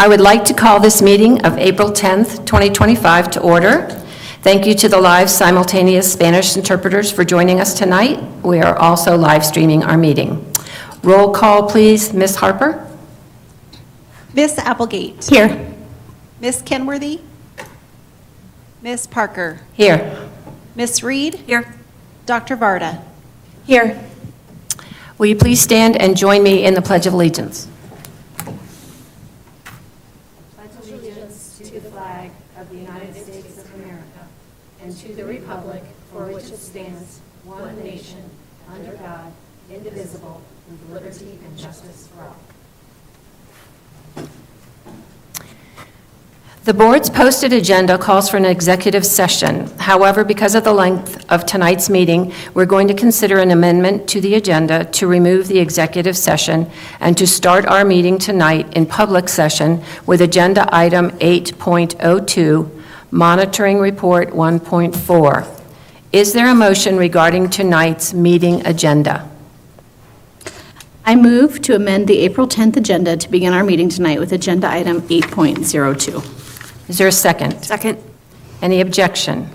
I would like to call this meeting of April 10th, 2025 to order. Thank you to the live simultaneous Spanish interpreters for joining us tonight. We are also live streaming our meeting. Roll call, please. Ms. Harper? Miss Applegate. Here. Miss Kenworthy. Miss Parker. Here. Miss Reed. Here. Dr. Varda. Here. Will you please stand and join me in the Pledge of Allegiance? Pledge allegiance to the flag of the United States of America and to the republic for which it stands, one nation, under God, indivisible, with liberty and justice for all. The board's posted agenda calls for an executive session. However, because of the length of tonight's meeting, we're going to consider an amendment to the agenda to remove the executive session and to start our meeting tonight in public session with agenda item 8.02, monitoring report 1.4. Is there a motion regarding tonight's meeting agenda? I move to amend the April 10th agenda to begin our meeting tonight with agenda item 8.02. Is there a second? Second. Any objection?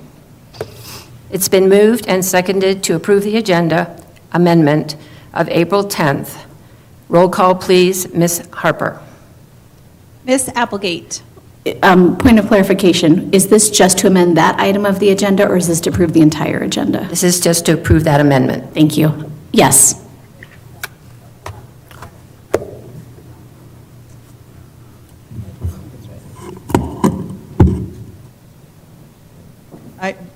It's been moved and seconded to approve the agenda amendment of April 10th. Roll call, please. Ms. Harper. Miss Applegate. Point of clarification, is this just to amend that item of the agenda, or is this to approve the entire agenda? This is just to approve that amendment. Thank you. Yes.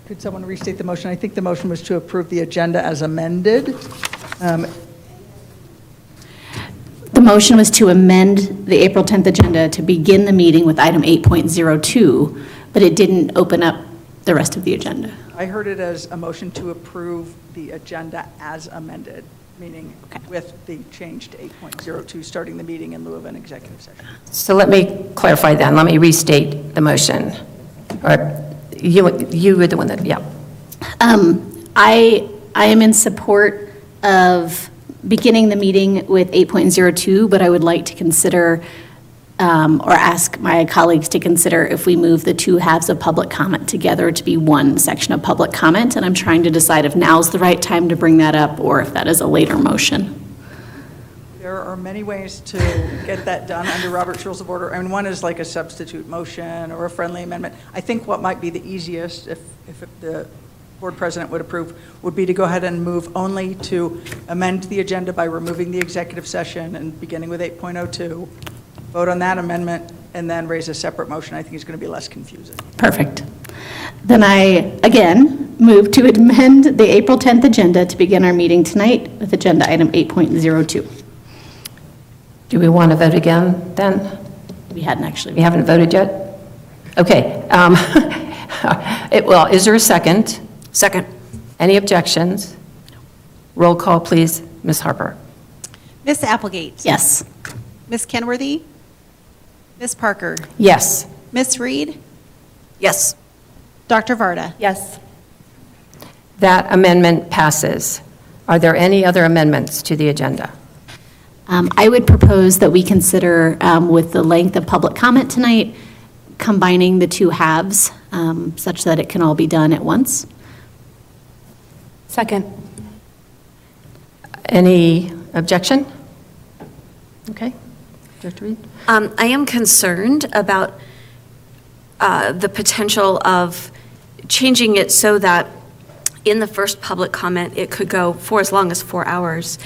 Could someone restate the motion? I think the motion was to approve the agenda as amended. The motion was to amend the April 10th agenda to begin the meeting with item 8.02, but it didn't open up the rest of the agenda. I heard it as a motion to approve the agenda as amended, meaning with the change to 8.02, starting the meeting in lieu of an executive session. So let me clarify then. Let me restate the motion. Or you were the one that, yeah. I am in support of beginning the meeting with 8.02, but I would like to consider, or ask my colleagues to consider if we move the two halves of public comment together to be one section of public comment, and I'm trying to decide if now's the right time to bring that up or if that is a later motion. There are many ways to get that done under Robert's Rules of Order. I mean, one is like a substitute motion or a friendly amendment. I think what might be the easiest, if the board president would approve, would be to go ahead and move only to amend the agenda by removing the executive session and beginning with 8.02, vote on that amendment, and then raise a separate motion. I think it's going to be less confusing. Perfect. Then I, again, move to amend the April 10th agenda to begin our meeting tonight with agenda item 8.02. Do we want to vote again then? We hadn't actually. We haven't voted yet? Okay. Well, is there a second? Second. Any objections? Roll call, please. Ms. Harper. Miss Applegate. Yes. Miss Kenworthy. Miss Parker. Yes. Miss Reed. Yes. Dr. Varda. Yes. That amendment passes. Are there any other amendments to the agenda? I would propose that we consider, with the length of public comment tonight, combining the two halves such that it can all be done at once. Second. Any objection? Okay. Dr. Reed? I am concerned about the potential of changing it so that in the first public comment, it could go for as long as 4 hours,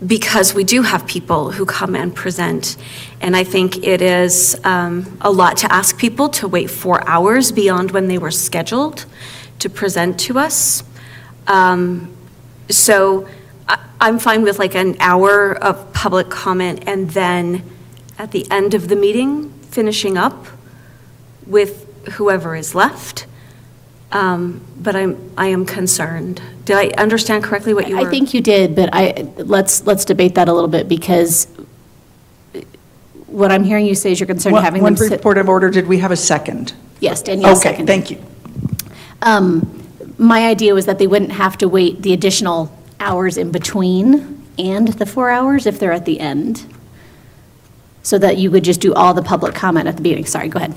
because we do have people who come and present. And I think it is a lot to ask people to wait 4 hours beyond when they were scheduled to present to us. So I'm fine with like an hour of public comment and then at the end of the meeting, finishing up with whoever is left. But I am concerned. Did I understand correctly what you were? I think you did, but let's debate that a little bit, because what I'm hearing you say is you're concerned having them One sit. brief point of order, did we have a second? Yes, Danielle seconded. Okay, thank you. My idea was that they wouldn't have to wait the additional hours in between and the 4 hours if they're at the end. so that you would just do all the public comment at the beginning. Sorry, go ahead.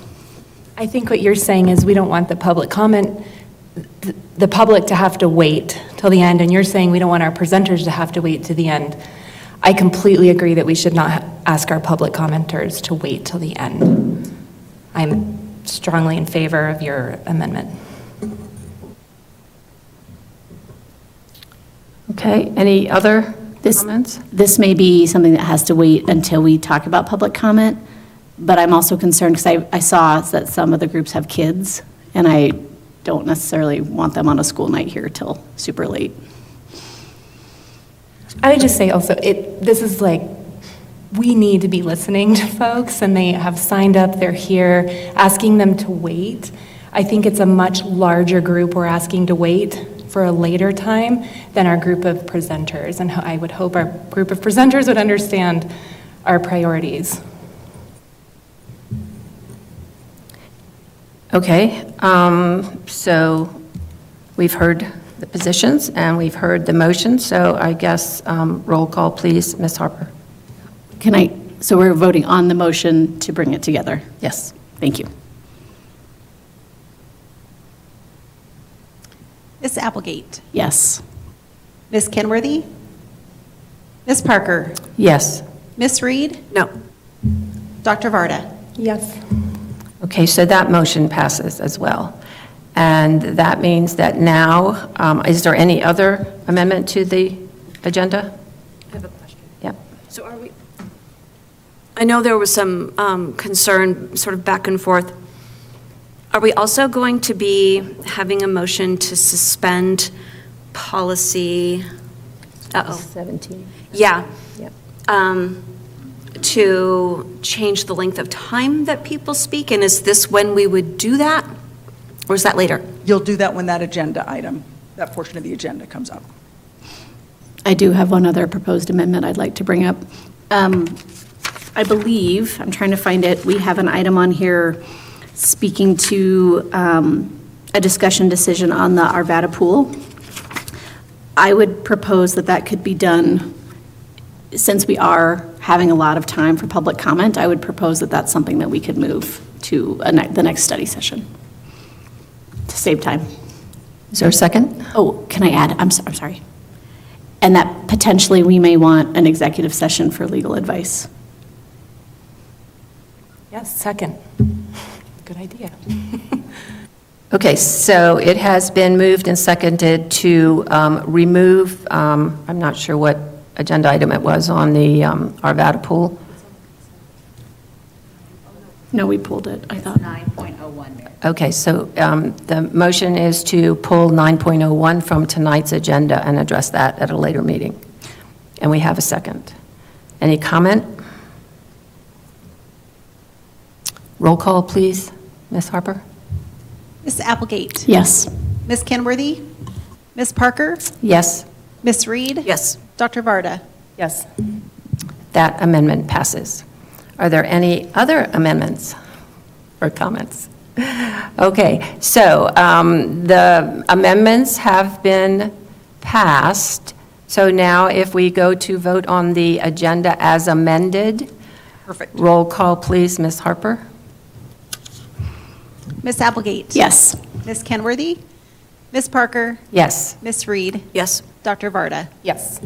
I think what you're saying is we don't want the public comment, the public to have to wait till the end, and you're saying we don't want our presenters to have to wait to the end. I completely agree that we should not ask our public commenters to wait till the end. I'm strongly in favor of your amendment. Okay, any other comments? This may be something that has to wait until we talk about public comment, but I'm also concerned because I saw that some of the groups have kids, and I don't necessarily want them on a school night here till super late. I would just say also, this is like, we need to be listening to folks, and they have signed up, they're here, asking them to wait. I think it's a much larger group we're asking to wait for a later time than our group of presenters, and I would hope our group of presenters would understand our priorities. Okay, so we've heard the positions and we've heard the motion, so I guess roll call, please, Ms. Harper. So we're voting on the motion to bring it together? Yes. Thank you. Ms. Applegate, Yes. Ms. Kenworthy, Ms. Parker, Yes. Ms. Reed, No. Dr. Varda. Yes. Okay, so that motion passes as well. And that means that now, is there any other amendment to the agenda? I have a question. Yep. So are we? I know there was some concern, sort of back and forth. Are we also going to be having a motion to suspend policy? 17. Yeah. Yep. To change the length of time that people speak? And is this when we would do that? Or is that later? You'll do that when that agenda item, that portion of the agenda comes up. I do have one other proposed amendment I'd like to bring up. I believe, I'm trying to find it, we have an item on here speaking to a discussion decision on the Arvada pool. I would propose that that could be done, since we are having a lot of time for public comment, I would propose that that's something that we could move to the next study session to save time. Is there a second? Oh, can I add? I'm sorry. And that potentially we may want an executive session for legal advice. Yes, second. Good idea. Okay, so it has been moved and seconded to remove, I'm not sure what agenda item it was on the Arvada pool. No, we pulled it, I thought. 9.01. Okay, so the motion is to pull 9.01 from tonight's agenda and address that at a later meeting. And we have a second. Any comment? Roll call, please, Ms. Harper? Ms. Applegate, Yes. Ms. Kenworthy, Ms. Parker, Yes, Ms. Reed, Yes. Dr. Varda. Yes. that amendment passes. Are there any other amendments or comments? Okay, so the amendments have been passed. So now if we go to vote on the agenda as amended, Perfect. roll call, please, Ms. Harper? Ms. Applegate. Yes. Ms. Kenworthy, Ms. Parker, Yes, Ms. Reed, Yes. Dr. Varda. Yes.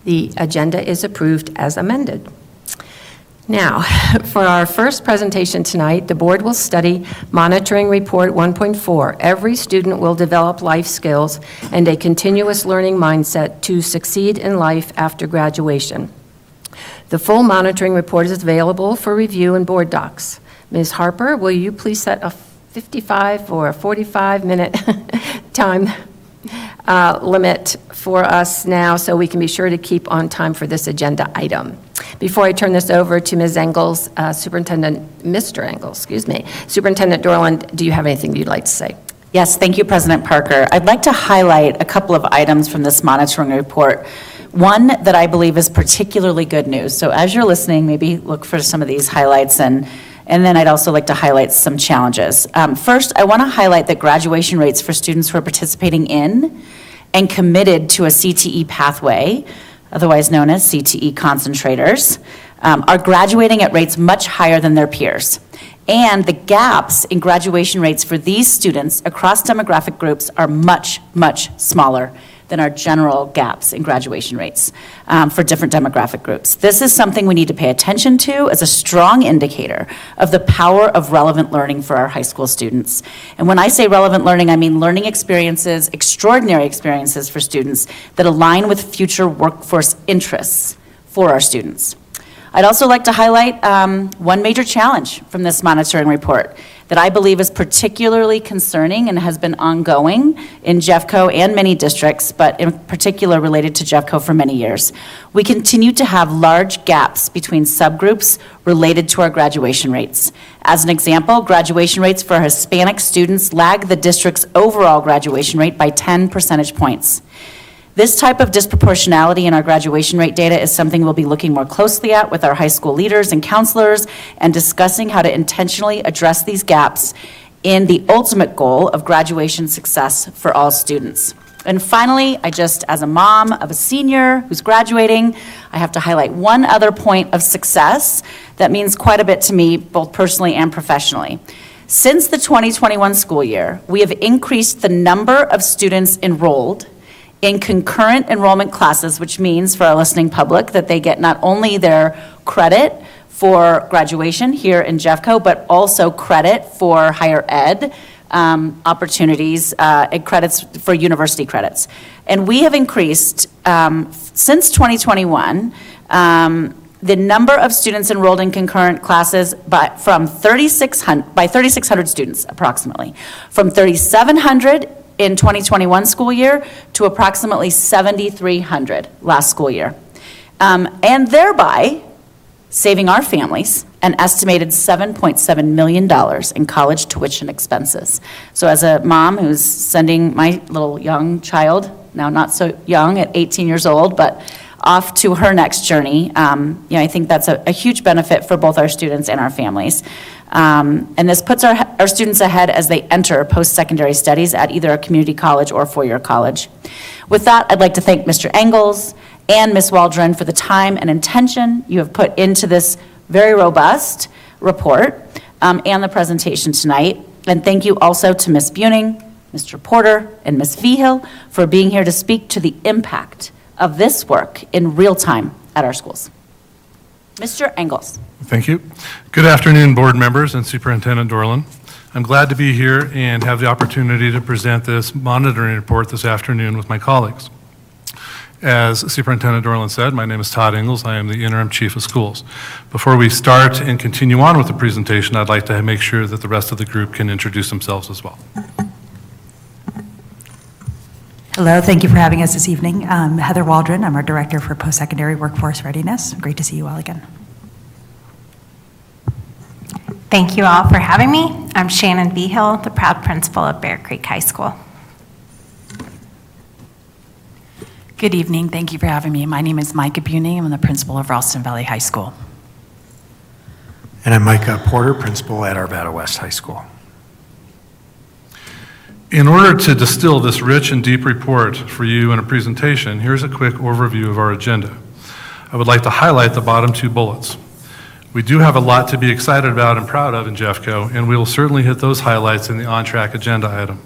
the agenda is approved as amended. Now, for our first presentation tonight, the board will study Monitoring Report 1.4. Every student will develop life skills and a continuous learning mindset to succeed in life after graduation. The full monitoring report is available for review in board docs. Ms. Harper, will you please set a 55 or a 45-minute time limit for us now so we can be sure to keep on time for this agenda item? Before I turn this over to Ms. Engels, Mr. Engels, excuse me, Superintendent Dorland, do you have anything you'd like to say? Yes, thank you, President Parker. I'd like to highlight a couple of items from this monitoring report. One that I believe is particularly good news. So as you're listening, maybe look for some of these highlights, and then I'd also like to highlight some challenges. First, I want to highlight that graduation rates for students who are participating in and committed to a CTE pathway, otherwise known as CTE concentrators, are graduating at rates much higher than their peers. And the gaps in graduation rates for these students across demographic groups are much, much smaller than our general gaps in graduation rates for different demographic groups. This is something we need to pay attention to as a strong indicator of the power of relevant learning for our high school students. And when I say relevant learning, I mean learning experiences, extraordinary experiences for students that align with future workforce interests for our students. I'd also like to highlight one major challenge from this monitoring report that I believe is particularly concerning and has been ongoing in Jeffco and many districts, but in particular related to Jeffco for many years. We continue to have large gaps between subgroups related to our graduation rates. As an example, graduation rates for Hispanic students lag the district's overall graduation rate by 10 percentage points. This type of disproportionality in our graduation rate data is something we'll be looking more closely at with our high school leaders and counselors and discussing how to intentionally address these gaps in the ultimate goal of graduation success for all students. And finally, as a mom of a senior who's graduating, I have to highlight one other point of success that means quite a bit to me, both personally and professionally. Since the 2021 school year, we have increased the number of students enrolled in concurrent enrollment classes, which means for our listening public that they get not only their credit for graduation here in Jeffco, but also credit for higher ed opportunities and credits for university credits. And we have increased, since 2021, the number of students enrolled in concurrent classes by 3,600 students approximately, from 3,700 in 2021 school year to approximately 7,300 last school year. And thereby saving our families an estimated $7.7 million in college tuition expenses. So as a mom who's sending my little young child, now not so young at 18 years old, but off to her next journey, I think that's a huge benefit for both our students and our families. And this puts our students ahead as they enter post-secondary studies at either a community college or four-year college. With that, I'd like to thank Mr. Engels and Ms. Waldron for the time and intention you have put into this very robust report and the presentation tonight. And thank you also to Ms. Buning, Mr. Porter, and Ms. Vigil for being here to speak to the impact of this work in real time at our schools. Mr. Engels. Thank you. Good afternoon, board members and Superintendent Dorland. I'm glad to be here and have the opportunity to present this monitoring report this afternoon with my colleagues. As Superintendent Dorland said, my name is Todd Engels. I am the interim chief of schools. Before we start and continue on with the presentation, I'd like to make sure that the rest of the group can introduce themselves as well. Hello, thank you for having us this evening. I'm Heather Waldron. I'm our Director for Post-Secondary Workforce Readiness. Great to see you all again. Thank you all for having me. I'm Shannon Vigil, the proud principal of Bear Creek High School. Good evening. Thank you for having me. My name is Micah Buning. I'm the principal of Ralston Valley High School. And I'm Micah Porter, principal at Arvada West High School. In order to distill this rich and deep report for you in a presentation, here's a quick overview of our agenda. I would like to highlight the bottom two bullets. We do have a lot to be excited about and proud of in Jeffco, and we will certainly hit those highlights in the on-track agenda item.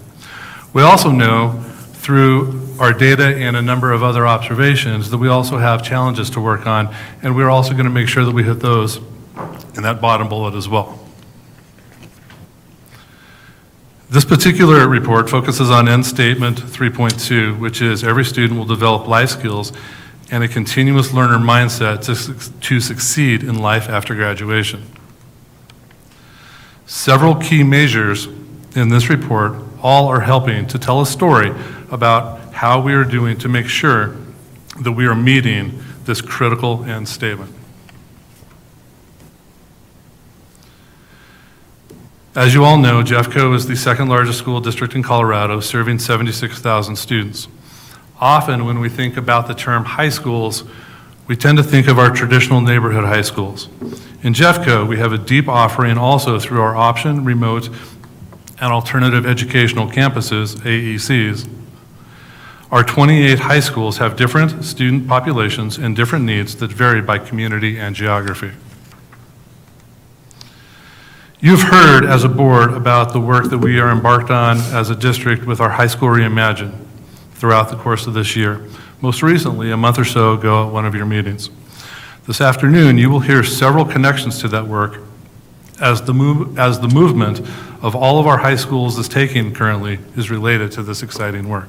We also know through our data and a number of other observations that we also have challenges to work on, and we're also going to make sure that we hit those in that bottom bullet as well. This particular report focuses on end statement 3.2, which is every student will develop life skills and a continuous learner mindset to succeed in life after graduation. Several key measures in this report all are helping to tell a story about how we are doing to make sure that we are meeting this critical end statement. As you all know, Jeffco is the second largest school district in Colorado, serving 76,000 students. Often when we think about the term high schools, we tend to think of our traditional neighborhood high schools. In Jeffco, we have a deep offering also through our option, remote, and alternative educational campuses, AECs. Our 28 high schools have different student populations and different needs that vary by community and geography. You've heard as a board about the work that we are embarked on as a district with our High School Reimagine throughout the course of this year. Most recently, a month or so ago at one of your meetings. This afternoon, you will hear several connections to that work as the movement of all of our high schools is taking currently is related to this exciting work.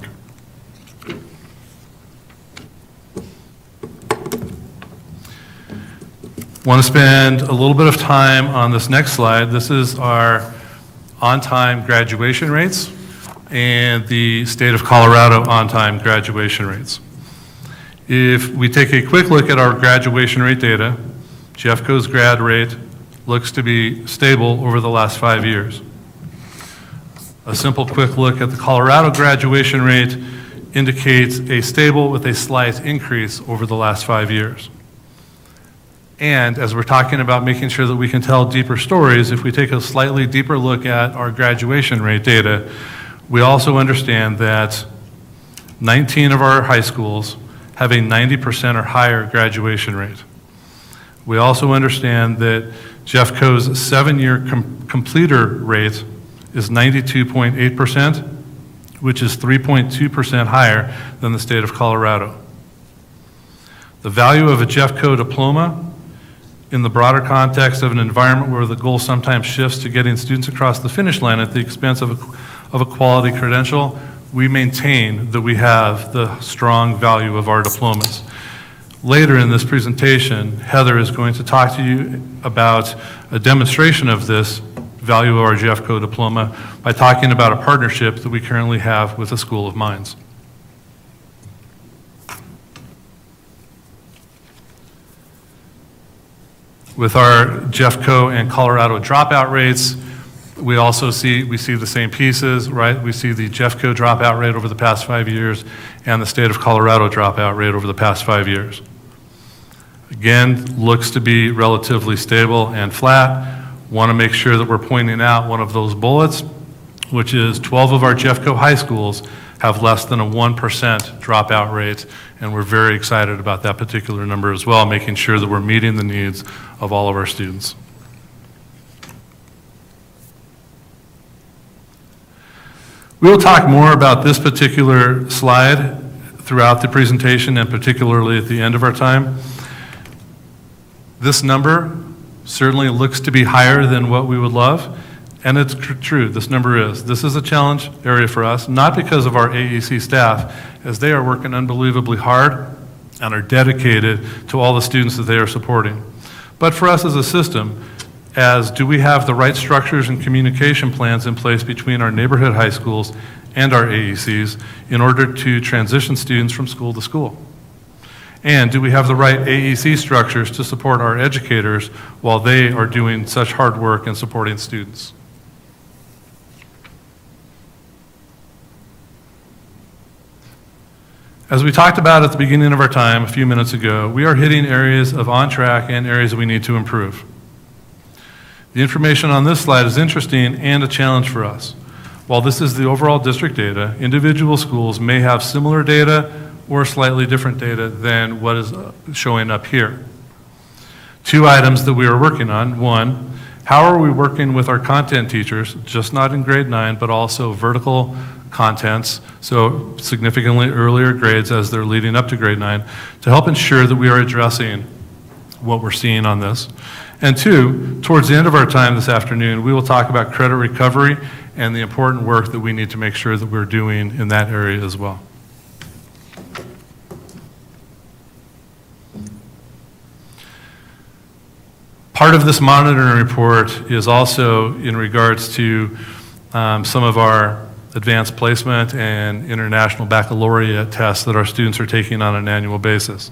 Want to spend a little bit of time on this next slide. This is our on-time graduation rates and the state of Colorado on-time graduation rates. If we take a quick look at our graduation rate data, Jeffco's grad rate looks to be stable over the last 5 years. A simple quick look at the Colorado graduation rate indicates a stable with a slight increase over the last 5 years. And as we're talking about making sure that we can tell deeper stories, if we take a slightly deeper look at our graduation rate data, we also understand that 19 of our high schools have a 90% or higher graduation rate. We also understand that Jeffco's 7-year completer rate is 92.8%, which is 3.2% higher than the state of Colorado. The value of a Jeffco diploma in the broader context of an environment where the goal sometimes shifts to getting students across the finish line at the expense of a quality credential, we maintain that we have the strong value of our diplomas. Later in this presentation, Heather is going to talk to you about a demonstration of this value of our Jeffco diploma by talking about a partnership that we currently have with the School of Mines. With our Jeffco and Colorado dropout rates, we see the same pieces, right? We see the Jeffco dropout rate over the past 5 years and the state of Colorado dropout rate over the past 5 years. Again, looks to be relatively stable and flat. Want to make sure that we're pointing out one of those bullets, which is 12 of our Jeffco high schools have less than a 1% dropout rate, and we're very excited about that particular number as well, making sure that we're meeting the needs of all of our students. We'll talk more about this particular slide throughout the presentation and particularly at the end of our time. This number certainly looks to be higher than what we would love, and it's true, this number is. This is a challenge area for us, not because of our AEC staff, as they are working unbelievably hard and are dedicated to all the students that they are supporting. But for us as a system, as do we have the right structures and communication plans in place between our neighborhood high schools and our AECs in order to transition students from school to school? And do we have the right AEC structures to support our educators while they are doing such hard work and supporting students? As we talked about at the beginning of our time a few minutes ago, we are hitting areas of on track and areas that we need to improve. The information on this slide is interesting and a challenge for us. While this is the overall district data, individual schools may have similar data or slightly different data than what is showing up here. 2 items that we are working on. 1, how are we working with our content teachers, just not in grade 9, but also vertical contents, so significantly earlier grades as they're leading up to grade 9, to help ensure that we are addressing what we're seeing on this. And 2, towards the end of our time this afternoon, we will talk about credit recovery and the important work that we need to make sure that we're doing in that area as well. Part of this monitoring report is also in regards to some of our advanced placement and international baccalaureate tests that our students are taking on an annual basis.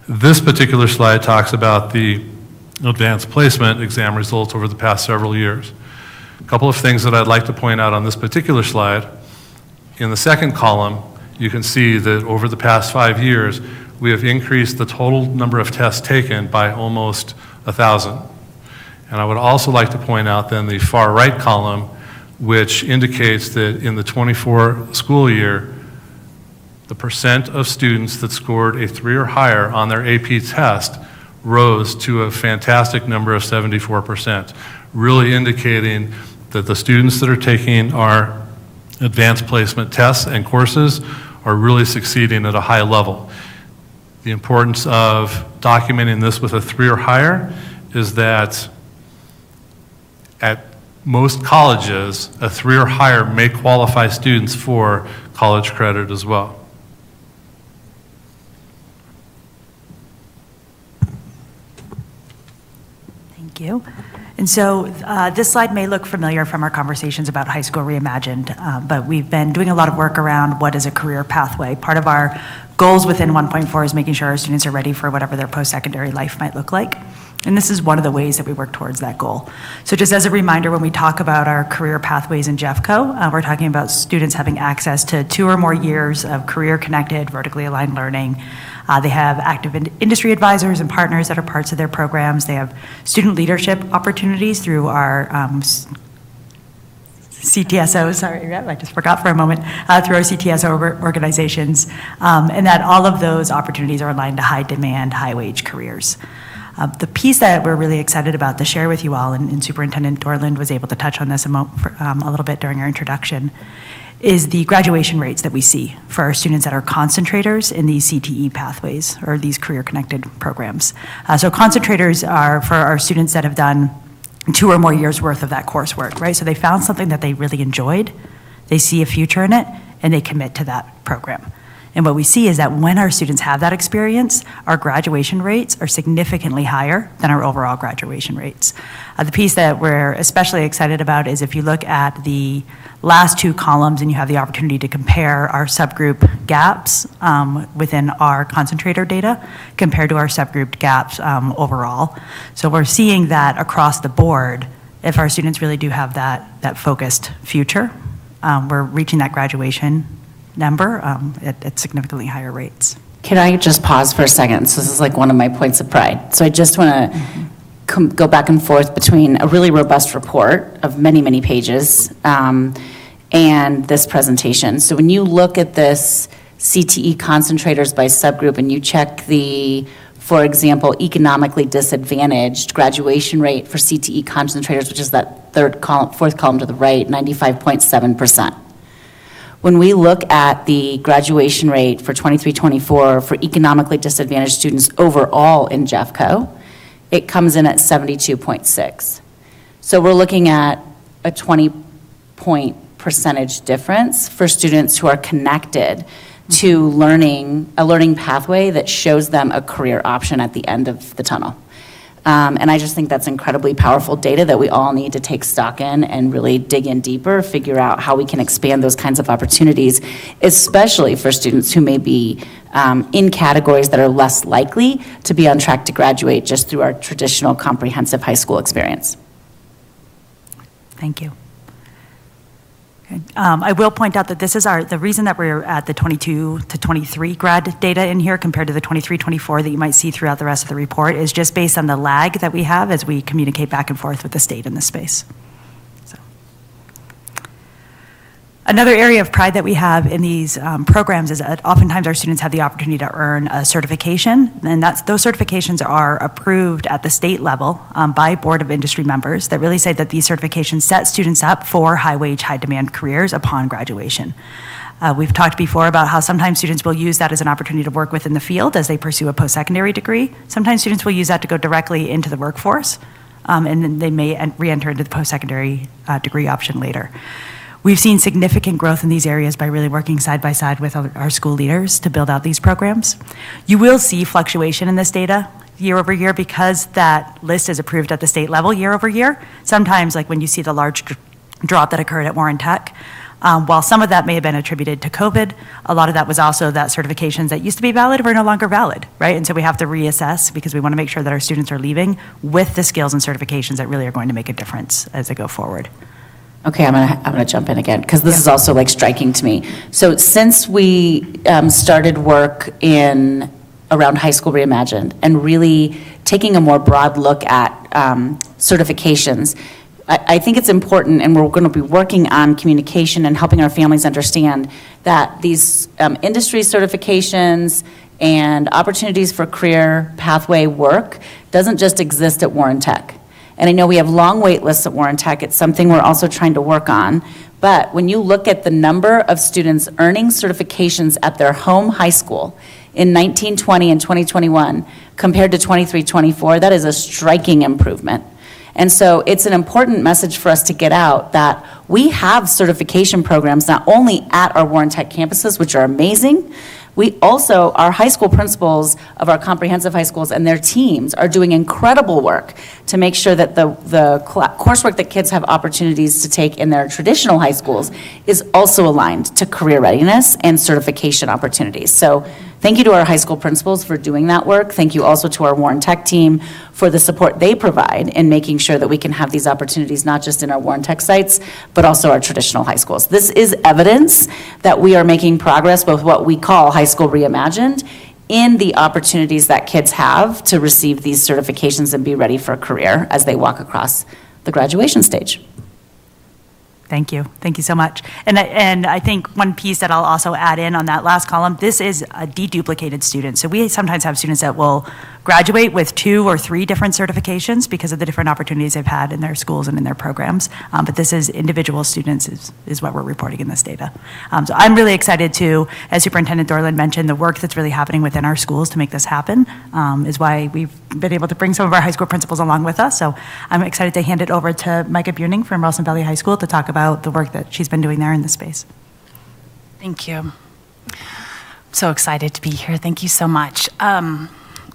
This particular slide talks about the advanced placement exam results over the past several years. A couple of things that I'd like to point out on this particular slide. In the second column, you can see that over the past 5 years, we have increased the total number of tests taken by almost 1,000. And I would also like to point out then the far right column, which indicates that in the 24 school year, the percent of students that scored a 3 or higher on their AP test rose to a fantastic number of 74%, really indicating that the students that are taking our advanced placement tests and courses are really succeeding at a high level. The importance of documenting this with a 3 or higher is that at most colleges, a 3 or higher may qualify students for college credit as well. Thank you. And so this slide may look familiar from our conversations about High School Reimagined, but we've been doing a lot of work around what is a career pathway. Part of our goals within 1.4 is making sure our students are ready for whatever their post-secondary life might look like. And this is one of the ways that we work towards that goal. So just as a reminder, when we talk about our career pathways in Jeffco, we're talking about students having access to 2 or more years of career-connected, vertically aligned learning. They have active industry advisors and partners that are parts of their programs. They have student leadership opportunities through our CTSO, sorry, I just forgot for a moment, through our CTSO organizations, and that all of those opportunities are aligned to high-demand, high-wage careers. The piece that we're really excited about to share with you all, and Superintendent Dorland was able to touch on this a little bit during our introduction, is the graduation rates that we see for our students that are concentrators in these CTE pathways or these career-connected programs. So concentrators are for our students that have done 2 or more years worth of that coursework, right? So they found something that they really enjoyed, they see a future in it, and they commit to that program. And what we see is that when our students have that experience, our graduation rates are significantly higher than our overall graduation rates. The piece that we're especially excited about is if you look at the last 2 columns and you have the opportunity to compare our subgroup gaps within our concentrator data compared to our subgrouped gaps overall. So we're seeing that across the board, if our students really do have that focused future, we're reaching that graduation number at significantly higher rates. Can I just pause for a second? So this is like one of my points of pride. So I just want to go back and forth between a really robust report of many, many pages and this presentation. So when you look at this CTE concentrators by subgroup and you check the, for example, economically disadvantaged graduation rate for CTE concentrators, which is that fourth column to the right, 95.7%. When we look at the graduation rate for 23-24 for economically disadvantaged students overall in Jeffco, it comes in at 72.6. So we're looking at a 20-point percentage difference for students who are connected to a learning pathway that shows them a career option at the end of the tunnel. And I just think that's incredibly powerful data that we all need to take stock in and really dig in deeper, figure out how we can expand those kinds of opportunities, especially for students who may be in categories that are less likely to be on track to graduate just through our traditional comprehensive high school experience. Thank you. Okay. I will point out that this is the reason that we're at the 22 to 23 grad data in here compared to the 23-24 that you might see throughout the rest of the report is just based on the lag that we have as we communicate back and forth with the state in this space. So. Another area of pride that we have in these programs is that oftentimes our students have the opportunity to earn a certification, and those certifications are approved at the state level by Board of Industry members that really say that these certifications set students up for high-wage, high-demand careers upon graduation. We've talked before about how sometimes students will use that as an opportunity to work within the field as they pursue a post-secondary degree. Sometimes students will use that to go directly into the workforce, and then they may re-enter into the post-secondary degree option later. We've seen significant growth in these areas by really working side by side with our school leaders to build out these programs. You will see fluctuation in this data year over year because that list is approved at the state level year over year. Sometimes, like when you see the large drop that occurred at Warren Tech, while some of that may have been attributed to COVID, a lot of that was also that certifications that used to be valid were no longer valid, right? And so we have to reassess because we want to make sure that our students are leaving with the skills and certifications that really are going to make a difference as they go forward. Okay, I'm gonna jump in again, because this is also like striking to me. So since we started work around High School Reimagined and really taking a more broad look at certifications, I think it's important, and we're going to be working on communication and helping our families understand that these industry certifications and opportunities for career pathway work doesn't just exist at Warren Tech. And I know we have long wait lists at Warren Tech. It's something we're also trying to work on. But when you look at the number of students earning certifications at their home high school in 1920 and 2021 compared to 23-24, that is a striking improvement. And so it's an important message for us to get out that we have certification programs not only at our Warren Tech campuses, which are amazing, we also, our high school principals of our comprehensive high schools and their teams are doing incredible work to make sure that the coursework that kids have opportunities to take in their traditional high schools is also aligned to career readiness and certification opportunities. So thank you to our high school principals for doing that work. Thank you also to our Warren Tech team for the support they provide in making sure that we can have these opportunities not just in our Warren Tech sites, but also our traditional high schools. This is evidence that we are making progress with what we call High School Reimagined in the opportunities that kids have to receive these certifications and be ready for a career as they walk across the graduation stage. Thank you. Thank you so much. And I think one piece that I'll also add in on that last column, this is a deduplicated student. So we sometimes have students that will graduate with 2 or 3 different certifications because of the different opportunities they've had in their schools and in their programs. But this is individual students is what we're reporting in this data. So I'm really excited to, as Superintendent Dorland mentioned, the work that's really happening within our schools to make this happen is why we've been able to bring some of our high school principals along with us. So I'm excited to hand it over to Micah Buerning from Ralston Valley High School to talk about the work that she's been doing there in this space. Thank you. I'm so excited to be here. Thank you so much.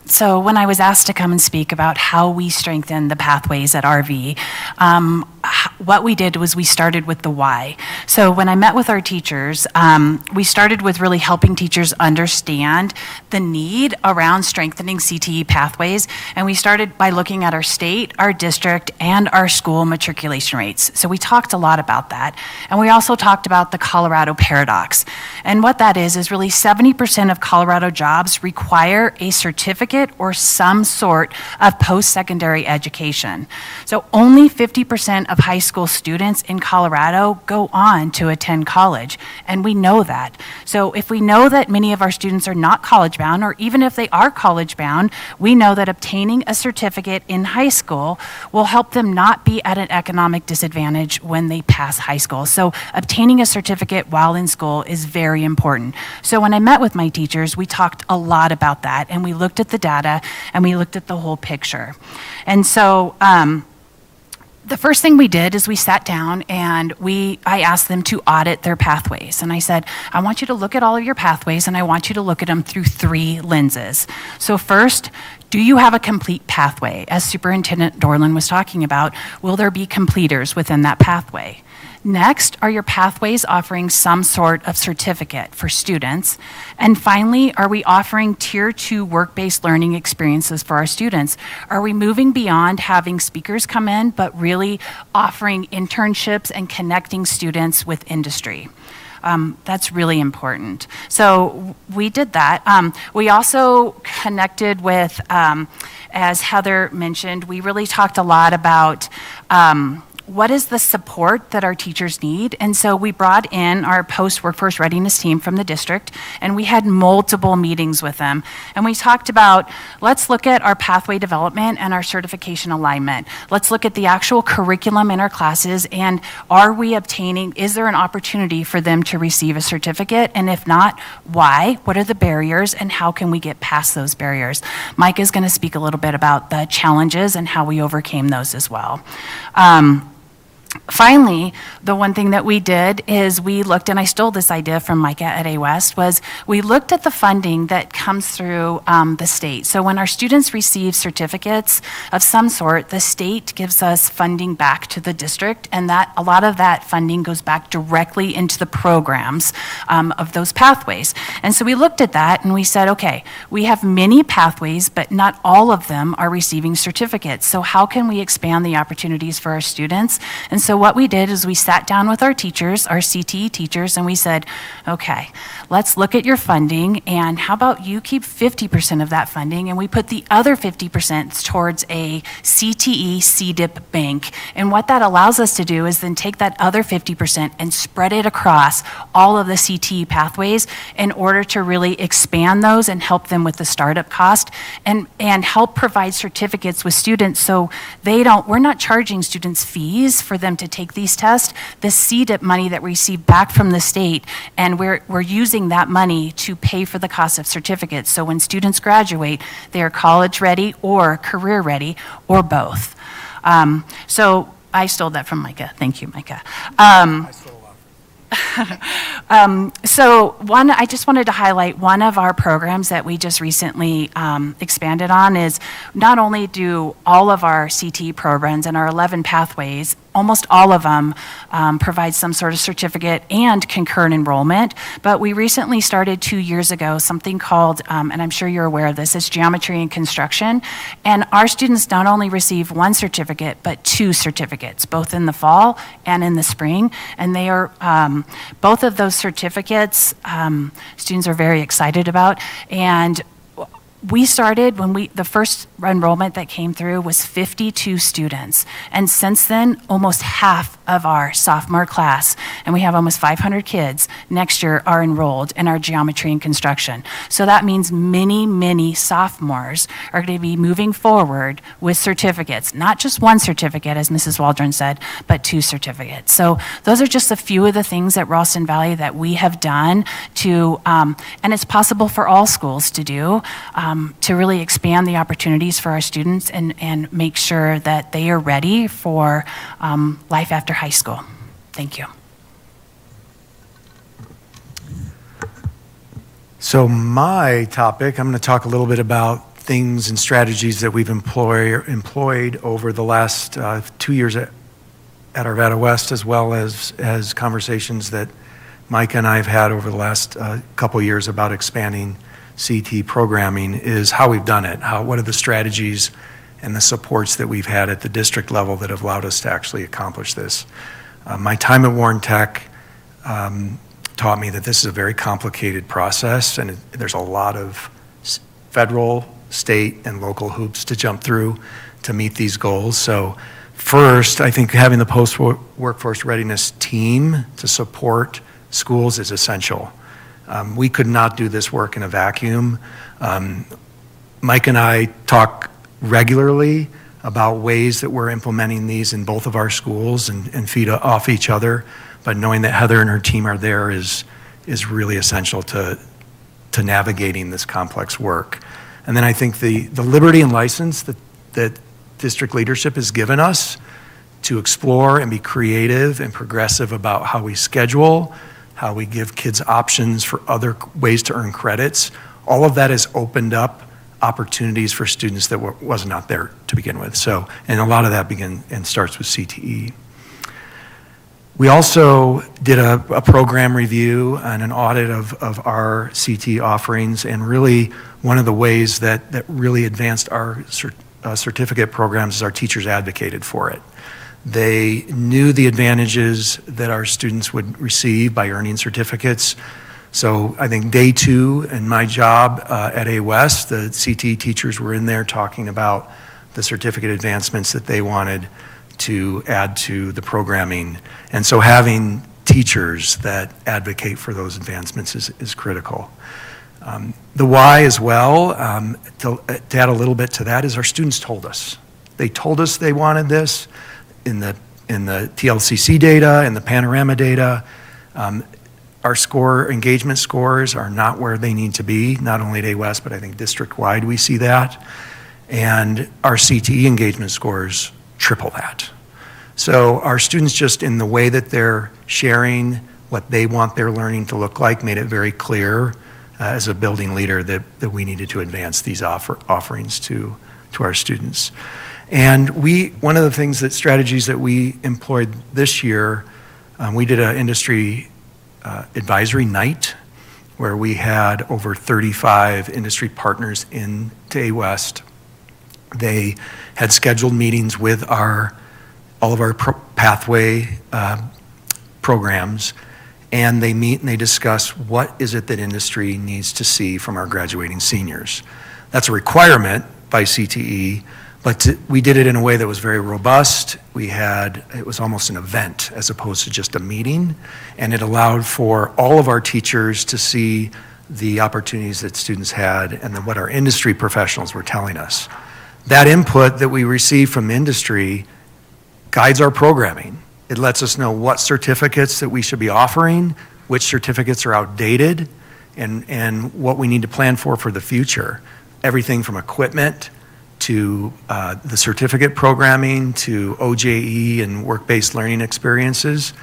So when I was asked to come and speak about how we strengthen the pathways at RV, what we did was we started with the why. So when I met with our teachers, we started with really helping teachers understand the need around strengthening CTE pathways, and we started by looking at our state, our district, and our school matriculation rates. So we talked a lot about that, and we also talked about the Colorado paradox. And what that is really 70% of Colorado jobs require a certificate or some sort of post-secondary education. So only 50% of high school students in Colorado go on to attend college, and we know that. So if we know that many of our students are not college bound, or even if they are college bound, we know that obtaining a certificate in high school will help them not be at an economic disadvantage when they pass high school. So obtaining a certificate while in school is very important. So when I met with my teachers, we talked a lot about that, and we looked at the data, and we looked at the whole picture. And so the first thing we did is we sat down and I asked them to audit their pathways. And I said, I want you to look at all of your pathways, and I want you to look at them through 3 lenses. So first, do you have a complete pathway? As Superintendent Dorland was talking about, will there be completers within that pathway? Next, are your pathways offering some sort of certificate for students? And finally, are we offering Tier 2 work-based learning experiences for our students? Are we moving beyond having speakers come in, but really offering internships and connecting students with industry? That's really important. So we did that. We also connected with, as Heather mentioned, we really talked a lot about what is the support that our teachers need? And so we brought in our post-workforce readiness team from the district, and we had multiple meetings with them. And we talked about, let's look at our pathway development and our certification alignment. Let's look at the actual curriculum in our classes, and is there an opportunity for them to receive a certificate? And if not, why? What are the barriers, and how can we get past those barriers? Mike is going to speak a little bit about the challenges and how we overcame those as well. Finally, the one thing that we did is we looked, and I stole this idea from Micah at A-West, was we looked at the funding that comes through the state. So when our students receive certificates of some sort, the state gives us funding back to the district, and that a lot of that funding goes back directly into the programs of those pathways. And so we looked at that and we said, okay, we have many pathways, but not all of them are receiving certificates. So how can we expand the opportunities for our students? And so what we did is we sat down with our teachers, our CTE teachers, and we said, okay, let's look at your funding, and how about you keep 50% of that funding, and we put the other 50% towards a CTE CDIP bank. And what that allows us to do is then take that other 50% and spread it across all of the CTE pathways in order to really expand those and help them with the startup cost and help provide certificates with students so we're not charging students fees for them to take these tests. The CDIP money that we receive back from the state, and we're using that money to pay for the cost of certificates. So when students graduate, they are college ready or career ready or both. So I stole that from Micah. Thank you, Micah. I just wanted to highlight one of our programs that we just recently expanded on is not only do all of our CTE programs and our 11 pathways, almost all of them provide some sort of certificate and concurrent enrollment, but we recently started 2 years ago something called, and I'm sure you're aware of this, it's geometry and construction, and our students not only receive one certificate, but 2 certificates, both in the fall and in the spring, and they are, both of those certificates, students are very excited about, and we started the first enrollment that came through was 52 students. And since then, almost half of our sophomore class, and we have almost 500 kids next year, are enrolled in our geometry and construction. So that means many, many sophomores are going to be moving forward with certificates, not just one certificate, as Mrs. Waldron said, but 2 certificates. So those are just a few of the things at Ralston Valley that we have done to, and it's possible for all schools to do, to really expand the opportunities for our students and make sure that they are ready for life after high school. Thank you. So my topic, I'm going to talk a little bit about things and strategies that we've employed over the last 2 years at Arvada West, as well as conversations that Micah and I have had over the last couple years about expanding CT programming, is how we've done it. What are the strategies and the supports that we've had at the district level that have allowed us to actually accomplish this. My time at Warren Tech taught me that this is a very complicated process, and there's a lot of federal, state, and local hoops to jump through to meet these goals. So first, I think having the post-workforce readiness team to support schools is essential. We could not do this work in a vacuum. Mike and I talk regularly about ways that we're implementing these in both of our schools and feed off each other, but knowing that Heather and her team are there is really essential to navigating this complex work. And then I think the liberty and license that district leadership has given us to explore and be creative and progressive about how we schedule, how we give kids options for other ways to earn credits, all of that has opened up opportunities for students that was not there to begin with. So, and a lot of that starts with CTE. We also did a program review and an audit of our CTE offerings, and really one of the ways that really advanced our certificate programs is our teachers advocated for it. They knew the advantages that our students would receive by earning certificates. So I think day 2 in my job at A West, the CTE teachers were in there talking about the certificate advancements that they wanted to add to the programming. And so having teachers that advocate for those advancements is critical. The why as well, to add a little bit to that, is our students told us. They told us they wanted this. In the TLCC data and the Panorama data, our engagement scores are not where they need to be, not only at A West, but I think district-wide we see that. And our CTE engagement scores triple that. So our students, just in the way that they're sharing what they want their learning to look like, made it very clear as a building leader that we needed to advance these offerings to our students. And one of the strategies that we employed this year, we did an industry advisory night where we had over 35 industry partners in to A West. They had scheduled meetings with all of our pathway programs, and they meet and they discuss what is it that industry needs to see from our graduating seniors. That's a requirement by CTE, but we did it in a way that was very robust. It was almost an event as opposed to just a meeting, and it allowed for all of our teachers to see the opportunities that students had and then what our industry professionals were telling us. That input that we receive from industry guides our programming. It lets us know what certificates that we should be offering, which certificates are outdated, and what we need to plan for the future. Everything from equipment to the certificate programming to OJE and work-based learning experiences.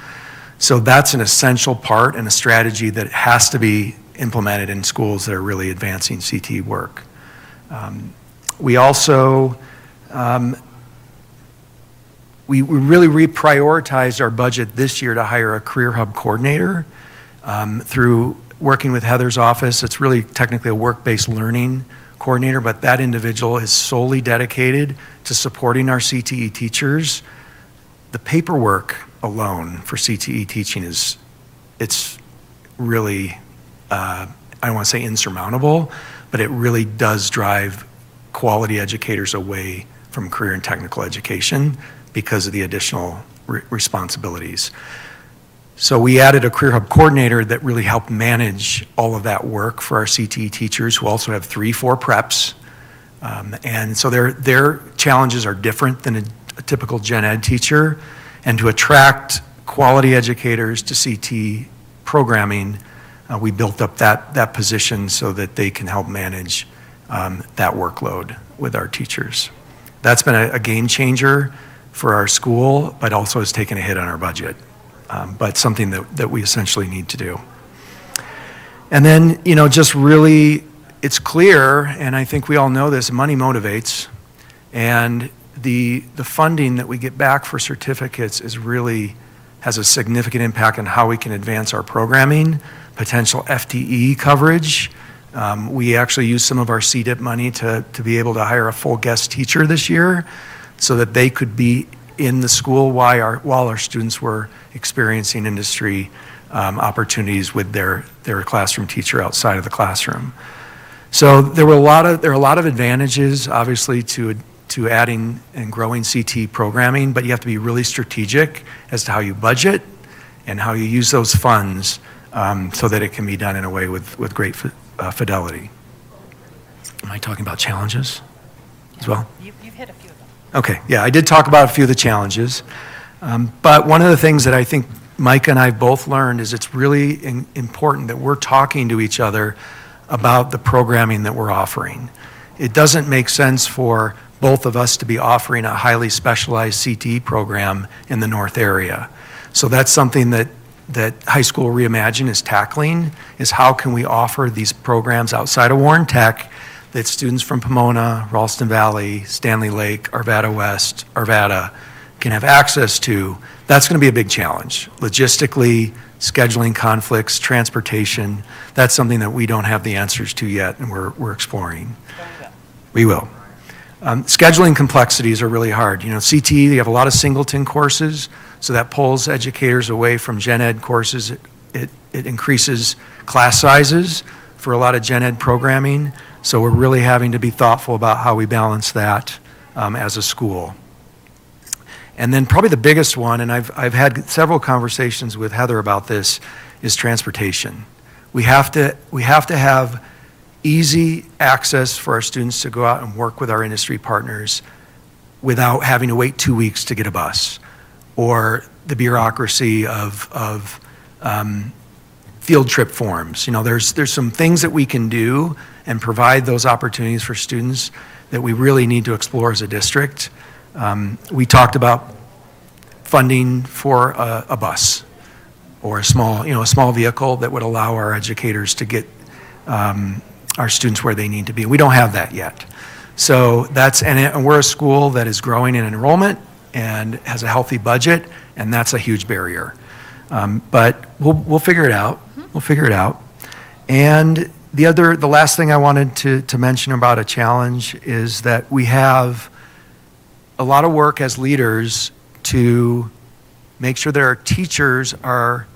So that's an essential part and a strategy that has to be implemented in schools that are really advancing CTE work. We also we really reprioritized our budget this year to hire a Career Hub coordinator through working with Heather's office. It's really technically a work-based learning coordinator, but that individual is solely dedicated to supporting our CTE teachers. The paperwork alone for CTE teaching it's really, I don't want to say insurmountable, but it really does drive quality educators away from career and technical education because of the additional responsibilities. So we added a Career Hub coordinator that really helped manage all of that work for our CTE teachers, who also have 3-4 preps. And so their challenges are different than a typical gen ed teacher. And to attract quality educators to CTE programming, we built up that position so that they can help manage that workload with our teachers. That's been a game changer for our school, but also has taken a hit on our budget. But something that we essentially need to do. And then, just really, it's clear, and I think we all know this, money motivates, and the funding that we get back for certificates has a significant impact on how we can advance our programming, potential FTE coverage. We actually used some of our CDIP money to be able to hire a full guest teacher this year so that they could be in the school while our students were experiencing industry opportunities with their classroom teacher outside of the classroom. So there are a lot of advantages, obviously, to adding and growing CTE programming, but you have to be really strategic as to how you budget and how you use those funds so that it can be done in a way with great fidelity. Am I talking about challenges as well? You've hit a few of them. Okay, yeah, I did talk about a few of the challenges. But one of the things that I think Micah and I both learned is it's really important that we're talking to each other about the programming that we're offering. It doesn't make sense for both of us to be offering a highly specialized CTE program in the North area. So that's something that High School Reimagine is tackling, is how can we offer these programs outside of Warren Tech that students from Pomona, Ralston Valley, Stanley Lake, Arvada West, Arvada can have access to. That's going to be a big challenge. Logistically, scheduling conflicts, transportation, that's something that we don't have the answers to yet, and we're exploring. We will. Scheduling complexities are really hard. CTE, you have a lot of singleton courses, so that pulls educators away from gen ed courses. It increases class sizes for a lot of gen ed programming, so we're really having to be thoughtful about how we balance that as a school. And then probably the biggest one, and I've had several conversations with Heather about this, is transportation. We have to have easy access for our students to go out and work with our industry partners without having to wait 2 weeks to get a bus, or the bureaucracy of field trip forms. There's some things that we can do and provide those opportunities for students that we really need to explore as a district. We talked about funding for a bus or a small vehicle that would allow our educators to get our students where they need to be. We don't have that yet. So and we're a school that is growing in enrollment and has a healthy budget, and that's a huge barrier. But we'll figure it out. We'll figure it out. And the last thing I wanted to mention about a challenge is that we have a lot of work as leaders to make sure that our teachers are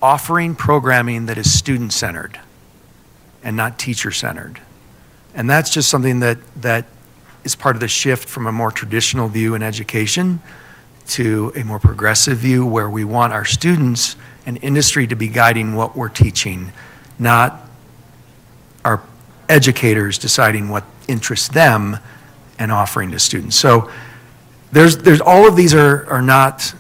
offering programming that is student-centered and not teacher-centered. And that's just something that is part of the shift from a more traditional view in education to a more progressive view where we want our students and industry to be guiding what we're teaching, not our educators deciding what interests them and offering to students. So there's all of these are not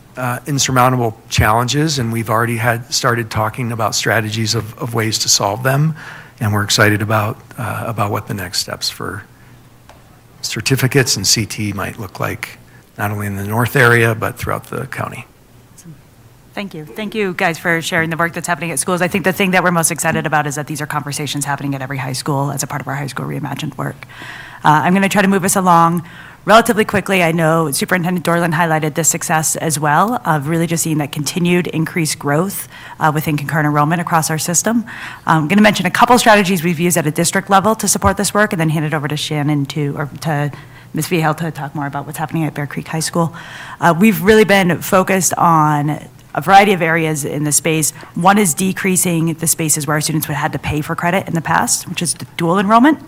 insurmountable challenges, and we've already started talking about strategies of ways to solve them, and we're excited about what the next steps for certificates and CT might look like, not only in the north area, but throughout the county. Thank you. Thank you, guys, for sharing the work that's happening at schools. I think the thing that we're most excited about is that these are conversations happening at every high school as a part of our High School Reimagined work. I'm going to try to move us along relatively quickly. I know Superintendent Dorland highlighted this success as well, of really just seeing that continued increased growth within concurrent enrollment across our system. I'm going to mention a couple strategies we've used at a district level to support this work, and then hand it over to Shannon to Ms. Vihel to talk more about what's happening at Bear Creek High School. We've really been focused on a variety of areas in the space. One is decreasing the spaces where our students would have had to pay for credit in the past, which is dual enrollment,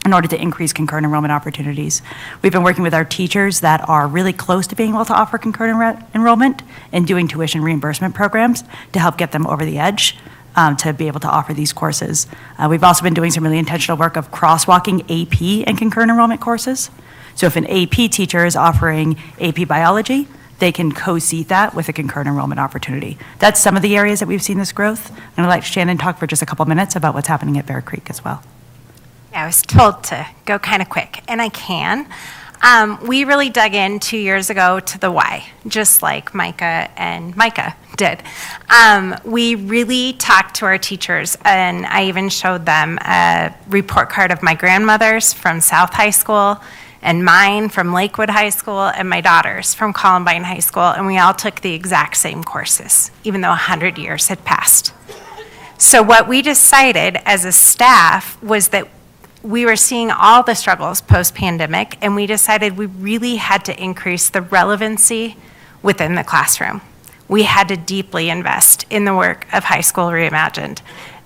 in order to increase concurrent enrollment opportunities. We've been working with our teachers that are really close to being able to offer concurrent enrollment and doing tuition reimbursement programs to help get them over the edge to be able to offer these courses. We've also been doing some really intentional work of crosswalking AP and concurrent enrollment courses. So if an AP teacher is offering AP biology, they can co-seat that with a concurrent enrollment opportunity. That's some of the areas that we've seen this growth. I'm going to let Shannon talk for just a couple minutes about what's happening at Bear Creek as well. I was told to go kind of quick, and I can. We really dug in 2 years ago to the why, just like Micah and Micah did. We really talked to our teachers, and I even showed them a report card of my grandmother's from South High School, and mine from Lakewood High School, and my daughter's from Columbine High School, and we all took the exact same courses, even though 100 years had passed. So what we decided as a staff was that we were seeing all the struggles post-pandemic, and we decided we really had to increase the relevancy within the classroom. We had to deeply invest in the work of High School Reimagined.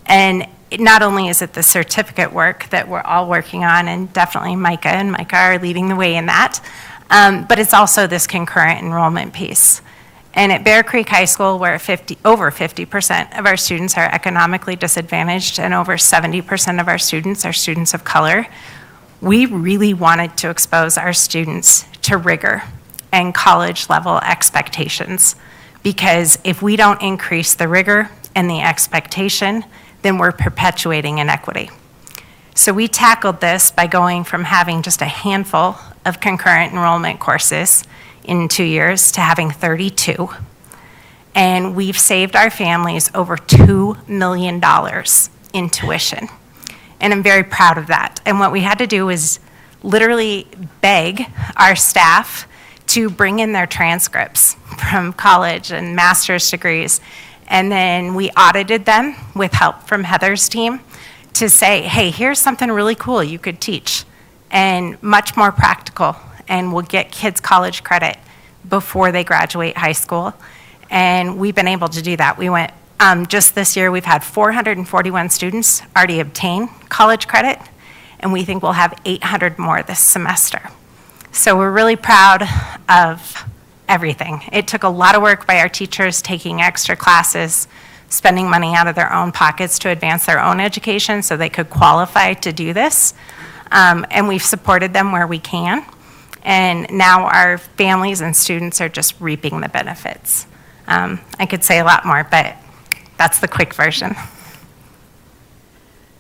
And not only is it the certificate work that we're all working on, and definitely Micah and Micah are leading the way in that, but it's also this concurrent enrollment piece. And at Bear Creek High School, where over 50% of our students are economically disadvantaged and over 70% of our students are students of color, we really wanted to expose our students to rigor and college-level expectations. Because if we don't increase the rigor and the expectation, then we're perpetuating inequity. So we tackled this by going from having just a handful of concurrent enrollment courses in 2 years to having 32. And we've saved our families over $2 million in tuition. And I'm very proud of that. And what we had to do is literally beg our staff to bring in their transcripts from college and master's degrees. And then we audited them with help from Heather's team to say, hey, here's something really cool you could teach and much more practical, and will get kids college credit before they graduate high school. And we've been able to do that. We went, just this year, we've had 441 students already obtain college credit, and we think we'll have 800 more this semester. So we're really proud of everything. It took a lot of work by our teachers taking extra classes, spending money out of their own pockets to advance their own education so they could qualify to do this. And we've supported them where we can. And now our families and students are just reaping the benefits. I could say a lot more, but that's the quick version.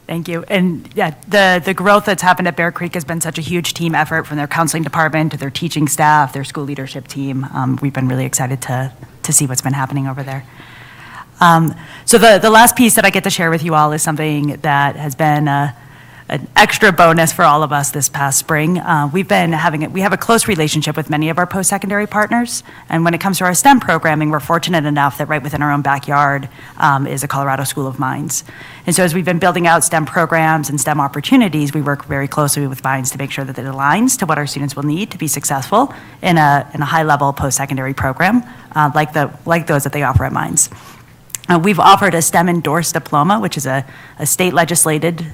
Thank you. And yeah, the growth that's happened at Bear Creek has been such a huge team effort from their counseling department to their teaching staff, their school leadership team. We've been really excited to see what's been happening over there. So the last piece that I get to share with you all is something that has been an extra bonus for all of us this past spring. We have a close relationship with many of our post-secondary partners, and when it comes to our STEM programming, we're fortunate enough that right within our own backyard is a Colorado School of Mines. And so as we've been building out STEM programs and STEM opportunities, we work very closely with Mines to make sure that it aligns to what our students will need to be successful in a high-level post-secondary program like those that they offer at Mines. We've offered a STEM endorsed diploma, which is a state legislated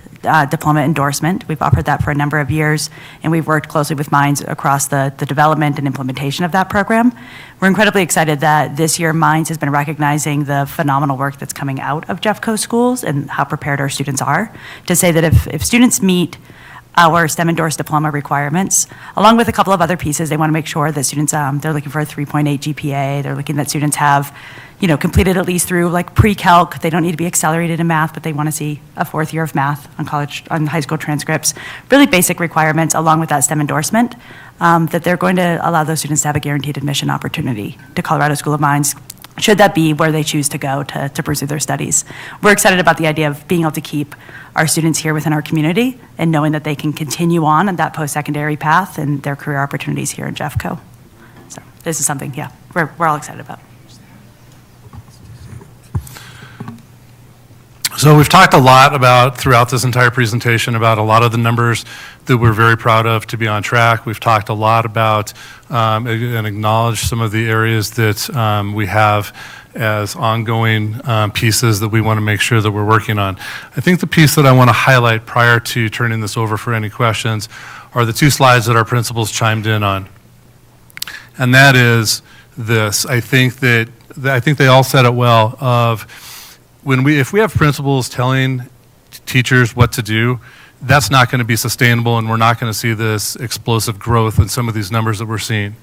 diploma endorsement. We've offered that for a number of years, and we've worked closely with Mines across the development and implementation of that program. We're incredibly excited that this year Mines has been recognizing the phenomenal work that's coming out of Jeffco schools and how prepared our students are, to say that if students meet our STEM endorsed diploma requirements, along with a couple of other pieces. They want to make sure that students, they're looking for a 3.8 GPA. They're looking that students have, completed at least through like pre-calc. They don't need to be accelerated in math, but they want to see a fourth year of math on high school transcripts. Really basic requirements, along with that STEM endorsement, that they're going to allow those students to have a guaranteed admission opportunity to Colorado School of Mines, should that be where they choose to go to pursue their studies. We're excited about the idea of being able to keep our students here within our community and knowing that they can continue on that post-secondary path and their career opportunities here in Jeffco. So this is something, we're all excited about. So we've talked a lot about, throughout this entire presentation, about a lot of the numbers that we're very proud of to be on track. We've talked a lot about and acknowledged some of the areas that we have as ongoing pieces that we want to make sure that we're working on. I think the piece that I want to highlight prior to turning this over for any questions are the two slides that our principals chimed in on. And that is this. I think they all said it well of, if we have principals telling teachers what to do, that's not going to be sustainable, and we're not going to see this explosive growth in some of these numbers that we're seeing.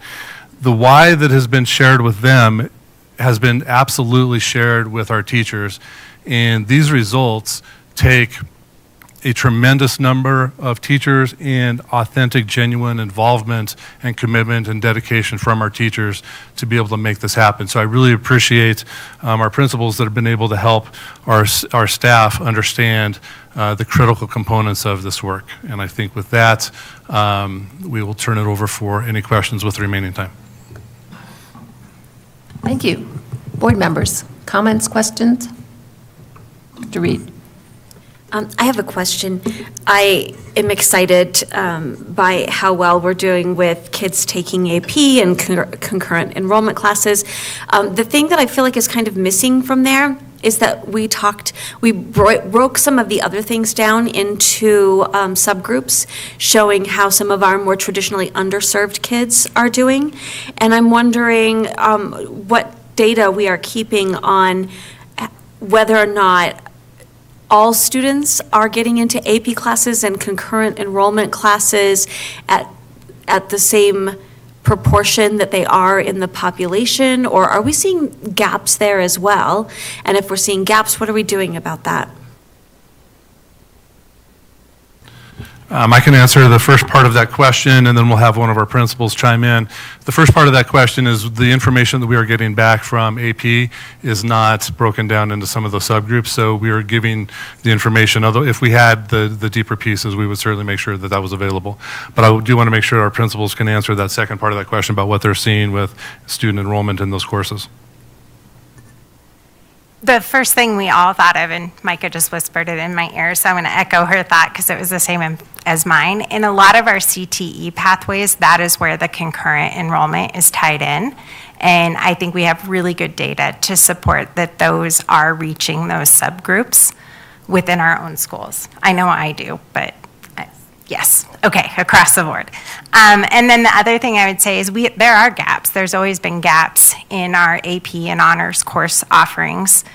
The why that has been shared with them has been absolutely shared with our teachers, and these results take a tremendous number of teachers and authentic, genuine involvement and commitment and dedication from our teachers to be able to make this happen. So I really appreciate our principals that have been able to help our staff understand the critical components of this work. And I think with that, we will turn it over for any questions with the remaining time. Thank you. Board members, comments, questions? Dr. Reed. I have a question. I am excited by how well we're doing with kids taking AP and concurrent enrollment classes. The thing that I feel like is kind of missing from there is that we broke some of the other things down into subgroups, showing how some of our more traditionally underserved kids are doing. And I'm wondering what data we are keeping on whether or not all students are getting into AP classes and concurrent enrollment classes at the same proportion that they are in the population, or are we seeing gaps there as well? And if we're seeing gaps, what are we doing about that? I can answer the first part of that question, and then we'll have one of our principals chime in. The first part of that question is the information that we are getting back from AP is not broken down into some of the subgroups, so we are giving the information. Although if we had the deeper pieces, we would certainly make sure that that was available. But I do want to make sure our principals can answer that second part of that question about what they're seeing with student enrollment in those courses. The first thing we all thought of, and Micah just whispered it in my ear, so I'm going to echo her thought because it was the same as mine. In a lot of our CTE pathways, that is where the concurrent enrollment is tied in. And I think we have really good data to support that those are reaching those subgroups within our own schools. I know I do, but yes, okay, across the board. And then the other thing I would say is there are gaps. There's always been gaps in our AP and honors course offerings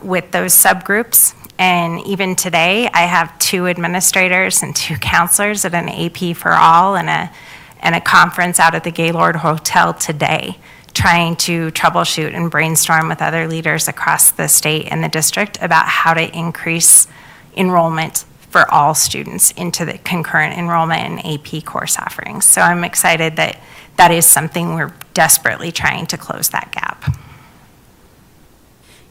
with those subgroups. And even today, I have 2 administrators and 2 counselors at an AP for All and a conference out at the Gaylord Hotel today, trying to troubleshoot and brainstorm with other leaders across the state and the district about how to increase enrollment for all students into the concurrent enrollment and AP course offerings. So I'm excited that that is something we're desperately trying to close that gap.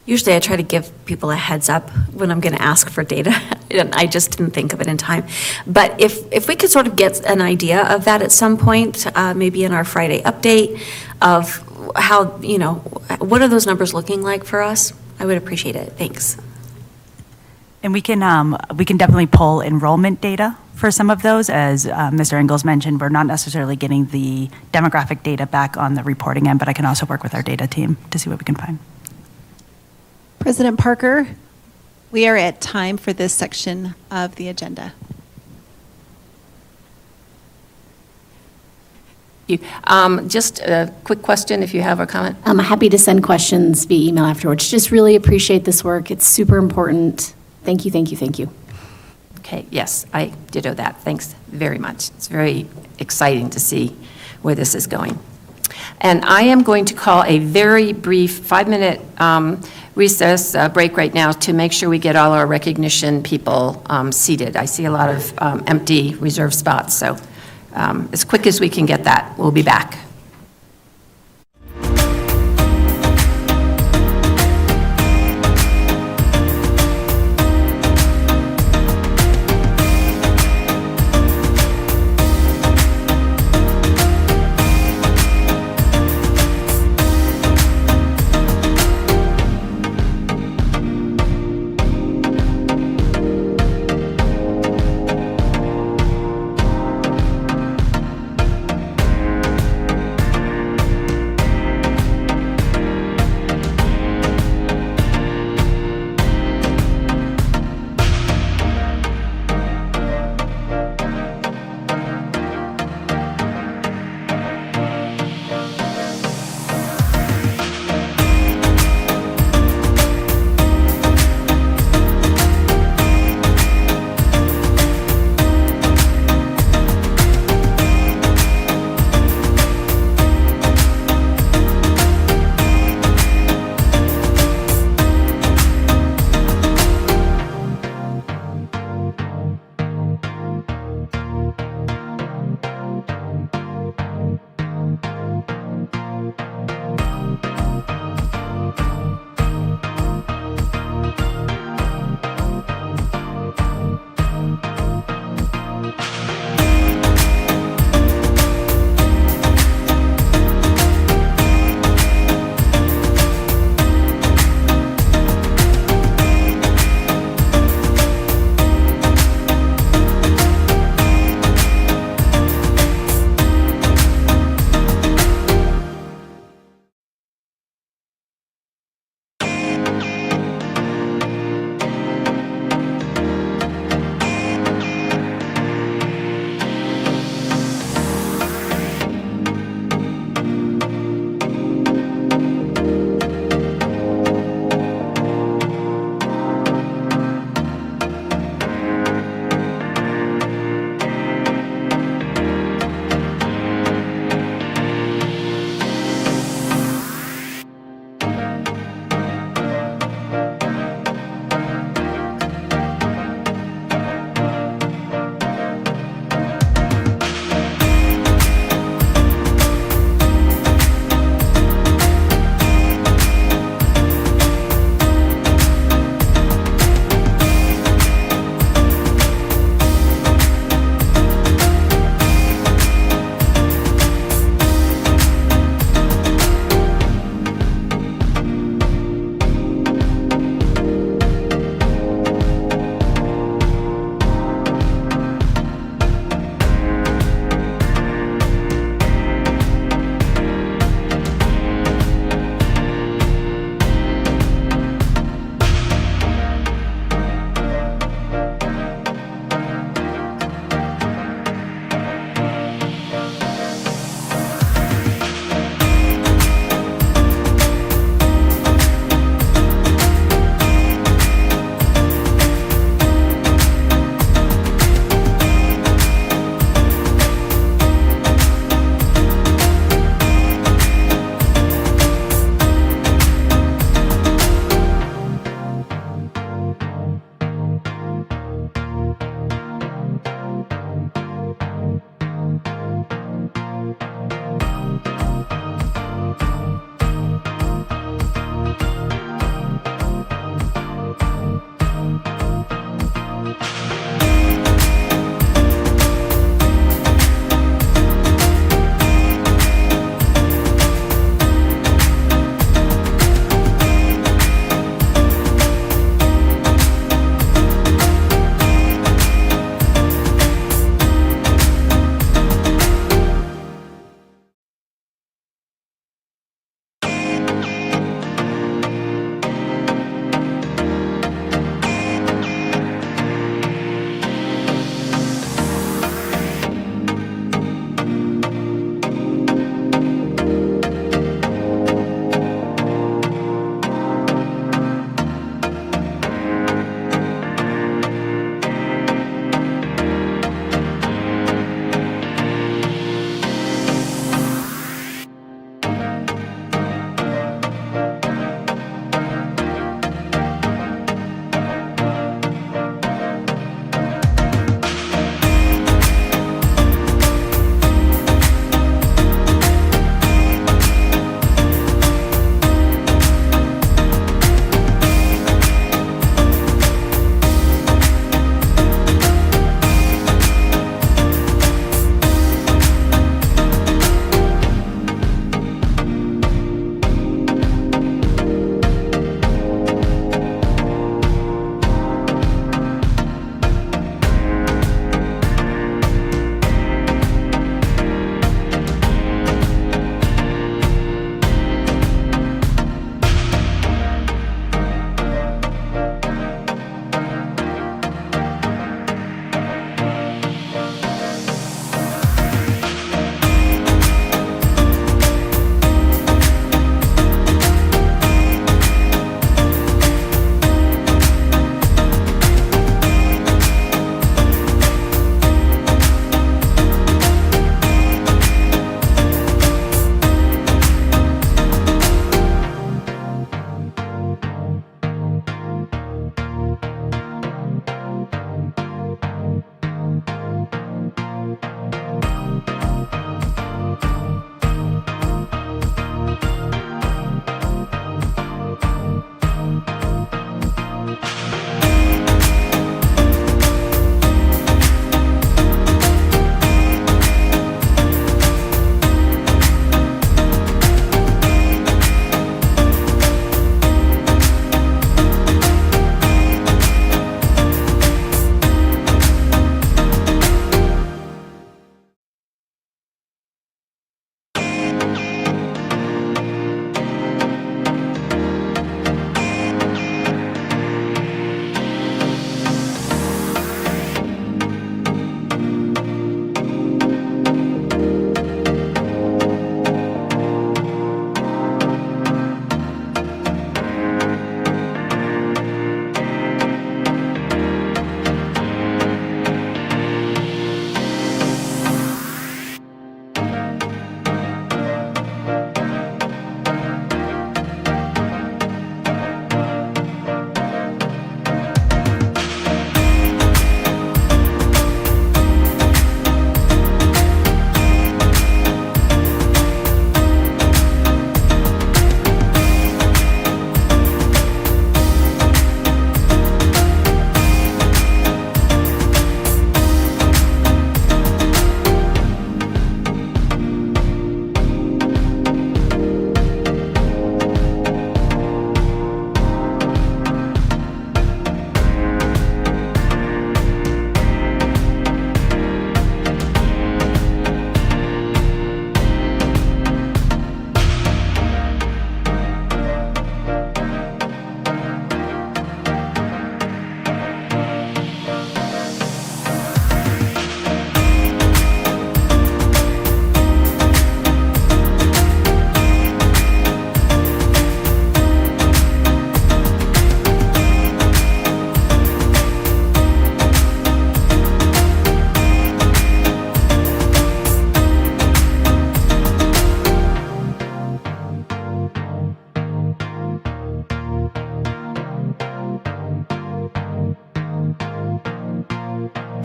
Usually I try to give people a heads up when I'm going to ask for data and I just didn't think of it in time. But if we could sort of get an idea of that at some point, maybe in our Friday update, of how, you know, what are those numbers looking like for us? I would appreciate it. Thanks. And we can definitely pull enrollment data for some of those. As Mr. Engels mentioned, we're not necessarily getting the demographic data back on the reporting end, but I can also work with our data team to see what we can find. President Parker, we are at time for this section of the agenda. Just a quick question, if you have a comment. I'm happy to send questions via email afterwards. Just really appreciate this work. It's super important. Thank you, thank you, thank you. Okay, yes, I ditto that. Thanks very much. It's very exciting to see where this is going. And I am going to call a very brief 5-minute recess break right now to make sure we get all our recognition people seated. I see a lot of empty reserve spots, so as quick as we can get that, we'll be back.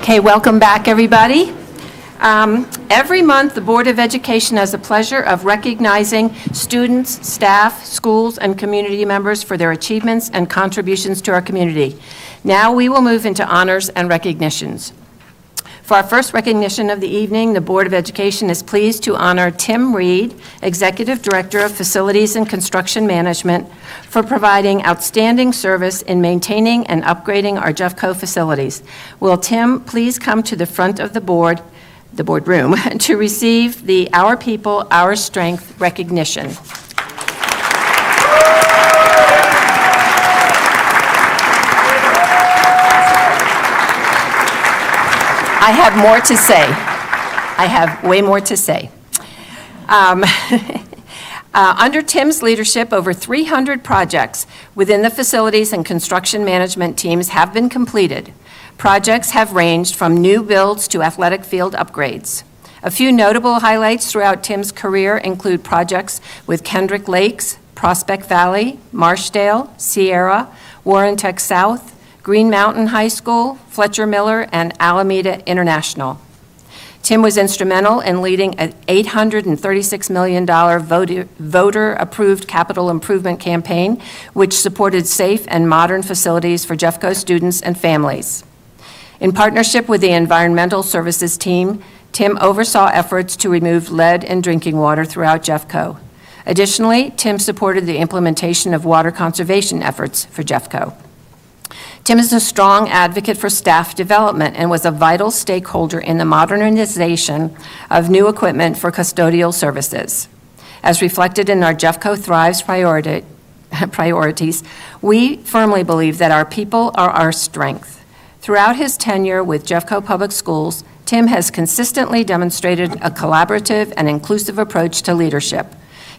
Okay, welcome back, everybody. Every month, the Board of Education has the pleasure of recognizing students, staff, schools, and community members for their achievements and contributions to our community. Now we will move into honors and recognitions. For our first recognition of the evening, the Board of Education is pleased to honor Tim Reed, Executive Director of Facilities and Construction Management, for providing outstanding service in maintaining and upgrading our Jeffco facilities. Will Tim please come to the front of the boardroom, to receive the Our People, Our Strength recognition. I have more to say. I have way more to say. Under Tim's leadership, over 300 projects within the facilities and construction management teams have been completed. Projects have ranged from new builds to athletic field upgrades. A few notable highlights throughout Tim's career include projects with Kendrick Lakes, Prospect Valley, Marshdale, Sierra, Warren Tech South, Green Mountain High School, Fletcher Miller, and Alameda International. Tim was instrumental in leading an $836 million voter-approved capital improvement campaign, which supported safe and modern facilities for Jeffco students and families. In partnership with the Environmental Services team, Tim oversaw efforts to remove lead in drinking water throughout Jeffco. Additionally, Tim supported the implementation of water conservation efforts for Jeffco. Tim is a strong advocate for staff development and was a vital stakeholder in the modernization of new equipment for custodial services. As reflected in our Jeffco Thrives priorities, we firmly believe that our people are our strength. Throughout his tenure with Jeffco Public Schools, Tim has consistently demonstrated a collaborative and inclusive approach to leadership.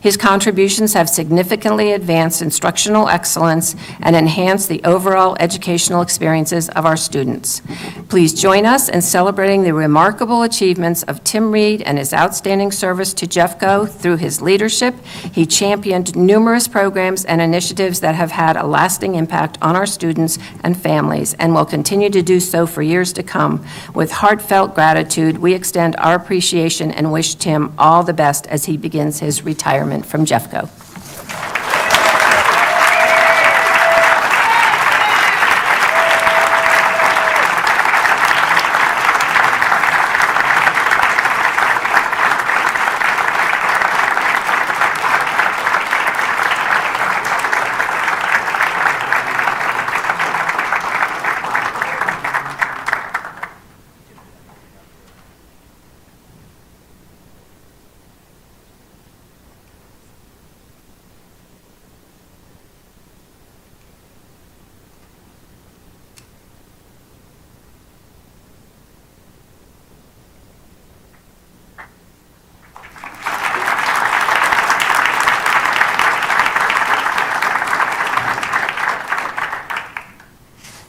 His contributions have significantly advanced instructional excellence and enhanced the overall educational experiences of our students. Please join us in celebrating the remarkable achievements of Tim Reed and his outstanding service to Jeffco. Through his leadership, he championed numerous programs and initiatives that have had a lasting impact on our students and families and will continue to do so for years to come. With heartfelt gratitude, we extend our appreciation and wish Tim all the best as he begins his retirement from Jeffco.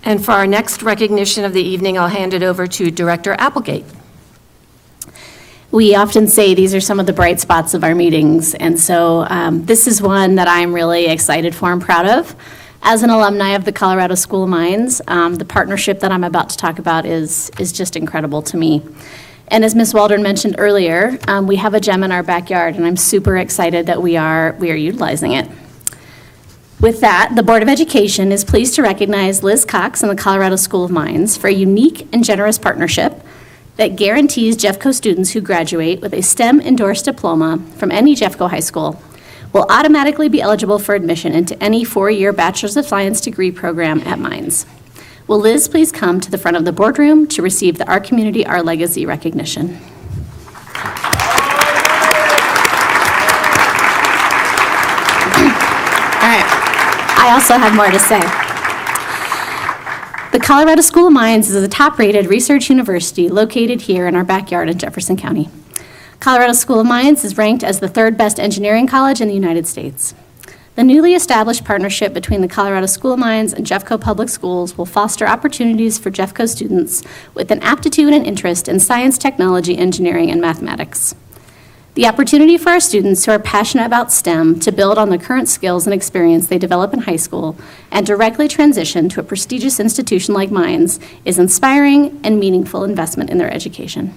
And for our next recognition of the evening, I'll hand it over to Director Applegate. We often say these are some of the bright spots of our meetings, and so this is one that I'm really excited for and proud of. As an alumni of the Colorado School of Mines, the partnership that I'm about to talk about is just incredible to me. And as Ms. Waldron mentioned earlier, we have a gem in our backyard, and I'm super excited that we are utilizing it. With that, the Board of Education is pleased to recognize Liz Cox and the Colorado School of Mines for a unique and generous partnership that guarantees Jeffco students who graduate with a STEM-endorsed diploma from any Jeffco high school will automatically be eligible for admission into any four-year Bachelor's of Science degree program at Mines. Will Liz please come to the front of the boardroom to receive the Our Community, Our Legacy recognition? I also have more to say. The Colorado School of Mines is a top-rated research university located here in our backyard in Jefferson County. Colorado School of Mines is ranked as the third best engineering college in the United States. The newly established partnership between the Colorado School of Mines and Jeffco Public Schools will foster opportunities for Jeffco students with an aptitude and interest in science, technology, engineering, and mathematics. The opportunity for our students who are passionate about STEM to build on the current skills and experience they develop in high school and directly transition to a prestigious institution like Mines is inspiring and meaningful investment in their education.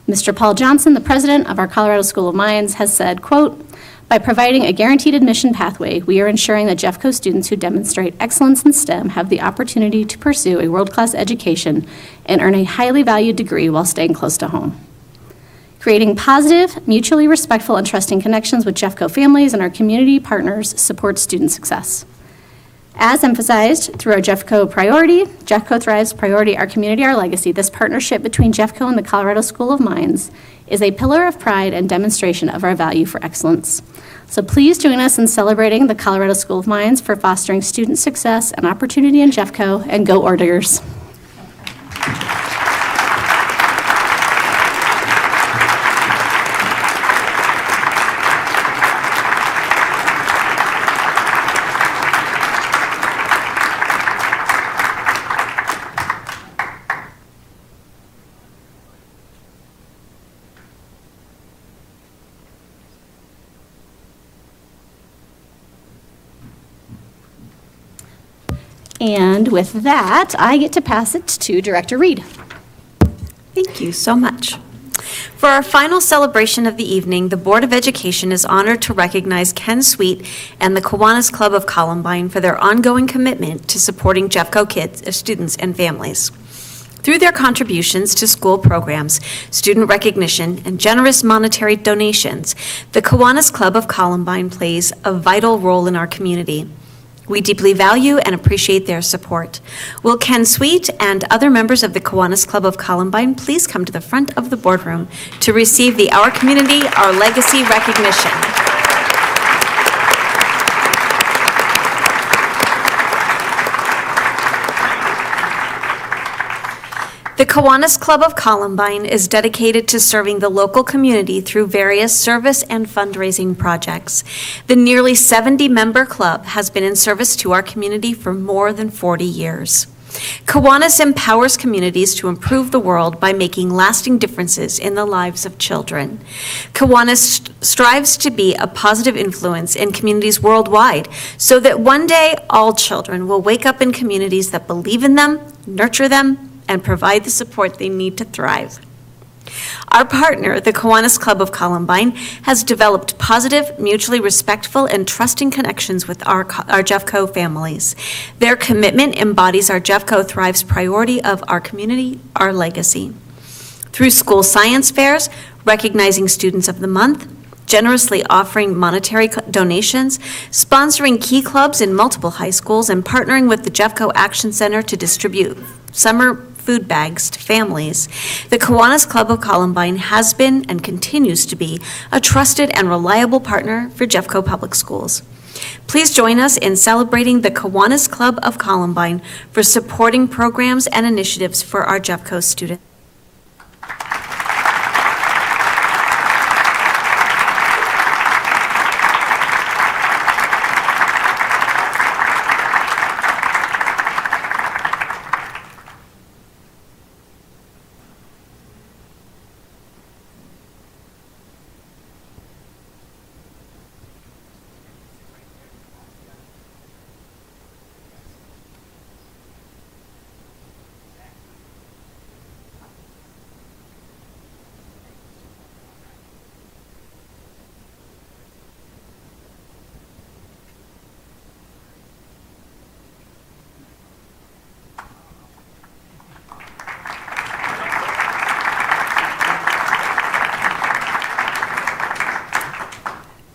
Mr. Paul Johnson, the president of our Colorado School of Mines, has said, quote, "By providing a guaranteed admission pathway, we are ensuring that Jeffco students who demonstrate excellence in STEM have the opportunity to pursue a world-class education and earn a highly valued degree while staying close to home." Creating positive, mutually respectful, and trusting connections with Jeffco families and our community partners supports student success. As emphasized through our Jeffco priority, Jeffco Thrives priority, our community, our legacy, this partnership between Jeffco and the Colorado School of Mines is a pillar of pride and demonstration of our value for excellence. So please join us in celebrating the Colorado School of Mines for fostering student success and opportunity in Jeffco, and go Orders. And with that, I get to pass it to Director Reed. Thank you so much. For our final celebration of the evening, the Board of Education is honored to recognize Ken Sweet and the Kiwanis Club of Columbine for their ongoing commitment to supporting Jeffco kids, students, and families. Through their contributions to school programs, student recognition, and generous monetary donations, the Kiwanis Club of Columbine plays a vital role in our community. We deeply value and appreciate their support. Will Ken Sweet and other members of the Kiwanis Club of Columbine please come to the front of the boardroom to receive the Our Community, Our Legacy recognition. The Kiwanis Club of Columbine is dedicated to serving the local community through various service and fundraising projects. The nearly 70-member club has been in service to our community for more than 40 years. Kiwanis empowers communities to improve the world by making lasting differences in the lives of children. Kiwanis strives to be a positive influence in communities worldwide so that one day all children will wake up in communities that believe in them, nurture them, and provide the support they need to thrive. Our partner, the Kiwanis Club of Columbine, has developed positive, mutually respectful, and trusting connections with our Jeffco families. Their commitment embodies our Jeffco Thrives priority of our community, our legacy. Through school science fairs, recognizing Students of the Month, generously offering monetary donations, sponsoring key clubs in multiple high schools, and partnering with the Jeffco Action Center to distribute summer food bags to families, the Kiwanis Club of Columbine has been and continues to be a trusted and reliable partner for Jeffco Public Schools. Please join us in celebrating the Kiwanis Club of Columbine for supporting programs and initiatives for our Jeffco students.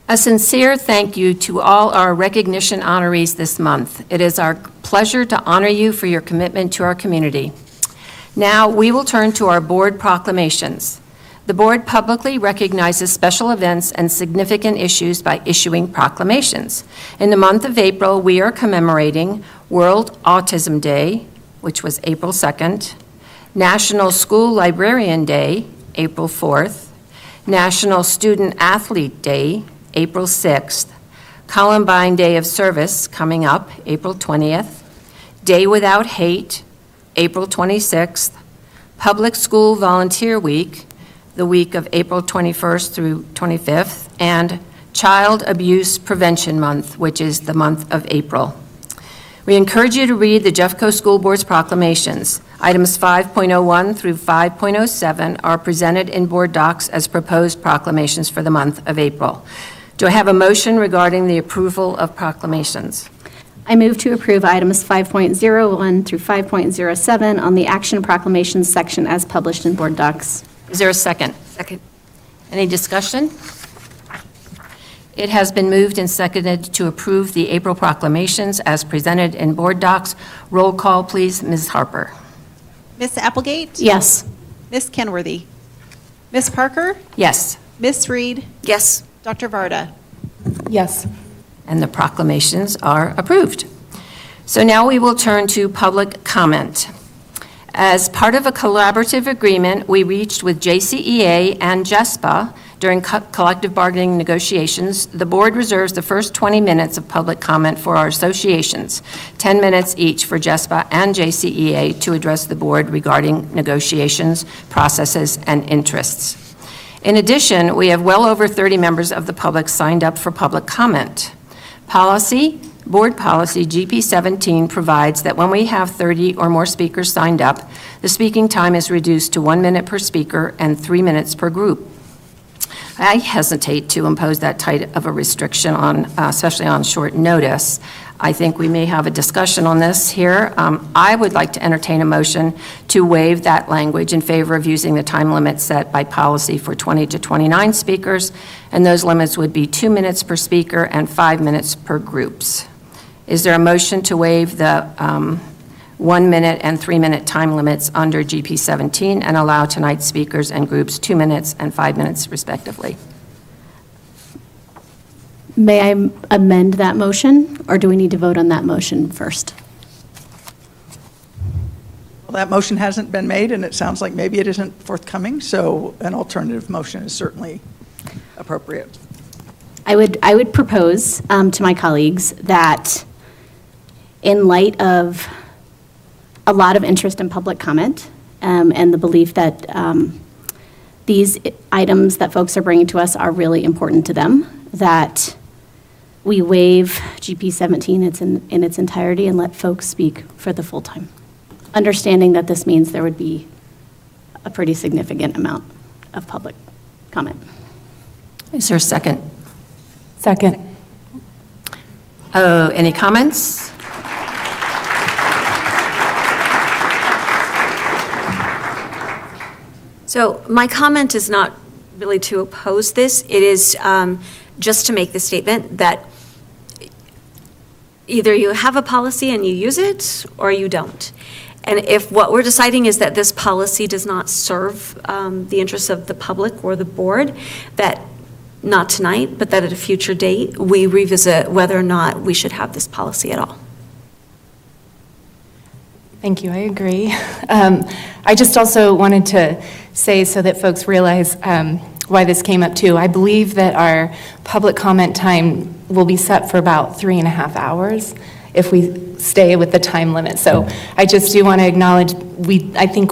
A sincere thank you to all our recognition honorees this month. It is our pleasure to honor you for your commitment to our community. Now, we will turn to our board proclamations. The board publicly recognizes special events and significant issues by issuing proclamations. In the month of April, we are commemorating World Autism Day, which was April 2nd, National School Librarian Day, April 4th, National Student Athlete Day, April 6th, Columbine Day of Service coming up, April 20th, Day Without Hate, April 26th, Public School Volunteer Week, the week of April 21st through 25th, and Child Abuse Prevention Month, which is the month of April. We encourage you to read the Jeffco School Board's proclamations. Items 5.01 through 5.07 are presented in board docs as proposed proclamations for the month of April. Do I have a motion regarding the approval of proclamations? I move to approve items 5.01 through 5.07 on the action proclamations section as published in board docs. Is there a second? Second. Any discussion? It has been moved and seconded to approve the April proclamations as presented in board docs. Roll call, please. Ms. Harper. Ms. Applegate? Yes. Ms. Kenworthy? Ms. Parker? Yes. Ms. Reed? Yes. Dr. Varda? Yes. And the proclamations are approved. So now we will turn to public comment. As part of a collaborative agreement we reached with JCEA and JESPA during collective bargaining negotiations, the board reserves the first 20 minutes of public comment for our associations, 10 minutes each for JESPA and JCEA to address the board regarding negotiations, processes, and interests. In addition, we have well over 30 members of the public signed up for public comment. Board Policy GP17 provides that when we have 30 or more speakers signed up, the speaking time is reduced to 1 minute per speaker and 3 minutes per group. I hesitate to impose that tight of a restriction on, especially on short notice. I think we may have a discussion on this here. I would like to entertain a motion to waive that language in favor of using the time limit set by policy for 20 to 29 speakers, and those limits would be 2 minutes per speaker and 5 minutes per groups. Is there a motion to waive the 1 minute and 3 minute time limits under GP17 and allow tonight's speakers and groups 2 minutes and 5 minutes respectively? May I amend that motion, or do we need to vote on that motion first? Well, that motion hasn't been made, and it sounds like maybe it isn't forthcoming, so an alternative motion is certainly appropriate. I would propose to my colleagues that in light of a lot of interest in public comment and the belief that these items that folks are bringing to us are really important to them, that we waive GP17 in its entirety and let folks speak for the full time, understanding that this means there would be a pretty significant amount of public comment. Is there a second? Second. Any comments? So my comment is not really to oppose this. It is just to make the statement that either you have a policy and you use it, or you don't. And if what we're deciding is that this policy does not serve the interests of the public or the board, that not tonight, but that at a future date, we revisit whether or not we should have this policy at all. Thank you, I agree. I just also wanted to say, so that folks realize why this came up too, I believe that our public comment time will be set for about 3.5 hours if we stay with the time limit. So I just do want to acknowledge, I think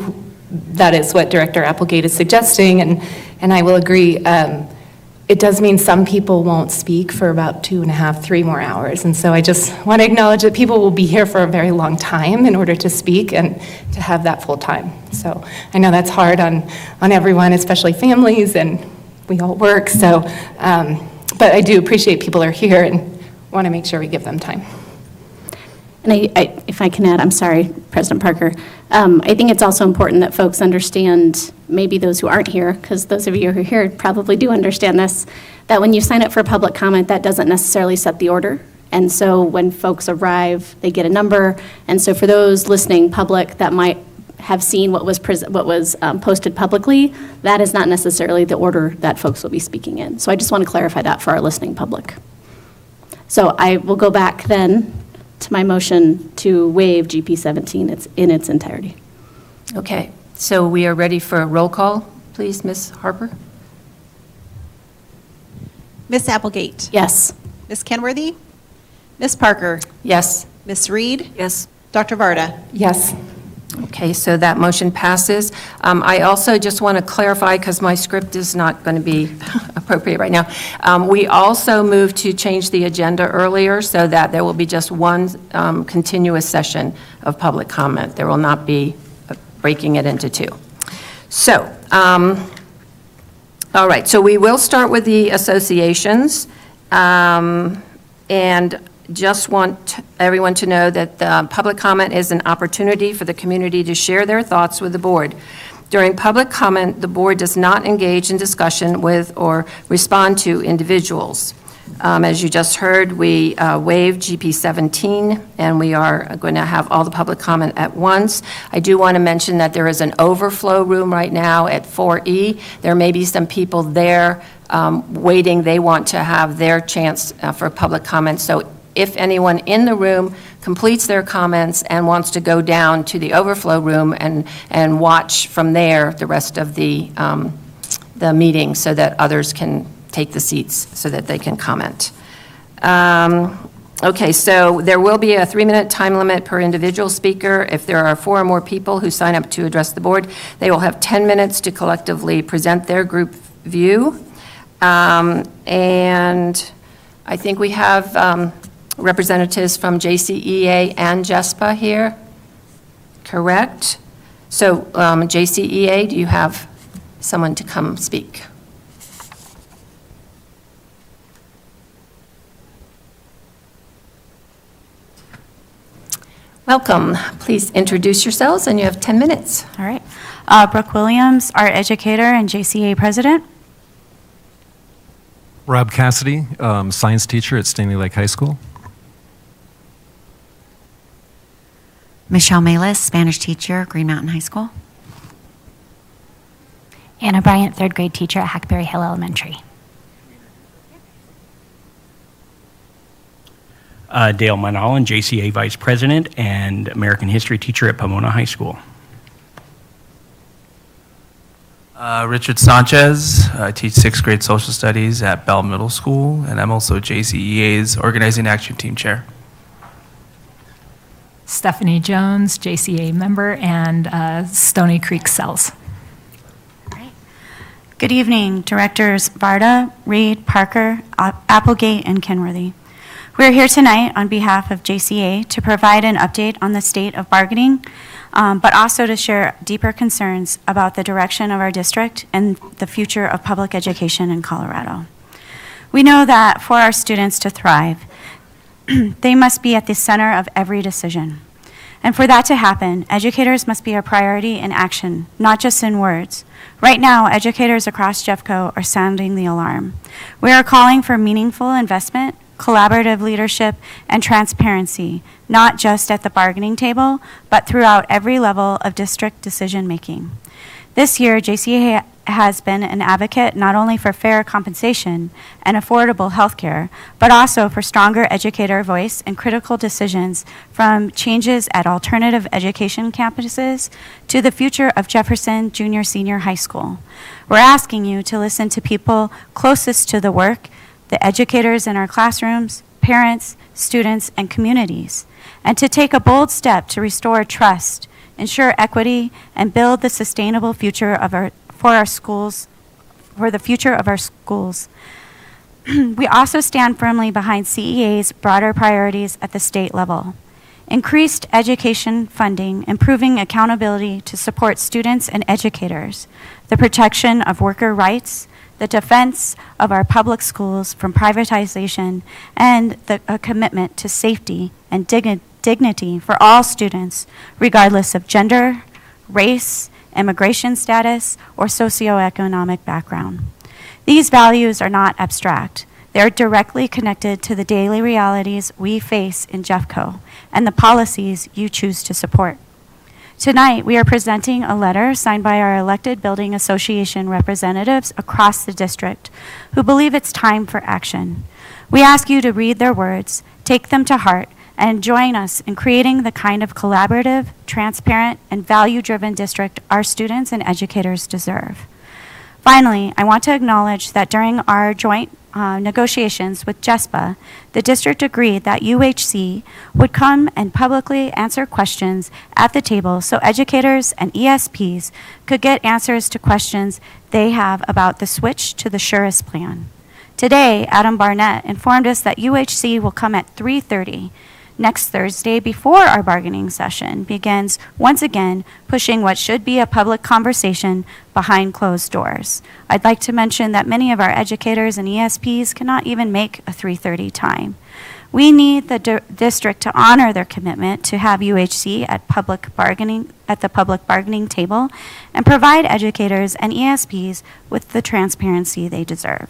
that is what Director Applegate is suggesting, and I will agree. It does mean some people won't speak for about 2.5, 3 more hours. And so I just want to acknowledge that people will be here for a very long time in order to speak and to have that full time. So I know that's hard on everyone, especially families, and we all work. So, but I do appreciate people are here and want to make sure we give them time. And if I can add, I'm sorry, President Parker, I think it's also important that folks understand, maybe those who aren't here, because those of you who are here probably do understand this, that when you sign up for public comment, that doesn't necessarily set the order. And so when folks arrive, they get a number. And so for those listening public that might have seen what was posted publicly, that is not necessarily the order that folks will be speaking in. So I just want to clarify that for our listening public. So I will go back then to my motion to waive GP17 in its entirety. Okay, so we are ready for a roll call, please, Ms. Harper? Ms. Applegate? Yes. Ms. Kenworthy? Ms. Parker? Yes. Ms. Reed? Yes. Dr. Varda? Yes. Okay, so that motion passes. I also just want to clarify, because my script is not going to be appropriate right now. We also moved to change the agenda earlier so that there will be just one continuous session of public comment. There will not be breaking it into two. So, all right, so we will start with the associations. And just want everyone to know that the public comment is an opportunity for the community to share their thoughts with the board. During public comment, the board does not engage in discussion with or respond to individuals. As you just heard, we waived GP 17, and we are going to have all the public comment at once. I do want to mention that there is an overflow room right now at 4E. There may be some people there waiting. They want to have their chance for public comment. So if anyone in the room completes their comments and wants to go down to the overflow room and watch from there the rest of the meeting so that others can take the seats so that they can comment. Okay, so there will be a 3-minute time limit per individual speaker. If there are 4 or more people who sign up to address the board, they will have 10 minutes to collectively present their group view. And I think we have representatives from JCEA and JESPA here, correct? So JCEA, do you have someone to come speak? Welcome. Please introduce yourselves, and you have 10 minutes. All right. Brooke Williams, art educator and JCA president. Rob Cassidy, science teacher at Stanley Lake High School. Michelle Melis, Spanish teacher, Green Mountain High School. Anna Bryant, 3rd grade teacher at Hackberry Hill Elementary. Dale Mulholland, JCA vice president and American history teacher at Pomona High School. Richard Sanchez, I teach 6th grade social studies at Bell Middle School, and I'm also JCEA's Organizing Action Team Chair. Stephanie Jones, JCA member, and Stony Creek Cells. Good evening, directors Varda, Reed, Parker, Applegate, and Kenworthy. We're here tonight on behalf of JCA to provide an update on the state of bargaining, but also to share deeper concerns about the direction of our district and the future of public education in Colorado. We know that for our students to thrive, they must be at the center of every decision. And for that to happen, educators must be a priority in action, not just in words. Right now, educators across Jeffco are sounding the alarm. We are calling for meaningful investment, collaborative leadership, and transparency, not just at the bargaining table, but throughout every level of district decision-making. This year, JCA has been an advocate not only for fair compensation and affordable health care, but also for stronger educator voice and critical decisions, from changes at alternative education campuses to the future of Jefferson Junior Senior High School. We're asking you to listen to people closest to the work, the educators in our classrooms, parents, students, and communities, and to take a bold step to restore trust, ensure equity, and build the sustainable future of our schools. We also stand firmly behind CEA's broader priorities at the state level. Increased education funding, improving accountability to support students and educators, the protection of worker rights, the defense of our public schools from privatization, and a commitment to safety and dignity for all students, regardless of gender, race, immigration status, or socioeconomic background. These values are not abstract. They're directly connected to the daily realities we face in Jeffco and the policies you choose to support. Tonight, we are presenting a letter signed by our elected building association representatives across the district who believe it's time for action. We ask you to read their words, take them to heart, and join us in creating the kind of collaborative, transparent, and value-driven district our students and educators deserve. Finally, I want to acknowledge that during our joint negotiations with JESPA, the district agreed that UHC would come and publicly answer questions at the table so educators and ESPs could get answers to questions they have about the switch to the Surest plan. Today, Adam Barnett informed us that UHC will come at 3:30 next Thursday before our bargaining session begins, once again pushing what should be a public conversation behind closed doors. I'd like to mention that many of our educators and ESPs cannot even make a 3:30 time. We need the district to honor their commitment to have UHC at the public bargaining table and provide educators and ESPs with the transparency they deserve.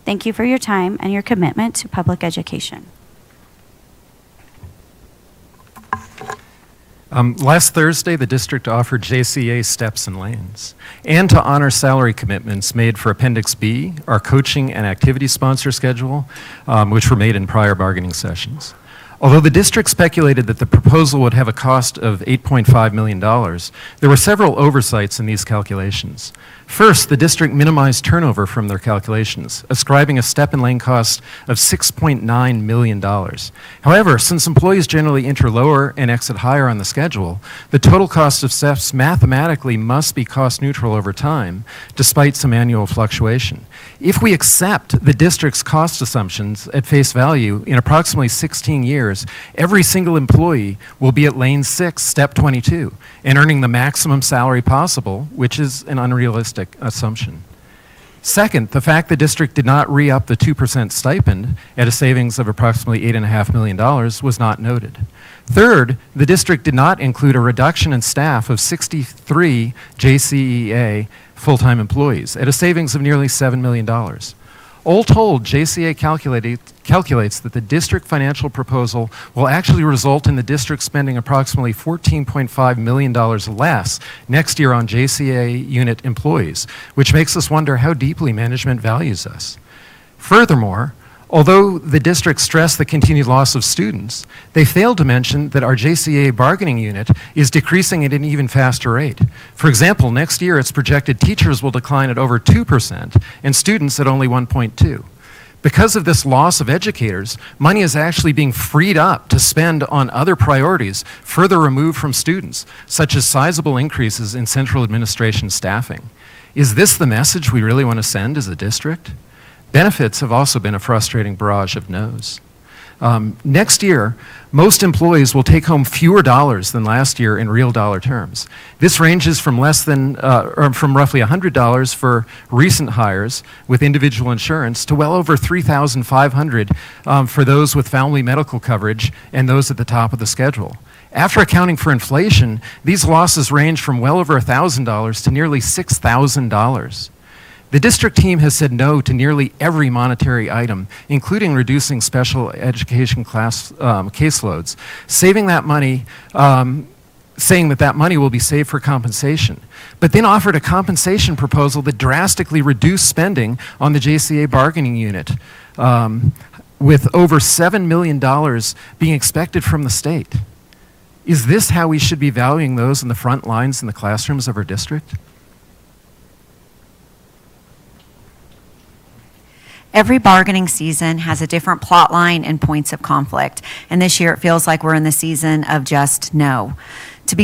Thank you for your time and your commitment to public education. Last Thursday, the district offered JCA steps and lanes, and to honor salary commitments made for Appendix B, our coaching and activity sponsor schedule, which were made in prior bargaining sessions. Although the district speculated that the proposal would have a cost of $8.5 million, there were several oversights in these calculations. First, the district minimized turnover from their calculations, ascribing a step and lane cost of $6.9 million. However, since employees generally enter lower and exit higher on the schedule, the total cost of steps mathematically must be cost neutral over time, despite some annual fluctuation. If we accept the district's cost assumptions at face value, in approximately 16 years, every single employee will be at lane 6, step 22, and earning the maximum salary possible, which is an unrealistic assumption. Second, the fact the district did not re-up the 2% stipend at a savings of approximately $8.5 million was not noted. Third, the district did not include a reduction in staff of 63 JCEA full-time employees at a savings of nearly $7 million. All told, JCA calculates that the district financial proposal will actually result in the district spending approximately $14.5 million less next year on JCA unit employees, which makes us wonder how deeply management values us. Furthermore, although the district stressed the continued loss of students, they failed to mention that our JCA bargaining unit is decreasing at an even faster rate. For example, next year it's projected teachers will decline at over 2% and students at only 1.2%. Because of this loss of educators, money is actually being freed up to spend on other priorities further removed from students, such as sizable increases in central administration staffing. Is this the message we really want to send as a district? Benefits have also been a frustrating barrage of no's. Next year, most employees will take home fewer dollars than last year in real dollar terms. This ranges from from roughly $100 for recent hires with individual insurance to well over $3,500 for those with family medical coverage and those at the top of the schedule. After accounting for inflation, these losses range from well over $1,000 to nearly $6,000. The district team has said no to nearly every monetary item, including reducing special education class caseloads, saving that money, saying that money will be saved for compensation, but then offered a compensation proposal that drastically reduced spending on the JCA bargaining unit, with over $7 million being expected from the state. Is this how we should be valuing those in the front lines in the classrooms of our district? Every bargaining season has a different plot line and points of conflict, and this year it feels like we're in the season of just no. To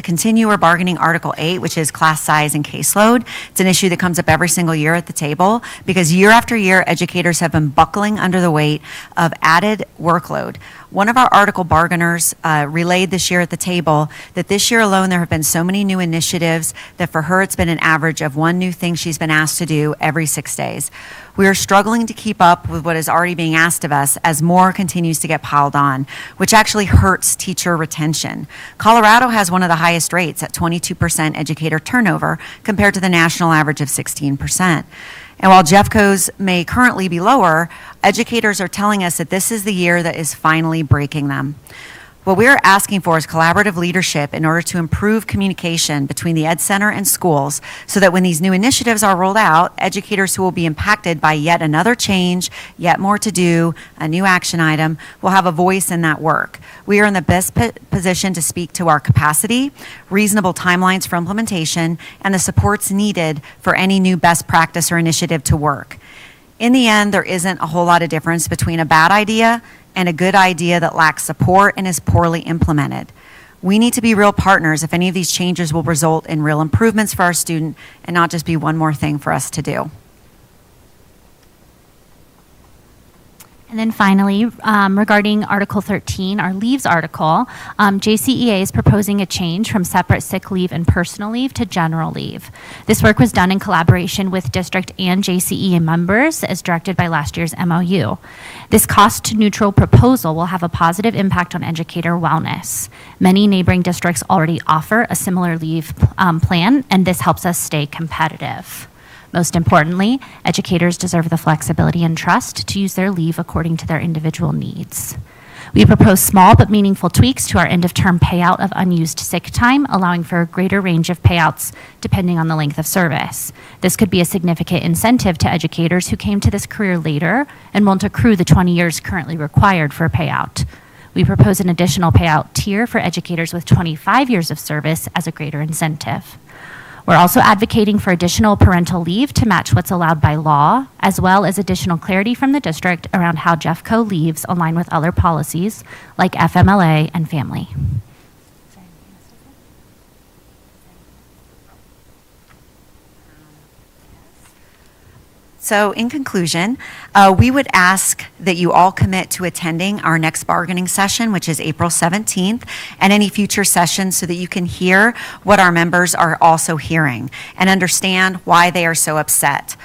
continue, we're bargaining Article 8, which is class size and caseload. It's an issue that comes up every single year at the table because year after year, educators have been buckling under the weight of added workload. One of our article bargainers relayed this year at the table that this year alone there have been so many new initiatives that for her it's been an average of one new thing she's been asked to do every 6 days. We are struggling to keep up with what is already being asked of us as more continues to get piled on, which actually hurts teacher retention. Colorado has one of the highest rates at 22% educator turnover compared to the national average of 16%. And while Jeffco's may currently be lower, educators are telling us that this is the year that is finally breaking them. What we are asking for is collaborative leadership in order to improve communication between the Ed Center and schools so that when these new initiatives are rolled out, educators who will be impacted by yet another change, yet more to do, a new action item, will have a voice in that work. We are in the best position to speak to our capacity, reasonable timelines for implementation, and the supports needed for any new best practice or initiative to work. In the end, there isn't a whole lot of difference between a bad idea and a good idea that lacks support and is poorly implemented. We need to be real partners if any of these changes will result in real improvements for our student and not just be one more thing for us to do. And then finally, regarding Article 13, our leaves article, JCEA is proposing a change from separate sick leave and personal leave to general leave. This work was done in collaboration with district and JCEA members as directed by last year's MOU. This cost-neutral proposal will have a positive impact on educator wellness. Many neighboring districts already offer a similar leave plan, and this helps us stay competitive. Most importantly, educators deserve the flexibility and trust to use their leave according to their individual needs. We propose small but meaningful tweaks to our end-of-term payout of unused sick time, allowing for a greater range of payouts depending on the length of service. This could be a significant incentive to educators who came to this career later and won't accrue the 20 years currently required for a payout. We propose an additional payout tier for educators with 25 years of service as a greater incentive. We're also advocating for additional parental leave to match what's allowed by law, as well as additional clarity from the district around how Jeffco leaves align with other policies like FMLA and family. So in conclusion, we would ask that you all commit to attending our next bargaining session, which is April 17th, and any future sessions so that you can hear what our members are also hearing and understand why they are so upset.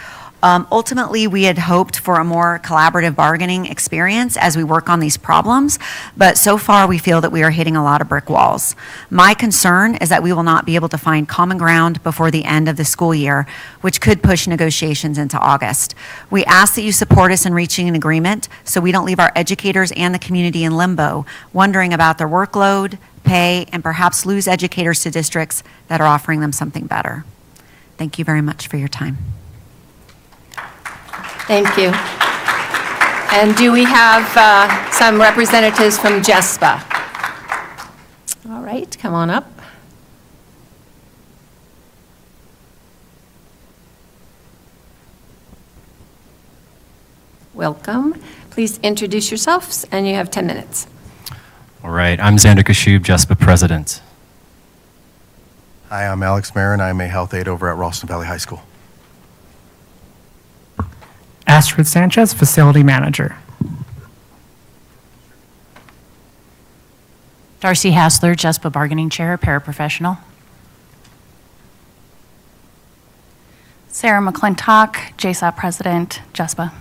Ultimately, we had hoped for a more collaborative bargaining experience as we work on these problems, but so far we feel that we are hitting a lot of brick walls. My concern is that we will not be able to find common ground before the end of the school year, which could push negotiations into August. We ask that you support us in reaching an agreement so we don't leave our educators and the community in limbo, wondering about their workload, pay, and perhaps lose educators to districts that are offering them something better. Thank you very much for your time. Thank you. And do we have some representatives from JESPA? All right, come on up. Welcome. Please introduce yourselves, and you have 10 minutes. All right, I'm Xander Kashub, JESPA President. Hi, I'm Alex Marin. I'm a health aide over at Ralston Valley High School. Astrid Sanchez, Facility Manager. Darcy Hassler, JESPA Bargaining Chair, Paraprofessional. Sarah McClintock, JSOP President, JESPA.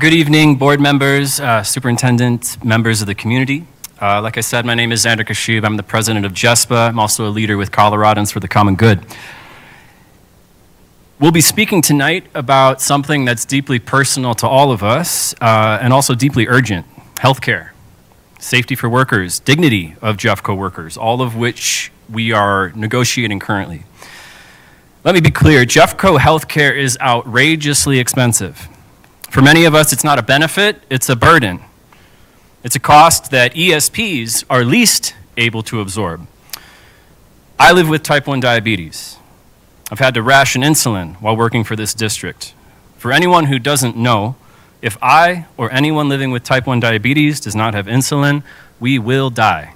Good evening, board members, superintendent, members of the community. Like I said, my name is Xander Kashub. I'm the president of JESPA. I'm also a leader with Coloradans for the Common Good. We'll be speaking tonight about something that's deeply personal to all of us and also deeply urgent: healthcare, safety for workers, dignity of Jeffco workers, all of which we are negotiating currently. Let me be clear, Jeffco healthcare is outrageously expensive. For many of us, it's not a benefit, it's a burden. It's a cost that ESPs are least able to absorb. I live with type 1 diabetes. I've had to ration insulin while working for this district. For anyone who doesn't know, if I or anyone living with type 1 diabetes does not have insulin, we will die.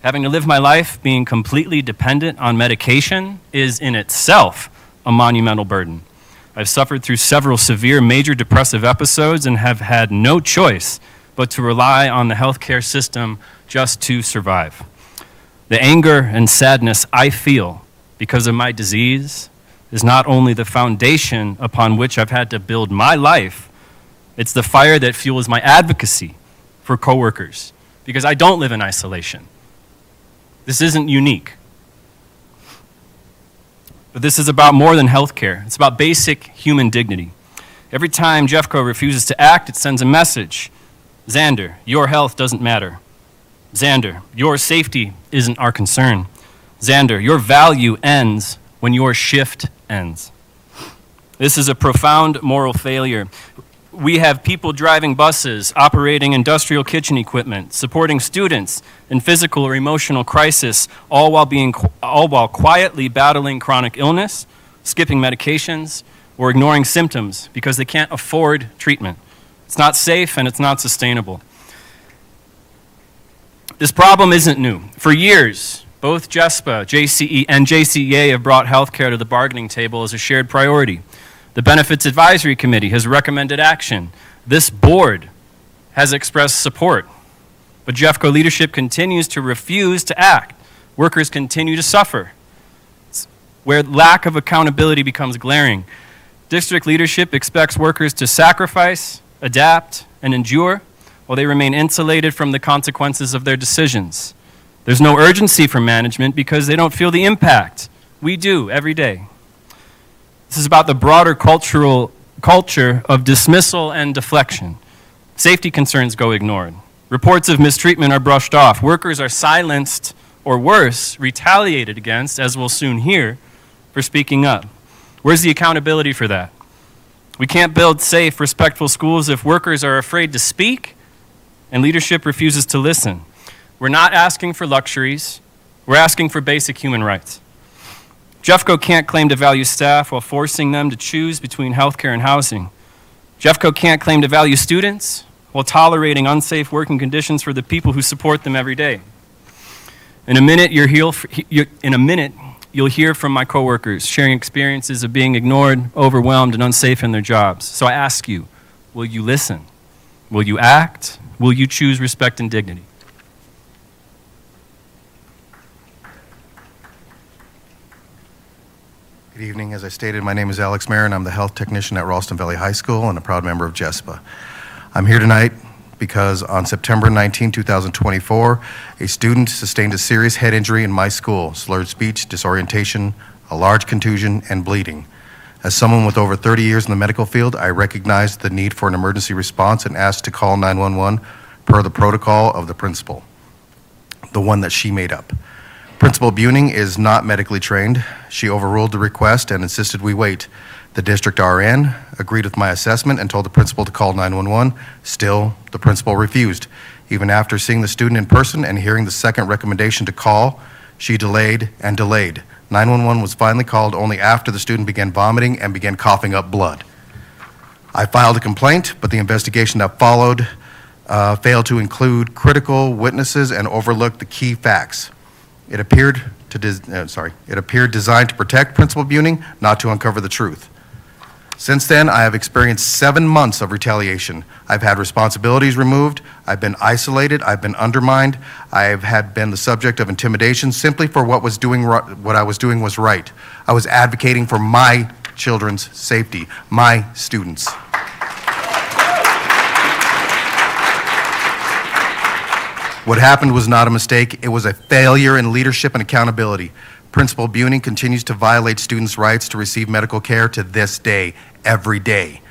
Having to live my life being completely dependent on medication is in itself a monumental burden. I've suffered through several severe major depressive episodes and have had no choice but to rely on the healthcare system just to survive. The anger and sadness I feel because of my disease is not only the foundation upon which I've had to build my life, it's the fire that fuels my advocacy for coworkers, because I don't live in isolation. This isn't unique. But this is about more than healthcare. It's about basic human dignity. Every time Jeffco refuses to act, it sends a message. Xander, your health doesn't matter. Xander, your safety isn't our concern. Xander, your value ends when your shift ends. This is a profound moral failure. We have people driving buses, operating industrial kitchen equipment, supporting students in physical or emotional crisis, all while quietly battling chronic illness, skipping medications, or ignoring symptoms because they can't afford treatment. It's not safe and it's not sustainable. This problem isn't new. For years, both JESPA, JCE, and JCEA have brought healthcare to the bargaining table as a shared priority. The Benefits Advisory Committee has recommended action. This board has expressed support. But Jeffco leadership continues to refuse to act. Workers continue to suffer, where lack of accountability becomes glaring. District leadership expects workers to sacrifice, adapt, and endure while they remain insulated from the consequences of their decisions. There's no urgency from management because they don't feel the impact. We do every day. This is about the broader culture of dismissal and deflection. Safety concerns go ignored. Reports of mistreatment are brushed off. Workers are silenced, or worse, retaliated against, as we'll soon hear, for speaking up. Where's the accountability for that? We can't build safe, respectful schools if workers are afraid to speak and leadership refuses to listen. We're not asking for luxuries. We're asking for basic human rights. Jeffco can't claim to value staff while forcing them to choose between healthcare and housing. Jeffco can't claim to value students while tolerating unsafe working conditions for the people who support them every day. In a minute, you'll hear from my coworkers sharing experiences of being ignored, overwhelmed, and unsafe in their jobs. So I ask you, will you listen? Will you act? Will you choose respect and dignity? Good evening. As I stated, my name is Alex Marin. I'm the health technician at Ralston Valley High School and a proud member of JESPA. I'm here tonight because on September 19, 2024, a student sustained a serious head injury in my school, slurred speech, disorientation, a large contusion, and bleeding. As someone with over 30 years in the medical field, I recognized the need for an emergency response and asked to call 911 per the protocol of the principal, the one that she made up. Principal Buning is not medically trained. She overruled the request and insisted we wait. The district RN agreed with my assessment and told the principal to call 911. Still, the principal refused. Even after seeing the student in person and hearing the second recommendation to call, she delayed and delayed. 911 was finally called only after the student began vomiting and began coughing up blood. I filed a complaint, but the investigation that followed failed to include critical witnesses and overlooked the key facts. It appeared designed to protect Principal Buning, not to uncover the truth. Since then, I have experienced 7 months of retaliation. I've had responsibilities removed, I've been isolated, I've been undermined, I've been the subject of intimidation simply for what I was doing was right. I was advocating for my children's safety, my students. What happened was not a mistake, it was a failure in leadership and accountability. Principal Buning continues to violate students' rights to receive medical care to this day, every day.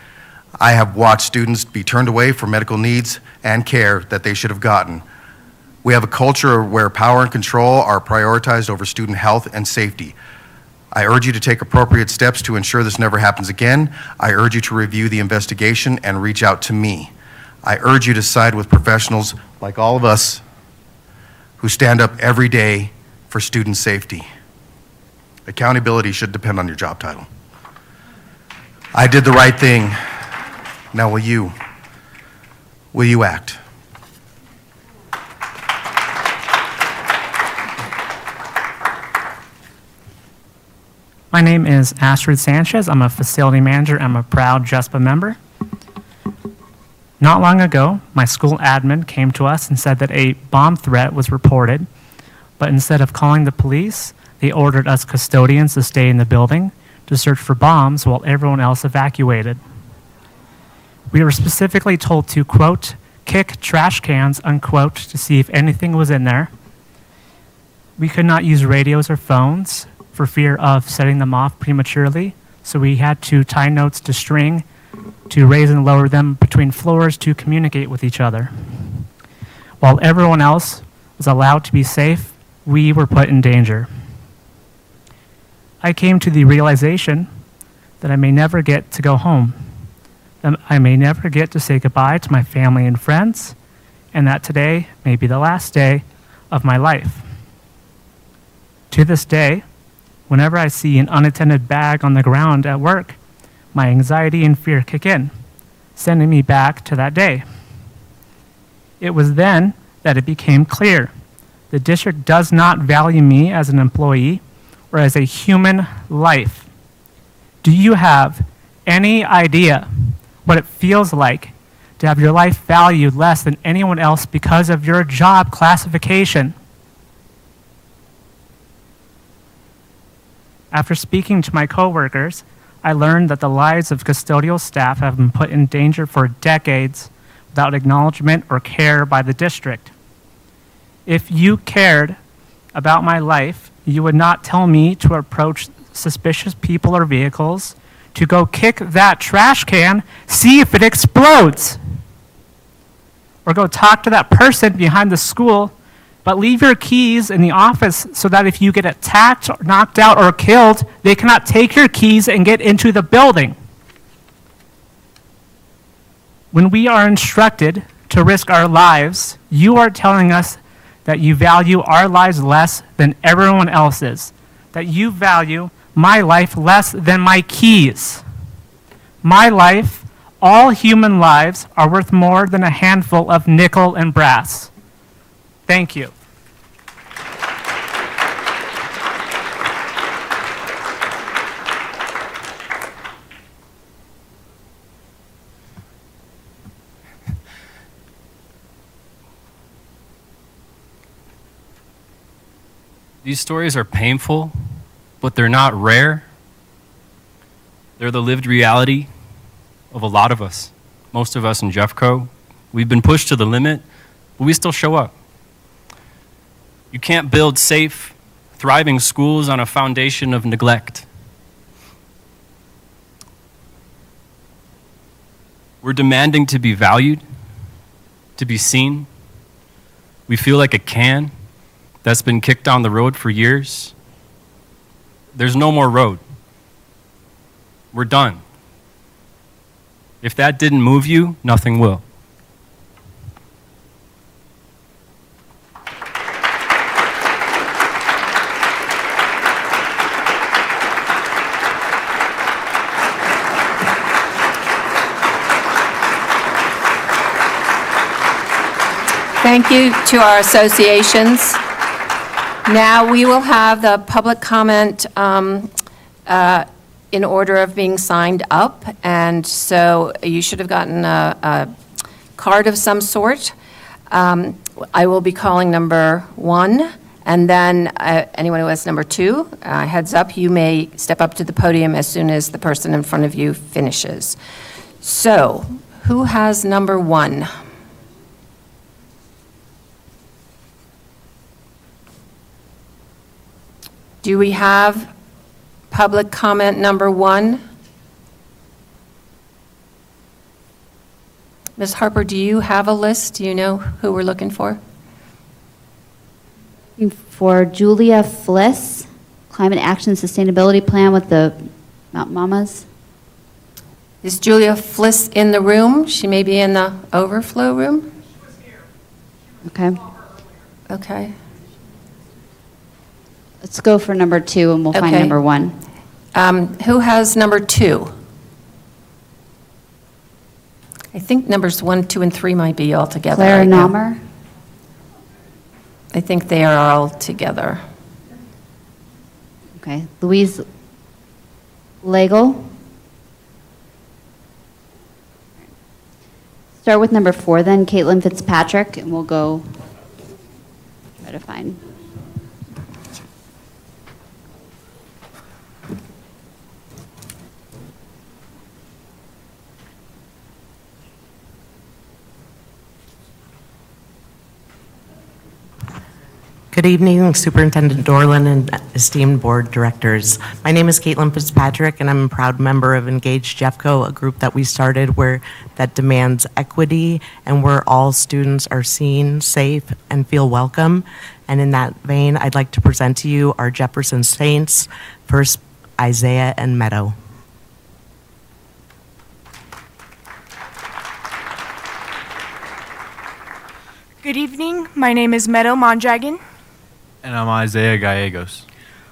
I have watched students be turned away from medical needs and care that they should have gotten. We have a culture where power and control are prioritized over student health and safety. I urge you to take appropriate steps to ensure this never happens again. I urge you to review the investigation and reach out to me. I urge you to side with professionals like all of us who stand up every day for student safety. Accountability should depend on your job title. I did the right thing. Now will you act? My name is Astrid Sanchez. I'm a facility manager. I'm a proud JESPA member. Not long ago, my school admin came to us and said that a bomb threat was reported, but instead of calling the police, they ordered us custodians to stay in the building to search for bombs while everyone else evacuated. We were specifically told to, quote, kick trash cans, unquote, to see if anything was in there. We could not use radios or phones for fear of setting them off prematurely, so we had to tie notes to string to raise and lower them between floors to communicate with each other. While everyone else was allowed to be safe, we were put in danger. I came to the realization that I may never get to go home, that I may never get to say goodbye to my family and friends, and that today may be the last day of my life. To this day, whenever I see an unattended bag on the ground at work, my anxiety and fear kick in, sending me back to that day. It was then that it became clear the district does not value me as an employee or as a human life. Do you have any idea what it feels like to have your life valued less than anyone else because of your job classification? After speaking to my coworkers, I learned that the lives of custodial staff have been put in danger for decades without acknowledgement or care by the district. If you cared about my life, you would not tell me to approach suspicious people or vehicles, to go kick that trash can, see if it explodes, or go talk to that person behind the school, but leave your keys in the office so that if you get attacked, or knocked out, or killed, they cannot take your keys and get into the building. When we are instructed to risk our lives, you are telling us that you value our lives less than everyone else's, that you value my life less than my keys. My life, all human lives, are worth more than a handful of nickel and brass. Thank you. These stories are painful, but they're not rare. They're the lived reality of a lot of us. Most of us in Jeffco, we've been pushed to the limit, but we still show up. You can't build safe, thriving schools on a foundation of neglect. We're demanding to be valued, to be seen. We feel like a can that's been kicked down the road for years. There's no more road. We're done. If that didn't move you, nothing will. Thank you to our associations. Now we will have the public comment in order of being signed up, and so you should have gotten a card of some sort. I will be calling number 1, and then anyone who has number 2, heads up, you may step up to the podium as soon as the person in front of you finishes. So, who has number 1? Do we have public comment number 1? Ms. Harper, do you have a list? Do you know who we're looking for? For Julia Fliss, Climate Action Sustainability Plan with the Mount Mamas. Is Julia Fliss in the room? She may be in the overflow room? Okay. Okay. Let's go for number 2 and we'll find Okay. number 1. Who has number 2? I think numbers 1, 2, and 3 might be all together. Clara right now. Naumer. I think they are all together. Okay. Louise Legel. Start with number 4 then, Caitlin Fitzpatrick, and we'll go try to find. Good evening, Superintendent Dorlan and esteemed board directors. My name is Caitlin Fitzpatrick, and I'm a proud member of Engage Jeffco, a group that we started that demands equity and where all students are seen, safe, and feel welcome. And in that vein, I'd like to present to you our Jefferson Saints, first Isaiah and Meadow. Good evening. My name is Meadow Mondragon. And I'm Isaiah Gallegos.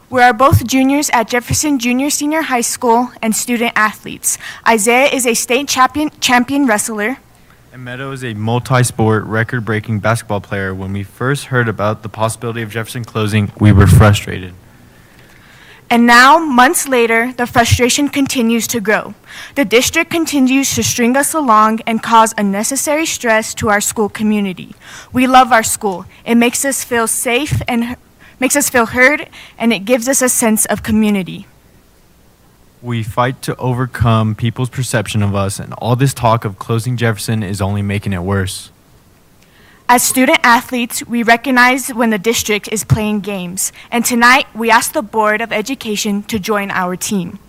We are both juniors at Jefferson Junior Senior High School and student athletes. Isaiah is a state champion wrestler. And Meadow is a multi-sport, record-breaking basketball player. When we first heard about the possibility of Jefferson closing, we were frustrated. And now, months later, the frustration continues to grow. The district continues to string us along and cause unnecessary stress to our school community. We love our school. It makes us feel safe and makes us feel heard, and it gives us a sense of community. We fight to overcome people's perception of us, and all this talk of closing Jefferson is only making it worse. As student athletes, we recognize when the district is playing games, and tonight we ask the Board of Education to join our team.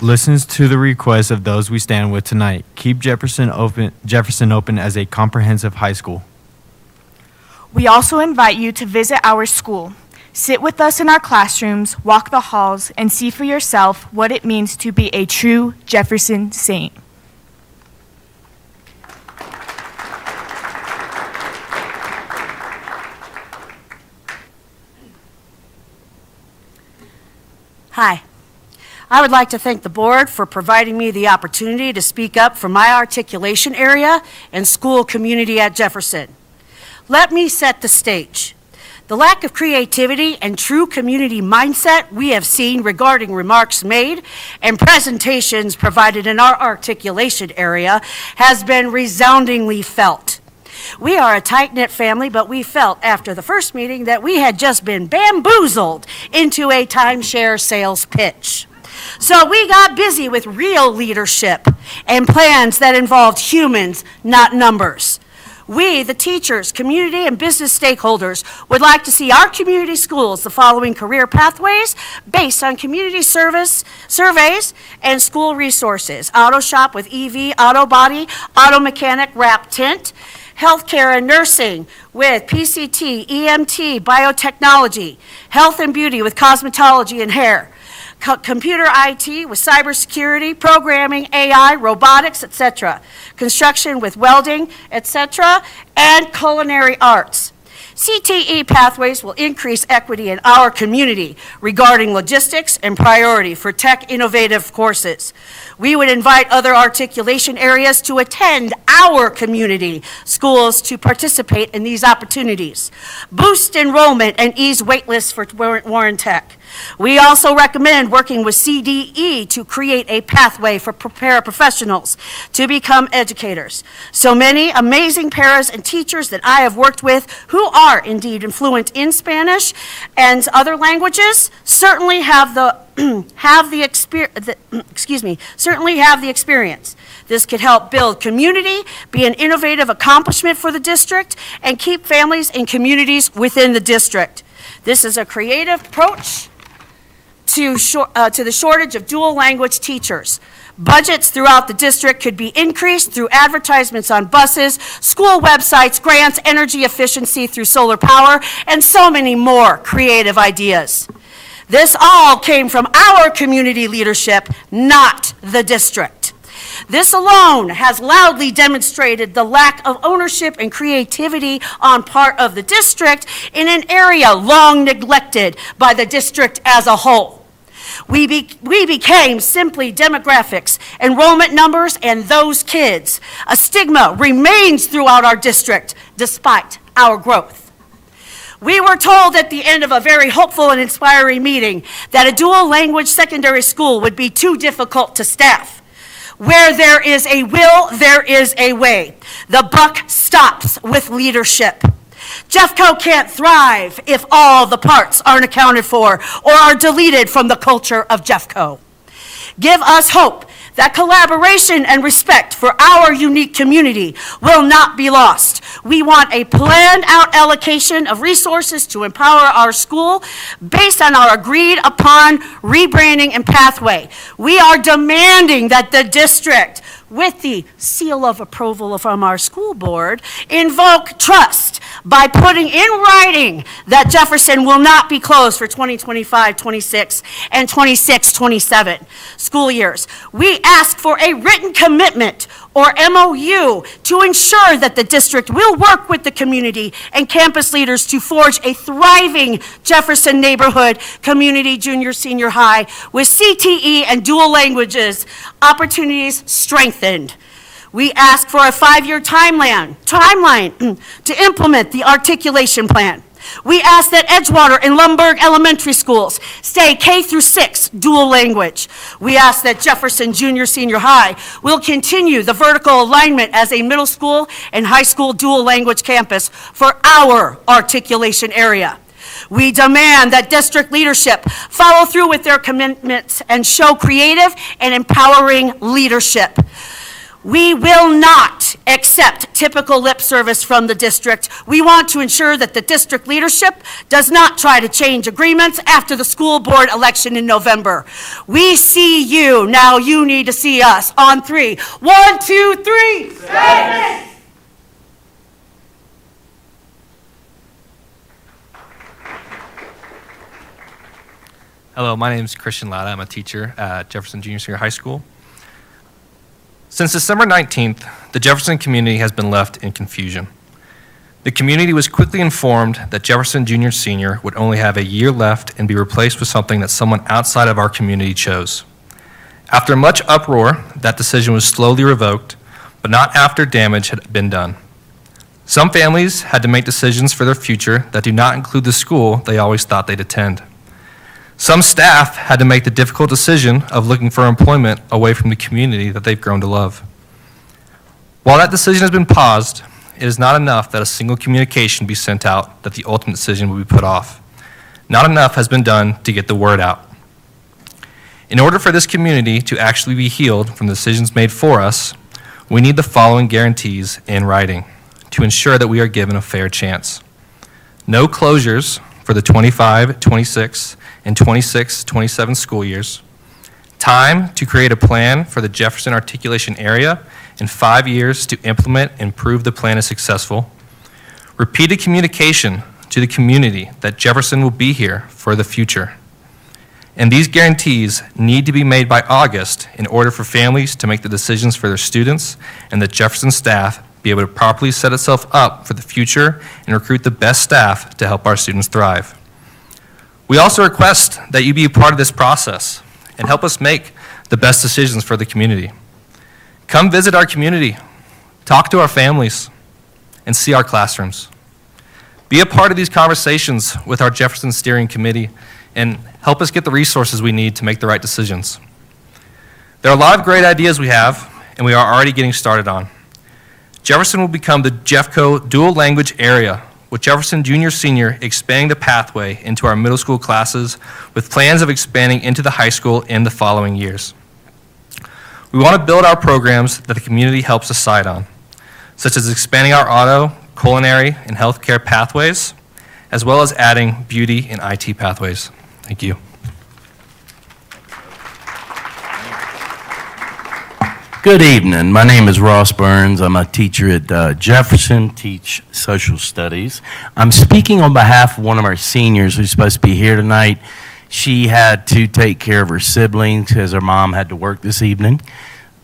Listens to the requests of those we stand with tonight. Keep Jefferson open as a comprehensive high school. We also invite you to visit our school. Sit with us in our classrooms, walk the halls, and see for yourself what it means to be a true Jefferson Saint. Hi. I would like to thank the board for providing me the opportunity to speak up for my articulation area and school community at Jefferson. Let me set the stage. The lack of creativity and true community mindset we have seen regarding remarks made and presentations provided in our articulation area has been resoundingly felt. We are a tight-knit family, but we felt after the first meeting that we had just been bamboozled into a timeshare sales pitch. So we got busy with real leadership and plans that involved humans, not numbers. We, the teachers, community, and business stakeholders, would like to see our community schools the following career pathways based on community service surveys and school resources. Auto shop with EV, auto body, auto mechanic, wrap tint. Healthcare and nursing with PCT, EMT, biotechnology. Health and beauty with cosmetology and hair. Computer IT with cybersecurity, programming, AI, robotics, etc. Construction with welding, etc. And culinary arts. CTE pathways will increase equity in our community regarding logistics and priority for tech innovative courses. We would invite other articulation areas to attend our community schools to participate in these opportunities. Boost enrollment and ease waitlists for Warren Tech. We also recommend working with CDE to create a pathway for paraprofessionals to become educators. So many amazing paras and teachers that I have worked with who are indeed fluent in Spanish and other languages certainly have the experience. This could help build community, be an innovative accomplishment for the district, and keep families and communities within the district. This is a creative approach to the shortage of dual language teachers. Budgets throughout the district could be increased through advertisements on buses, school websites, grants, energy efficiency through solar power, and so many more creative ideas. This all came from our community leadership, not the district. This alone has loudly demonstrated the lack of ownership and creativity on part of the district in an area long neglected by the district as a whole. We became simply demographics, enrollment numbers, and those kids. A stigma remains throughout our district despite our growth. We were told at the end of a very hopeful and inspiring meeting that a dual language secondary school would be too difficult to staff. Where there is a will, there is a way. The buck stops with leadership. Jeffco can't thrive if all the parts aren't accounted for or are deleted from the culture of Jeffco. Give us hope that collaboration and respect for our unique community will not be lost. We want a planned out allocation of resources to empower our school based on our agreed upon rebranding and pathway. We are demanding that the district, with the seal of approval from our school board, invoke trust by putting in writing that Jefferson will not be closed for 2025-26 and 26-27 school years. We ask for a written commitment or MOU to ensure that the district will work with the community and campus leaders to forge a thriving Jefferson neighborhood community junior senior high with CTE and dual languages opportunities strengthened. We ask for a 5-year timeline to implement the articulation plan. We ask that Edgewater and Lumberg elementary schools stay K through 6 dual language. We ask that Jefferson Junior Senior High will continue the vertical alignment as a middle school and high school dual language campus for our articulation area. We demand that district leadership follow through with their commitments and show creative and empowering leadership. We will not accept typical lip service from the district. We want to ensure that the district leadership does not try to change agreements after the school board election in November. We see you, now you need to see us on 3. 1, 2, 3. Statement! Hello, my name is Christian Latta. I'm a teacher at Jefferson Junior Senior High School. Since December 19th, the Jefferson community has been left in confusion. The community was quickly informed that Jefferson Junior Senior would only have a year left and be replaced with something that someone outside of our community chose. After much uproar, that decision was slowly revoked, but not after damage had been done. Some families had to make decisions for their future that do not include the school they always thought they'd attend. Some staff had to make the difficult decision of looking for employment away from the community that they've grown to love. While that decision has been paused, it is not enough that a single communication be sent out that the ultimate decision will be put off. Not enough has been done to get the word out. In order for this community to actually be healed from the decisions made for us, we need the following guarantees in writing to ensure that we are given a fair chance. No closures for the 25-26 and 26-27 school years. Time to create a plan for the Jefferson articulation area in 5 years to implement and prove the plan is successful. Repeated communication to the community that Jefferson will be here for the future. And these guarantees need to be made by August in order for families to make the decisions for their students and the Jefferson staff be able to properly set itself up for the future and recruit the best staff to help our students thrive. We also request that you be a part of this process and help us make the best decisions for the community. Come visit our community, talk to our families, and see our classrooms. Be a part of these conversations with our Jefferson Steering Committee and help us get the resources we need to make the right decisions. There are a lot of great ideas we have, and we are already getting started on. Jefferson will become the Jeffco dual language area, with Jefferson Junior Senior expanding the pathway into our middle school classes with plans of expanding into the high school in the following years. We want to build our programs that the community helps decide on, such as expanding our auto, culinary, and healthcare pathways, as well as adding beauty and IT pathways. Thank you. Good evening. My name is Ross Burns. I'm a teacher at Jefferson, teach social studies. I'm speaking on behalf of one of our seniors who's supposed to be here tonight. She had to take care of her siblings because her mom had to work this evening.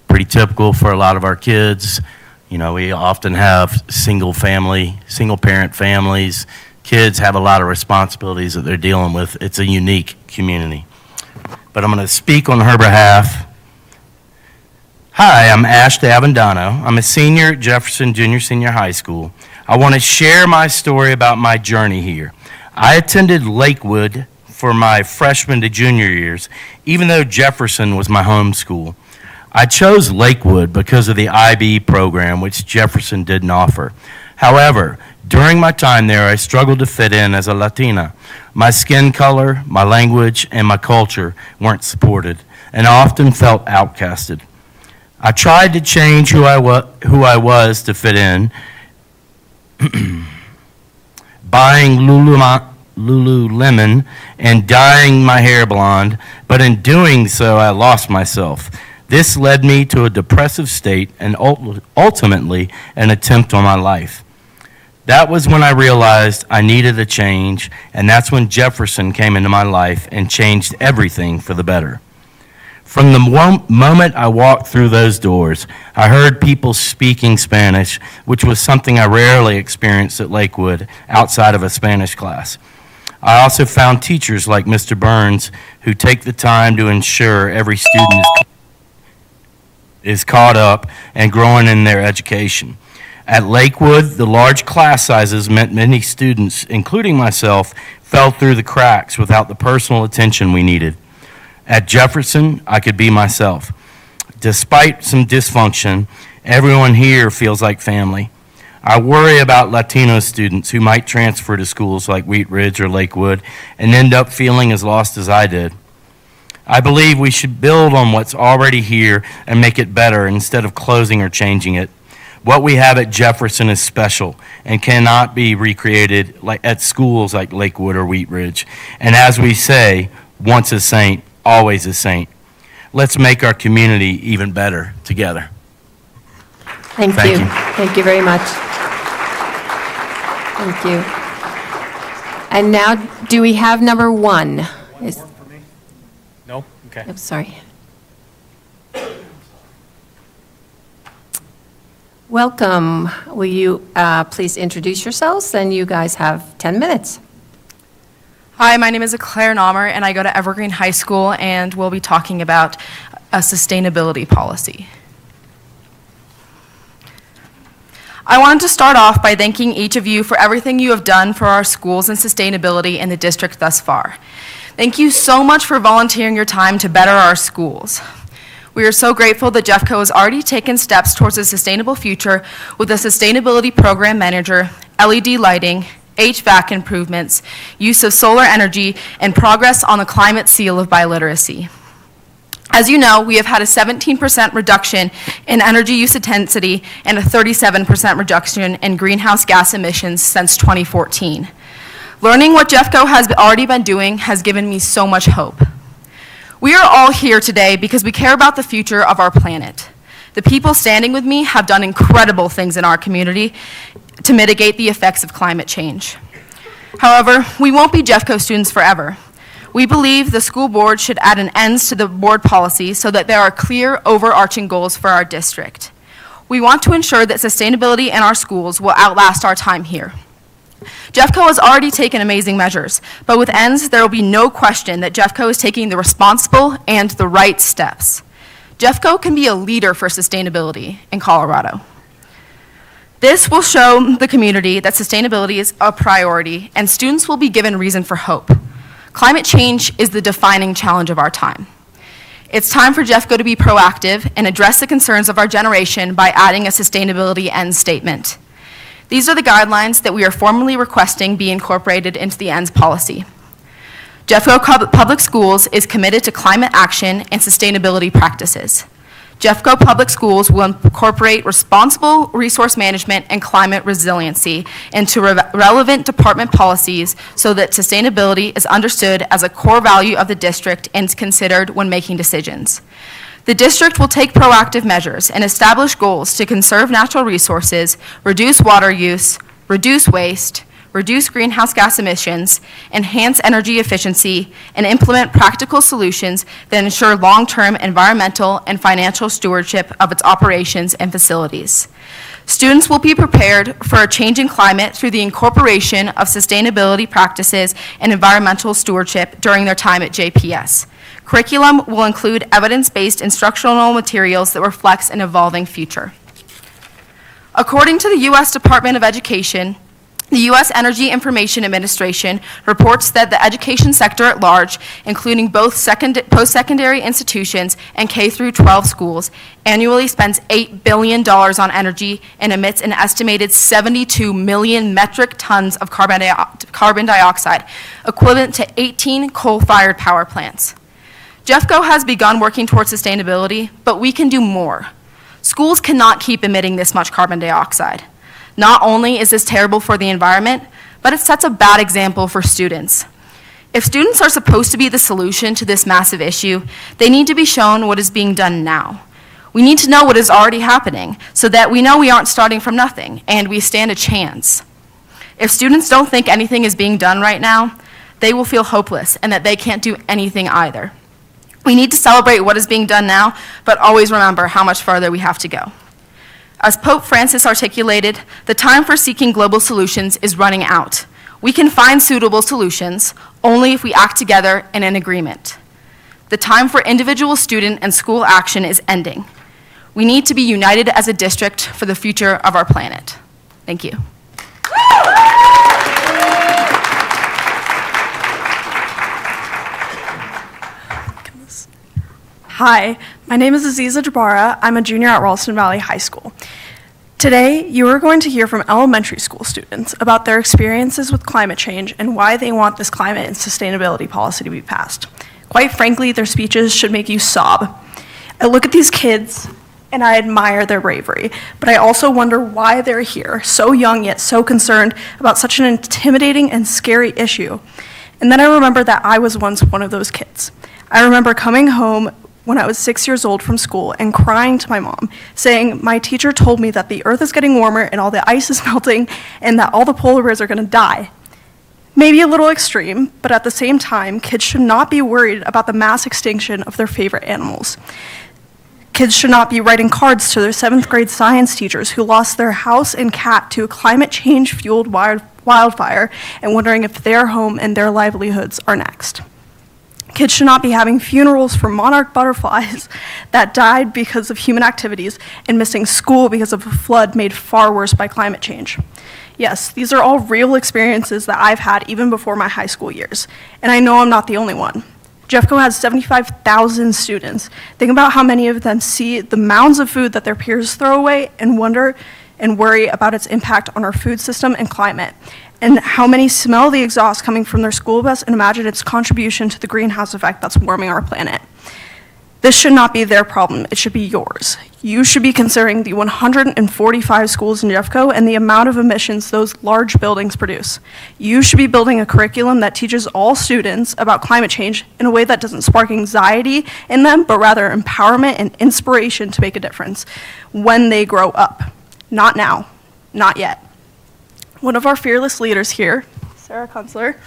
Pretty typical for a lot of our kids. You know, we often have single parent families. Kids have a lot of responsibilities that they're dealing with. It's a unique community. But I'm going to speak on her behalf. Hi, I'm Ash D'Avendano. I'm a senior at Jefferson Junior Senior High School. I want to share my story about my journey here. I attended Lakewood for my freshman to junior years, even though Jefferson was my home school. I chose Lakewood because of the IB program, which Jefferson didn't offer. However, during my time there, I struggled to fit in as a Latina. My skin color, my language, and my culture weren't supported, and I often felt outcasted. I tried to change who I was to fit in, buying Lululemon and dyeing my hair blonde, but in doing so, I lost myself. This led me to a depressive state and ultimately an attempt on my life. That was when I realized I needed a change, and that's when Jefferson came into my life and changed everything for the better. From the moment I walked through those doors, I heard people speaking Spanish, which was something I rarely experienced at Lakewood outside of a Spanish class. I also found teachers like Mr. Burns who take the time to ensure every student is caught up and growing in their education. At Lakewood, the large class sizes meant many students, including myself, fell through the cracks without the personal attention we needed. At Jefferson, I could be myself. Despite some dysfunction, everyone here feels like family. I worry about Latino students who might transfer to schools like Wheat Ridge or Lakewood and end up feeling as lost as I did. I believe we should build on what's already here and make it better instead of closing or changing it. What we have at Jefferson is special and cannot be recreated like at schools like Lakewood or Wheat Ridge. And as we say, once a saint, always a saint. Let's make our community even better together. Thank you. Thank you very much. Thank you. And now, do we have number one? No? Okay. I'm sorry. Welcome. Will you please introduce yourselves? And you guys have 10 minutes. Hi, my name is Claire Naumer, and I go to Evergreen High School, and we'll be talking about a sustainability policy. I wanted to start off by thanking each of you for everything you have done for our schools and sustainability in the district thus far. Thank you so much for volunteering your time to better our schools. We are so grateful that Jeffco has already taken steps towards a sustainable future with a sustainability program manager, LED lighting, HVAC improvements, use of solar energy, and progress on the climate seal of biliteracy. As you know, we have had a 17% reduction in energy use intensity and a 37% reduction in greenhouse gas emissions since 2014. Learning what Jeffco has already been doing has given me so much hope. We are all here today because we care about the future of our planet. The people standing with me have done incredible things in our community to mitigate the effects of climate change. However, we won't be Jeffco students forever. We believe the school board should add an ends to the board policy so that there are clear overarching goals for our district. We want to ensure that sustainability in our schools will outlast our time here. Jeffco has already taken amazing measures, but with ends, there will be no question that Jeffco is taking the responsible and the right steps. Jeffco can be a leader for sustainability in Colorado. This will show the community that sustainability is a priority, and students will be given reason for hope. Climate change is the defining challenge of our time. It's time for Jeffco to be proactive and address the concerns of our generation by adding a sustainability end statement. These are the guidelines that we are formally requesting be incorporated into the ends policy. Jeffco Public Schools is committed to climate action and sustainability practices. Jeffco Public Schools will incorporate responsible resource management and climate resiliency into relevant department policies so that sustainability is understood as a core value of the district and is considered when making decisions. The district will take proactive measures and establish goals to conserve natural resources, reduce water use, reduce waste, reduce greenhouse gas emissions, enhance energy efficiency, and implement practical solutions that ensure long-term environmental and financial stewardship of its operations and facilities. Students will be prepared for a changing climate through the incorporation of sustainability practices and environmental stewardship during their time at JPS. Curriculum will include evidence-based instructional materials that reflects an evolving future. According to the U.S. Department of Education, the U.S. Energy Information Administration reports that the education sector at large, including both post-secondary institutions and K-12 schools, annually spends $8 billion on energy and emits an estimated 72 million metric tons of carbon dioxide, equivalent to 18 coal-fired power plants. Jeffco has begun working towards sustainability, but we can do more. Schools cannot keep emitting this much carbon dioxide. Not only is this terrible for the environment, but it sets a bad example for students. If students are supposed to be the solution to this massive issue, they need to be shown what is being done now. We need to know what is already happening so that we know we aren't starting from nothing and we stand a chance. If students don't think anything is being done right now, they will feel hopeless and that they can't do anything either. We need to celebrate what is being done now, but always remember how much farther we have to go. As Pope Francis articulated, the time for seeking global solutions is running out. We can find suitable solutions only if we act together and in agreement. The time for individual student and school action is ending. We need to be united as a district for the future of our planet. Thank you. Hi, my name is Aziza Jabara. I'm a junior at Ralston Valley High School. Today, you are going to hear from elementary school students about their experiences with climate change and why they want this climate and sustainability policy to be passed. Quite frankly, their speeches should make you sob. I look at these kids and I admire their bravery, but I also wonder why they're here, so young yet so concerned about such an intimidating and scary issue. And then I remember that I was once one of those kids. I remember coming home when I was 6 years old from school and crying to my mom, saying, my teacher told me that the earth is getting warmer and all the ice is melting and that all the polar bears are going to die. Maybe a little extreme, but at the same time, kids should not be worried about the mass extinction of their favorite animals. Kids should not be writing cards to their 7th grade science teachers who lost their house and cat to a climate change-fueled wildfire and wondering if their home and their livelihoods are next. Kids should not be having funerals for monarch butterflies that died because of human activities and missing school because of a flood made far worse by climate change. Yes, these are all real experiences that I've had even before my high school years, and I know I'm not the only one. Jeffco has 75,000 students. Think about how many of them see the mounds of food that their peers throw away and wonder and worry about its impact on our food system and climate, and how many smell the exhaust coming from their school bus and imagine its contribution to the greenhouse effect that's warming our planet. This should not be their problem, it should be yours. You should be considering the 145 schools in Jeffco and the amount of emissions those large buildings produce. You should be building a curriculum that teaches all students about climate change in a way that doesn't spark anxiety in them, but rather empowerment and inspiration to make a difference when they grow up. Not now, not yet. One of our fearless leaders here, Sarah Kunzler,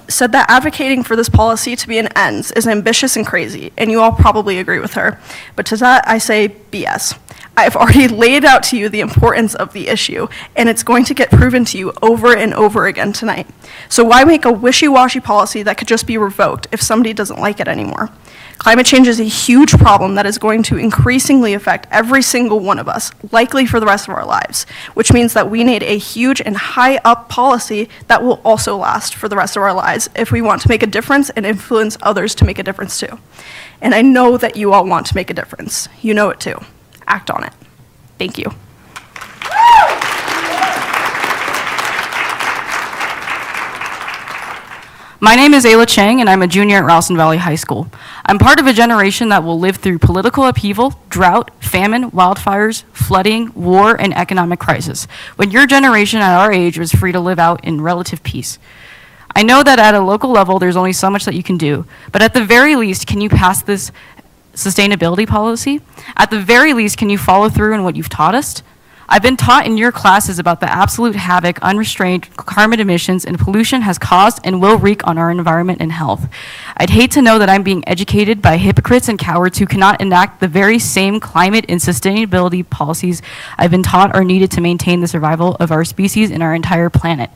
said that advocating for this policy to be an ends is ambitious and crazy, and you all probably agree with her. But to that, I say BS. I've already laid out to you the importance of the issue, and it's going to get proven to you over and over again tonight. So why make a wishy-washy policy that could just be revoked if somebody doesn't like it anymore? Climate change is a huge problem that is going to increasingly affect every single one of us, likely for the rest of our lives, which means that we need a huge and high-up policy that will also last for the rest of our lives if we want to make a difference and influence others to make a difference too. And I know that you all want to make a difference. You know it too. Act on it. Thank you. My name is Ayla Chang, and I'm a junior at Ralston Valley High School. I'm part of a generation that will live through political upheaval, drought, famine, wildfires, flooding, war, and economic crisis, when your generation at our age was free to live out in relative peace. I know that at a local level, there's only so much that you can do, but at the very least, can you pass this sustainability policy? At the very least, can you follow through on what you've taught us? I've been taught in your classes about the absolute havoc unrestrained carbon emissions and pollution has caused and will wreak on our environment and health. I'd hate to know that I'm being educated by hypocrites and cowards who cannot enact the very same climate and sustainability policies I've been taught are needed to maintain the survival of our species and our entire planet.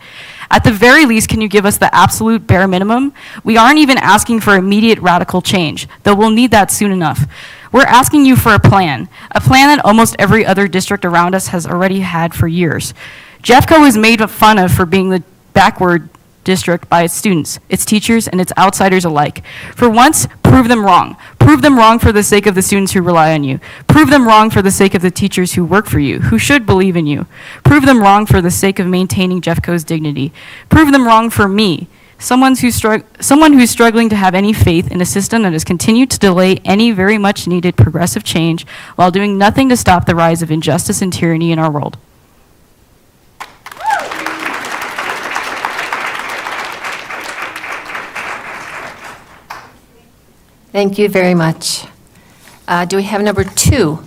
At the very least, can you give us the absolute bare minimum? We aren't even asking for immediate radical change, though we'll need that soon enough. We're asking you for a plan that almost every other district around us has already had for years. Jeffco is made fun of for being the backward district by its students, its teachers, and its outsiders alike. For once, prove them wrong. Prove them wrong for the sake of the students who rely on you. Prove them wrong for the sake of the teachers who work for you, who should believe in you. Prove them wrong for the sake of maintaining Jeffco's dignity. Prove them wrong for me, someone who's struggling to have any faith in a system that has continued to delay any very much needed progressive change while doing nothing to stop the rise of injustice and tyranny in our world. Thank you very much. Do we have number 2?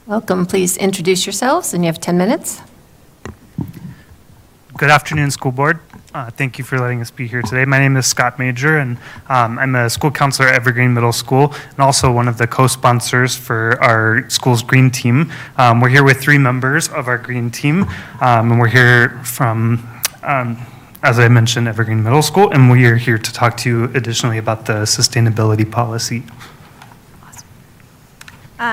Welcome. Please introduce yourselves, and you have 10 minutes. Good afternoon, School Board. Thank you for letting us be here today. My name is Scott Major, and I'm a school counselor at Evergreen Middle School and also one of the co-sponsors for our school's Green Team. We're here with 3 members of our Green Team, and we're here from, as I mentioned, Evergreen Middle School, and we are here to talk to you additionally about the sustainability policy.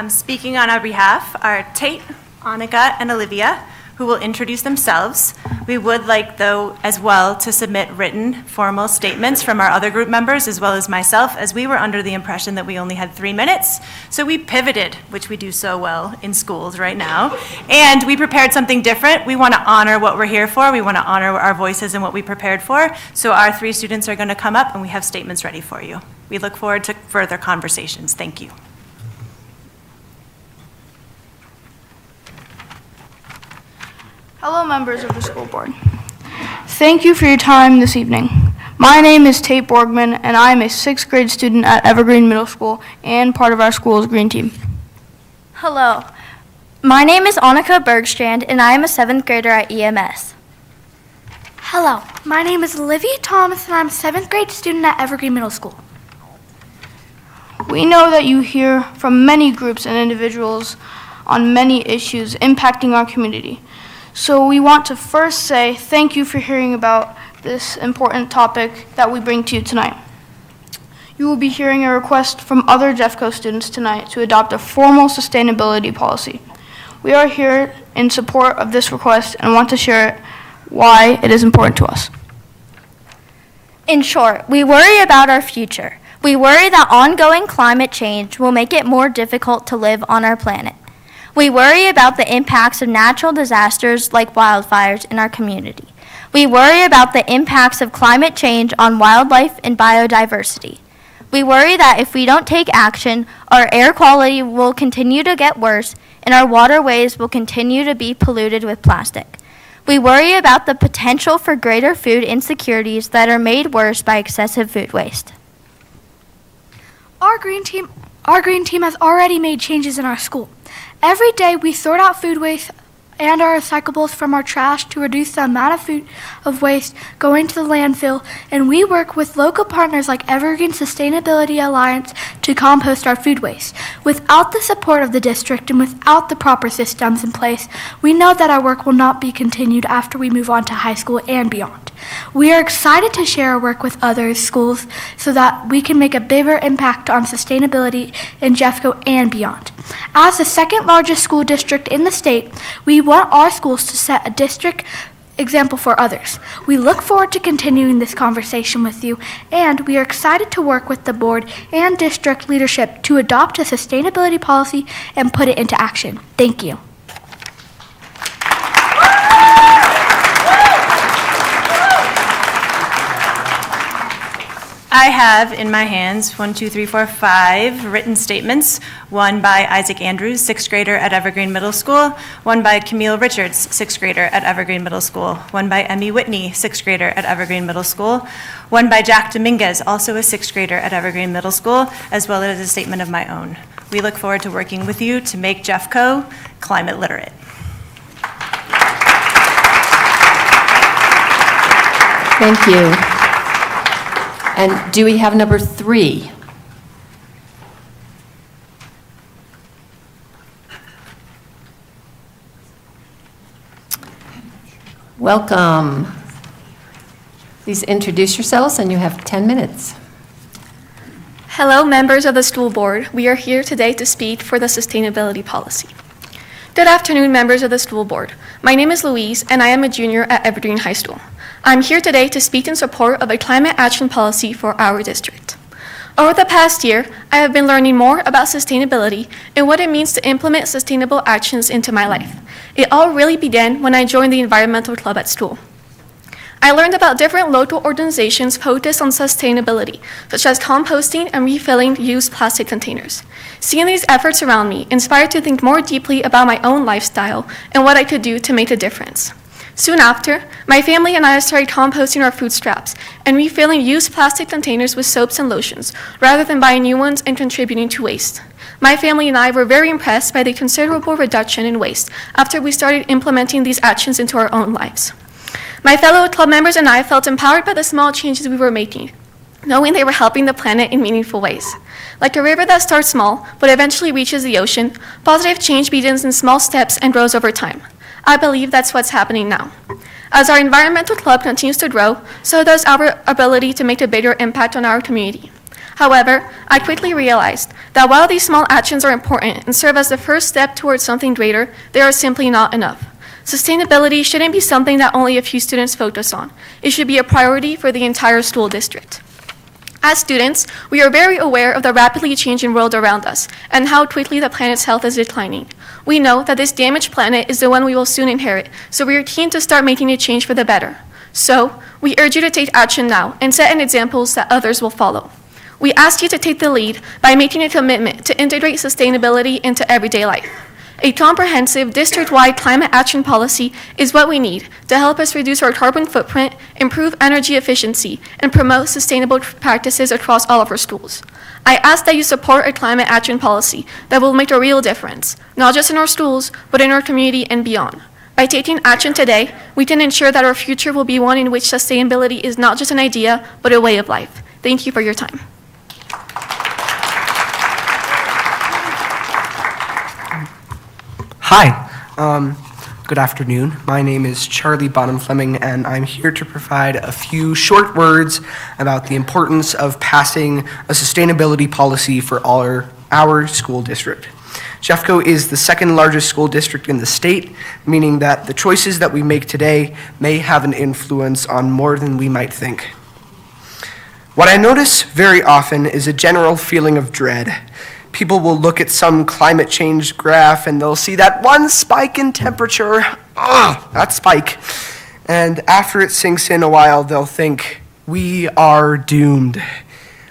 Speaking on our behalf are Tate, Annika, and Olivia, who will introduce themselves. We would like, though, as well, to submit written formal statements from our other group members, as well as myself, as we were under the impression that we only had 3 minutes. So we pivoted, which we do so well in schools right now, and we prepared something different. We want to honor what we're here for. We want to honor our voices and what we prepared for. So our 3 students are going to come up, and we have statements ready for you. We look forward to further conversations. Thank you. Hello, members of the school board. Thank you for your time this evening. My name is Tate Borgman, and I am a 6th grade student at Evergreen Middle School and part of our school's Green Team. Hello, my name is Annika Bergstrand, and I am a 7th grader at EMS. Hello, my name is Olivia Thomas, and I'm a 7th grade student at Evergreen Middle School. We know that you hear from many groups and individuals on many issues impacting our community. So we want to first say thank you for hearing about this important topic that we bring to you tonight. You will be hearing a request from other Jeffco students tonight to adopt a formal sustainability policy. We are here in support of this request and want to share why it is important to us. In short, we worry about our future. We worry that ongoing climate change will make it more difficult to live on our planet. We worry about the impacts of natural disasters like wildfires in our community. We worry about the impacts of climate change on wildlife and biodiversity. We worry that if we don't take action, our air quality will continue to get worse and our waterways will continue to be polluted with plastic. We worry about the potential for greater food insecurities that are made worse by excessive food waste. Our Green Team has already made changes in our school. Every day we sort out food waste and our recyclables from our trash to reduce the amount of waste going to the landfill, and we work with local partners like Evergreen Sustainability Alliance to compost our food waste. Without the support of the district and without the proper systems in place, we know that our work will not be continued after we move on to high school and beyond. We are excited to share our work with other schools so that we can make a bigger impact on sustainability in Jeffco and beyond. As the 2nd largest school district in the state, we want our schools to set a district example for others. We look forward to continuing this conversation with you, and we are excited to work with the board and district leadership to adopt a sustainability policy and put it into action. Thank you. I have in my hands 5 written statements, one by Isaac Andrews, 6th grader at Evergreen Middle School, one by Camille Richards, 6th grader at Evergreen Middle School, one by Emmy Whitney, 6th grader at Evergreen Middle School, one by Jack Dominguez, also a 6th grader at Evergreen Middle School, as well as a statement of my own. We look forward to working with you to make Jeffco climate literate. Thank you. And do we have number 3? Welcome. Please introduce yourselves, and you have 10 minutes. Hello, members of the school board. We are here today to speak for the sustainability policy. Good afternoon, members of the school board. My name is Louise, and I am a junior at Evergreen High School. I'm here today to speak in support of a climate action policy for our district. Over the past year, I have been learning more about sustainability and what it means to implement sustainable actions into my life. It all really began when I joined the environmental club at school. I learned about different local organizations focused on sustainability, such as composting and refilling used plastic containers. Seeing these efforts around me inspired to think more deeply about my own lifestyle and what I could do to make a difference. Soon after, my family and I started composting our food scraps and refilling used plastic containers with soaps and lotions, rather than buying new ones and contributing to waste. My family and I were very impressed by the considerable reduction in waste after we started implementing these actions into our own lives. My fellow club members and I felt empowered by the small changes we were making, knowing they were helping the planet in meaningful ways. Like a river that starts small but eventually reaches the ocean, positive change begins in small steps and grows over time. I believe that's what's happening now. As our environmental club continues to grow, so does our ability to make a bigger impact on our community. However, I quickly realized that while these small actions are important and serve as the first step towards something greater, they are simply not enough. Sustainability shouldn't be something that only a few students focus on. It should be a priority for the entire school district. As students, we are very aware of the rapidly changing world around us and how quickly the planet's health is declining. We know that this damaged planet is the one we will soon inherit, so we are keen to start making a change for the better. So, we urge you to take action now and set an example that others will follow. We ask you to take the lead by making a commitment to integrate sustainability into everyday life. A comprehensive district-wide climate action policy is what we need to help us reduce our carbon footprint, improve energy efficiency, and promote sustainable practices across all of our schools. I ask that you support a climate action policy that will make a real difference, not just in our schools, but in our community and beyond. By taking action today, we can ensure that our future will be one in which sustainability is not just an idea, but a way of life. Thank you for your time. Hi, good afternoon. My name is Charlie Bonham Fleming, and I'm here to provide a few short words about the importance of passing a sustainability policy for our school district. Jeffco is the second largest school district in the state, meaning that the choices that we make today may have an influence on more than we might think. What I notice very often is a general feeling of dread. People will look at some climate change graph and they'll see that one spike in temperature, that spike. And after it sinks in a while, they'll think, we are doomed.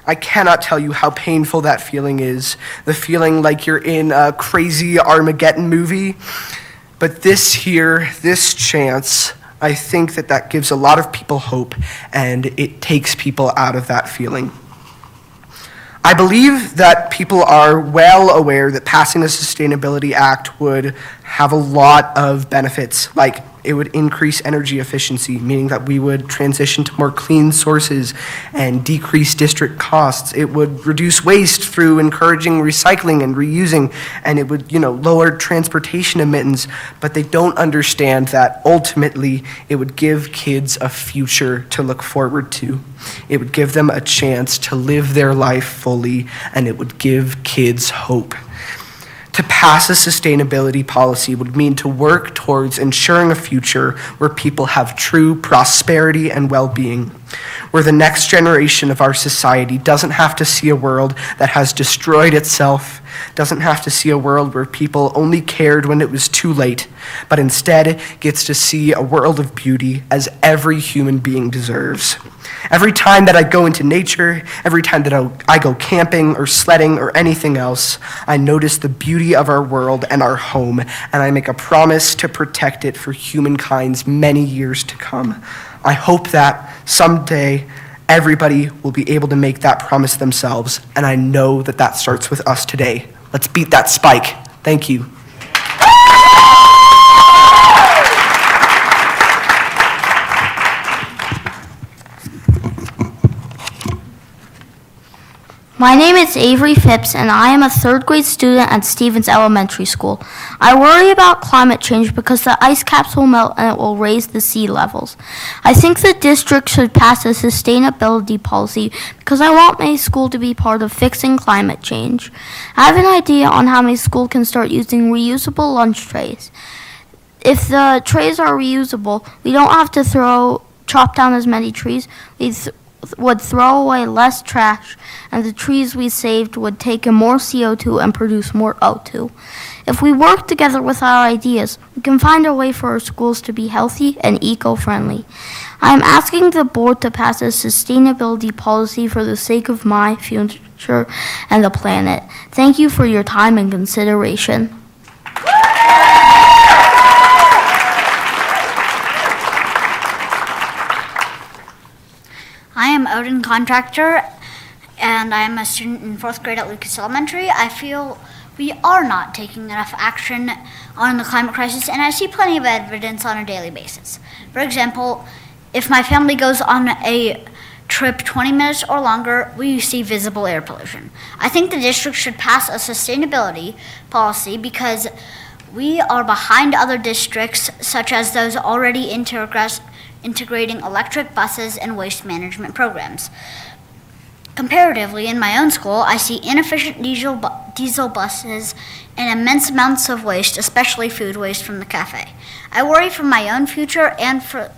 I cannot tell you how painful that feeling is, the feeling like you're in a crazy Armageddon movie. But this chance, I think that gives a lot of people hope, and it takes people out of that feeling. I believe that people are well aware that passing a Sustainability Act would have a lot of benefits, like it would increase energy efficiency, meaning that we would transition to more clean sources and decrease district costs. It would reduce waste through encouraging recycling and reusing, and it would, lower transportation emissions, but they don't understand that ultimately it would give kids a future to look forward to. It would give them a chance to live their life fully, and it would give kids hope. To pass a sustainability policy would mean to work towards ensuring a future where people have true prosperity and well-being, where the next generation of our society doesn't have to see a world that has destroyed itself, doesn't have to see a world where people only cared when it was too late, but instead gets to see a world of beauty as every human being deserves. Every time that I go into nature, every time that I go camping or sledding or anything else, I notice the beauty of our world and our home, and I make a promise to protect it for humankind's many years to come. I hope that someday everybody will be able to make that promise themselves, and I know that starts with us today. Let's beat that spike. Thank you. My name is Avery Phipps, and I am a third grade student at Stevens Elementary School. I worry about climate change because the ice caps will melt and it will raise the sea levels. I think the district should pass a sustainability policy because I want my school to be part of fixing climate change. I have an idea on how my school can start using reusable lunch trays. If the trays are reusable, we don't have to chop down as many trees. We would throw away less trash, and the trees we saved would take in more CO2 and produce more O2. If we work together with our ideas, we can find a way for our schools to be healthy and eco-friendly. I am asking the board to pass a sustainability policy for the sake of my future and the planet. Thank you for your time and consideration. I am Odin Contractor, and I am a student in 4th grade at Lucas Elementary. I feel we are not taking enough action on the climate crisis, and I see plenty of evidence on a daily basis. For example, if my family goes on a trip 20 minutes or longer, we see visible air pollution. I think the district should pass a sustainability policy because we are behind other districts, such as those already integrating electric buses and waste management programs. Comparatively, in my own school, I see inefficient diesel buses and immense amounts of waste, especially food waste from the cafe. I worry for my own future and for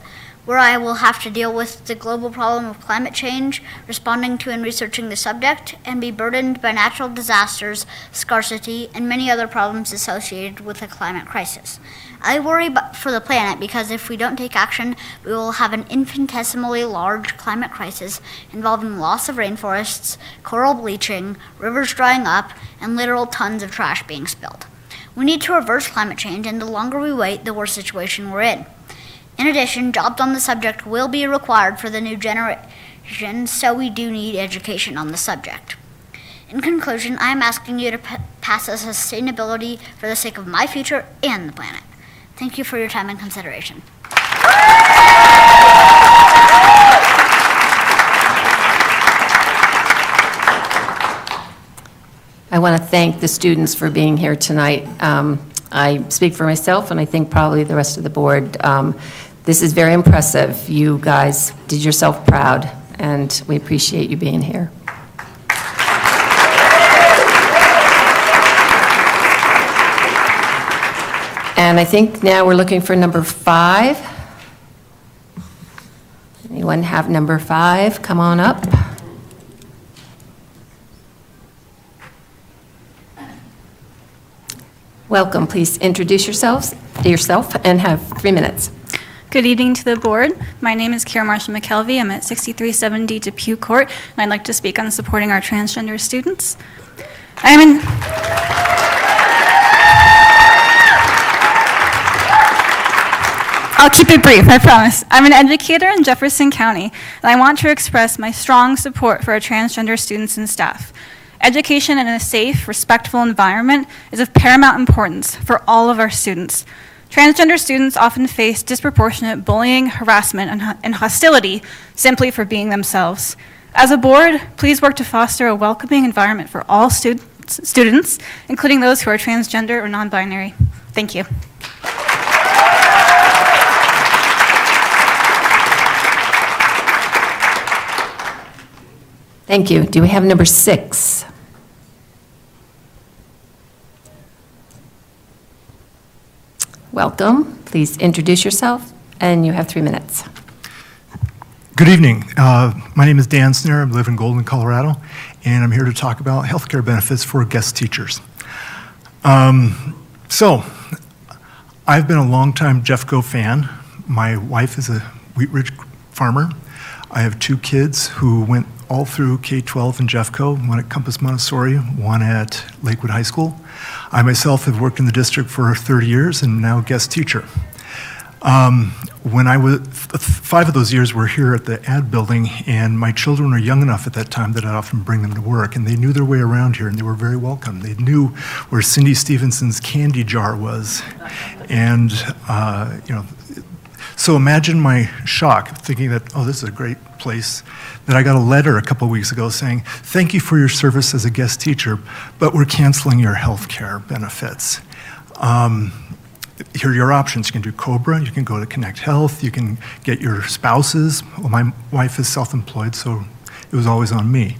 where I will have to deal with the global problem of climate change, responding to and researching the subject, and be burdened by natural disasters, scarcity, and many other problems associated with the climate crisis. I worry for the planet because if we don't take action, we will have an infinitesimally large climate crisis involving loss of rainforests, coral bleaching, rivers drying up, and literal tons of trash being spilled. We need to reverse climate change, and the longer we wait, the worse situation we're in. In addition, jobs on the subject will be required for the new generation, so we do need education on the subject. In conclusion, I am asking you to pass a sustainability for the sake of my future and the planet. Thank you for your time and consideration. I want to thank the students for being here tonight. I speak for myself, and I think probably the rest of the board. This is very impressive. You guys did yourself proud, and we appreciate you being here. And I think now we're looking for number 5. Anyone have number 5? Come on up. Welcome. Please introduce yourself and have 3 minutes. Good evening to the board. My name is Kara Marshall McKelvey. I'm at 6370 Depew Court, and I'd like to speak on supporting our transgender students. I'll keep it brief, I promise. I'm an educator in Jefferson County, and I want to express my strong support for our transgender students and staff. Education in a safe, respectful environment is of paramount importance for all of our students. Transgender students often face disproportionate bullying, harassment, and hostility simply for being themselves. As a board, please work to foster a welcoming environment for all students, including those who are transgender or non-binary. Thank you. Thank you. Do we have number 6? Welcome. Please introduce yourself, and you have 3 minutes. Good evening. My name is Dan Snare. I live in Golden, Colorado, and I'm here to talk about healthcare benefits for guest teachers. So, I've been a longtime Jeffco fan. My wife is a Wheat Ridge farmer. I have 2 kids who went all through K-12 in Jeffco, one at Compass Montessori, one at Lakewood High School. I myself have worked in the district for 30 years and now guest teacher. When I was 5 of those years were here at the ad building, and my children were young enough at that time that I'd often bring them to work, and they knew their way around here, and they were very welcome. They knew where Cindy Stevenson's candy jar was, and so imagine my shock, thinking that, oh, this is a great place, that I got a letter a couple weeks ago saying, thank you for your service as a guest teacher, but we're canceling your health care benefits. Here are your options. You can do COBRA, you can go to Connect Health, you can get your spouses. Well, my wife is self-employed, so it was always on me.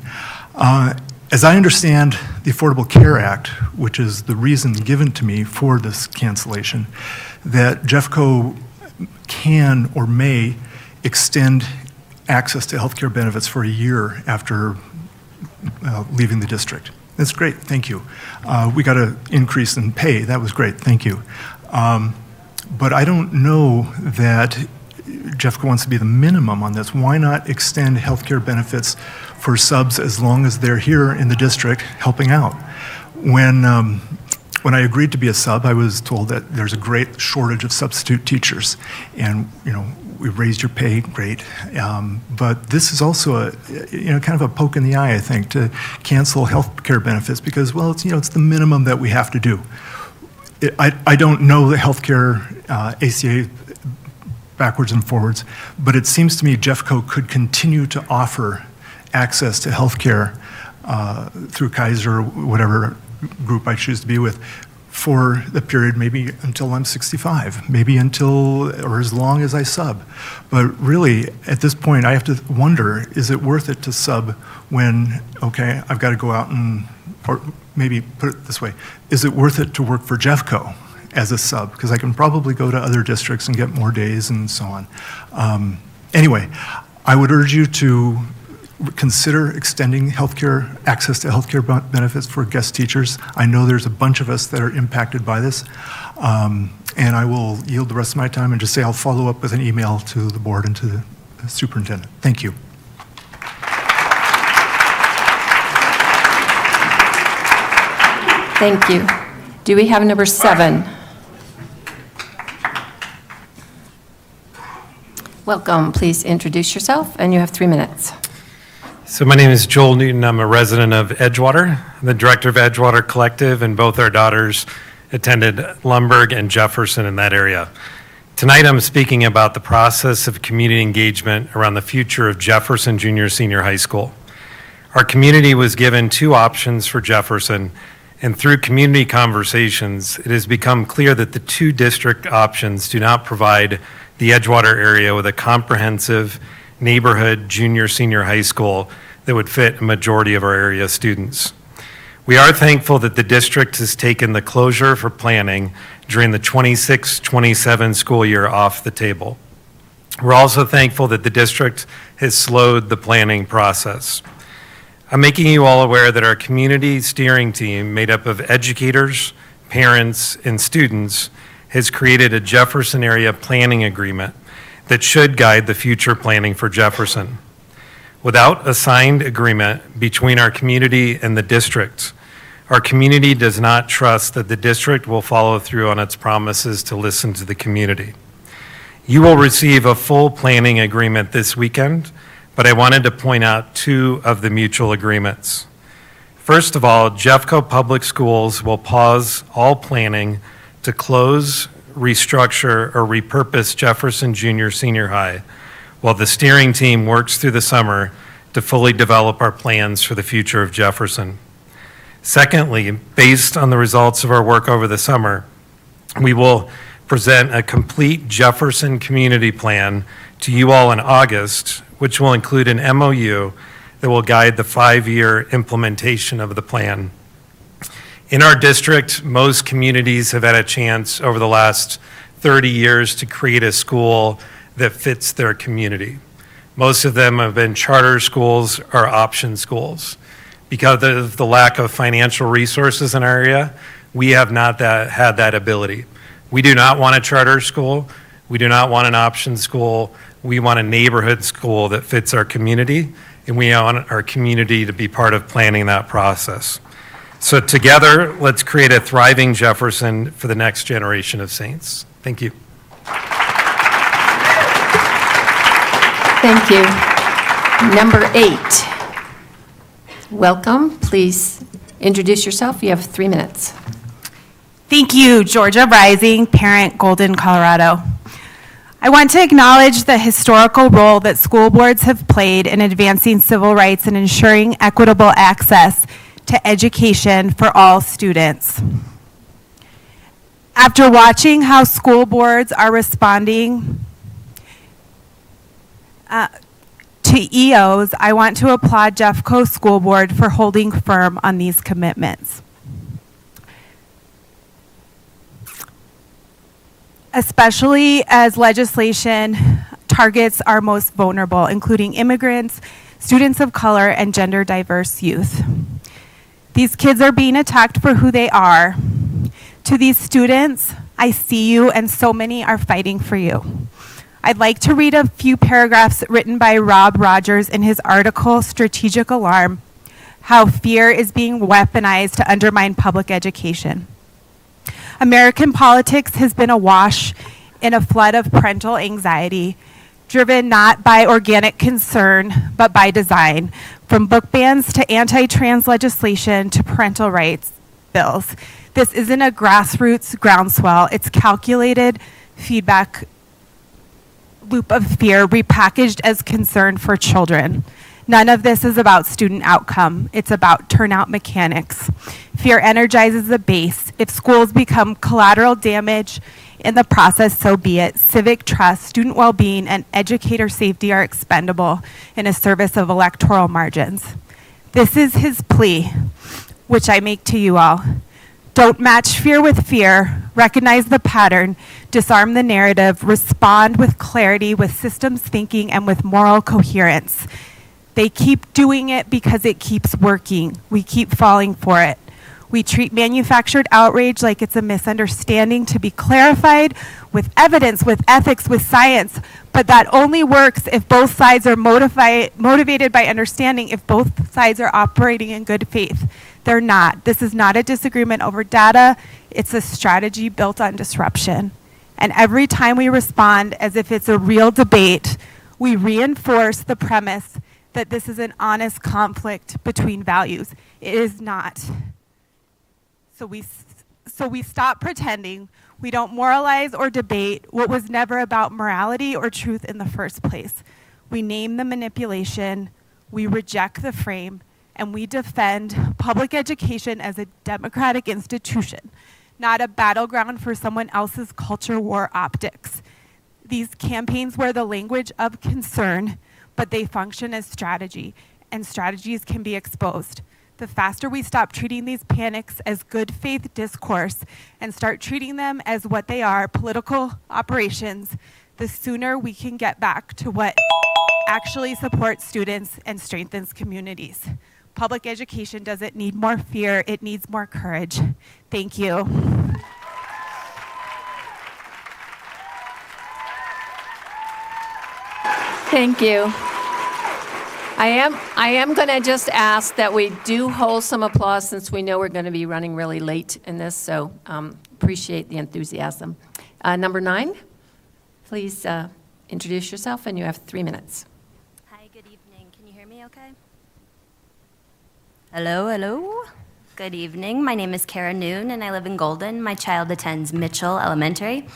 As I understand the Affordable Care Act, which is the reason given to me for this cancellation, that Jeffco can or may extend access to healthcare benefits for a year after leaving the district. That's great, thank you. We got an increase in pay, that was great, thank you. But I don't know that Jeffco wants to be the minimum on this. Why not extend healthcare benefits for subs as long as they're here in the district helping out? When I agreed to be a sub, I was told that there's a great shortage of substitute teachers, and we raised your pay, great. But this is also a kind of a poke in the eye, I think, to cancel health care benefits because, well, it's the minimum that we have to do. I don't know the healthcare ACA backwards and forwards, but it seems to me Jeffco could continue to offer access to healthcare through Kaiser, whatever group I choose to be with, for the period maybe until I'm 65, maybe until or as long as I sub. But really, at this point, I have to wonder, is it worth it to sub when, okay, I've got to go out or maybe put it this way, is it worth it to work for Jeffco as a sub? Because I can probably go to other districts and get more days and so on. Anyway, I would urge you to consider extending access to healthcare benefits for guest teachers. I know there's a bunch of us that are impacted by this, and I will yield the rest of my time and just say I'll follow up with an email to the board and to the superintendent. Thank you. Thank you. Do we have number 7? Welcome. Please introduce yourself, and you have 3 minutes. So my name is Joel Newton. I'm a resident of Edgewater. I'm the director of Edgewater Collective, and both our daughters attended Lumberg and Jefferson in that area. Tonight I'm speaking about the process of community engagement around the future of Jefferson Junior Senior High School. Our community was given 2 options for Jefferson, and through community conversations, it has become clear that the 2 district options do not provide the Edgewater area with a comprehensive neighborhood junior-senior high school that would fit a majority of our area students. We are thankful that the district has taken the closure for planning during the 26-27 school year off the table. We're also thankful that the district has slowed the planning process. I'm making you all aware that our community steering team, made up of educators, parents, and students, has created a Jefferson area planning agreement that should guide the future planning for Jefferson. Without a signed agreement between our community and the district, our community does not trust that the district will follow through on its promises to listen to the community. You will receive a full planning agreement this weekend, but I wanted to point out 2 of the mutual agreements. First of all, Jeffco Public Schools will pause all planning to close, restructure, or repurpose Jefferson Junior Senior High while the steering team works through the summer to fully develop our plans for the future of Jefferson. Secondly, based on the results of our work over the summer, we will present a complete Jefferson community plan to you all in August, which will include an MOU that will guide the 5-year implementation of the plan. In our district, most communities have had a chance over the last 30 years to create a school that fits their community. Most of them have been charter schools or option schools. Because of the lack of financial resources in our area, we have not had that ability. We do not want a charter school. We do not want an option school. We want a neighborhood school that fits our community, and we want our community to be part of planning that process. So together, let's create a thriving Jefferson for the next generation of Saints. Thank you. Thank you. Number 8. Welcome. Please introduce yourself. You have 3 minutes. Thank you, Georgia Rising, parent Golden, Colorado. I want to acknowledge the historical role that school boards have played in advancing civil rights and ensuring equitable access to education for all students. After watching how school boards are responding to EOs, I want to applaud Jeffco School Board for holding firm on these commitments. Especially as legislation targets our most vulnerable, including immigrants, students of color, and gender diverse youth. These kids are being attacked for who they are. To these students, I see you, and so many are fighting for you. I'd like to read a few paragraphs written by Rob Rogers in his article, Strategic Alarm: How Fear is Being Weaponized to Undermine Public Education. American politics has been awash in a flood of parental anxiety, driven not by organic concern, but by design, from book bans to anti-trans legislation to parental rights bills. This isn't a grassroots groundswell. It's calculated feedback loop of fear repackaged as concern for children. None of this is about student outcome. It's about turnout mechanics. Fear energizes the base. If schools become collateral damage in the process, so be it. Civic trust, student well-being, and educator safety are expendable in a service of electoral margins. This is his plea, which I make to you all. Don't match fear with fear. Recognize the pattern. Disarm the narrative. Respond with clarity, with systems thinking, and with moral coherence. They keep doing it because it keeps working. We keep falling for it. We treat manufactured outrage like it's a misunderstanding to be clarified with evidence, with ethics, with science. But that only works if both sides are motivated by understanding, if both sides are operating in good faith. They're not. This is not a disagreement over data. It's a strategy built on disruption. And every time we respond as if it's a real debate, we reinforce the premise that this is an honest conflict between values. It is not. So we stop pretending. We don't moralize or debate what was never about morality or truth in the first place. We name the manipulation, we reject the frame, and we defend public education as a democratic institution, not a battleground for someone else's culture war optics. These campaigns wear the language of concern, but they function as strategy, and strategies can be exposed. The faster we stop treating these panics as good faith discourse and start treating them as what they are, political operations, the sooner we can get back to what actually supports students and strengthens communities. Public education doesn't need more fear, it needs more courage. Thank you. Thank you. I am going to just ask that we do hold some applause since we know we're going to be running really late in this, so appreciate the enthusiasm. Number 9, please introduce yourself, and you have 3 minutes. Hi, good evening. Can you hear me okay? Hello, hello. Good evening. My name is Kara Noon, and I live in Golden. My child attends Mitchell Elementary.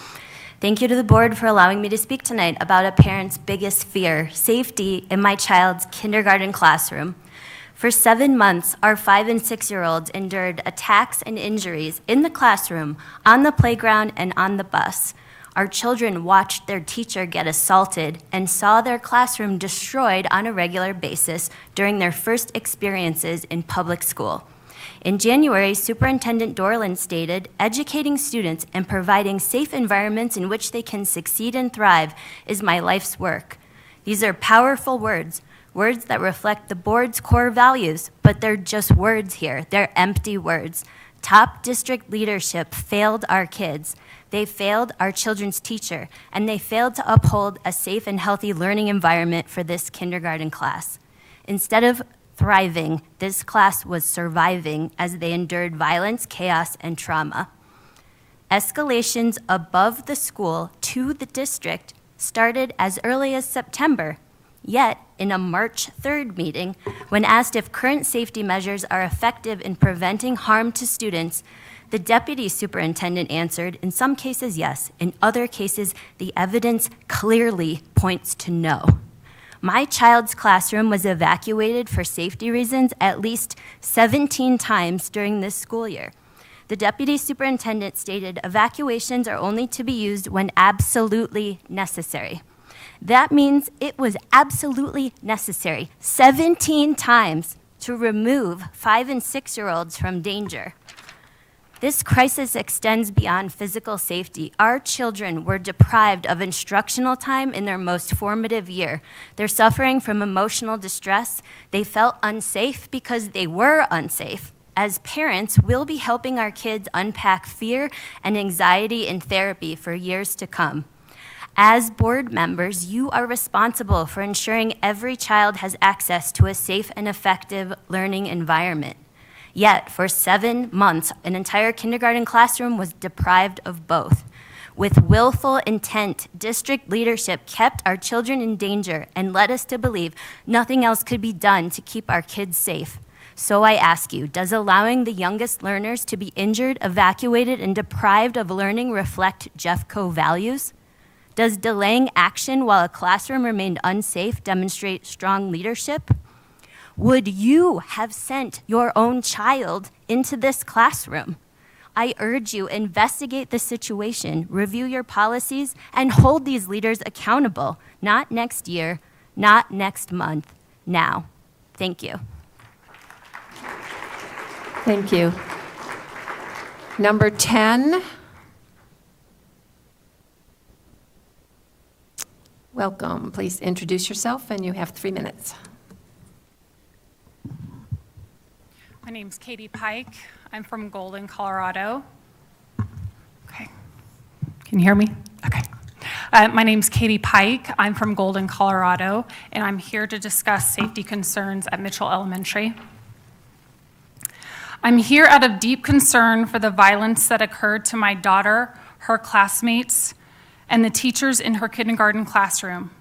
Thank you to the board for allowing me to speak tonight about a parent's biggest fear, safety in my child's kindergarten classroom. For 7 months, our 5- and 6-year-olds endured attacks and injuries in the classroom, on the playground, and on the bus. Our children watched their teacher get assaulted and saw their classroom destroyed on a regular basis during their first experiences in public school. In January, Superintendent Dorland stated, "Educating students and providing safe environments in which they can succeed and thrive is my life's work." These are powerful words, words that reflect the board's core values, but they're just words here. They're empty words. Top district leadership failed our kids. They failed our children's teacher, and they failed to uphold a safe and healthy learning environment for this kindergarten class. Instead of thriving, this class was surviving as they endured violence, chaos, and trauma. Escalations above the school to the district started as early as September. Yet, in a March 3rd meeting, when asked if current safety measures are effective in preventing harm to students, the deputy superintendent answered, in some cases, yes. In other cases, the evidence clearly points to no. My child's classroom was evacuated for safety reasons at least 17 times during this school year. The deputy superintendent stated evacuations are only to be used when absolutely necessary. That means it was absolutely necessary 17 times to remove 5- and 6-year-olds from danger. This crisis extends beyond physical safety. Our children were deprived of instructional time in their most formative year. They're suffering from emotional distress. They felt unsafe because they were unsafe. As parents, we'll be helping our kids unpack fear and anxiety in therapy for years to come. As board members, you are responsible for ensuring every child has access to a safe and effective learning environment. Yet, for 7 months, an entire kindergarten classroom was deprived of both. With willful intent, district leadership kept our children in danger and led us to believe nothing else could be done to keep our kids safe. So I ask you, does allowing the youngest learners to be injured, evacuated, and deprived of learning reflect Jeffco values? Does delaying action while a classroom remained unsafe demonstrate strong leadership? Would you have sent your own child into this classroom? I urge you, investigate the situation, review your policies, and hold these leaders accountable. Not next year, not next month, now. Thank you. Thank you. Number 10. Welcome. Please introduce yourself, and you have 3 minutes. My name's Katie Pike. I'm from Golden, Colorado. Okay. Can you hear me? Okay. My name's Katie Pike. I'm from Golden, Colorado, and I'm here to discuss safety concerns at Mitchell Elementary. I'm here out of deep concern for the violence that occurred to my daughter, her classmates, and the teachers in her kindergarten classroom.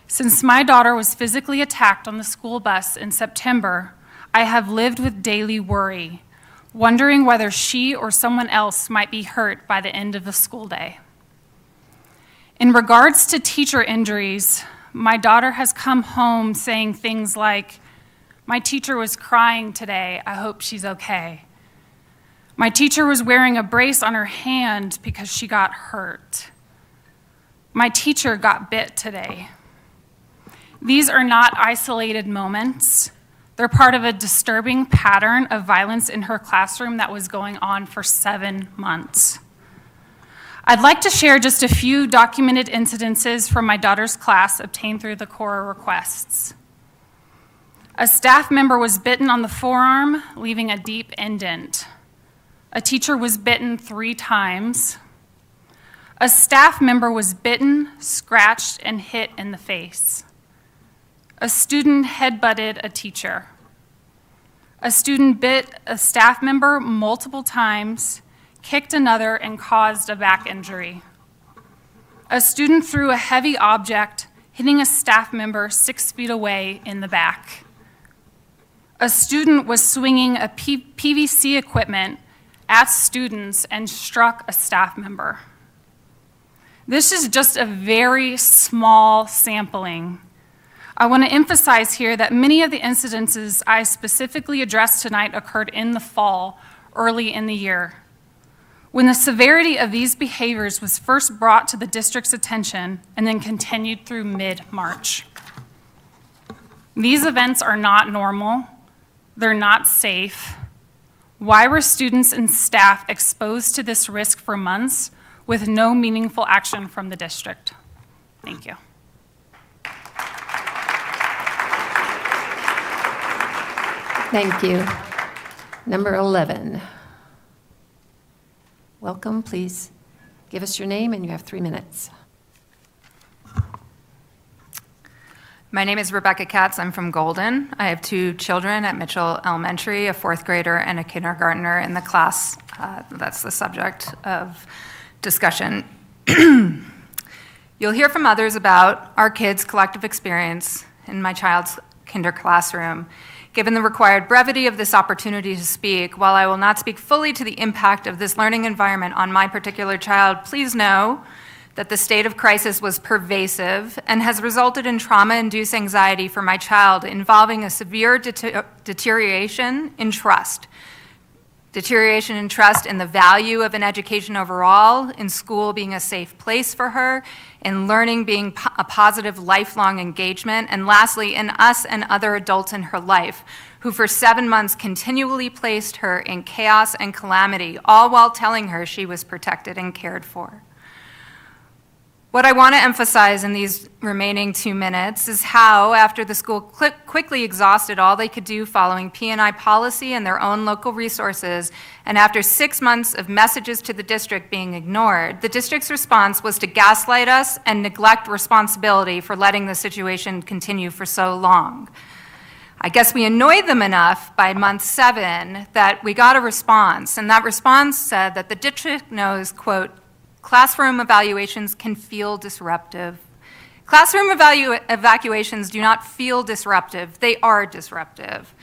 Since my daughter was physically attacked on the school bus in September, I have lived with daily worry, wondering whether she or someone else might be hurt by the end of the school day. In regards to teacher injuries, my daughter has come home saying things like, "My teacher was crying today. I hope she's okay. My teacher was wearing a brace on her hand because she got hurt. My teacher got bit today." These are not isolated moments. They're part of a disturbing pattern of violence in her classroom that was going on for 7 months. I'd like to share just a few documented incidences from my daughter's class obtained through the Cora requests. A staff member was bitten on the forearm, leaving a deep indent. A teacher was bitten 3 times. A staff member was bitten, scratched, and hit in the face. A student headbutted a teacher. A student bit a staff member multiple times, kicked another, and caused a back injury. A student threw a heavy object, hitting a staff member 6 feet away in the back. A student was swinging a PVC equipment at students and struck a staff member. This is just a very small sampling. I want to emphasize here that many of the incidences I specifically addressed tonight occurred in the fall, early in the year, when the severity of these behaviors was first brought to the district's attention and then continued through mid-March. These events are not normal. They're not safe. Why were students and staff exposed to this risk for months with no meaningful action from the district? Thank you. Thank you. Number 11. Welcome, please give us your name, and you have 3 minutes. My name is Rebecca Katz. I'm from Golden. I have 2 children at Mitchell Elementary, a 4th grader and a kindergartner in the class. That's the subject of discussion. You'll hear from others about our kids' collective experience in my child's kinder classroom. Given the required brevity of this opportunity to speak, while I will not speak fully to the impact of this learning environment on my particular child, please know that the state of crisis was pervasive and has resulted in trauma-induced anxiety for my child, involving a severe deterioration in trust deterioration in trust in the value of an education overall, in school being a safe place for her, in learning being a positive lifelong engagement, and lastly, in us and other adults in her life, who for 7 months continually placed her in chaos and calamity, all while telling her she was protected and cared for. What I want to emphasize in these remaining 2 minutes is how, after the school quickly exhausted all they could do following P&I policy and their own local resources, and after 6 months of messages to the district being ignored, the district's response was to gaslight us and neglect responsibility for letting the situation continue for so long. I guess we annoyed them enough by month 7 that we got a response, and that response said that the district knows, quote, classroom evaluations can feel disruptive. Classroom evacuations do not feel disruptive, they are disruptive.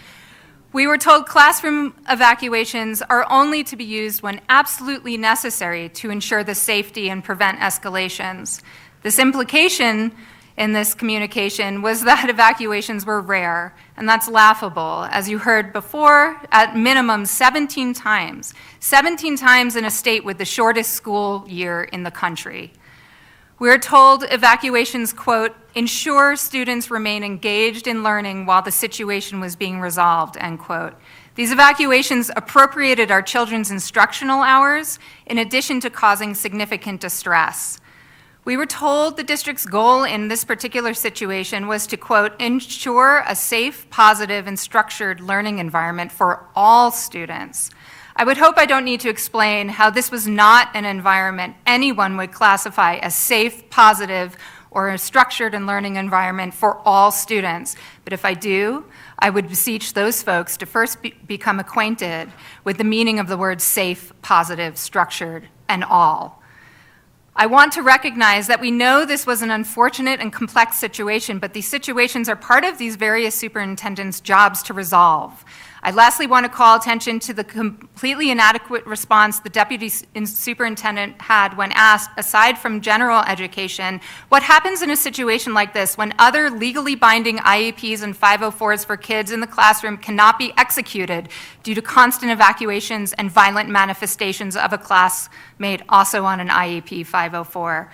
We were told classroom evacuations are only to be used when absolutely necessary to ensure the safety and prevent escalations. This implication in this communication was that evacuations were rare, and that's laughable. As you heard before, at minimum 17 times. 17 times in a state with the shortest school year in the country. We are told evacuations, quote, ensure students remain engaged in learning while the situation was being resolved, end quote. These evacuations appropriated our children's instructional hours in addition to causing significant distress. We were told the district's goal in this particular situation was to, quote, ensure a safe, positive, and structured learning environment for all students. I would hope I don't need to explain how this was not an environment anyone would classify as safe, positive, or a structured and learning environment for all students. But if I do, I would beseech those folks to first become acquainted with the meaning of the words safe, positive, structured, and all. I want to recognize that we know this was an unfortunate and complex situation, but these situations are part of these various superintendents' jobs to resolve. I lastly want to call attention to the completely inadequate response the deputy superintendent had when asked, aside from general education, what happens in a situation like this when other legally binding IEPs and 504s for kids in the classroom cannot be executed due to constant evacuations and violent manifestations of a classmate also on an IEP 504.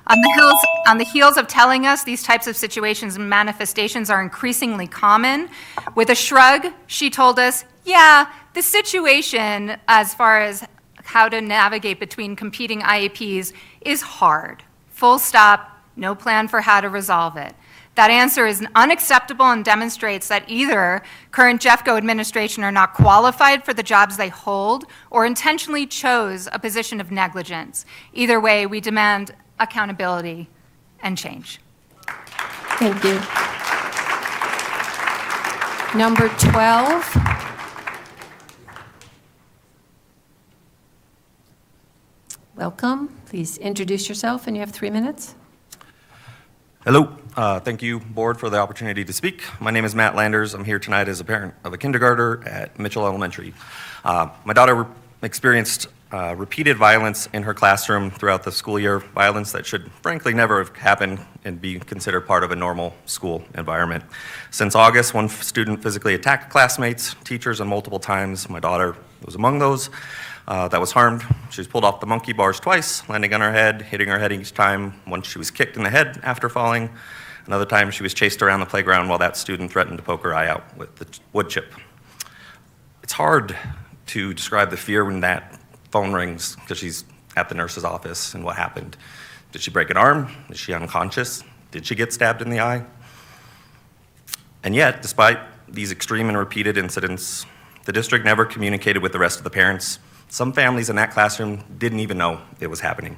On the heels of telling us these types of situations and manifestations are increasingly common, with a shrug, she told us, yeah, the situation as far as how to navigate between competing IEPs is hard. Full stop, no plan for how to resolve it. That answer is unacceptable and demonstrates that either current Jeffco administration are not qualified for the jobs they hold or intentionally chose a position of negligence. Either way, we demand accountability and change. Thank you. Number 12. Welcome. Please introduce yourself, and you have 3 minutes. Hello. Thank you, board, for the opportunity to speak. My name is Matt Landers. I'm here tonight as a parent of a kindergartner at Mitchell Elementary. My daughter experienced repeated violence in her classroom throughout the school year, violence that should frankly never have happened and be considered part of a normal school environment. Since August, one student physically attacked classmates, teachers, and multiple times. My daughter was among those that was harmed. She was pulled off the monkey bars twice, landing on her head, hitting her head each time. Once she was kicked in the head after falling. Another time she was chased around the playground while that student threatened to poke her eye out with the wood chip. It's hard to describe the fear when that phone rings because she's at the nurse's office and what happened. Did she break an arm? Is she unconscious? Did she get stabbed in the eye? And yet, despite these extreme and repeated incidents, the district never communicated with the rest of the parents. Some families in that classroom didn't even know it was happening.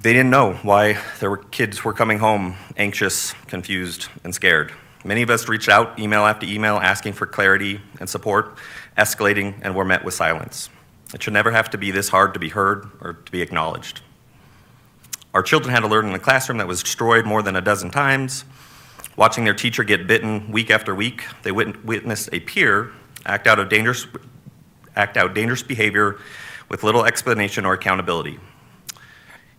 They didn't know why their kids were coming home anxious, confused, and scared. Many of us reached out, email after email, asking for clarity and support, escalating, and were met with silence. It should never have to be this hard to be heard or to be acknowledged. Our children had to learn in a classroom that was destroyed more than a dozen times. Watching their teacher get bitten week after week, they witnessed a peer act out dangerous behavior with little explanation or accountability.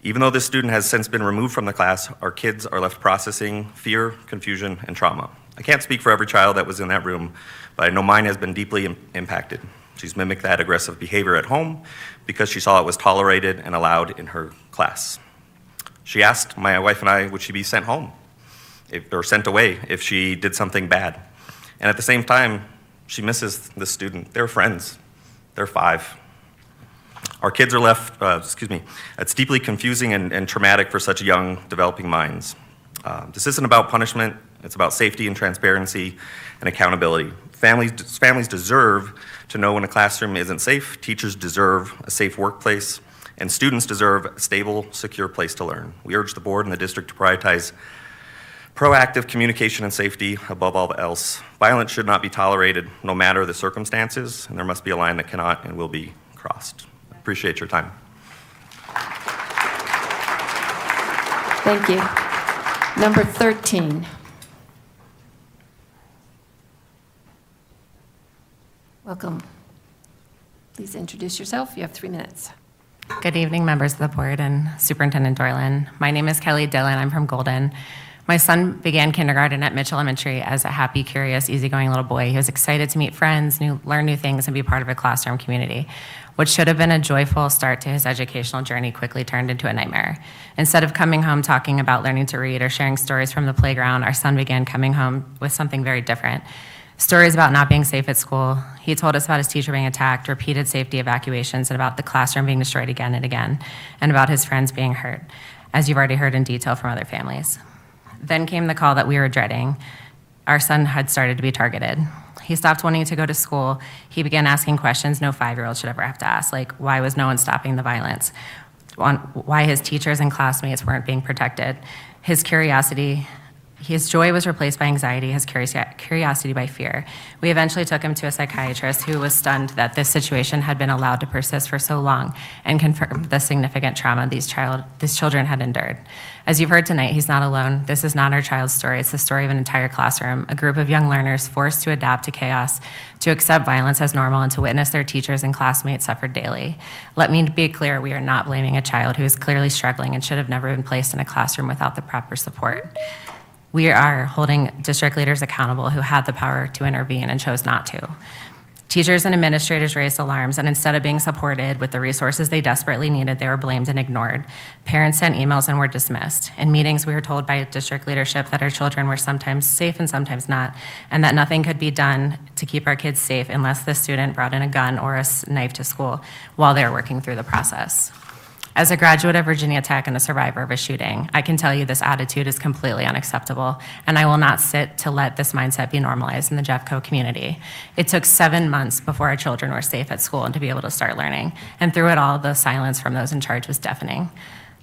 Even though this student has since been removed from the class, our kids are left processing fear, confusion, and trauma. I can't speak for every child that was in that room, but I know mine has been deeply impacted. She's mimicked that aggressive behavior at home because she saw it was tolerated and allowed in her class. She asked my wife and I, would she be sent home or sent away if she did something bad? And at the same time, she misses the student. They're friends. They're 5. Our kids are left, it's deeply confusing and traumatic for such young, developing minds. This isn't about punishment, it's about safety and transparency and accountability. Families deserve to know when a classroom isn't safe, teachers deserve a safe workplace, and students deserve a stable, secure place to learn. We urge the board and the district to prioritize proactive communication and safety above all else. Violence should not be tolerated no matter the circumstances, and there must be a line that cannot and will be crossed. Appreciate your time. Thank you. Number 13. Welcome. Please introduce yourself. You have 3 minutes. Good evening, members of the board and Superintendent Dorland. My name is Kelly Dillon. I'm from Golden. My son began kindergarten at Mitchell Elementary as a happy, curious, easygoing little boy. He was excited to meet friends, learn new things, and be part of a classroom community. What should have been a joyful start to his educational journey quickly turned into a nightmare. Instead of coming home talking about learning to read or sharing stories from the playground, our son began coming home with something very different. Stories about not being safe at school. He told us about his teacher being attacked, repeated safety evacuations, and about the classroom being destroyed again and again, and about his friends being hurt, as you've already heard in detail from other families. Then came the call that we were dreading. Our son had started to be targeted. He stopped wanting to go to school. He began asking questions no 5-year-old should ever have to ask, like why was no one stopping the violence? Why his teachers and classmates weren't being protected? His joy was replaced by anxiety, his curiosity by fear. We eventually took him to a psychiatrist who was stunned that this situation had been allowed to persist for so long and confirmed the significant trauma these children had endured. As you've heard tonight, he's not alone. This is not our child's story. It's the story of an entire classroom, a group of young learners forced to adapt to chaos, to accept violence as normal, and to witness their teachers and classmates suffer daily. Let me be clear, we are not blaming a child who is clearly struggling and should have never been placed in a classroom without the proper support. We are holding district leaders accountable who had the power to intervene and chose not to. Teachers and administrators raised alarms, and instead of being supported with the resources they desperately needed, they were blamed and ignored. Parents sent emails and were dismissed. In meetings, we were told by district leadership that our children were sometimes safe and sometimes not, and that nothing could be done to keep our kids safe unless the student brought in a gun or a knife to school while they were working through the process. As a graduate of Virginia Tech and a survivor of a shooting, I can tell you this attitude is completely unacceptable, and I will not sit to let this mindset be normalized in the Jeffco community. It took 7 months before our children were safe at school and to be able to start learning, and through it all, the silence from those in charge was deafening.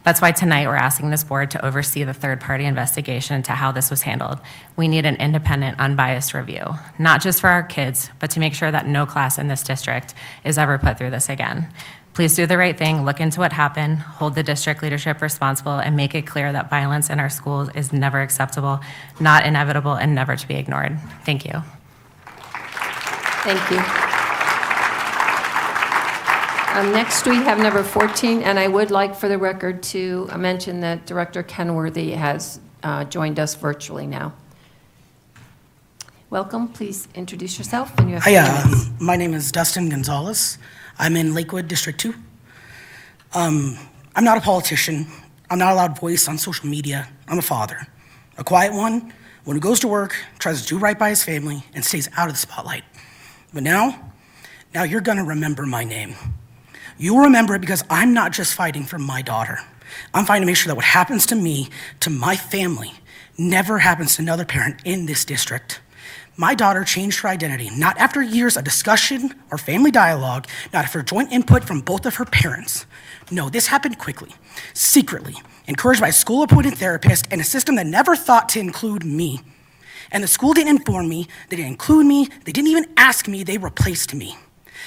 That's why tonight we're asking this board to oversee the third-party investigation into how this was handled. We need an independent, unbiased review, not just for our kids, but to make sure that no class in this district is ever put through this again. Please do the right thing, look into what happened, hold the district leadership responsible, and make it clear that violence in our schools is never acceptable, not inevitable, and never to be ignored. Thank you. Thank you. Next, we have number 14, and I would like for the record to mention that Director Kenworthy has joined us virtually now. Welcome. Please introduce yourself. And you have Hi, my name is Dustin Gonzalez. I'm in Lakewood, District 2. I'm not a politician. I'm not a loud voice on social media. I'm a father, a quiet one who goes to work, tries to do right by his family, and stays out of the spotlight. But now you're gonna remember my name. You'll remember it because I'm not just fighting for my daughter. I'm fighting to make sure that what happens to me, to my family, never happens to another parent in this district. My daughter changed her identity, not after years of discussion or family dialogue, not after joint input from both of her parents. No, this happened quickly, secretly, encouraged by a school-appointed therapist and a system that never thought to include me. And the school didn't inform me, they didn't include me, they didn't even ask me, they replaced me.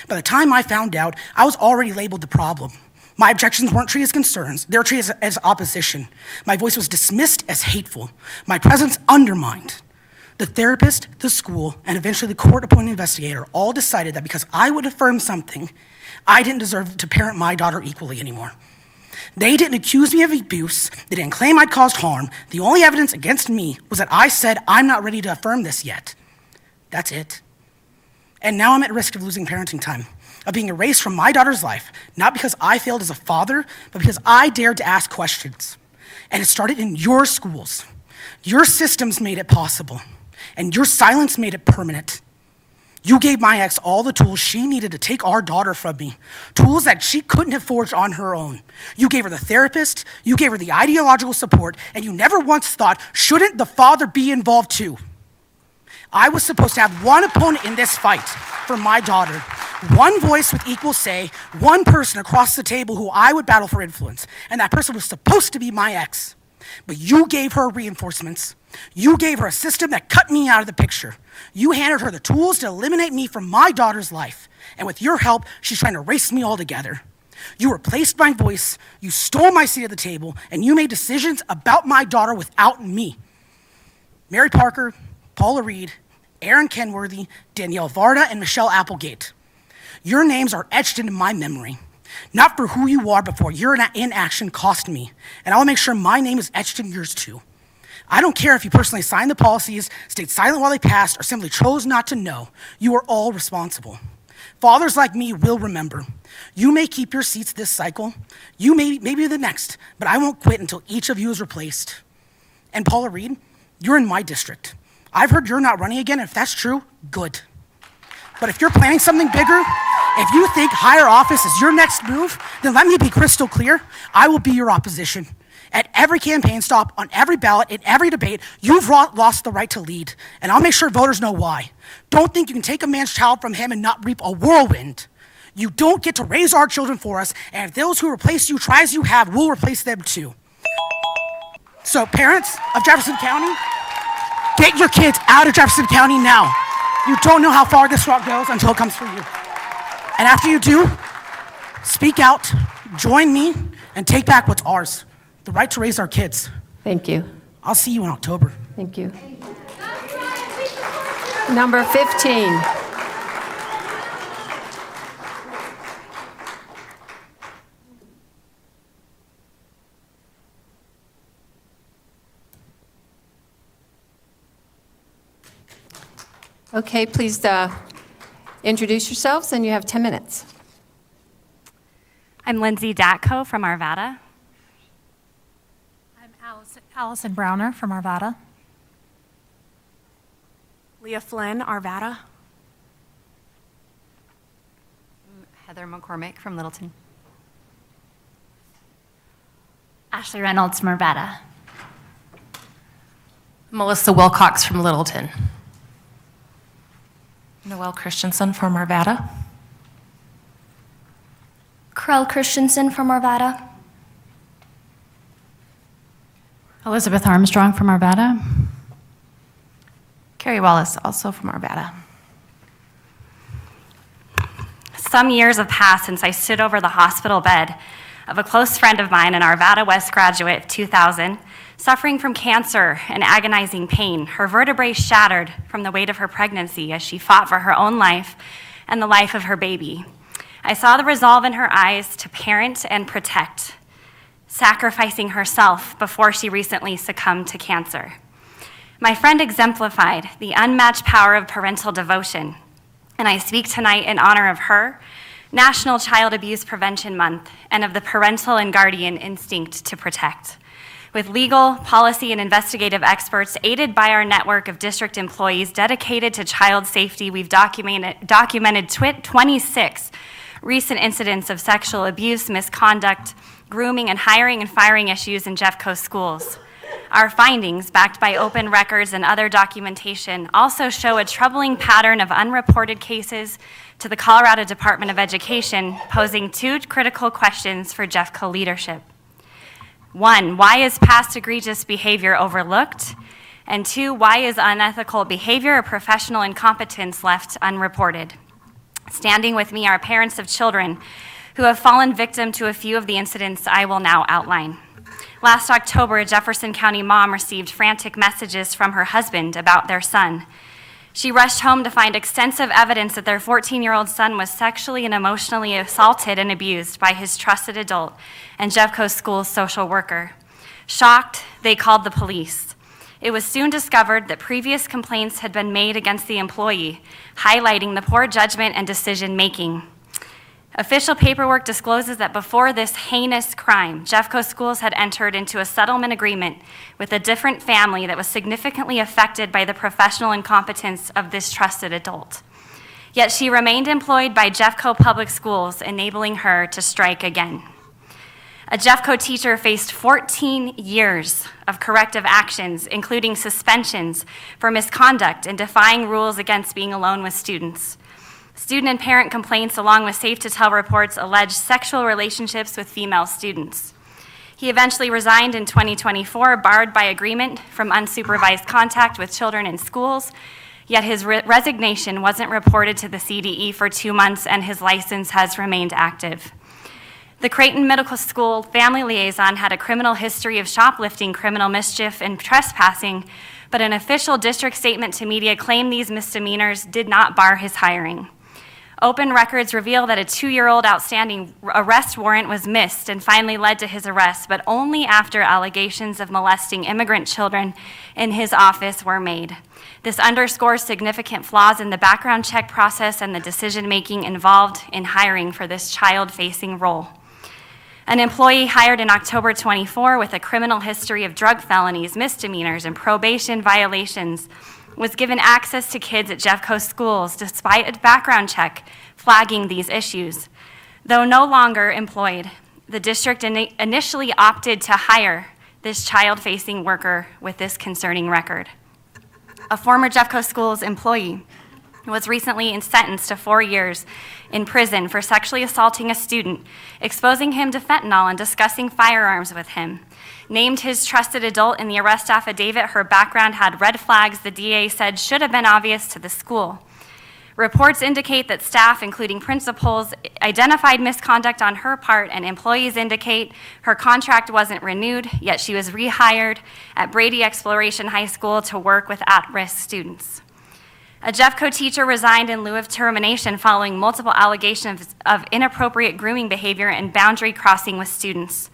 By the time I found out, I was already labeled the problem. My objections weren't treated as concerns, they were treated as opposition. My voice was dismissed as hateful, my presence undermined. The therapist, the school, and eventually the court-appointed investigator all decided that because I would affirm something, I didn't deserve to parent my daughter equally anymore. They didn't accuse me of abuse. They didn't claim I'd caused harm. The only evidence against me was that I said I'm not ready to affirm this yet. That's it. And now I'm at risk of losing parenting time, of being erased from my daughter's life, not because I failed as a father, but because I dared to ask questions. And it started in your schools. Your systems made it possible, and your silence made it permanent. You gave my ex all the tools she needed to take our daughter from me, tools that she couldn't have forged on her own. You gave her the therapist, you gave her the ideological support, and you never once thought, shouldn't the father be involved too? I was supposed to have one opponent in this fight for my daughter, one voice with equal say, one person across the table who I would battle for influence, and that person was supposed to be my ex. But you gave her reinforcements. You gave her a system that cut me out of the picture. You handed her the tools to eliminate me from my daughter's life. And with your help, she's trying to erase me altogether. You replaced my voice, you stole my seat at the table, and you made decisions about my daughter without me. Mary Parker, Paula Reed, Erin Kenworthy, Danielle Varda, and Michelle Applegate. Your names are etched into my memory. Not for who you are, but for your inaction cost me. And I'll make sure my name is etched in yours too. I don't care if you personally signed the policies, stayed silent while they passed, or simply chose not to know. You are all responsible. Fathers like me will remember. You may keep your seats this cycle. You may be the next, but I won't quit until each of you is replaced. And Paula Reed, you're in my district. I've heard you're not running again, and if that's true, good. But if you're planning something bigger, if you think higher office is your next move, then let me be crystal clear. I will be your opposition. At every campaign stop, on every ballot, in every debate, you've lost the right to lead. And I'll make sure voters know why. Don't think you can take a man's child from him and not reap a whirlwind. You don't get to raise our children for us, and if those who replace you try as you have, we'll replace them too. So parents of Jefferson County, get your kids out of Jefferson County now. You don't know how far this rock goes until it comes for you. And after you do, speak out, join me, and take back what's ours, the right to raise our kids. Thank you. I'll see you in October. Thank you. Number 15. Okay, please introduce yourselves, and you have 10 minutes. I'm Lindsay Datko from Arvada. I'm Allison Browner from Arvada. Leah Flynn, Arvada. Heather McCormick from Littleton. Ashley Reynolds from Arvada. Melissa Wilcox from Littleton. Noelle Christensen from Arvada. Krell Christensen from Arvada. Elizabeth Armstrong from Arvada. Carrie Wallace, also from Arvada. Some years have passed since I stood over the hospital bed of a close friend of mine, an Arvada West graduate of 2000, suffering from cancer and agonizing pain, her vertebrae shattered from the weight of her pregnancy as she fought for her own life and the life of her baby. I saw the resolve in her eyes to parent and protect, sacrificing herself before she recently succumbed to cancer. My friend exemplified the unmatched power of parental devotion, and I speak tonight in honor of her, National Child Abuse Prevention Month, and of the parental and guardian instinct to protect. With legal, policy, and investigative experts aided by our network of district employees dedicated to child safety, we've documented 26 recent incidents of sexual abuse, misconduct, grooming, and hiring and firing issues in Jeffco schools. Our findings, backed by open records and other documentation, also show a troubling pattern of unreported cases to the Colorado Department of Education, posing two critical questions for Jeffco leadership. One, why is past egregious behavior overlooked? And two, why is unethical behavior or professional incompetence left unreported? Standing with me are parents of children who have fallen victim to a few of the incidents I will now outline. Last October, a Jefferson County mom received frantic messages from her husband about their son. She rushed home to find extensive evidence that their 14-year-old son was sexually and emotionally assaulted and abused by his trusted adult and Jeffco School's social worker. Shocked, they called the police. It was soon discovered that previous complaints had been made against the employee, highlighting the poor judgment and decision-making. Official paperwork discloses that before this heinous crime, Jeffco Schools had entered into a settlement agreement with a different family that was significantly affected by the professional incompetence of this trusted adult. Yet she remained employed by Jeffco Public Schools, enabling her to strike again. A Jeffco teacher faced 14 years of corrective actions, including suspensions for misconduct and defying rules against being alone with students. Student and parent complaints, along with Safe to Tell reports, alleged sexual relationships with female students. He eventually resigned in 2024, barred by agreement from unsupervised contact with children in schools, yet his resignation wasn't reported to the CDE for 2 months and his license has remained active. The Creighton Middle School family liaison had a criminal history of shoplifting, criminal mischief, and trespassing, but an official district statement to media claimed these misdemeanors did not bar his hiring. Open records reveal that a 2-year-old outstanding arrest warrant was missed and finally led to his arrest, but only after allegations of molesting immigrant children in his office were made. This underscores significant flaws in the background check process and the decision-making involved in hiring for this child-facing role. An employee hired in October 24 with a criminal history of drug felonies, misdemeanors, and probation violations was given access to kids at Jeffco Schools despite a background check flagging these issues. Though no longer employed, the district initially opted to hire this child-facing worker with this concerning record. A former Jeffco Schools employee was recently sentenced to 4 years in prison for sexually assaulting a student, exposing him to fentanyl and discussing firearms with him. Named his trusted adult in the arrest affidavit, her background had red flags the DA said should have been obvious to the school. Reports indicate that staff, including principals, identified misconduct on her part, and employees indicate her contract wasn't renewed, yet she was rehired at Brady Exploration High School to work with at-risk students. A Jeffco teacher resigned in lieu of termination following multiple allegations of inappropriate grooming behavior and boundary crossing with students.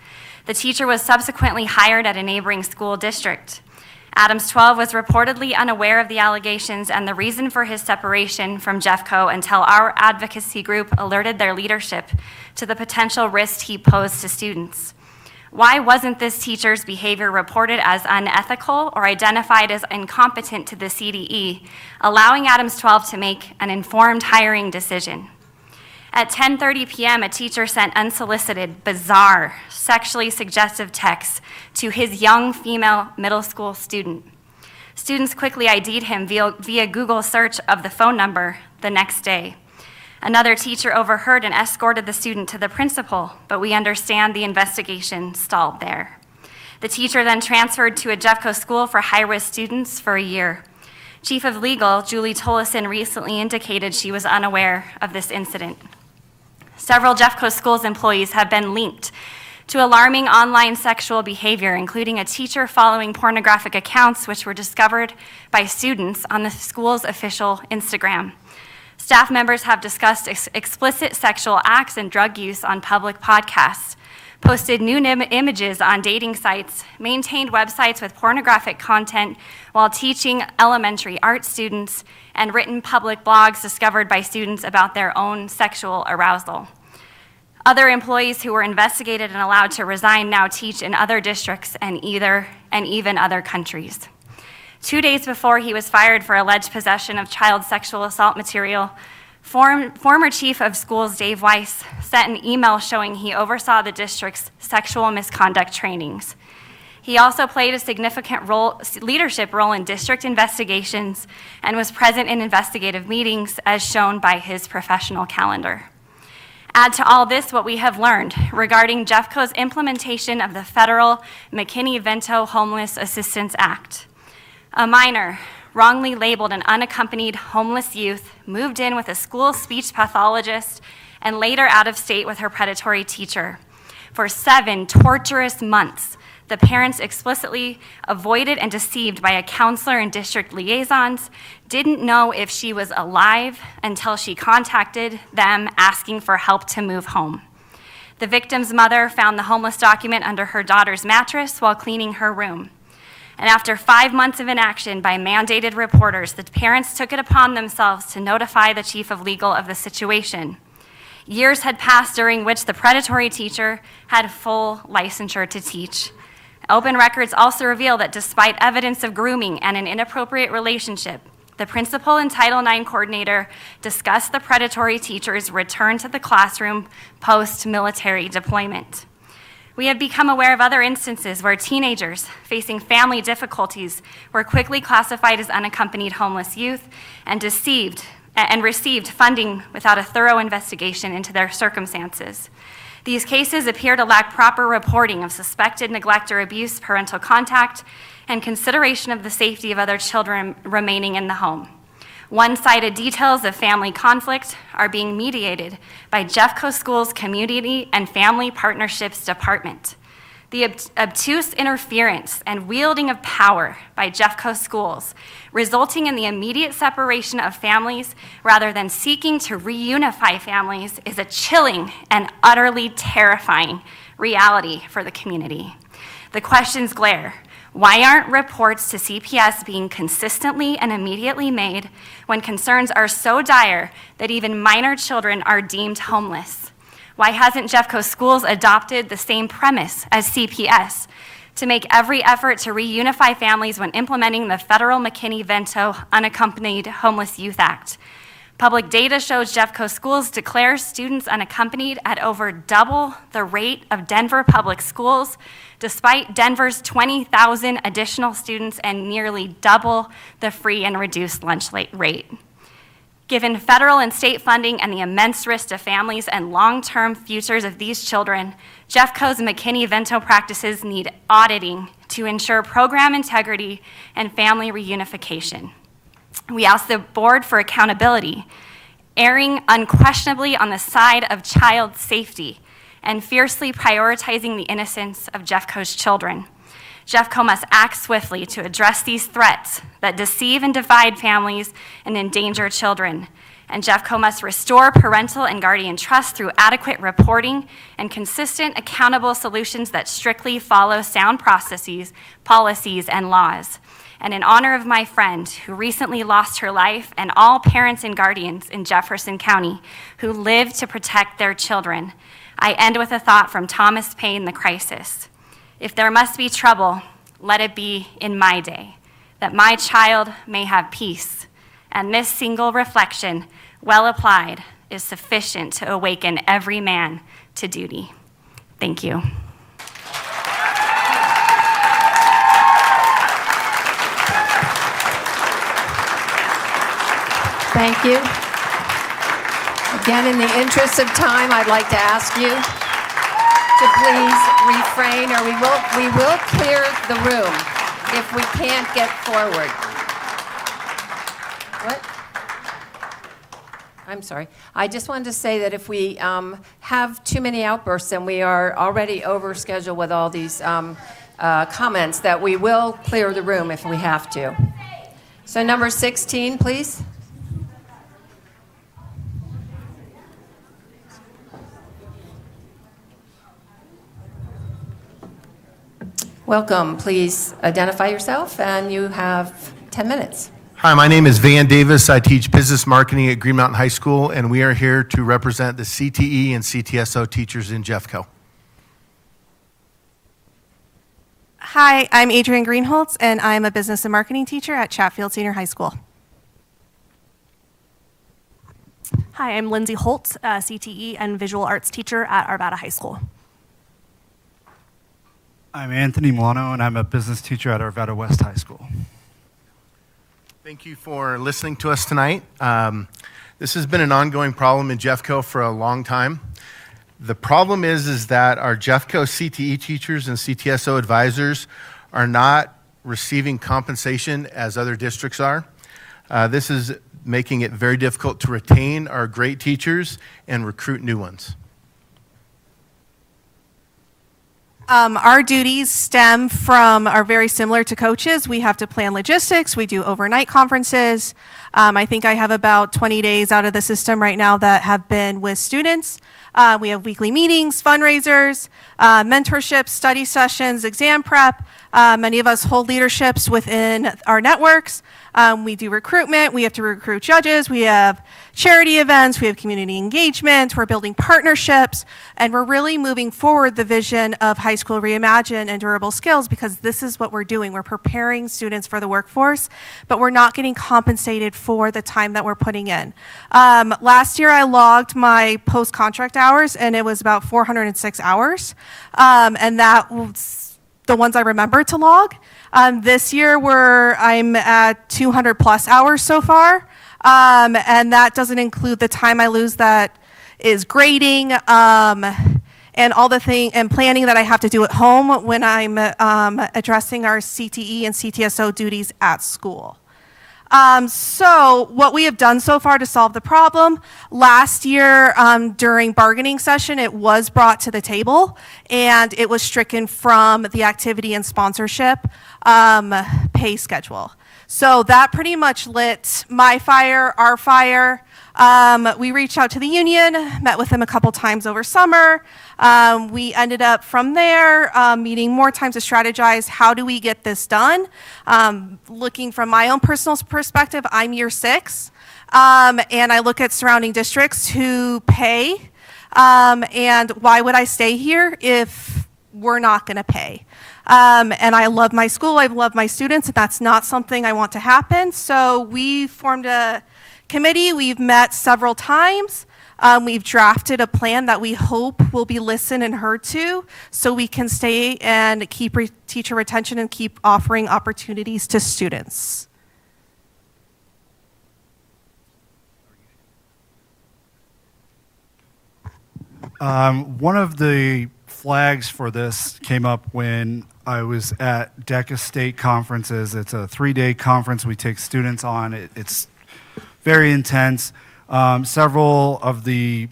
The teacher was subsequently hired at a neighboring school district. Adams 12 was reportedly unaware of the allegations and the reason for his separation from Jeffco until our advocacy group alerted their leadership to the potential risk he posed to students. Why wasn't this teacher's behavior reported as unethical or identified as incompetent to the CDE, allowing Adams 12 to make an informed hiring decision? At 10:30 p.m., a teacher sent unsolicited, bizarre, sexually suggestive texts to his young female middle school student. Students quickly ID'd him via Google search of the phone number the next day. Another teacher overheard and escorted the student to the principal, but we understand the investigation stalled there. The teacher then transferred to a Jeffco school for high-risk students for a year. Chief of Legal, Julie Tolleson, recently indicated she was unaware of this incident. Several Jeffco Schools employees have been linked to alarming online sexual behavior, including a teacher following pornographic accounts which were discovered by students on the school's official Instagram. Staff members have discussed explicit sexual acts and drug use on public podcasts, posted nude images on dating sites, maintained websites with pornographic content while teaching elementary art students, and written public blogs discovered by students about their own sexual arousal. Other employees who were investigated and allowed to resign now teach in other districts and even other countries. 2 days before he was fired for alleged possession of child sexual assault material, former chief of schools Dave Weiss sent an email showing he oversaw the district's sexual misconduct trainings. He also played a significant leadership role in district investigations and was present in investigative meetings as shown by his professional calendar. Add to all this what we have learned regarding Jeffco's implementation of the federal McKinney-Vento Homeless Assistance Act. A minor, wrongly labeled an unaccompanied homeless youth, moved in with a school speech pathologist and later out of state with her predatory teacher. For 7 torturous months, The parents explicitly avoided and deceived by a counselor and district liaisons, didn't know if she was alive until she contacted them asking for help to move home. The victim's mother found the homeless document under her daughter's mattress while cleaning her room. And after 5 months of inaction by mandated reporters, the parents took it upon themselves to notify the chief of legal of the situation. Years had passed during which the predatory teacher had full licensure to teach. Open records also reveal that despite evidence of grooming and an inappropriate relationship, the principal and Title IX coordinator discussed the predatory teacher's return to the classroom post-military deployment. We have become aware of other instances where teenagers facing family difficulties were quickly classified as unaccompanied homeless youth and received funding without a thorough investigation into their circumstances. These cases appear to lack proper reporting of suspected neglect or abuse, parental contact, and consideration of the safety of other children remaining in the home. One-sided details of family conflict are being mediated by Jeffco Schools Community and Family Partnerships Department. The obtuse interference and wielding of power by Jeffco Schools, resulting in the immediate separation of families rather than seeking to reunify families, is a chilling and utterly terrifying reality for the community. The questions glare. Why aren't reports to CPS being consistently and immediately made when concerns are so dire that even minor children are deemed homeless? Why hasn't Jeffco Schools adopted the same premise as CPS to make every effort to reunify families when implementing the federal McKinney-Vento Unaccompanied Homeless Youth Act? Public data shows Jeffco Schools declares students unaccompanied at over double the rate of Denver Public Schools, despite Denver's 20,000 additional students and nearly double the free and reduced lunch rate. Given federal and state funding and the immense risk to families and long-term futures of these children, Jeffco's McKinney-Vento practices need auditing to ensure program integrity and family reunification. We ask the board for accountability, erring unquestionably on the side of child safety and fiercely prioritizing the innocence of Jeffco's children. Jeffco must act swiftly to address these threats that deceive and divide families and endanger children. And Jeffco must restore parental and guardian trust through adequate reporting and consistent, accountable solutions that strictly follow sound processes, policies, and laws. And in honor of my friend who recently lost her life and all parents and guardians in Jefferson County who live to protect their children, I end with a thought from Thomas Paine, The Crisis. If there must be trouble, let it be in my day, that my child may have peace. And this single reflection, well applied, is sufficient to awaken every man to duty. Thank you. Thank you. Again, in the interest of time, I'd like to ask you to please refrain, or we will clear the room if we can't get forward. What? I'm sorry. I just wanted to say that if we have too many outbursts and we are already over schedule with all these comments, that we will clear the room if we have to. So number 16, please. Welcome. Please identify yourself, and you have 10 minutes. Hi, my name is Van Davis. I teach business marketing at Green Mountain High School, and we are here to represent the CTE and CTSO teachers in Jeffco. Hi, I'm Adrienne Greenholtz, and I'm a business and marketing teacher at Chatfield Senior High School. Hi, I'm Lindsay Holt, CTE and visual arts teacher at Arvada High School. I'm Anthony Milano, and I'm a business teacher at Arvada West High School. Thank you for listening to us tonight. This has been an ongoing problem in Jeffco for a long time. The problem is that our Jeffco CTE teachers and CTSO advisors are not receiving compensation as other districts are. This is making it very difficult to retain our great teachers and recruit new ones. Our duties are very similar to coaches. We have to plan logistics. We do overnight conferences. I think I have about 20 days out of the system right now that have been with students. We have weekly meetings, fundraisers, mentorships, study sessions, exam prep. Many of us hold leaderships within our networks. We do recruitment. We have to recruit judges. We have charity events. We have community engagement. We're building partnerships. And we're really moving forward the vision of High School Reimagine and Durable Skills, because this is what we're doing. We're preparing students for the workforce, but we're not getting compensated for the time that we're putting in. Last year, I logged my post-contract hours, and it was about 406 hours. And that was the ones I remember to log. This year, I'm at 200 plus hours so far, and that doesn't include the time I lose that is grading and all the and planning that I have to do at home when I'm addressing our CTE and CTSO duties at school. So what we have done so far to solve the problem, last year during bargaining session, it was brought to the table and it was stricken from the activity and sponsorship pay schedule. So that pretty much lit my fire, our fire. We reached out to the union, met with them a couple times over summer. We ended up from there meeting more times to strategize how do we get this done. Looking from my own personal perspective, I'm year 6, and I look at surrounding districts who pay, and why would I stay here if we're not going to pay? And I love my school, I love my students, and that's not something I want to happen. So we formed a committee. We've met several times. We've drafted a plan that we hope will be listened and heard to, so we can stay and keep teacher retention and keep offering opportunities to students. One of the flags for this came up when I was at DECA State conferences. It's a 3-day conference we take students on. It's very intense. Several of the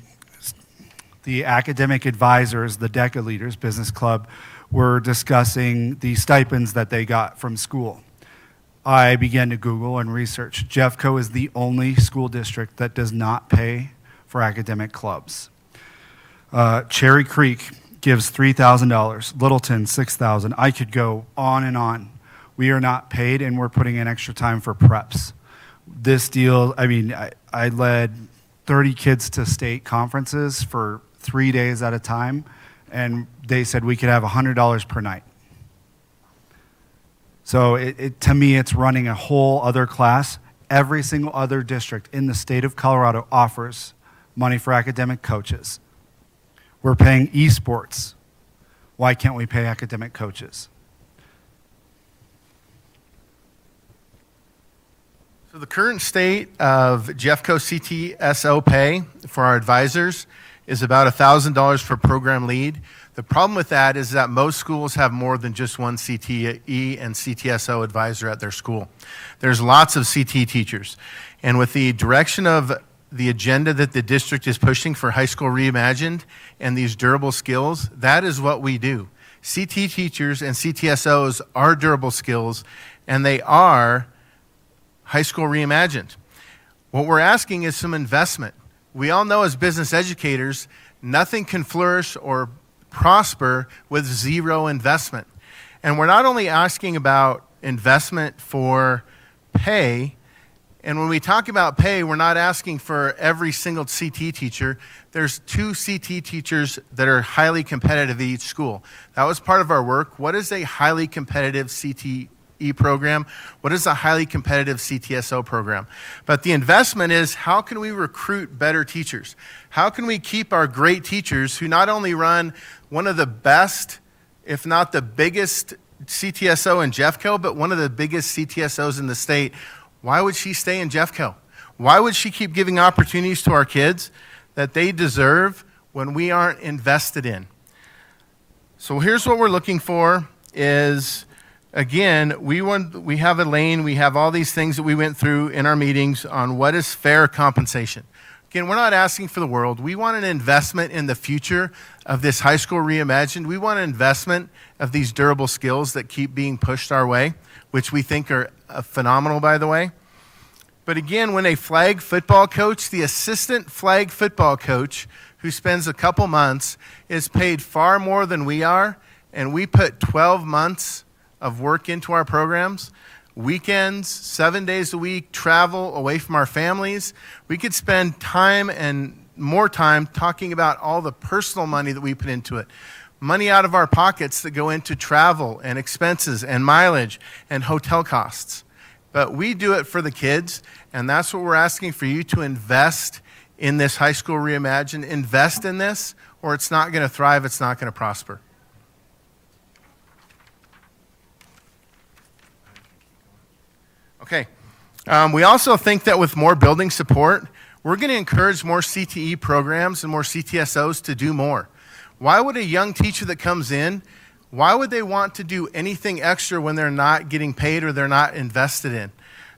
academic advisors, the DECA leaders, Business Club, were discussing the stipends that they got from school. I began to Google and research. Jeffco is the only school district that does not pay for academic clubs. Cherry Creek gives $3,000, Littleton $6,000. I could go on and on. We are not paid, and we're putting in extra time for preps. This deal, I led 30 kids to state conferences for 3 days at a time, and they said we could have $100 per night. So to me, it's running a whole other class. Every single other district in the state of Colorado offers money for academic coaches. We're paying esports. Why can't we pay academic coaches? So the current state of Jeffco CTSO pay for our advisors is about $1,000 per program lead. The problem with that is that most schools have more than just one CTE and CTSO advisor at their school. There's lots of CT teachers. And with the direction of the agenda that the district is pushing for High School Reimagined and these durable skills, that is what we do. CT teachers and CTSOs are durable skills, and they are High School Reimagined. What we're asking is some investment. We all know as business educators, nothing can flourish or prosper with zero investment. And we're not only asking about investment for pay, and when we talk about pay, we're not asking for every single CT teacher. There's 2 CT teachers that are highly competitive at each school. That was part of our work. What is a highly competitive CTE program? What is a highly competitive CTSO program? But the investment is, how can we recruit better teachers? How can we keep our great teachers who not only run one of the best, if not the biggest CTSO in Jeffco, but one of the biggest CTSOs in the state? Why would she stay in Jeffco? Why would she keep giving opportunities to our kids that they deserve when we aren't invested in? So here's what we're looking for is, again, we have a lane, we have all these things that we went through in our meetings on what is fair compensation. Again, we're not asking for the world. We want an investment in the future of this high school reimagined. We want an investment of these durable skills that keep being pushed our way, which we think are phenomenal, by the way. But again, when a flag football coach, the assistant flag football coach who spends a couple months is paid far more than we are, and we put 12 months of work into our programs, weekends, 7 days a week, travel away from our families. We could spend time and more time talking about all the personal money that we put into it. Money out of our pockets that go into travel and expenses and mileage and hotel costs. But we do it for the kids, and that's what we're asking for you to invest in this high school reimagined. Invest in this, or it's not going to thrive, it's not going to prosper. Okay. We also think that with more building support, we're going to encourage more CTE programs and more CTSOs to do more. Why would a young teacher that comes in, why would they want to do anything extra when they're not getting paid or they're not invested in?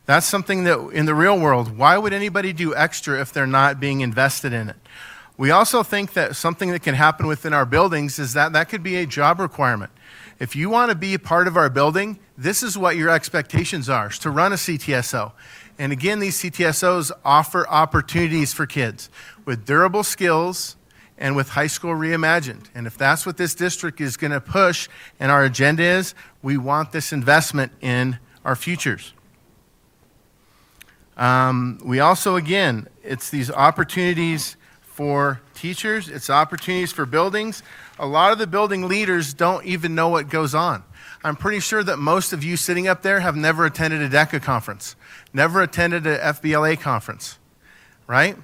That's something that in the real world, why would anybody do extra if they're not being invested in it? We also think that something that can happen within our buildings is that could be a job requirement. If you want to be a part of our building, this is what your expectations are, is to run a CTSO. And again, these CTSOs offer opportunities for kids with durable skills and with high school reimagined. And if that's what this district is going to push and our agenda is, we want this investment in our futures. We also, again, it's these opportunities for teachers, it's opportunities for buildings. A lot of the building leaders don't even know what goes on. I'm pretty sure that most of you sitting up there have never attended a DECA conference, never attended a FBLA conference, right?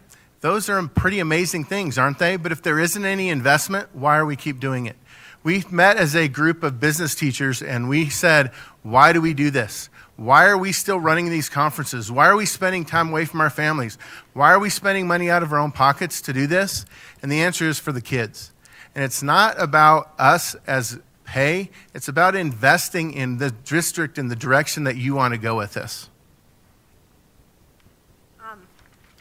Those are pretty amazing things, aren't they? But if there isn't any investment, why are we keep doing it? We met as a group of business teachers and we said, why do we do this? Why are we still running these conferences? Why are we spending time away from our families? Why are we spending money out of our own pockets to do this? And the answer is for the kids. And it's not about us as pay, it's about investing in the district in the direction that you want to go with this.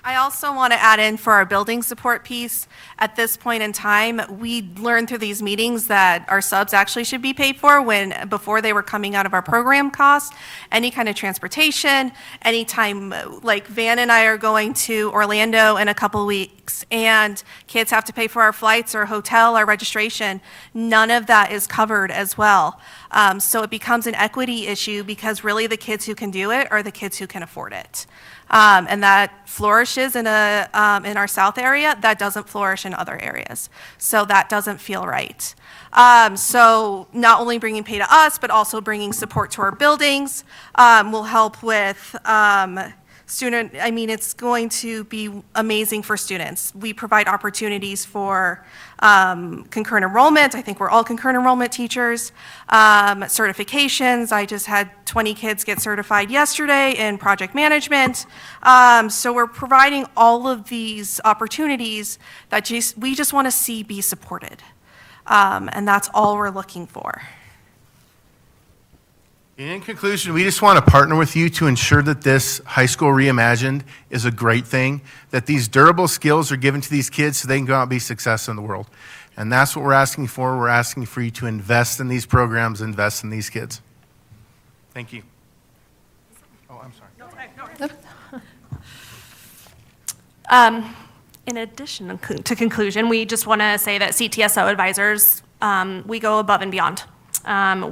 I also want to add in for our building support piece, at this point in time, we learned through these meetings that our subs actually should be paid for before they were coming out of our program costs. Any kind of transportation, anytime, like Van and I are going to Orlando in a couple weeks and kids have to pay for our flights or hotel, our registration, none of that is covered as well. So it becomes an equity issue because really the kids who can do it are the kids who can afford it. And that flourishes in our south area, that doesn't flourish in other areas. So that doesn't feel right. So not only bringing pay to us, but also bringing support to our buildings will help with it's going to be amazing for students. We provide opportunities for concurrent enrollment. I think we're all concurrent enrollment teachers. Certifications. I just had 20 kids get certified yesterday in project management. So we're providing all of these opportunities that we just want to see be supported. And that's all we're looking for. In conclusion, we just want to partner with you to ensure that this high school reimagined is a great thing, that these durable skills are given to these kids so they can go out and be successful in the world. And that's what we're asking for. We're asking for you to invest in these programs, invest in these kids. Thank you. Oh, I'm sorry. In addition to conclusion, we just want to say that CTSO advisors, we go above and beyond.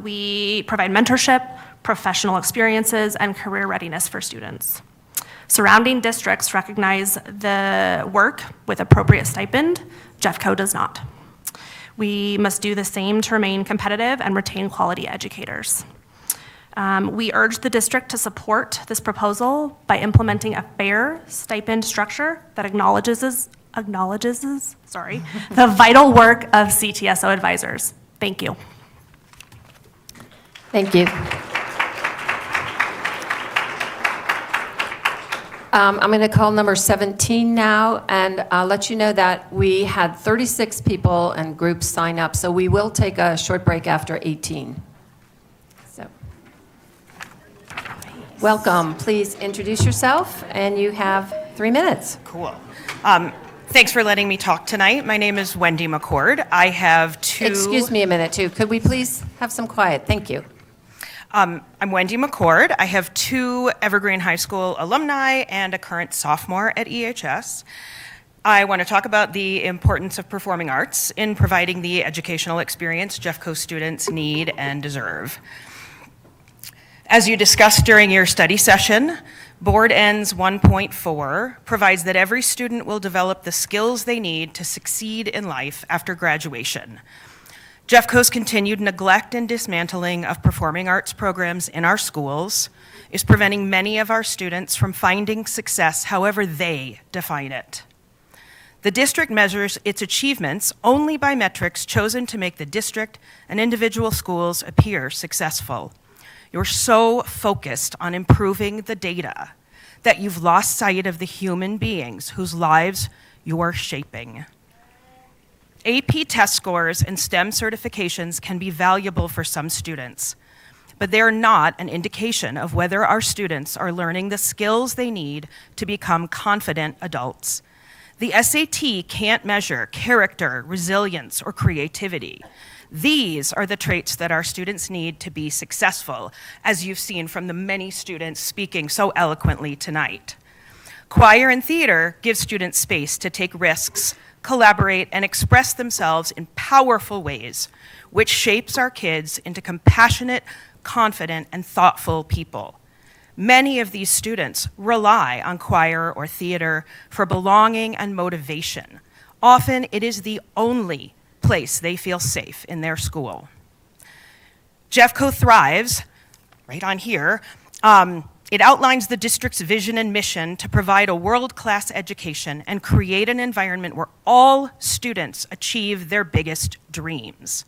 We provide mentorship, professional experiences, and career readiness for students. Surrounding districts recognize the work with appropriate stipend. Jeffco does not. We must do the same to remain competitive and retain quality educators. We urge the district to support this proposal by implementing a fair stipend structure that acknowledges the vital work of CTSO advisors. Thank you. Thank you. I'm going to call number 17 now and let you know that we had 36 people and groups sign up, so we will take a short break after 18. So, welcome. Please introduce yourself, and you have 3 minutes. Cool. Thanks for letting me talk tonight. My name is Wendy McCord. I have two... Excuse me a minute, too. Could we please have some quiet? Thank you. I'm Wendy McCord. I have 2 Evergreen High School alumni and a current sophomore at EHS. I want to talk about the importance of performing arts in providing the educational experience Jeffco students need and deserve. As you discussed during your study session, Board Ends 1.4 provides that every student will develop the skills they need to succeed in life after graduation. Jeffco's continued neglect and dismantling of performing arts programs in our schools is preventing many of our students from finding success however they define it. The district measures its achievements only by metrics chosen to make the district and individual schools appear successful. You're so focused on improving the data that you've lost sight of the human beings whose lives you're shaping. AP test scores and STEM certifications can be valuable for some students, but they are not an indication of whether our students are learning the skills they need to become confident adults. The SAT can't measure character, resilience, or creativity. These are the traits that our students need to be successful, as you've seen from the many students speaking so eloquently tonight. Choir and theater give students space to take risks, collaborate, and express themselves in powerful ways, which shapes our kids into compassionate, confident, and thoughtful people. Many of these students rely on choir or theater for belonging and motivation. Often it is the only place they feel safe in their school. Jeffco thrives, right on here. It outlines the district's vision and mission to provide a world-class education and create an environment where all students achieve their biggest dreams.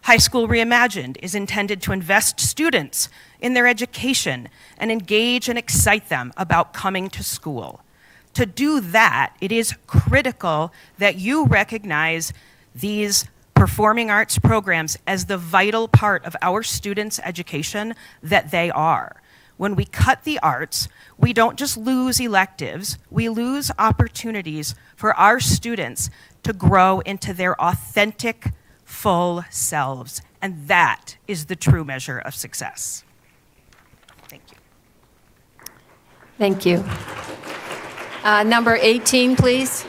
High School Reimagined is intended to invest students in their education and engage and excite them about coming to school. To do that, it is critical that you recognize these performing arts programs as the vital part of our students' education that they are. When we cut the arts, we don't just lose electives, we lose opportunities for our students to grow into their authentic, full selves. And that is the true measure of success. Thank you. Thank you. Number 18, please.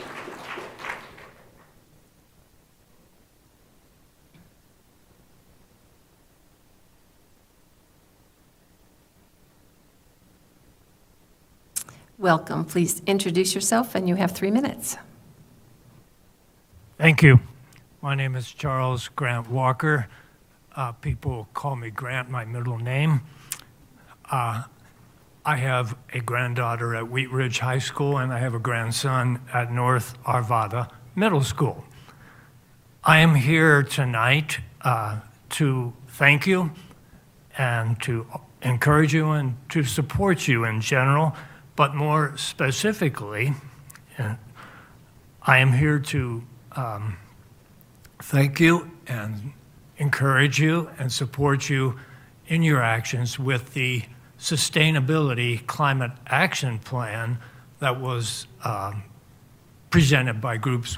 Welcome. Please introduce yourself, and you have 3 minutes. Thank you. My name is Charles Grant Walker. People call me Grant, my middle name. I have a granddaughter at Wheat Ridge High School, and I have a grandson at North Arvada Middle School. I am here tonight to thank you and to encourage you and to support you in general, but more specifically, I am here to thank you and encourage you and support you in your actions with the Sustainability Climate Action Plan that was presented by groups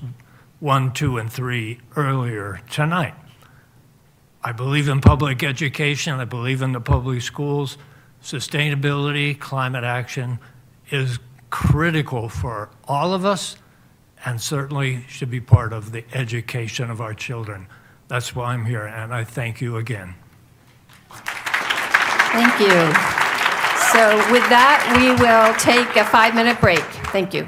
1, 2, and 3 earlier tonight. I believe in public education. I believe in the public schools. Sustainability, climate action is critical for all of us and certainly should be part of the education of our children. That's why I'm here, and I thank you again. Thank you. So with that, we will take a 5-minute break. Thank you.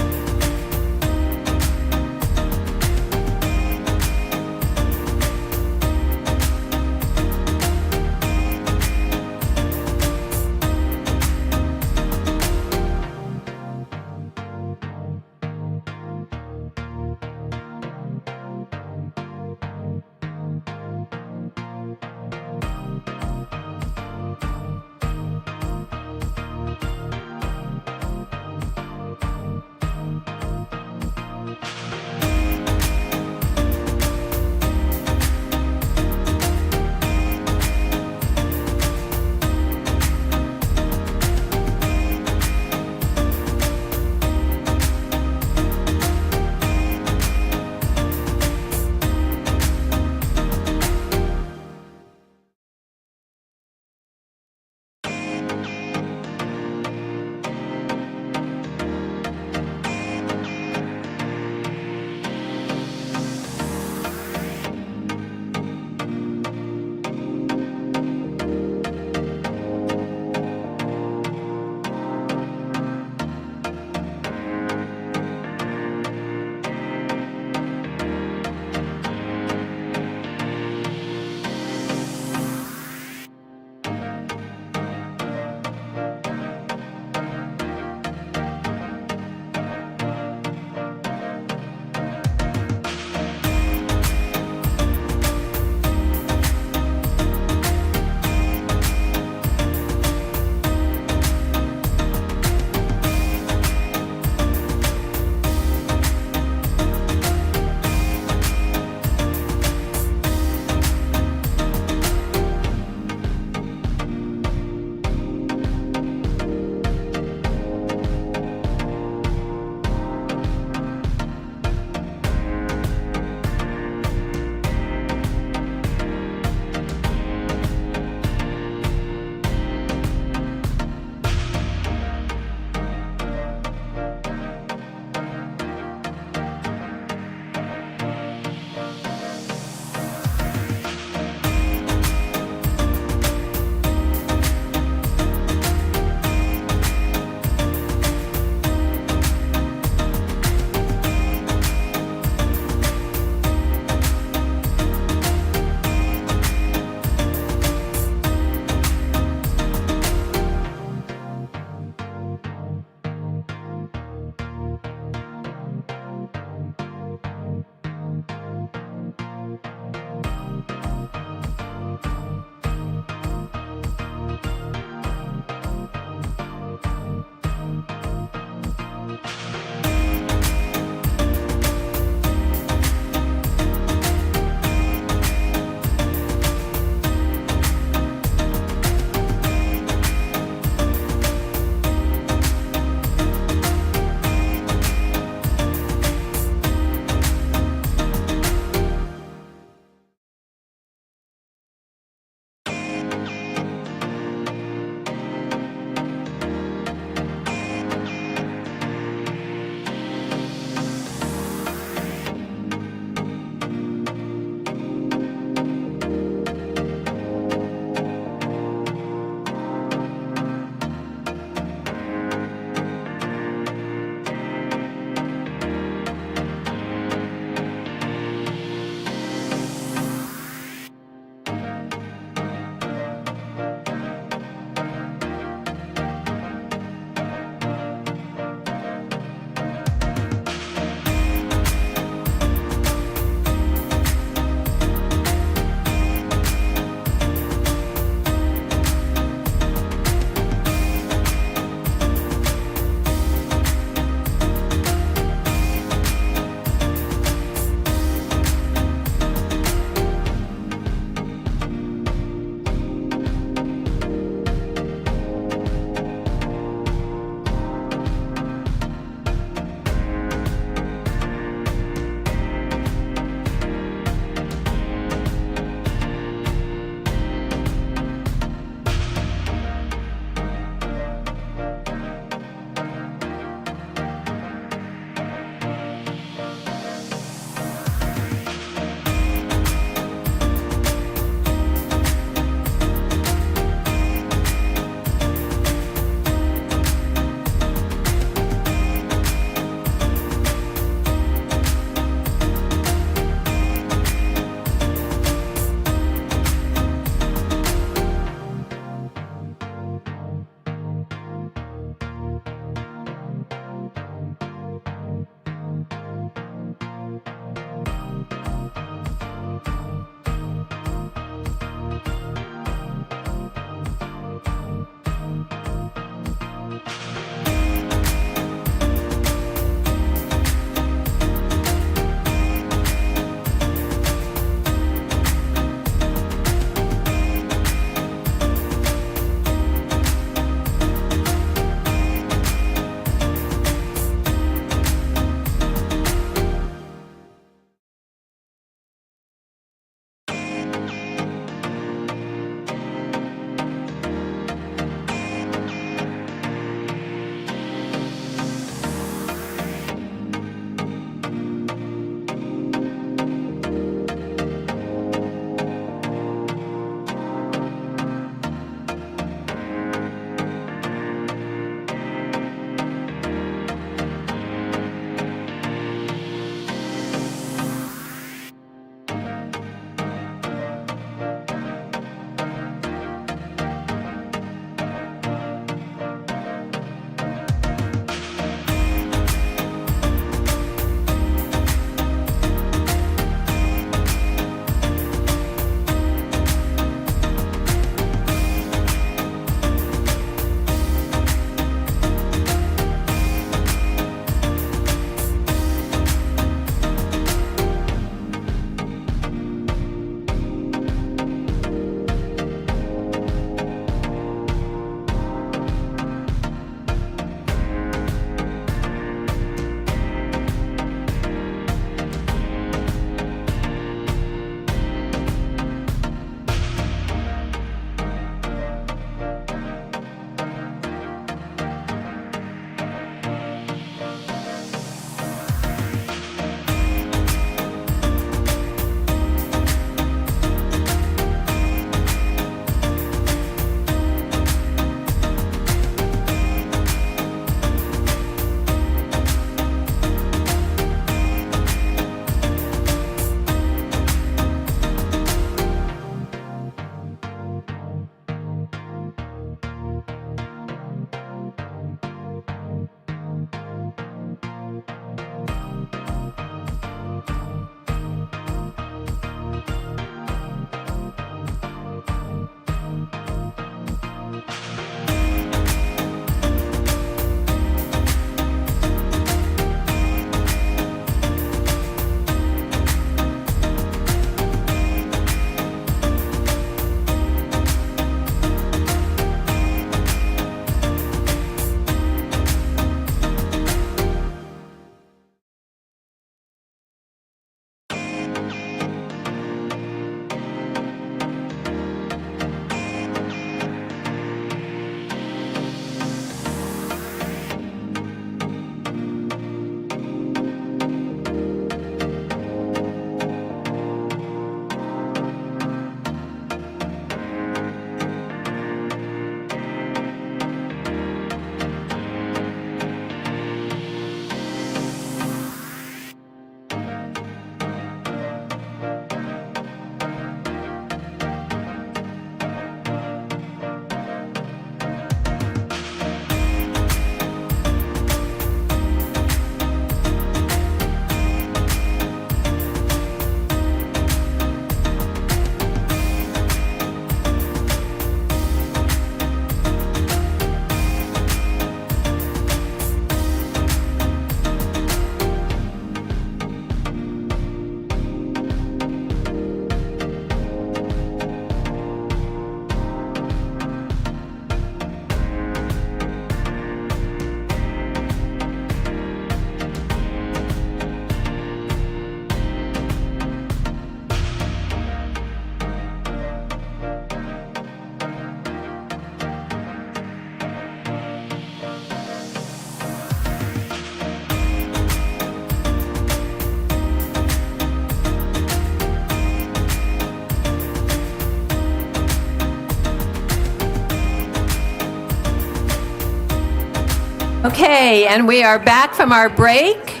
Okay, and we are back from our break,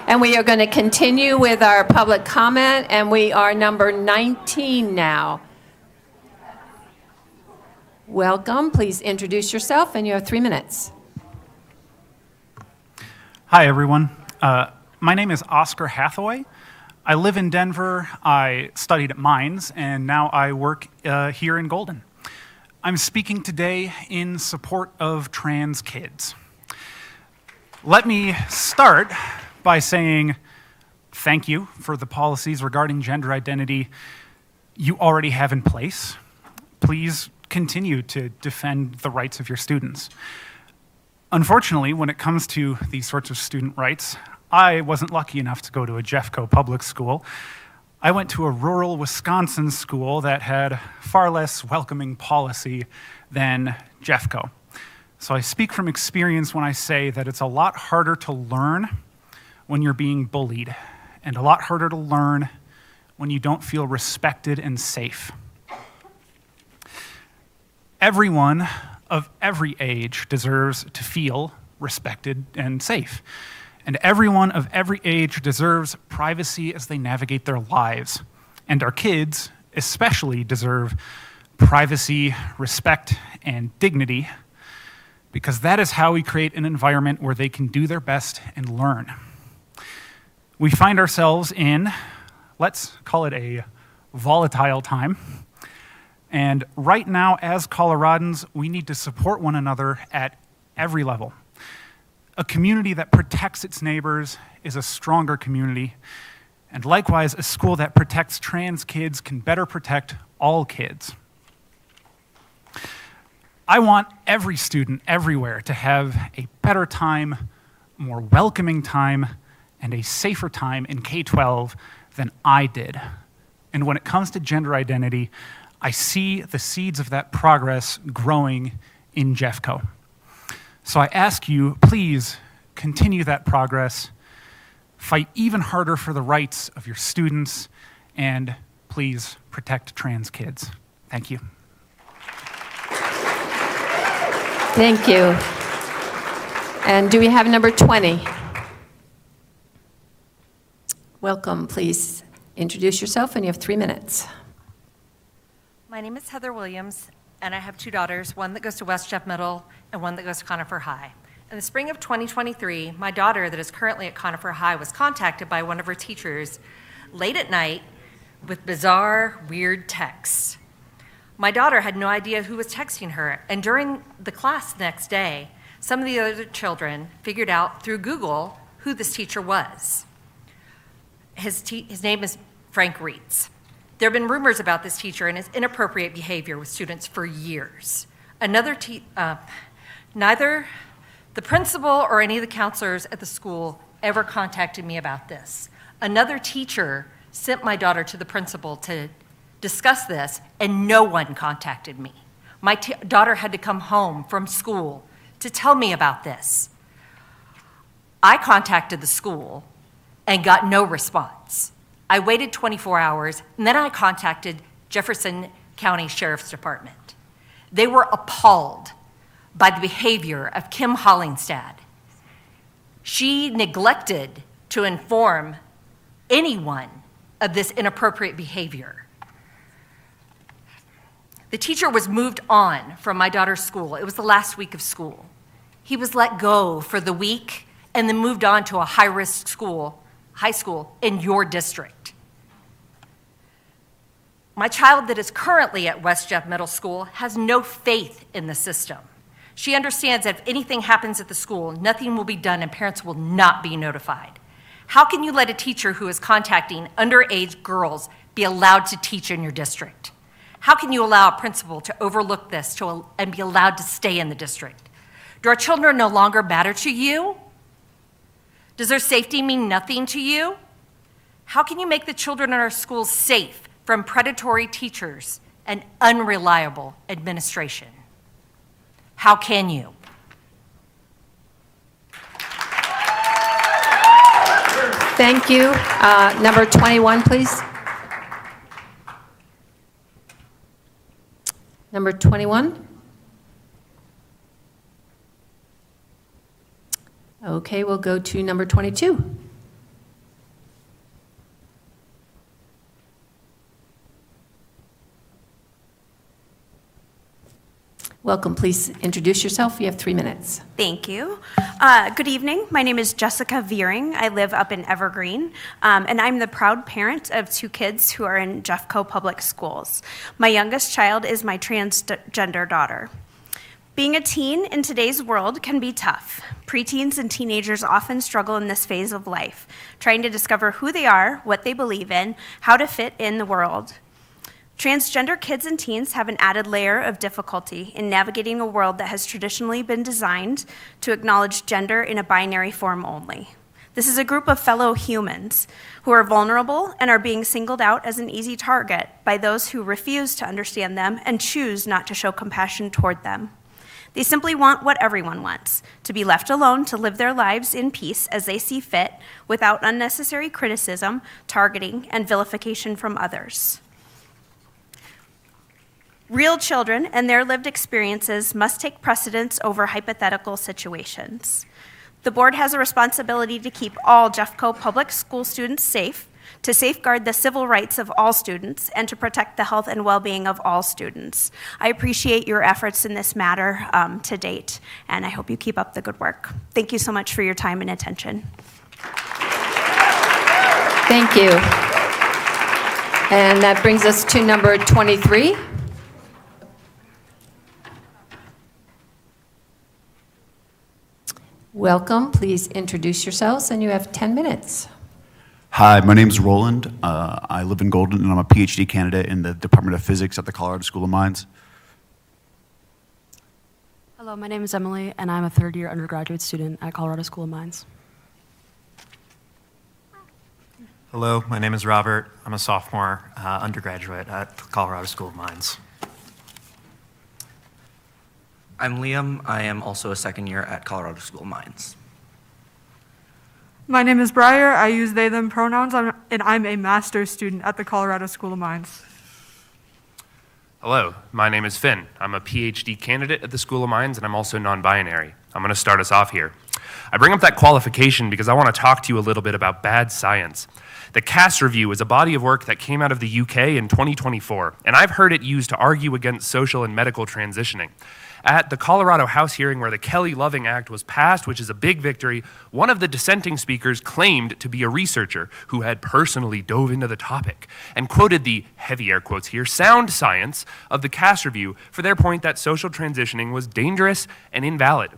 and we are going to continue with our public comment, and we are number 19 now. Welcome. Please introduce yourself, and you have 3 minutes. Hi, everyone. My name is Oscar Hathaway. I live in Denver. I studied at Mines, and now I work here in Golden. I'm speaking today in support of trans kids. Let me start by saying thank you for the policies regarding gender identity you already have in place. Please continue to defend the rights of your students. Unfortunately, when it comes to these sorts of student rights, I wasn't lucky enough to go to a Jeffco public school. I went to a rural Wisconsin school that had far less welcoming policy than Jeffco. So I speak from experience when I say that it's a lot harder to learn when you're being bullied, and a lot harder to learn when you don't feel respected and safe. Everyone of every age deserves to feel respected and safe. And everyone of every age deserves privacy as they navigate their lives. And our kids especially deserve privacy, respect, and dignity, because that is how we create an environment where they can do their best and learn. We find ourselves in, let's call it a volatile time. And right now, as Coloradans, we need to support one another at every level. A community that protects its neighbors is a stronger community. And likewise, a school that protects trans kids can better protect all kids. I want every student everywhere to have a better time, more welcoming time, and a safer time in K-12 than I did. And when it comes to gender identity, I see the seeds of that progress growing in Jeffco. So I ask you, please continue that progress, fight even harder for the rights of your students, and please protect trans kids. Thank you. Thank you. And do we have number 20? Welcome. Please introduce yourself, and you have 3 minutes. My name is Heather Williams, and I have 2 daughters, one that goes to West Jeff Middle and one that goes to Conifer High. In the spring of 2023, my daughter that is currently at Conifer High was contacted by one of her teachers late at night with bizarre, weird texts. My daughter had no idea who was texting her, and during the class the next day, some of the other children figured out through Google who this teacher was. His name is Frank Reitz. There have been rumors about this teacher and his inappropriate behavior with students for years. Neither the principal or any of the counselors at the school ever contacted me about this. Another teacher sent my daughter to the principal to discuss this, and no one contacted me. My daughter had to come home from school to tell me about this. I contacted the school and got no response. I waited 24 hours, and then I contacted Jefferson County Sheriff's Department. They were appalled by the behavior of Kim Hollingstad. She neglected to inform anyone of this inappropriate behavior. The teacher was moved on from my daughter's school. It was the last week of school. He was let go for the week and then moved on to a high-risk school, high school in your district. My child that is currently at West Jeff Middle School has no faith in the system. She understands that if anything happens at the school, nothing will be done and parents will not be notified. How can you let a teacher who is contacting underage girls be allowed to teach in your district? How can you allow a principal to overlook this and be allowed to stay in the district? Do our children no longer matter to you? Does their safety mean nothing to you? How can you make the children in our schools safe from predatory teachers and unreliable administration? How can you? Thank you. Number 21, please. Number 21. Okay, we'll go to number 22. Welcome, please introduce yourself. You have 3 minutes. Thank you. Good evening. My name is Jessica Veering. I live up in Evergreen, and I'm the proud parent of 2 kids who are in Jeffco Public Schools. My youngest child is my transgender daughter. Being a teen in today's world can be tough. Preteens and teenagers often struggle in this phase of life, trying to discover who they are, what they believe in, how to fit in the world. Transgender kids and teens have an added layer of difficulty in navigating a world that has traditionally been designed to acknowledge gender in a binary form only. This is a group of fellow humans who are vulnerable and are being singled out as an easy target by those who refuse to understand them and choose not to show compassion toward them. They simply want what everyone wants, to be left alone to live their lives in peace as they see fit, without unnecessary criticism, targeting, and vilification from others. Real children and their lived experiences must take precedence over hypothetical situations. The board has a responsibility to keep all Jeffco Public School students safe, to safeguard the civil rights of all students, and to protect the health and well-being of all students. I appreciate your efforts in this matter to date, and I hope you keep up the good work. Thank you so much for your time and attention. Thank you. And that brings us to number 23. Welcome. Please introduce yourselves, and you have 10 minutes. Hi, my name is Roland. I live in Golden, and I'm a PhD candidate in the Department of Physics at the Colorado School of Mines. Hello, my name is Emily, and I'm a third-year undergraduate student at Colorado School of Mines. Hello, my name is Robert. I'm a sophomore undergraduate at the Colorado School of Mines. I'm Liam. I am also a second year at Colorado School of Mines. My name is Briar. I use they, them pronouns, and I'm a master's student at the Colorado School of Mines. Hello, my name is Finn. I'm a PhD candidate at the School of Mines, and I'm also non-binary. I'm going to start us off here. I bring up that qualification because I want to talk to you a little bit about bad science. The Cass Review is a body of work that came out of the UK in 2024, and I've heard it used to argue against social and medical transitioning. At the Colorado House hearing where the Kelly Loving Act was passed, which is a big victory, one of the dissenting speakers claimed to be a researcher who had personally dove into the topic and quoted the, heavy air quotes here, sound science of the Cass Review for their point that social transitioning was dangerous and invalid.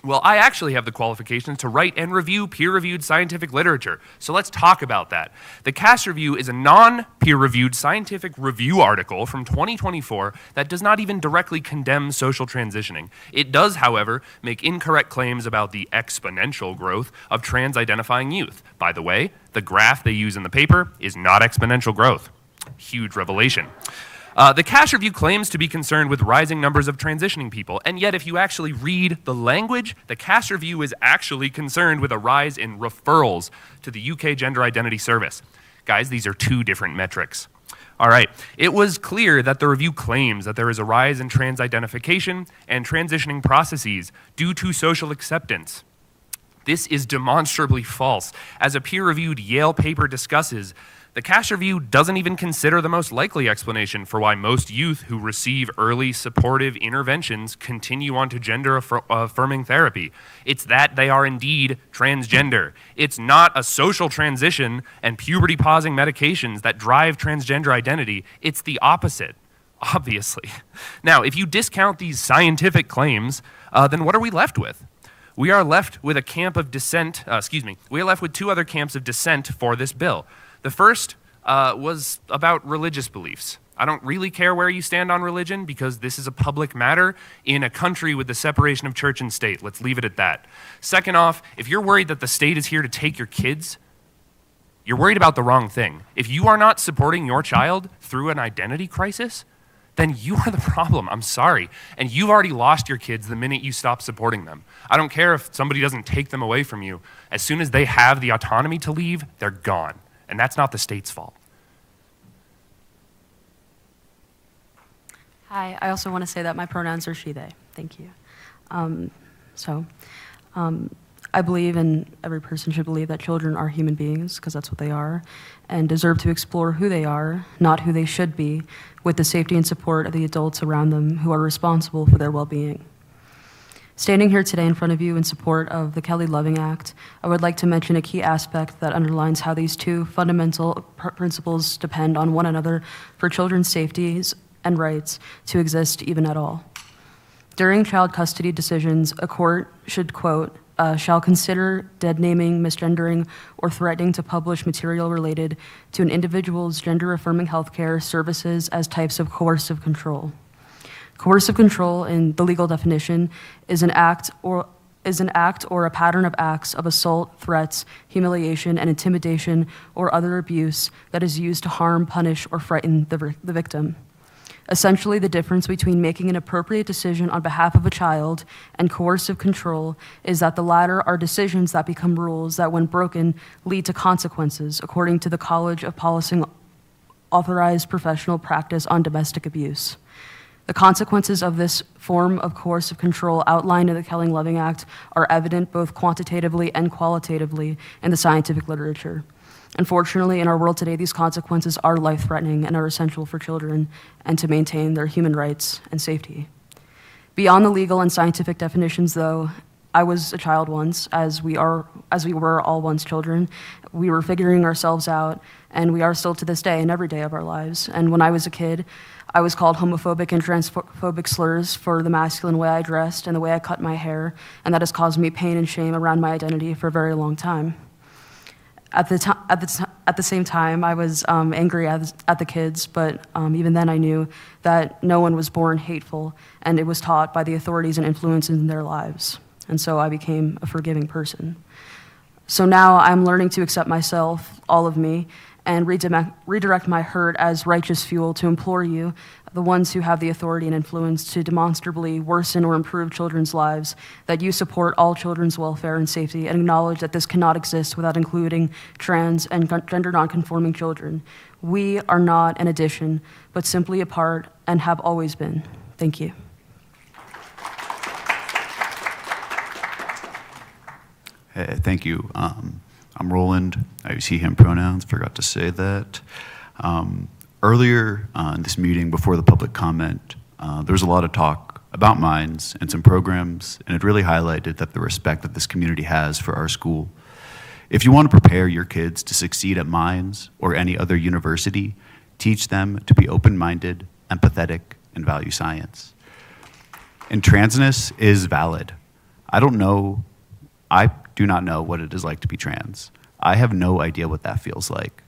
Well, I actually have the qualifications to write and review peer-reviewed scientific literature, so let's talk about that. The Cass Review is a non-peer-reviewed scientific review article from 2024 that does not even directly condemn social transitioning. It does, however, make incorrect claims about the exponential growth of trans-identifying youth. By the way, the graph they use in the paper is not exponential growth. Huge revelation. The Cass Review claims to be concerned with rising numbers of transitioning people, and yet if you actually read the language, the Cass Review is actually concerned with a rise in referrals to the UK Gender Identity Service. Guys, these are 2 different metrics. All right, it was clear that the review claims that there is a rise in trans identification and transitioning processes due to social acceptance. This is demonstrably false. As a peer-reviewed Yale paper discusses, the Cass Review doesn't even consider the most likely explanation for why most youth who receive early supportive interventions continue on to gender-affirming therapy. It's that they are indeed transgender. It's not a social transition and puberty-pausing medications that drive transgender identity. It's the opposite, obviously. Now, if you discount these scientific claims, then what are we left with? We are left with a camp of dissent, we are left with 2 other camps of dissent for this bill. The first was about religious beliefs. I don't really care where you stand on religion because this is a public matter in a country with the separation of church and state. Let's leave it at that. Second off, if you're worried that the state is here to take your kids, you're worried about the wrong thing. If you are not supporting your child through an identity crisis, then you are the problem. I'm sorry. And you've already lost your kids the minute you stop supporting them. I don't care if somebody doesn't take them away from you. As soon as they have the autonomy to leave, they're gone. And that's not the state's fault. Hi, I also want to say that my pronouns are she, they. Thank you. I believe, and every person should believe, that children are human beings, because that's what they are, and deserve to explore who they are, not who they should be, with the safety and support of the adults around them who are responsible for their well-being. Standing here today in front of you in support of the Kelly Loving Act, I would like to mention a key aspect that underlines how these two fundamental principles depend on one another for children's safeties and rights to exist even at all. During child custody decisions, a court should, quote, shall consider dead naming, misgendering, or threatening to publish material related to an individual's gender-affirming healthcare services as types of coercive control. Coercive control, in the legal definition, is an act or a pattern of acts of assault, threats, humiliation, and intimidation or other abuse that is used to harm, punish, or frighten the victim. Essentially, the difference between making an appropriate decision on behalf of a child and coercive control is that the latter are decisions that become rules that, when broken, lead to consequences, according to the College of Policing Authorized Professional Practice on Domestic Abuse. The consequences of this form of coercive control outlined in the Kelly Loving Act are evident both quantitatively and qualitatively in the scientific literature. Unfortunately, in our world today, these consequences are life-threatening and are essential for children and to maintain their human rights and safety. Beyond the legal and scientific definitions, though, I was a child once, as we were all once children. We were figuring ourselves out, and we are still to this day and every day of our lives. And when I was a kid, I was called homophobic and transphobic slurs for the masculine way I dressed and the way I cut my hair, and that has caused me pain and shame around my identity for a very long time. At the same time, I was angry at the kids, but even then I knew that no one was born hateful, and it was taught by the authorities and influences in their lives. And so I became a forgiving person. So now I'm learning to accept myself, all of me, and redirect my hurt as righteous fuel to implore you, the ones who have the authority and influence to demonstrably worsen or improve children's lives, that you support all children's welfare and safety and acknowledge that this cannot exist without including trans and gender nonconforming children. We are not an addition, but simply a part and have always been. Thank you. Hey, thank you. I'm Roland. I use he, him pronouns, forgot to say that. Earlier in this meeting, before the public comment, there was a lot of talk about Minds and some programs, and it really highlighted that the respect that this community has for our school. If you want to prepare your kids to succeed at Minds or any other university, teach them to be open-minded, empathetic, and value science. And transness is valid. I do not know what it is like to be trans. I have no idea what that feels like.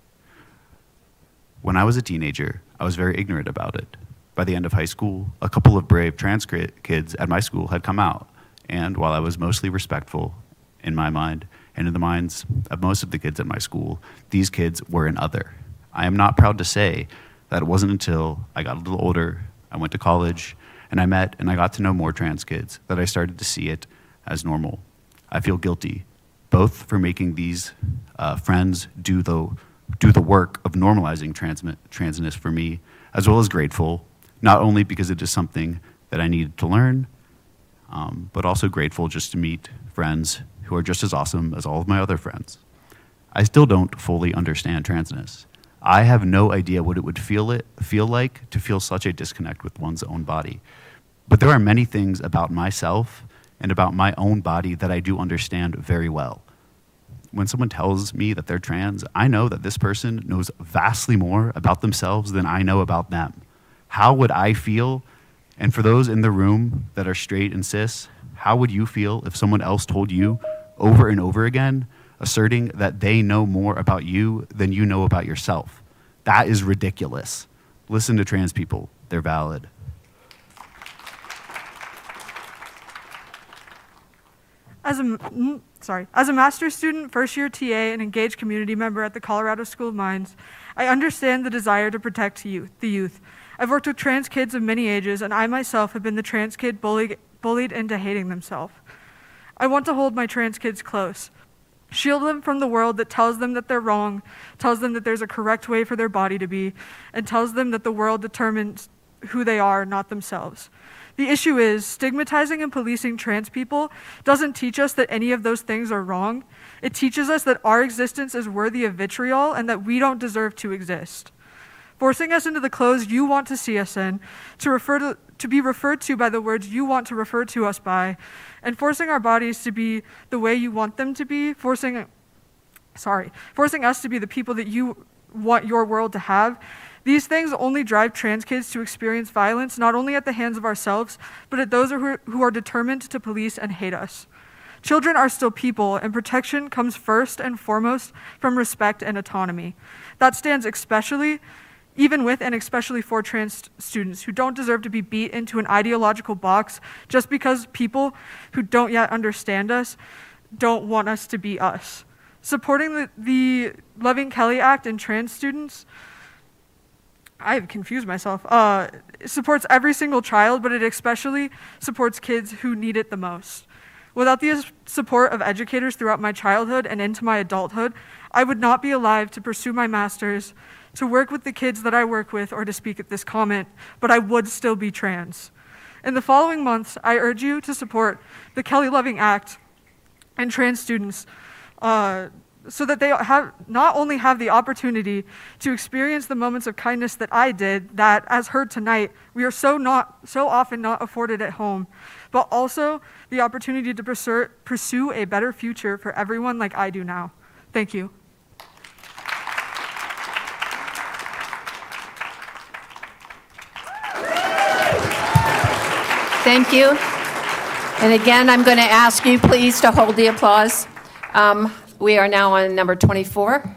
When I was a teenager, I was very ignorant about it. By the end of high school, a couple of brave trans kids at my school had come out, and while I was mostly respectful in my mind and in the minds of most of the kids at my school, these kids were an other. I am not proud to say that it wasn't until I got a little older, I went to college, and I met and I got to know more trans kids that I started to see it as normal. I feel guilty, both for making these friends do the work of normalizing transness for me, as well as grateful, not only because it is something that I needed to learn, but also grateful just to meet friends who are just as awesome as all of my other friends. I still don't fully understand transness. I have no idea what it would feel like to feel such a disconnect with one's own body. But there are many things about myself and about my own body that I do understand very well. When someone tells me that they're trans, I know that this person knows vastly more about themselves than I know about them. How would I feel? And for those in the room that are straight and cis, how would you feel if someone else told you over and over again, asserting that they know more about you than you know about yourself? That is ridiculous. Listen to trans people. They're valid. As a master's student, first-year TA, and engaged community member at the Colorado School of Mines, I understand the desire to protect the youth. I've worked with trans kids of many ages, and I myself have been the trans kid bullied into hating themselves. I want to hold my trans kids close, shield them from the world that tells them that they're wrong, tells them that there's a correct way for their body to be, and tells them that the world determines who they are, not themselves. The issue is, stigmatizing and policing trans people doesn't teach us that any of those things are wrong. It teaches us that our existence is worthy of vitriol and that we don't deserve to exist. Forcing us into the clothes you want to see us in, to be referred to by the words you want to refer to us by, and forcing our bodies to be the way you want them to be, forcing us to be the people that you want your world to have. These things only drive trans kids to experience violence, not only at the hands of ourselves, but at those who are determined to police and hate us. Children are still people, and protection comes first and foremost from respect and autonomy. That stands even with and especially for trans students who don't deserve to be beat into an ideological box just because people who don't yet understand us don't want us to be us. Supporting the Loving Kelly Act and trans students, I've confused myself, supports every single child, but it especially supports kids who need it the most. Without the support of educators throughout my childhood and into my adulthood, I would not be alive to pursue my master's, to work with the kids that I work with, or to speak at this comment, but I would still be trans. In the following months, I urge you to support the Kelly Loving Act and trans students so that they not only have the opportunity to experience the moments of kindness that I did, that, as heard tonight, we are so often not afforded at home, but also the opportunity to pursue a better future for everyone like I do now. Thank you. Thank you. And again, I'm going to ask you please to hold the applause. We are now on number 24.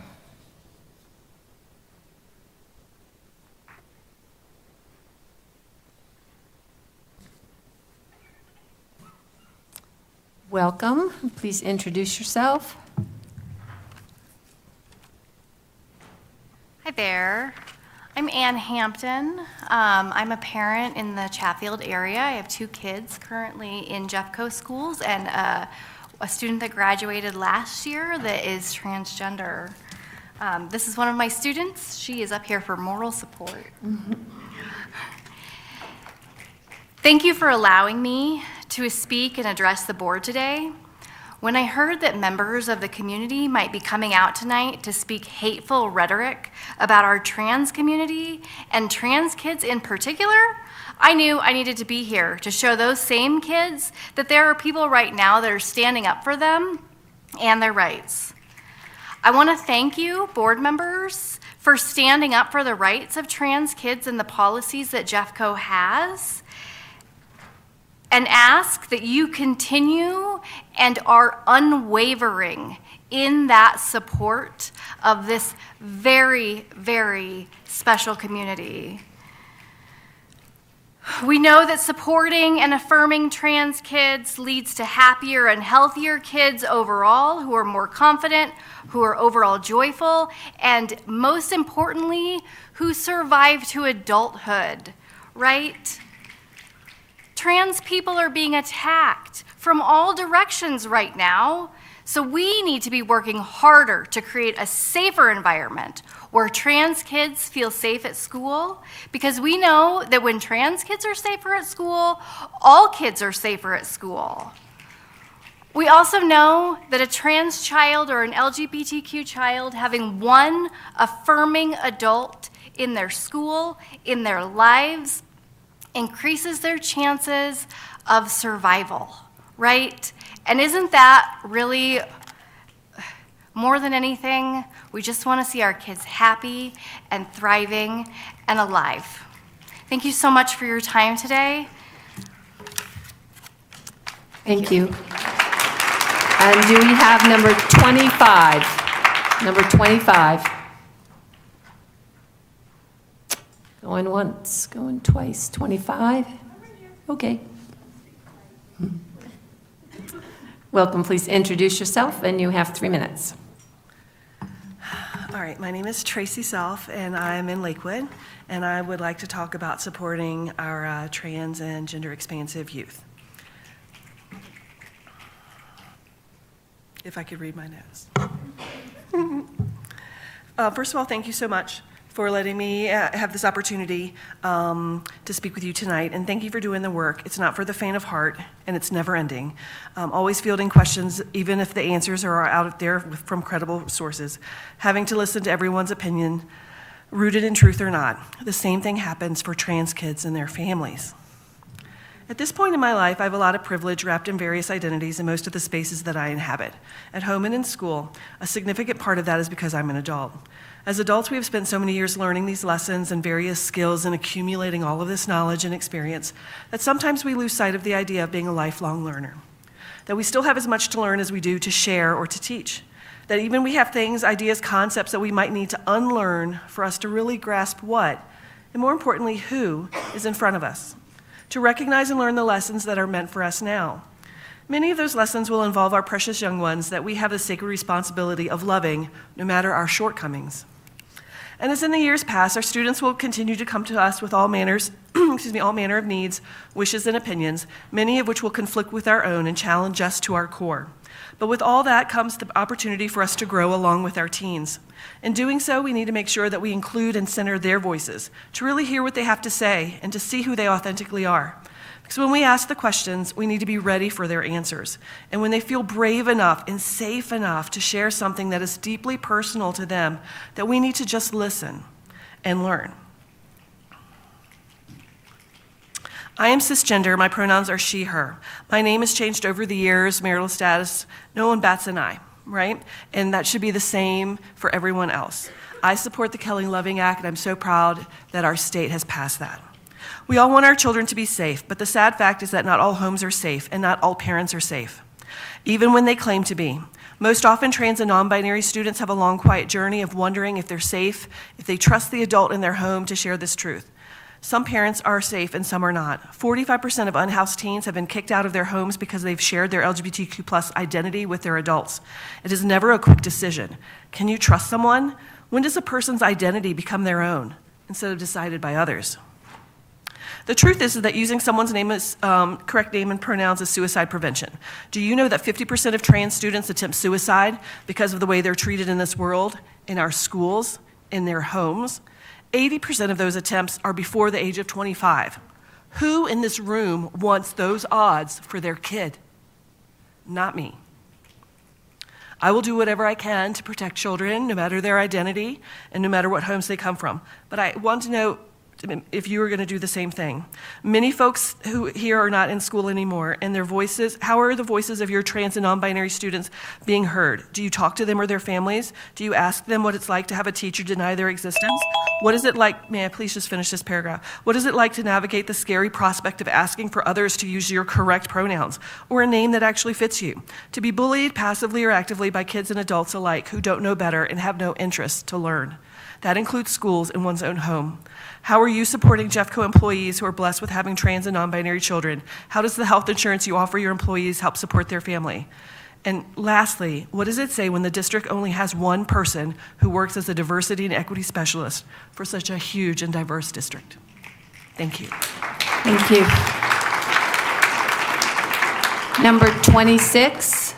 Welcome. Please introduce yourself. Hi there. I'm Ann Hampton. I'm a parent in the Chatfield area. I have 2 kids currently in Jeffco schools and a student that graduated last year that is transgender. This is one of my students. She is up here for moral support. Thank you for allowing me to speak and address the board today. When I heard that members of the community might be coming out tonight to speak hateful rhetoric about our trans community and trans kids in particular, I knew I needed to be here to show those same kids that there are people right now that are standing up for them and their rights. I want to thank you, board members, for standing up for the rights of trans kids and the policies that Jeffco has, and ask that you continue and are unwavering in that support of this very, very special community. We know that supporting and affirming trans kids leads to happier and healthier kids overall, who are more confident, who are overall joyful, and most importantly, who survive to adulthood, right? Trans people are being attacked from all directions right now, so we need to be working harder to create a safer environment where trans kids feel safe at school, because we know that when trans kids are safer at school, all kids are safer at school. We also know that a trans child or an LGBTQ child having one affirming adult in their school, in their lives, increases their chances of survival, right? And isn't that really, more than anything, we just want to see our kids happy and thriving and alive. Thank you so much for your time today. Thank you. And do we have number 25? Number 25. Going once, going twice. 25? Okay. Welcome, please introduce yourself, and you have 3 minutes. All right, my name is Tracy Self, and I'm in Lakewood, and I would like to talk about supporting our trans and gender expansive youth. If I could read my notes. First of all, thank you so much for letting me have this opportunity to speak with you tonight, and thank you for doing the work. It's not for the faint of heart, and it's never ending. Always fielding questions, even if the answers are out there from credible sources. Having to listen to everyone's opinion, rooted in truth or not. The same thing happens for trans kids and their families. At this point in my life, I have a lot of privilege wrapped in various identities in most of the spaces that I inhabit. At home and in school, a significant part of that is because I'm an adult. As adults, we have spent so many years learning these lessons and various skills and accumulating all of this knowledge and experience that sometimes we lose sight of the idea of being a lifelong learner. That we still have as much to learn as we do to share or to teach. That even we have things, ideas, concepts that we might need to unlearn for us to really grasp what, and more importantly, who is in front of us. To recognize and learn the lessons that are meant for us now. Many of those lessons will involve our precious young ones that we have the sacred responsibility of loving, no matter our shortcomings. And as in the years past, our students will continue to come to us with all manners, all manner of needs, wishes, and opinions, many of which will conflict with our own and challenge us to our core. But with all that comes the opportunity for us to grow along with our teens. In doing so, we need to make sure that we include and center their voices, to really hear what they have to say and to see who they authentically are. Because when we ask the questions, we need to be ready for their answers. And when they feel brave enough and safe enough to share something that is deeply personal to them, that we need to just listen and learn. I am cisgender. My pronouns are she, her. My name has changed over the years, marital status, no one bats an eye, right? And that should be the same for everyone else. I support the Kelly Loving Act, and I'm so proud that our state has passed that. We all want our children to be safe, but the sad fact is that not all homes are safe, and not all parents are safe, even when they claim to be. Most often, trans and non-binary students have a long, quiet journey of wondering if they're safe, if they trust the adult in their home to share this truth. Some parents are safe and some are not. 45% of unhoused teens have been kicked out of their homes because they've shared their LGBTQ+ identity with their adults. It is never a quick decision. Can you trust someone? When does a person's identity become their own instead of decided by others? The truth is that using someone's name as correct name and pronouns is suicide prevention. Do you know that 50% of trans students attempt suicide because of the way they're treated in this world, in our schools, in their homes? 80% of those attempts are before the age of 25. Who in this room wants those odds for their kid? Not me. I will do whatever I can to protect children, no matter their identity and no matter what homes they come from. But I want to know if you are going to do the same thing. Many folks who here are not in school anymore, and their voices, how are the voices of your trans and non-binary students being heard? Do you talk to them or their families? Do you ask them what it's like to have a teacher deny their existence? What is it like, may I please just finish this paragraph? What is it like to navigate the scary prospect of asking for others to use your correct pronouns or a name that actually fits you? To be bullied passively or actively by kids and adults alike who don't know better and have no interest to learn. That includes schools and one's own home. How are you supporting Jeffco employees who are blessed with having trans and non-binary children? How does the health insurance you offer your employees help support their family? And lastly, what does it say when the district only has one person who works as a diversity and equity specialist for such a huge and diverse district? Thank you. Thank you. Number 26.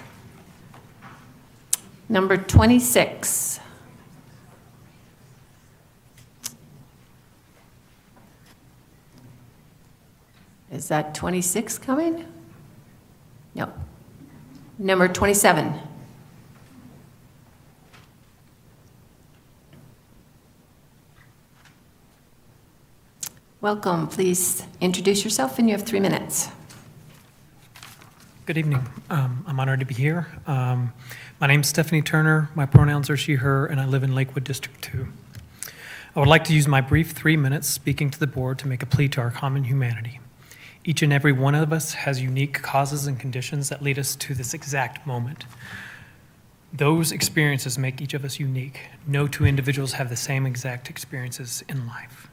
Number 26. Is that 26 coming? No. Number 27. Welcome. Please introduce yourself, and you have 3 minutes. Good evening. I'm honored to be here. My name's Stephanie Turner. My pronouns are she, her, and I live in Lakewood District 2. I would like to use my brief 3 minutes speaking to the board to make a plea to our common humanity. Each and every one of us has unique causes and conditions that lead us to this exact moment. Those experiences make each of us unique. No two individuals have the same exact experiences in life.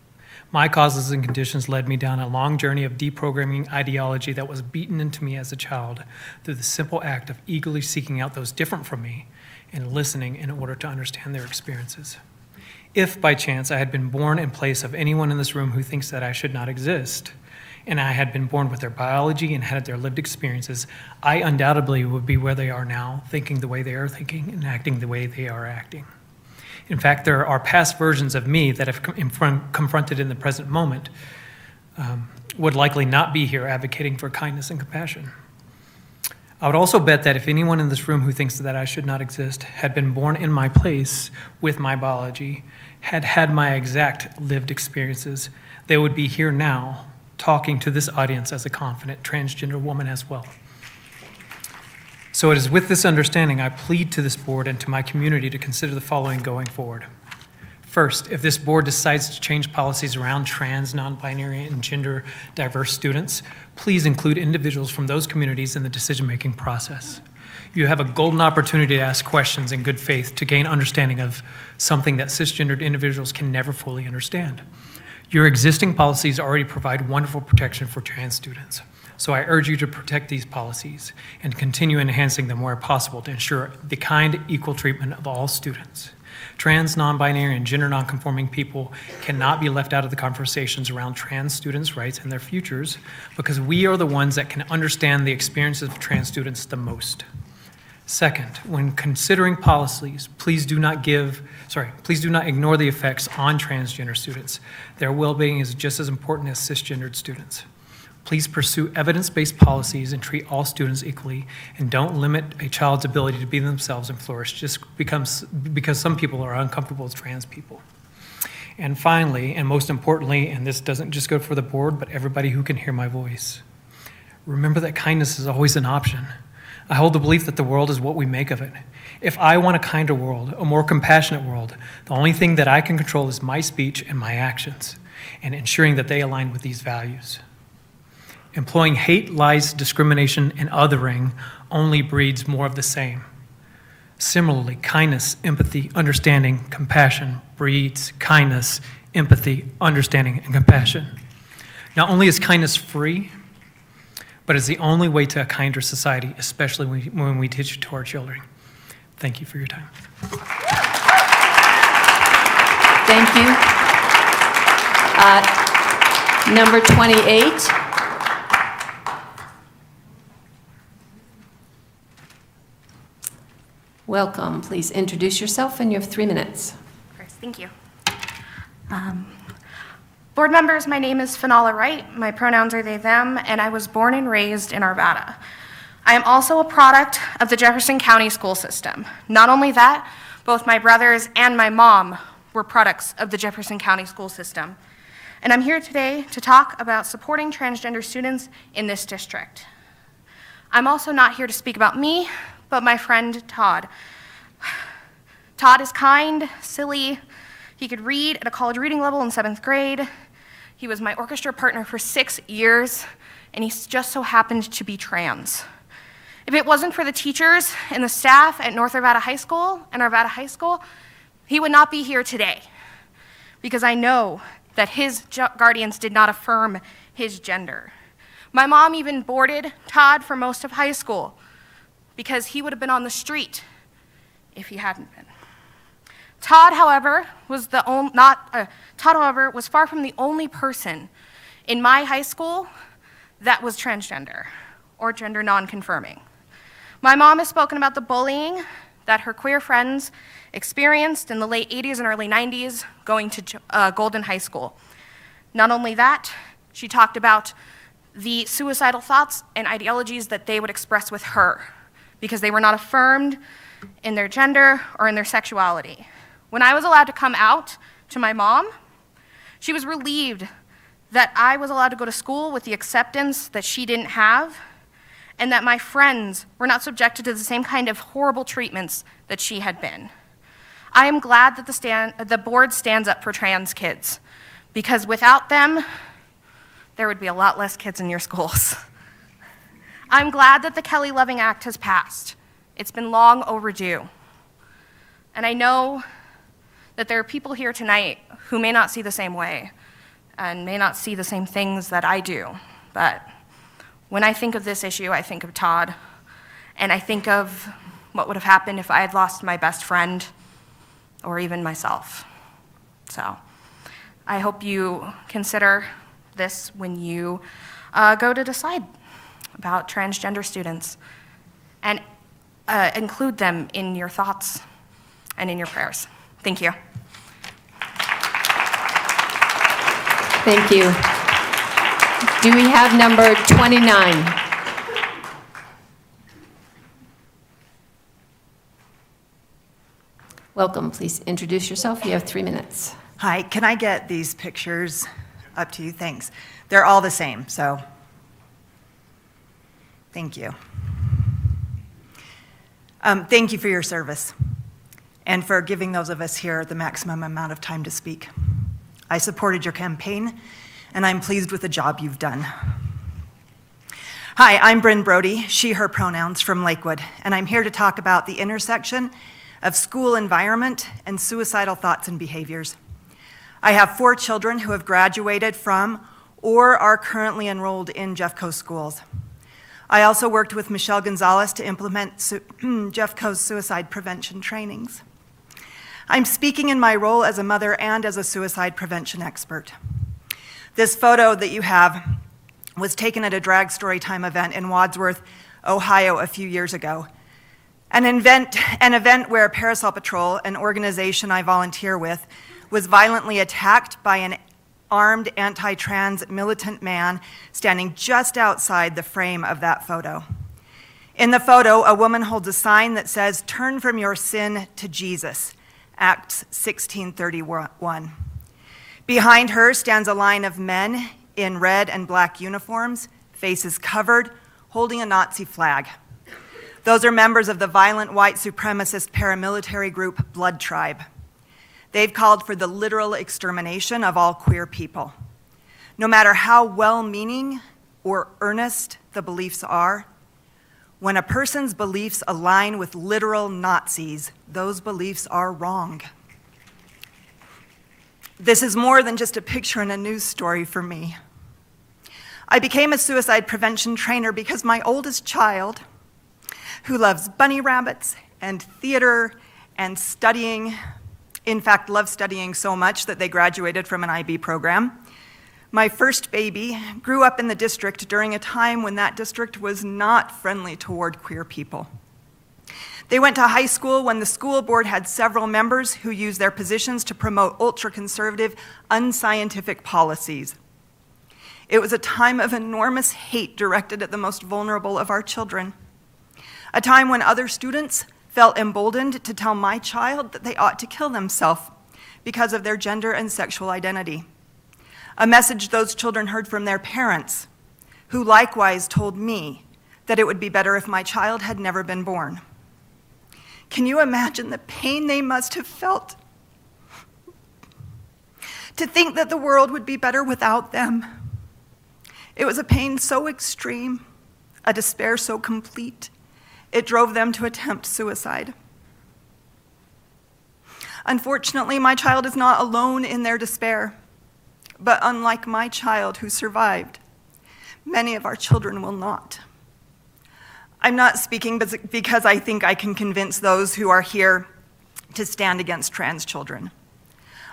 My causes and conditions led me down a long journey of deprogramming ideology that was beaten into me as a child through the simple act of eagerly seeking out those different from me and listening in order to understand their experiences. If by chance I had been born in place of anyone in this room who thinks that I should not exist, and I had been born with their biology and had their lived experiences, I undoubtedly would be where they are now, thinking the way they are thinking and acting the way they are acting. In fact, there are past versions of me that, if confronted in the present moment, would likely not be here advocating for kindness and compassion. I would also bet that if anyone in this room who thinks that I should not exist had been born in my place with my biology, had had my exact lived experiences, they would be here now talking to this audience as a confident transgender woman as well. So it is with this understanding I plead to this board and to my community to consider the following going forward. First, if this board decides to change policies around trans, non-binary, and gender diverse students, please include individuals from those communities in the decision-making process. You have a golden opportunity to ask questions in good faith to gain understanding of something that cisgendered individuals can never fully understand. Your existing policies already provide wonderful protection for trans students. So I urge you to protect these policies and continue enhancing them where possible to ensure the kind, equal treatment of all students. Trans, non-binary, and gender non-conforming people cannot be left out of the conversations around trans students' rights and their futures because we are the ones that can understand the experiences of trans students the most. Second, when considering policies, please do not ignore the effects on transgender students. Their well-being is just as important as cisgendered students. Please pursue evidence-based policies and treat all students equally, and don't limit a child's ability to be themselves and flourish just because some people are uncomfortable with trans people. And finally, and most importantly, and this doesn't just go for the board, but everybody who can hear my voice, remember that kindness is always an option. I hold the belief that the world is what we make of it. If I want a kinder world, a more compassionate world, the only thing that I can control is my speech and my actions, and ensuring that they align with these values. Employing hate, lies, discrimination, and othering only breeds more of the same. Similarly, kindness, empathy, understanding, compassion breeds kindness, empathy, understanding, and compassion. Not only is kindness free, but it's the only way to a kinder society, especially when we teach it to our children. Thank you for your time. Thank you. Number 28. Welcome. Please introduce yourself, and you have 3 minutes. Thank you. Board members, my name is Fenala Wright. My pronouns are they, them, and I was born and raised in Arvada. I am also a product of the Jefferson County school system. Not only that, both my brothers and my mom were products of the Jefferson County school system. And I'm here today to talk about supporting transgender students in this district. I'm also not here to speak about me, but my friend Todd. Todd is kind, silly. He could read at a college reading level in 7th grade. He was my orchestra partner for 6 years, and he just so happened to be trans. If it wasn't for the teachers and the staff at North Arvada High School and Arvada High School, he would not be here today, because I know that his guardians did not affirm his gender. My mom even boarded Todd for most of high school, because he would have been on the street if he hadn't been. Todd, however, was far from the only person in my high school that was transgender or gender non-confirming. My mom has spoken about the bullying that her queer friends experienced in the late 80s and early 90s going to Golden High School. Not only that, she talked about the suicidal thoughts and ideologies that they would express with her, because they were not affirmed in their gender or in their sexuality. When I was allowed to come out to my mom, she was relieved that I was allowed to go to school with the acceptance that she didn't have, and that my friends were not subjected to the same kind of horrible treatments that she had been. I am glad that the board stands up for trans kids, because without them, there would be a lot less kids in your schools. I'm glad that the Kelly Loving Act has passed. It's been long overdue. And I know that there are people here tonight who may not see the same way and may not see the same things that I do. But when I think of this issue, I think of Todd, and I think of what would have happened if I had lost my best friend or even myself. So I hope you consider this when you go to decide about transgender students, and include them in your thoughts and in your prayers. Thank you. Thank you. Do we have number 29? Welcome. Please introduce yourself. You have 3 minutes. Hi, can I get these pictures up to you? Thanks. They're all the same, so thank you. Thank you for your service and for giving those of us here the maximum amount of time to speak. I supported your campaign, and I'm pleased with the job you've done. Hi, I'm Bryn Brody, she, her pronouns, from Lakewood, and I'm here to talk about the intersection of school environment and suicidal thoughts and behaviors. I have 4 children who have graduated from or are currently enrolled in Jeffco schools. I also worked with Michelle Gonzalez to implement Jeffco's suicide prevention trainings. I'm speaking in my role as a mother and as a suicide prevention expert. This photo that you have was taken at a Drag Storytime event in Wadsworth, Ohio a few years ago. An event where Parasol Patrol, an organization I volunteer with, was violently attacked by an armed anti-trans militant man standing just outside the frame of that photo. In the photo, a woman holds a sign that says, "Turn from your sin to Jesus," Acts 16:31. Behind her stands a line of men in red and black uniforms, faces covered, holding a Nazi flag. Those are members of the violent white supremacist paramilitary group Blood Tribe. They've called for the literal extermination of all queer people. No matter how well-meaning or earnest the beliefs are, when a person's beliefs align with literal Nazis, those beliefs are wrong. This is more than just a picture in a news story for me. I became a suicide prevention trainer because my oldest child, who loves bunny rabbits and theater and studying, in fact, loved studying so much that they graduated from an IB program. My first baby grew up in the district during a time when that district was not friendly toward queer people. They went to high school when the school board had several members who used their positions to promote ultra-conservative, unscientific policies. It was a time of enormous hate directed at the most vulnerable of our children. A time when other students felt emboldened to tell my child that they ought to kill themselves because of their gender and sexual identity. A message those children heard from their parents, who likewise told me that it would be better if my child had never been born. Can you imagine the pain they must have felt? To think that the world would be better without them. It was a pain so extreme, a despair so complete, it drove them to attempt suicide. Unfortunately, my child is not alone in their despair, but unlike my child who survived, many of our children will not. I'm not speaking because I think I can convince those who are here to stand against trans children.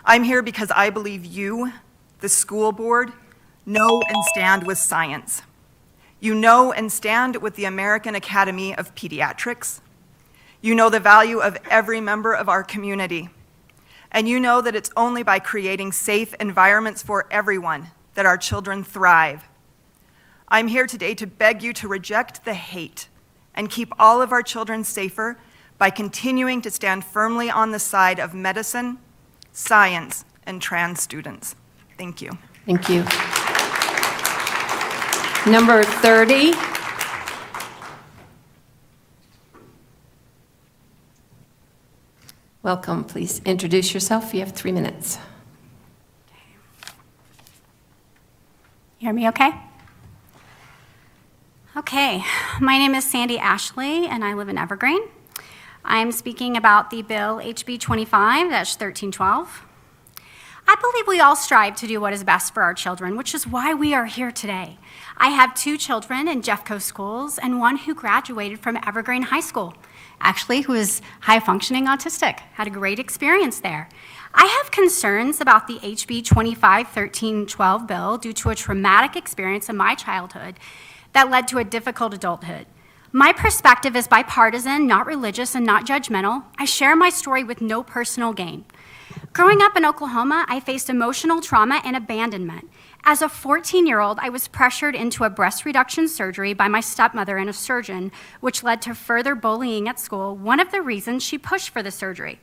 I'm here because I believe you, the school board, know and stand with science. You know and stand with the American Academy of Pediatrics. You know the value of every member of our community. And you know that it's only by creating safe environments for everyone that our children thrive. I'm here today to beg you to reject the hate and keep all of our children safer by continuing to stand firmly on the side of medicine, science, and trans students. Thank you. Thank you. Number 30. Welcome. Please introduce yourself. You have 3 minutes. Hear me okay? Okay, my name is Sandy Ashley and I live in Evergreen. I'm speaking about the bill HB 25-1312. I believe we all strive to do what is best for our children, which is why we are here today. I have 2 children in Jeffco schools and one who graduated from Evergreen High School, actually who is high-functioning autistic, had a great experience there. I have concerns about the HB 25-1312 bill due to a traumatic experience in my childhood that led to a difficult adulthood. My perspective is bipartisan, not religious, and not judgmental. I share my story with no personal gain. Growing up in Oklahoma, I faced emotional trauma and abandonment. As a 14-year-old, I was pressured into a breast reduction surgery by my stepmother and a surgeon, which led to further bullying at school, one of the reasons she pushed for the surgery.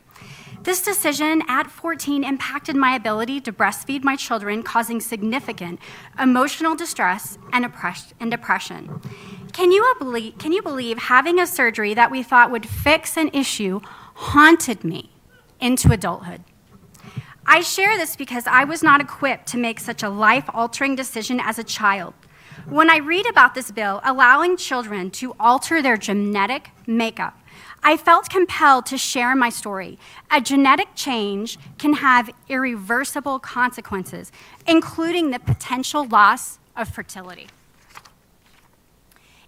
This decision at 14 impacted my ability to breastfeed my children, causing significant emotional distress and depression. Can you believe having a surgery that we thought would fix an issue haunted me into adulthood? I share this because I was not equipped to make such a life-altering decision as a child. When I read about this bill allowing children to alter their genetic makeup, I felt compelled to share my story. A genetic change can have irreversible consequences, including the potential loss of fertility.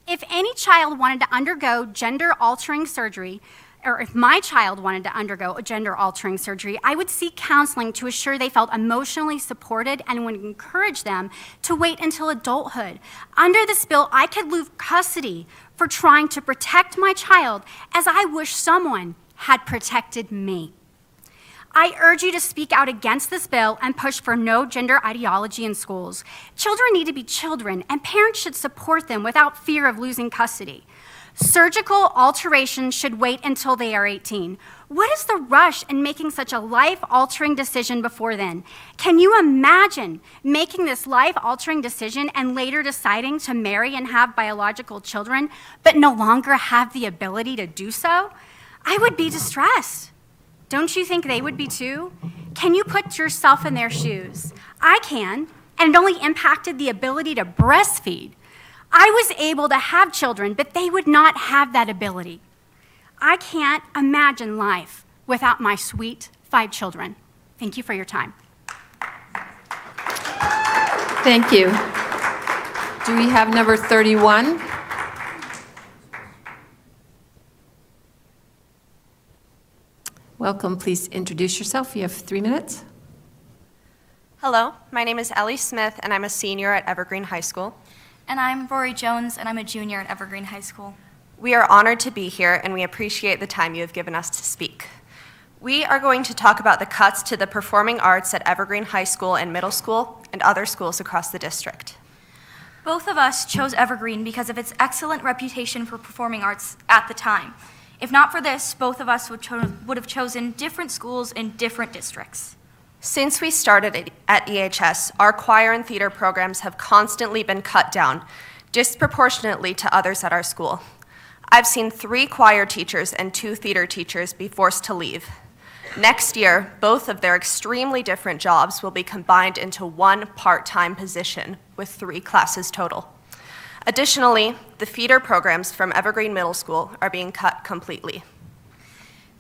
If any child wanted to undergo gender-altering surgery, or if my child wanted to undergo a gender-altering surgery, I would seek counseling to assure they felt emotionally supported and would encourage them to wait until adulthood. Under this bill, I could lose custody for trying to protect my child as I wish someone had protected me. I urge you to speak out against this bill and push for no gender ideology in schools. Children need to be children, and parents should support them without fear of losing custody. Surgical alterations should wait until they are 18. What is the rush in making such a life-altering decision before then? Can you imagine making this life-altering decision and later deciding to marry and have biological children, but no longer have the ability to do so? I would be distressed. Don't you think they would be too? Can you put yourself in their shoes? I can, and it only impacted the ability to breastfeed. I was able to have children, but they would not have that ability. I can't imagine life without my sweet 5 children. Thank you for your time. Thank you. Do we have number 31? Welcome. Please introduce yourself. You have 3 minutes. Hello, my name is Ellie Smith, and I'm a senior at Evergreen High School. And I'm Rory Jones, and I'm a junior at Evergreen High School. We are honored to be here, and we appreciate the time you have given us to speak. We are going to talk about the cuts to the performing arts at Evergreen High School and Middle School and other schools across the district. Both of us chose Evergreen because of its excellent reputation for performing arts at the time. If not for this, both of us would have chosen different schools in different districts. Since we started at EHS, our choir and theater programs have constantly been cut down, disproportionately to others at our school. I've seen 3 choir teachers and 2 theater teachers be forced to leave. Next year, both of their extremely different jobs will be combined into one part-time position with 3 classes total. Additionally, the feeder programs from Evergreen Middle School are being cut completely.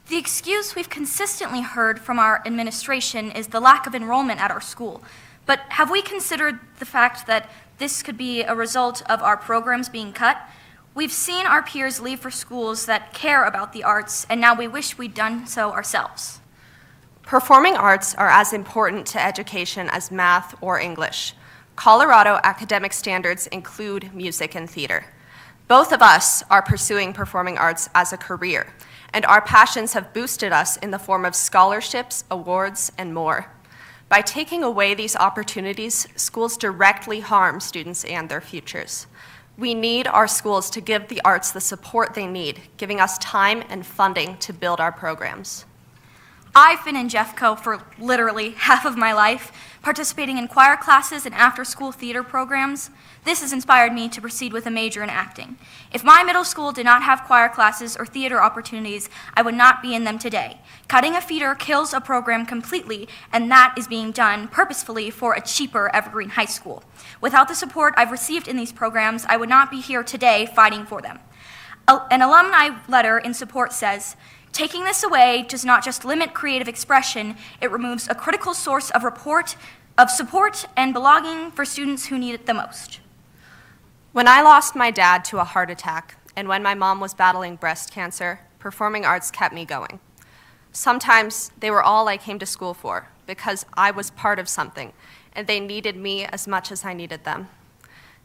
The excuse we've consistently heard from our administration is the lack of enrollment at our school. But have we considered the fact that this could be a result of our programs being cut? We've seen our peers leave for schools that care about the arts, and now we wish we'd done so ourselves. Performing arts are as important to education as math or English. Colorado academic standards include music and theater. Both of us are pursuing performing arts as a career, and our passions have boosted us in the form of scholarships, awards, and more. By taking away these opportunities, schools directly harm students and their futures. We need our schools to give the arts the support they need, giving us time and funding to build our programs. I've been in Jeffco for literally half of my life, participating in choir classes and after-school theater programs. This has inspired me to proceed with a major in acting. If my middle school did not have choir classes or theater opportunities, I would not be in them today. Cutting a feeder kills a program completely, and that is being done purposefully for a cheaper Evergreen High School. Without the support I've received in these programs, I would not be here today fighting for them. An alumni letter in support says, "Taking this away does not just limit creative expression, it removes a critical source of support and belonging for students who need it the most." When I lost my dad to a heart attack, and when my mom was battling breast cancer, performing arts kept me going. Sometimes they were all I came to school for, because I was part of something, and they needed me as much as I needed them.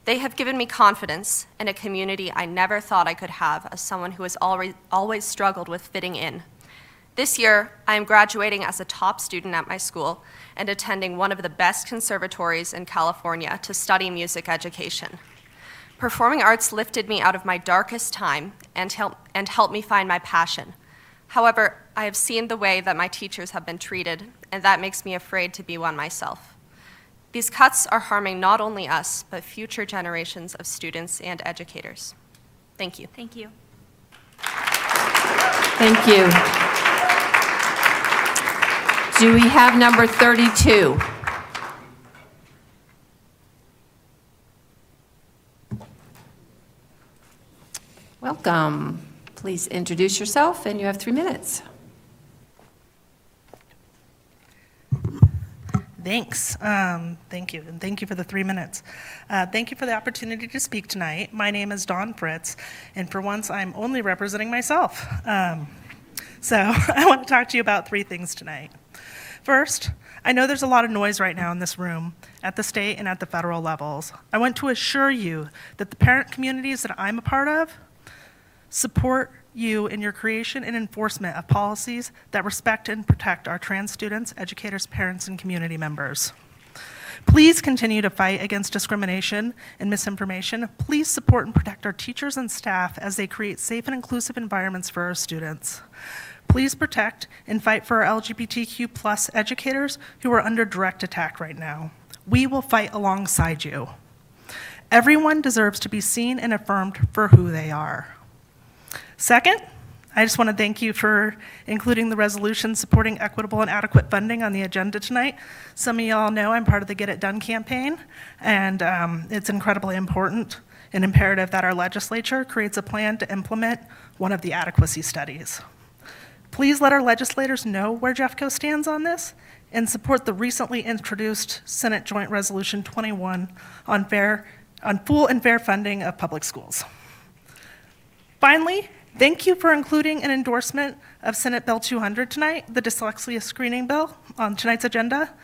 They have given me confidence and a community I never thought I could have as someone who has always struggled with fitting in. This year, I am graduating as a top student at my school and attending one of the best conservatories in California to study music education. Performing arts lifted me out of my darkest time and helped me find my passion. However, I have seen the way that my teachers have been treated, and that makes me afraid to be one myself. These cuts are harming not only us, but future generations of students and educators. Thank you. Thank you. Thank you. Do we have number 32? Welcome. Please introduce yourself, and you have 3 minutes. Thanks. Thank you, and thank you for the 3 minutes. Thank you for the opportunity to speak tonight. My name is Dawn Fritz, and for once, I'm only representing myself. So I want to talk to you about 3 things tonight. First, I know there's a lot of noise right now in this room, at the state and at the federal levels. I want to assure you that the parent communities that I'm a part of support you in your creation and enforcement of policies that respect and protect our trans students, educators, parents, and community members. Please continue to fight against discrimination and misinformation. Please support and protect our teachers and staff as they create safe and inclusive environments for our students. Please protect and fight for our LGBTQ+ educators who are under direct attack right now. We will fight alongside you. Everyone deserves to be seen and affirmed for who they are. Second, I just want to thank you for including the resolution supporting equitable and adequate funding on the agenda tonight. Some of y'all know I'm part of the Get It Done campaign, and it's incredibly important and imperative that our legislature creates a plan to implement one of the adequacy studies. Please let our legislators know where Jeffco stands on this and support the recently introduced Senate Joint Resolution 21 on full and fair funding of public schools. Finally, thank you for including an endorsement of Senate Bill 200 tonight, the dyslexia screening bill, on tonight's agenda.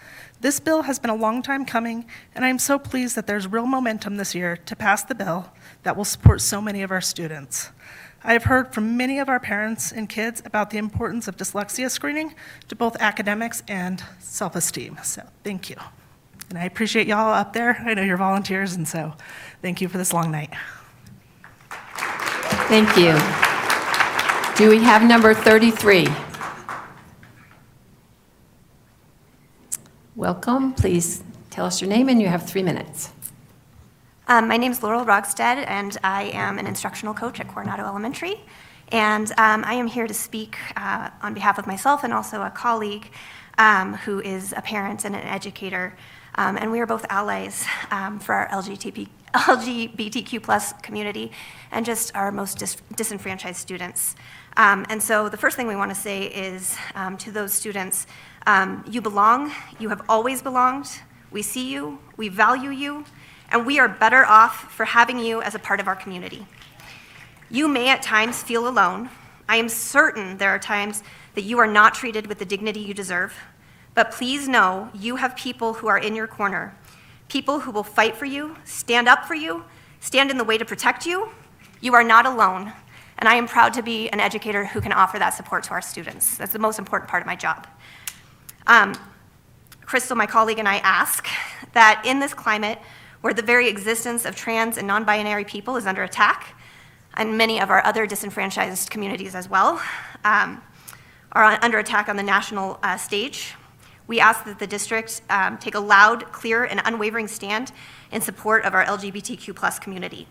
This bill has been a long time coming, and I'm so pleased that there's real momentum this year to pass the bill that will support so many of our students. I have heard from many of our parents and kids about the importance of dyslexia screening to both academics and self-esteem, so thank you. And I appreciate y'all up there. I know you're volunteers, and so thank you for this long night. Thank you. Do we have number 33? Welcome. Please tell us your name, and you have 3 minutes. My name is Laurel Rogstead, and I am an instructional coach at Coronado Elementary. And I am here to speak on behalf of myself and also a colleague who is a parent and an educator. And we are both allies for our LGBTQ+ community and just our most disenfranchised students. And so the first thing we want to say is to those students, you belong, you have always belonged, we see you, we value you, and we are better off for having you as a part of our community. You may at times feel alone. I am certain there are times that you are not treated with the dignity you deserve, but please know you have people who are in your corner, people who will fight for you, stand up for you, stand in the way to protect you. You are not alone, and I am proud to be an educator who can offer that support to our students. That's the most important part of my job. Crystal, my colleague, and I ask that in this climate where the very existence of trans and non-binary people is under attack, and many of our other disenfranchised communities as well are under attack on the national stage, we ask that the district take a loud, clear, and unwavering stand in support of our LGBTQ+ community.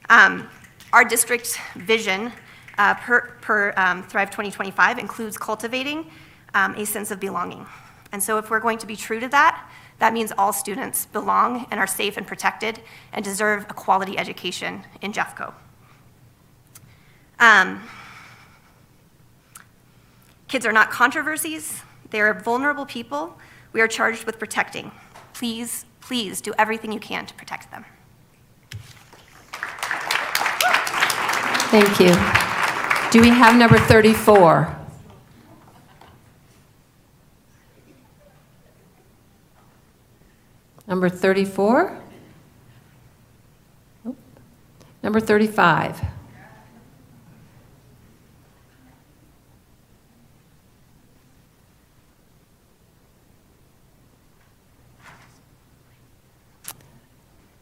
Our district's vision per Thrive 2025 includes cultivating a sense of belonging. And so if we're going to be true to that, that means all students belong and are safe and protected and deserve a quality education in Jeffco. Kids are not controversies. They are vulnerable people we are charged with protecting. Please, please do everything you can to protect them. Thank you. Do we have number 34? Number 34? Nope. Number 35?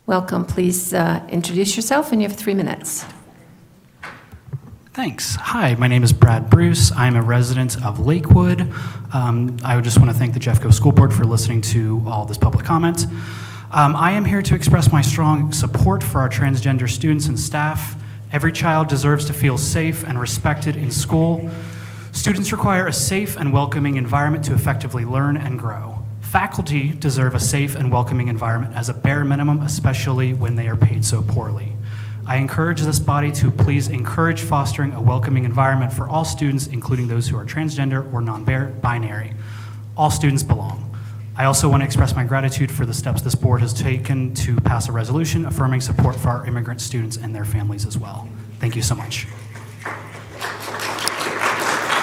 Welcome. Please introduce yourself, and you have 3 minutes. Thanks. Hi, my name is Brad Bruce. I'm a resident of Lakewood. I would just want to thank the Jeffco School Board for listening to all this public comment. I am here to express my strong support for our transgender students and staff. Every child deserves to feel safe and respected in school. Students require a safe and welcoming environment to effectively learn and grow. Faculty deserve a safe and welcoming environment as a bare minimum, especially when they are paid so poorly. I encourage this body to please encourage fostering a welcoming environment for all students, including those who are transgender or non-binary. All students belong. I also want to express my gratitude for the steps this board has taken to pass a resolution affirming support for our immigrant students and their families as well. Thank you so much.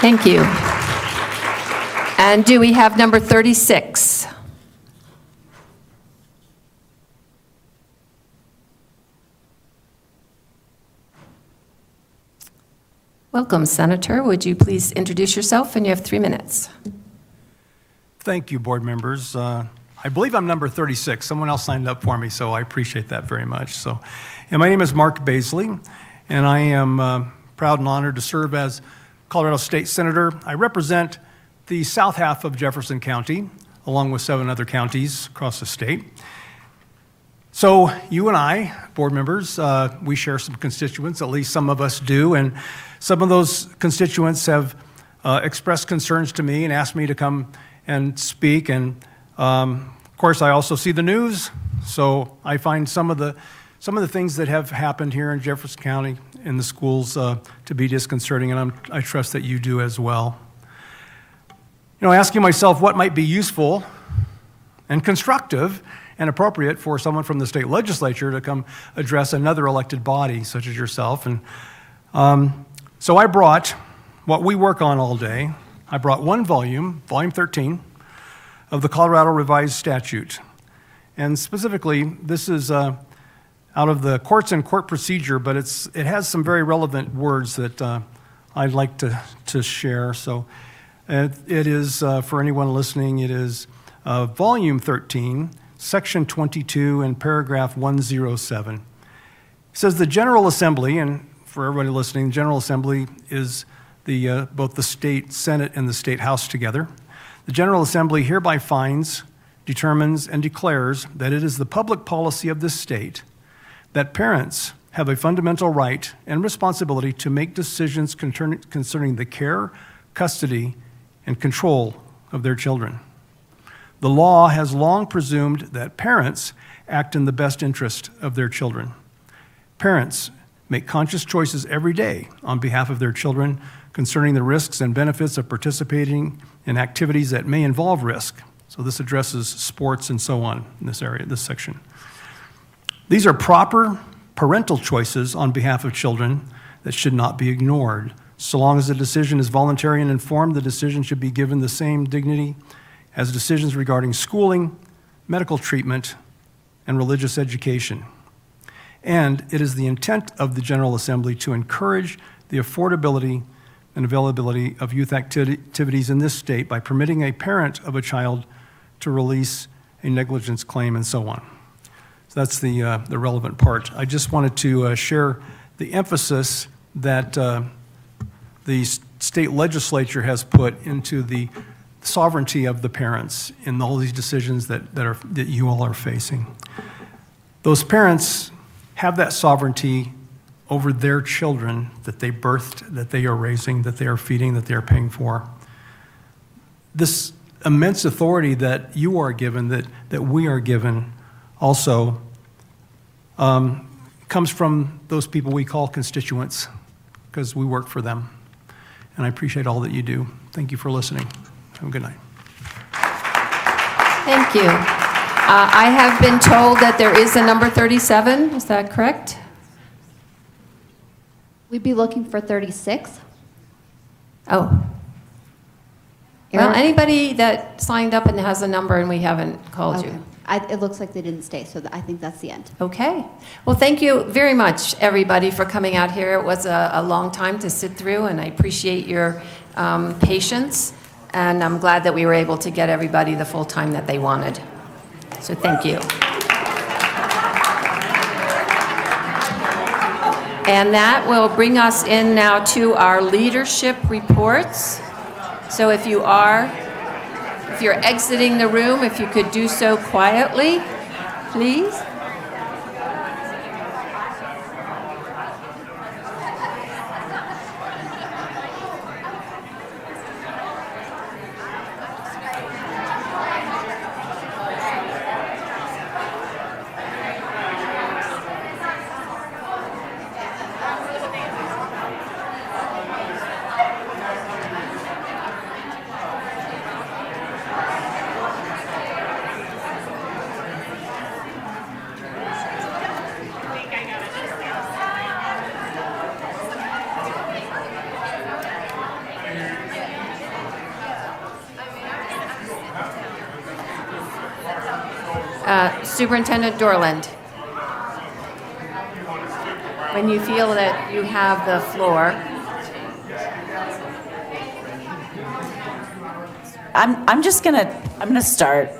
Thank you. And do we have number 36? Welcome, Senator. Would you please introduce yourself? And you have 3 minutes. Thank you, board members. I believe I'm number 36. Someone else signed up for me, so I appreciate that very much. And my name is Mark Baisley, and I am proud and honored to serve as Colorado State Senator. I represent the south half of Jefferson County, along with 7 other counties across the state. So you and I, board members, we share some constituents, at least some of us do, and some of those constituents have expressed concerns to me and asked me to come and speak. And of course, I also see the news, so I find some of the things that have happened here in Jefferson County in the schools to be disconcerting, and I trust that you do as well. You know, asking myself what might be useful and constructive and appropriate for someone from the state legislature to come address another elected body such as yourself. And so I brought what we work on all day. I brought one volume 13, of the Colorado Revised Statute. And specifically, this is out of the Courts and Court Procedure, but it has some very relevant words that I'd like to share. So it is, for anyone listening, it is Volume 13, Section 22, and Paragraph 107. It says the General Assembly, and for everybody listening, the General Assembly is both the state Senate and the state House together. The General Assembly hereby finds, determines, and declares that it is the public policy of this state that parents have a fundamental right and responsibility to make decisions concerning the care, custody, and control of their children. The law has long presumed that parents act in the best interest of their children. Parents make conscious choices every day on behalf of their children concerning the risks and benefits of participating in activities that may involve risk. So this addresses sports and so on in this area, this section. These are proper parental choices on behalf of children that should not be ignored. So long as the decision is voluntary and informed, the decision should be given the same dignity as decisions regarding schooling, medical treatment, and religious education. And it is the intent of the General Assembly to encourage the affordability and availability of youth activities in this state by permitting a parent of a child to release a negligence claim and so on. So that's the relevant part. I just wanted to share the emphasis that the state legislature has put into the sovereignty of the parents in all these decisions that you all are facing. Those parents have that sovereignty over their children that they birthed, that they are raising, that they are feeding, that they are paying for. This immense authority that you are given, that we are given, also comes from those people we call constituents, because we work for them. And I appreciate all that you do. Thank you for listening. Have a good night. Thank you. I have been told that there is a number 37. Is that correct? We'd be looking for 36. Oh. Well, anybody that signed up and has a number and we haven't called you. It looks like they didn't stay, so I think that's the end. Okay. Well, thank you very much, everybody, for coming out here. It was a long time to sit through, and I appreciate your patience. And I'm glad that we were able to get everybody the full time that they wanted. So thank you. And that will bring us in now to our leadership reports. So if you're exiting the room, if you could do so quietly, please. Superintendent Dorland, when you feel that you have the floor. I'm gonna start.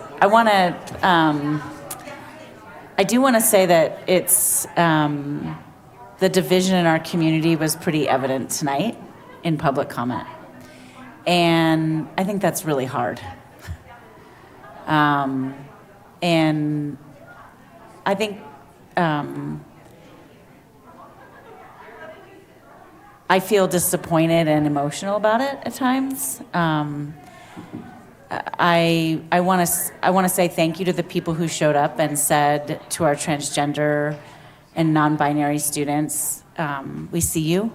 I do want to say that it's, the division in our community was pretty evident tonight in public comment. And I think that's really hard. And I think I feel disappointed and emotional about it at times. I want to say thank you to the people who showed up and said to our transgender and non-binary students, we see you,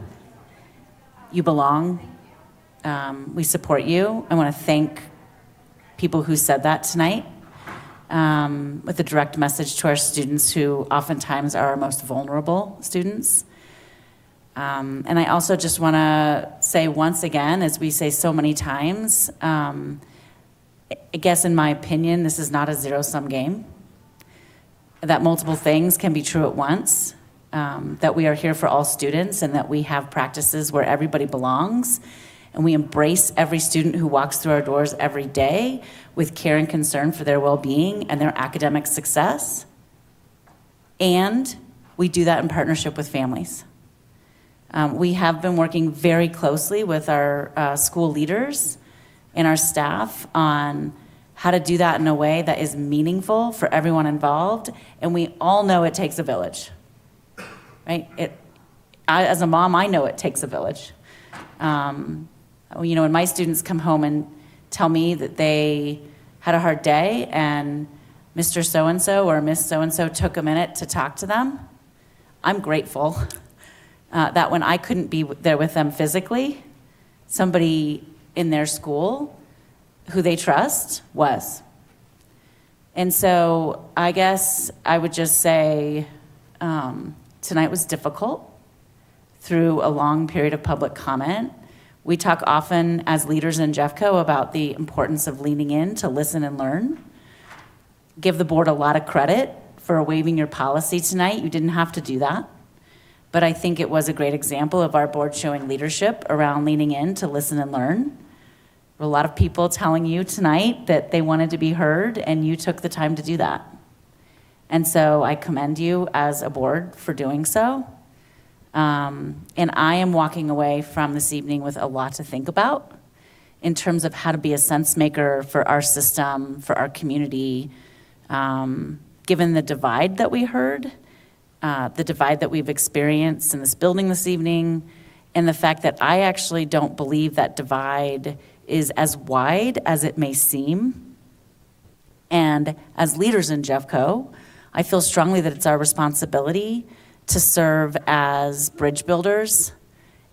you belong, we support you. I want to thank people who said that tonight. With a direct message to our students who oftentimes are our most vulnerable students. And I also just want to say once again, as we say so many times, I guess in my opinion, this is not a zero-sum game. That multiple things can be true at once, that we are here for all students and that we have practices where everybody belongs. And we embrace every student who walks through our doors every day with care and concern for their well-being and their academic success. And we do that in partnership with families. We have been working very closely with our school leaders and our staff on how to do that in a way that is meaningful for everyone involved. And we all know it takes a village, right? As a mom, I know it takes a village. When my students come home and tell me that they had a hard day and Mr. So-and-so or Miss So-and-so took a minute to talk to them, I'm grateful that when I couldn't be there with them physically, somebody in their school who they trust was. And so I guess I would just say tonight was difficult through a long period of public comment. We talk often as leaders in Jeffco about the importance of leaning in to listen and learn. Give the board a lot of credit for waiving your policy tonight. You didn't have to do that. But I think it was a great example of our board showing leadership around leaning in to listen and learn. There were a lot of people telling you tonight that they wanted to be heard, and you took the time to do that. And so I commend you as a board for doing so. And I am walking away from this evening with a lot to think about in terms of how to be a sense maker for our system, for our community, given the divide that we heard, the divide that we've experienced in this building this evening, and the fact that I actually don't believe that divide is as wide as it may seem. And as leaders in Jeffco, I feel strongly that it's our responsibility to serve as bridge builders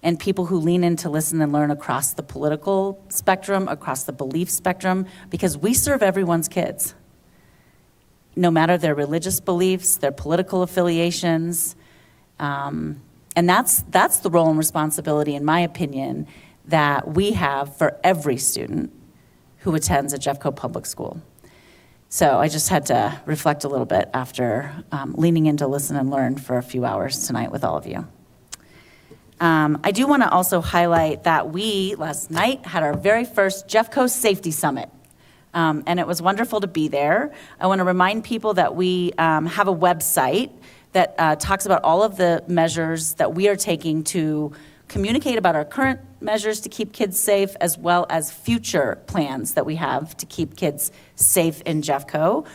and people who lean in to listen and learn across the political spectrum, across the belief spectrum, because we serve everyone's kids, no matter their religious beliefs, their political affiliations. And that's the role and responsibility, in my opinion, that we have for every student who attends a Jeffco Public School. So I just had to reflect a little bit after leaning in to listen and learn for a few hours tonight with all of you. I do want to also highlight that we, last night, had our very first Jeffco Safety Summit. And it was wonderful to be there. I want to remind people that we have a website that talks about all of the measures that we are taking to communicate about our current measures to keep kids safe, as well as future plans that we have to keep kids safe in Jeffco,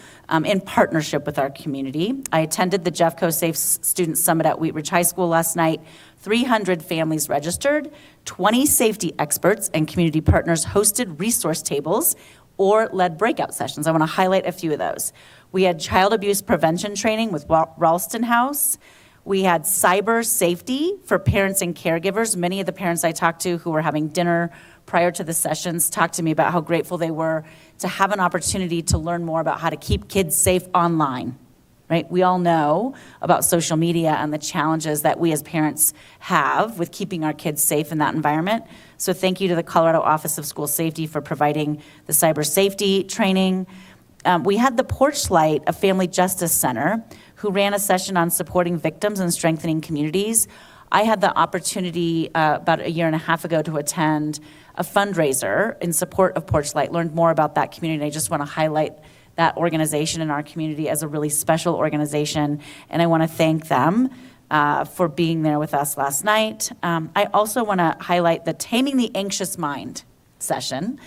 in partnership with our community. I attended the Jeffco Safe Student Summit at Wheat Ridge High School last night. 300 families registered, 20 safety experts and community partners hosted resource tables or led breakout sessions. I want to highlight a few of those. We had child abuse prevention training with Ralston House. We had cyber safety for parents and caregivers. Many of the parents I talked to who were having dinner prior to the sessions talked to me about how grateful they were to have an opportunity to learn more about how to keep kids safe online, right? We all know about social media and the challenges that we as parents have with keeping our kids safe in that environment. So thank you to the Colorado Office of School Safety for providing the cyber safety training. We had the Porch Light, a family justice center, who ran a session on supporting victims and strengthening communities. I had the opportunity about a year and a half ago to attend a fundraiser in support of Porch Light, learned more about that community. I just want to highlight that organization in our community as a really special organization, and I want to thank them for being there with us last night. I also want to highlight the Taming the Anxious Mind session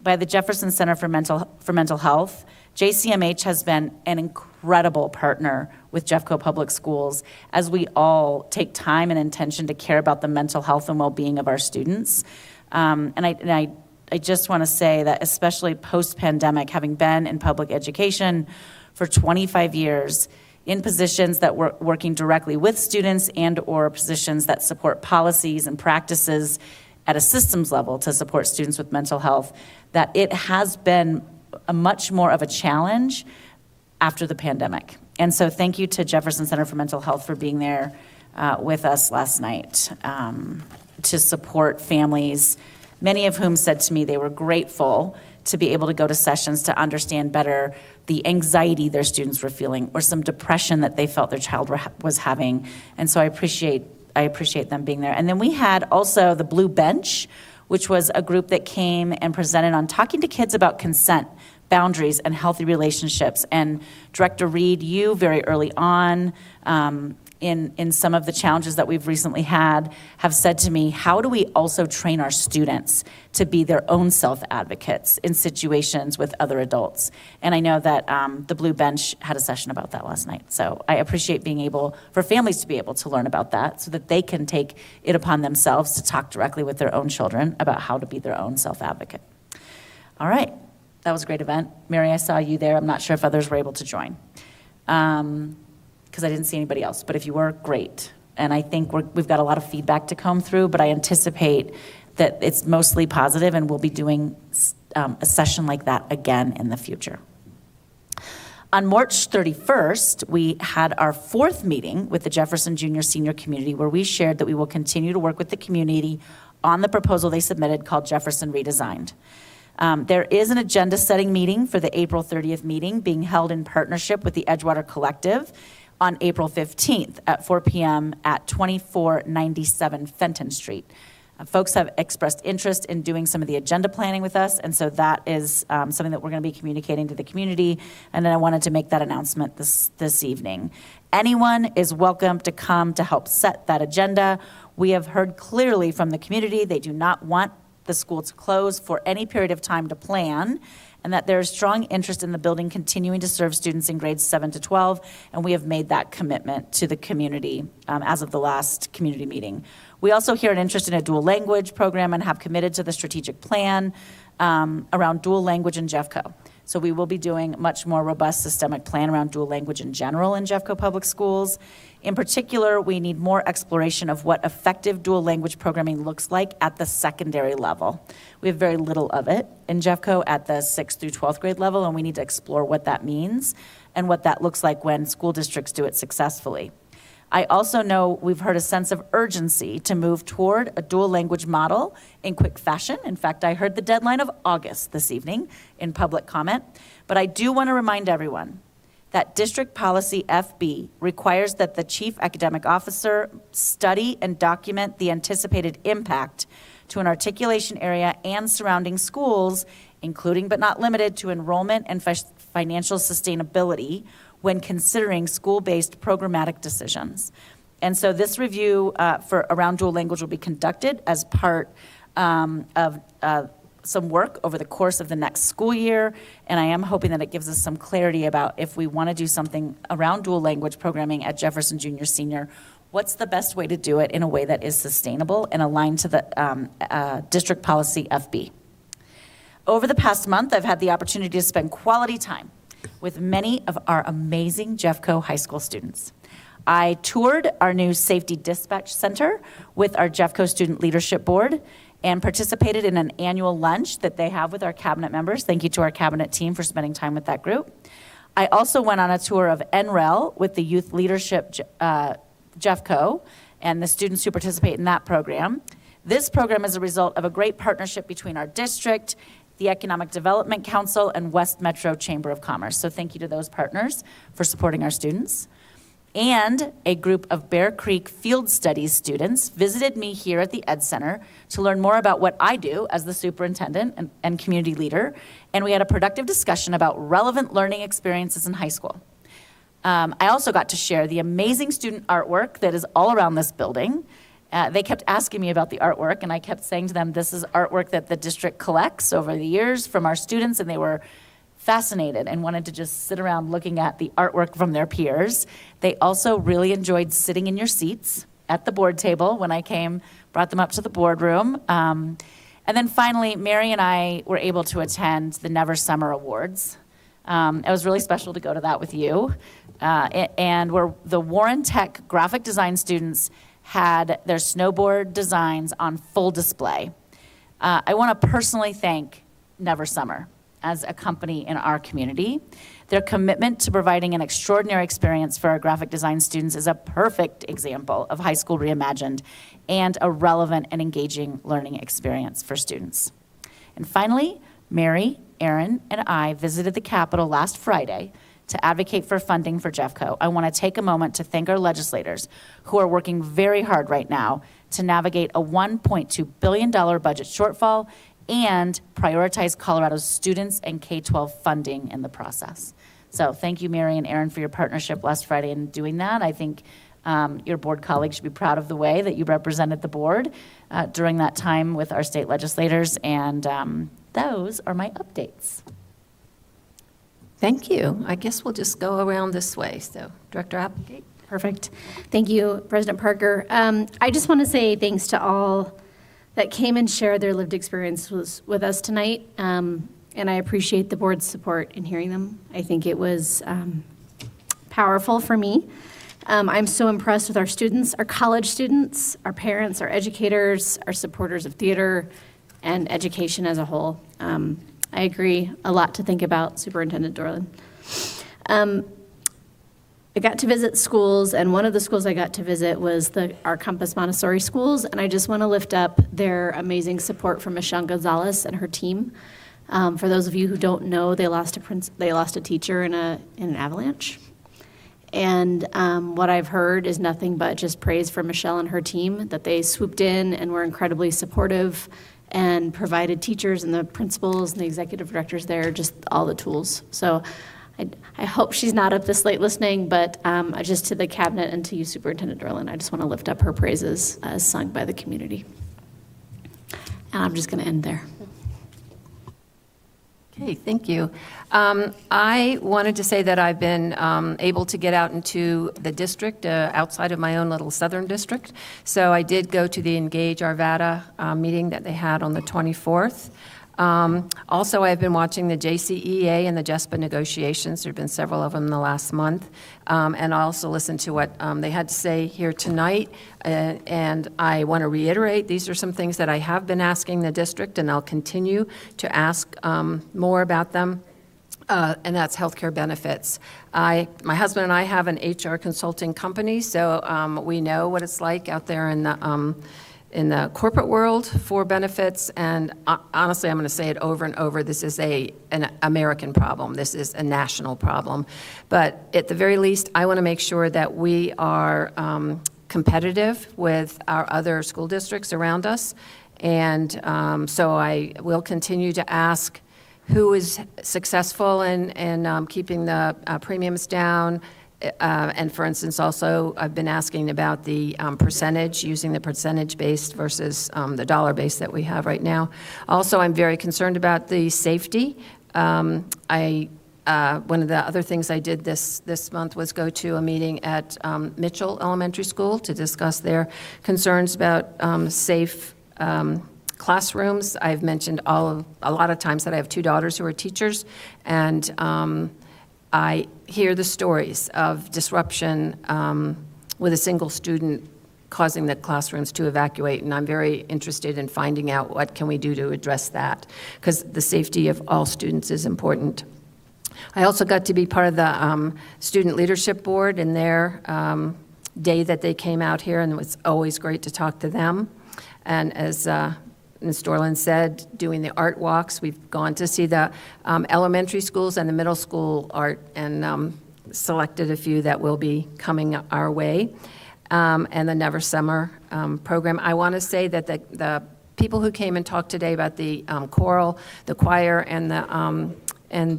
by the Jefferson Center for Mental Health. JCMH has been an incredible partner with Jeffco Public Schools as we all take time and intention to care about the mental health and well-being of our students. And I just want to say that especially post-pandemic, having been in public education for 25 years, in positions that were working directly with students and or positions that support policies and practices at a systems level to support students with mental health, that it has been a much more of a challenge after the pandemic. And so thank you to Jefferson Center for Mental Health for being there with us last night to support families, many of whom said to me they were grateful to be able to go to sessions to understand better the anxiety their students were feeling or some depression that they felt their child was having. And so I appreciate them being there. And then we had also the Blue Bench, which was a group that came and presented on talking to kids about consent, boundaries, and healthy relationships. And Director Reed, you very early on in some of the challenges that we've recently had have said to me, how do we also train our students to be their own self-advocates in situations with other adults? And I know that the Blue Bench had a session about that last night. So I appreciate being able, for families to be able to learn about that so that they can take it upon themselves to talk directly with their own children about how to be their own self-advocate. All right, that was a great event. Mary, I saw you there. I'm not sure if others were able to join. Because I didn't see anybody else, but if you were, great. And I think we've got a lot of feedback to comb through, but I anticipate that it's mostly positive and we'll be doing a session like that again in the future. On March 31st, we had our 4th meeting with the Jefferson Junior Senior community where we shared that we will continue to work with the community on the proposal they submitted called Jefferson Redesigned. There is an agenda-setting meeting for the April 30th meeting being held in partnership with the Edgewater Collective on April 15th at 4 p.m. at 2497 Fenton Street. Folks have expressed interest in doing some of the agenda planning with us, and so that is something that we're going to be communicating to the community, and then I wanted to make that announcement this evening. Anyone is welcome to come to help set that agenda. We have heard clearly from the community they do not want the school to close for any period of time to plan, and that there is strong interest in the building continuing to serve students in grades 7 to 12, and we have made that commitment to the community as of the last community meeting. We also hear an interest in a dual language program and have committed to the strategic plan around dual language in Jeffco. So we will be doing a much more robust systemic plan around dual language in general in Jeffco Public Schools. In particular, we need more exploration of what effective dual language programming looks like at the secondary level. We have very little of it in Jeffco at the 6th through 12th grade level, and we need to explore what that means and what that looks like when school districts do it successfully. I also know we've heard a sense of urgency to move toward a dual language model in quick fashion. In fact, I heard the deadline of August this evening in public comment. But I do want to remind everyone that District Policy FB requires that the Chief Academic Officer study and document the anticipated impact to an articulation area and surrounding schools, including but not limited to enrollment and financial sustainability, when considering school-based programmatic decisions. And so this review for around dual language will be conducted as part of some work over the course of the next school year, and I am hoping that it gives us some clarity about if we want to do something around dual language programming at Jefferson Junior Senior, what's the best way to do it in a way that is sustainable and aligned to the district policy FB. Over the past month, I've had the opportunity to spend quality time with many of our amazing Jeffco High School students. I toured our new Safety Dispatch Center with our Jeffco Student Leadership Board and participated in an annual lunch that they have with our cabinet members. Thank you to our cabinet team for spending time with that group. I also went on a tour of NREL with the Youth Leadership Jeffco and the students who participate in that program. This program is a result of a great partnership between our district, the Economic Development Council, and West Metro Chamber of Commerce. So thank you to those partners for supporting our students. And a group of Bear Creek Field Studies students visited me here at the Ed Center to learn more about what I do as the superintendent and community leader. And we had a productive discussion about relevant learning experiences in high school. I also got to share the amazing student artwork that is all around this building. They kept asking me about the artwork, and I kept saying to them, this is artwork that the district collects over the years from our students, and they were fascinated and wanted to just sit around looking at the artwork from their peers. They also really enjoyed sitting in your seats at the board table when I brought them up to the boardroom. And then finally, Mary and I were able to attend the Never Summer Awards. It was really special to go to that with you. And where the Warren Tech graphic design students had their snowboard designs on full display. I want to personally thank Never Summer as a company in our community. Their commitment to providing an extraordinary experience for our graphic design students is a perfect example of high school reimagined and a relevant and engaging learning experience for students. And finally, Mary, Aaron, and I visited the Capitol last Friday to advocate for funding for Jeffco. I want to take a moment to thank our legislators who are working very hard right now to navigate a $1.2 billion budget shortfall and prioritize Colorado's students and K-12 funding in the process. So thank you, Mary and Aaron, for your partnership last Friday in doing that. I think your board colleagues should be proud of the way that you represented the board during that time with our state legislators, and those are my updates. Thank you. I guess we'll just go around this way. So, Director Applegate. Perfect. Thank you, President Parker. I just want to say thanks to all that came and shared their lived experiences with us tonight, and I appreciate the board's support in hearing them. I think it was powerful for me. I'm so impressed with our students, our college students, our parents, our educators, our supporters of theater, and education as a whole. I agree, a lot to think about, Superintendent Dorland. I got to visit schools, and one of the schools I got to visit was our Compass Montessori schools, and I just want to lift up their amazing support from Michelle Gonzalez and her team. For those of you who don't know, they lost a teacher in an avalanche. And what I've heard is nothing but just praise for Michelle and her team, that they swooped in and were incredibly supportive and provided teachers and the principals and the executive directors there just all the tools. So I hope she's not up this late listening, but just to the cabinet and to you, Superintendent Dorland, I just want to lift up her praises as sung by the community. And I'm just going to end there. Okay, thank you. I wanted to say that I've been able to get out into the district outside of my own little southern district. So I did go to the Engage Arvada meeting that they had on the 24th. Also, I've been watching the JCEA and the JESPA negotiations. There have been several of them in the last month. And I also listened to what they had to say here tonight. And I want to reiterate, these are some things that I have been asking the district, and I'll continue to ask more about them. And that's healthcare benefits. My husband and I have an HR consulting company, so we know what it's like out there in the corporate world for benefits, and honestly, I'm going to say it over and over, this is an American problem. This is a national problem. But at the very least, I want to make sure that we are competitive with our other school districts around us. And so I will continue to ask who is successful in keeping the premiums down. And for instance, also, I've been asking about the percentage, using the percentage-based versus the dollar-based that we have right now. Also, I'm very concerned about the safety. One of the other things I did this month was go to a meeting at Mitchell Elementary School to discuss their concerns about safe classrooms. I've mentioned a lot of times that I have 2 daughters who are teachers, and I hear the stories of disruption with a single student causing the classrooms to evacuate, and I'm very interested in finding out what can we do to address that, because the safety of all students is important. I also got to be part of the Student Leadership Board in their day that they came out here, and it was always great to talk to them. And as Ms. Dorland said, doing the art walks, we've gone to see the elementary schools and the middle school art, and selected a few that will be coming our way. And the Never Summer program. I want to say that the people who came and talked today about the choral, the choir, and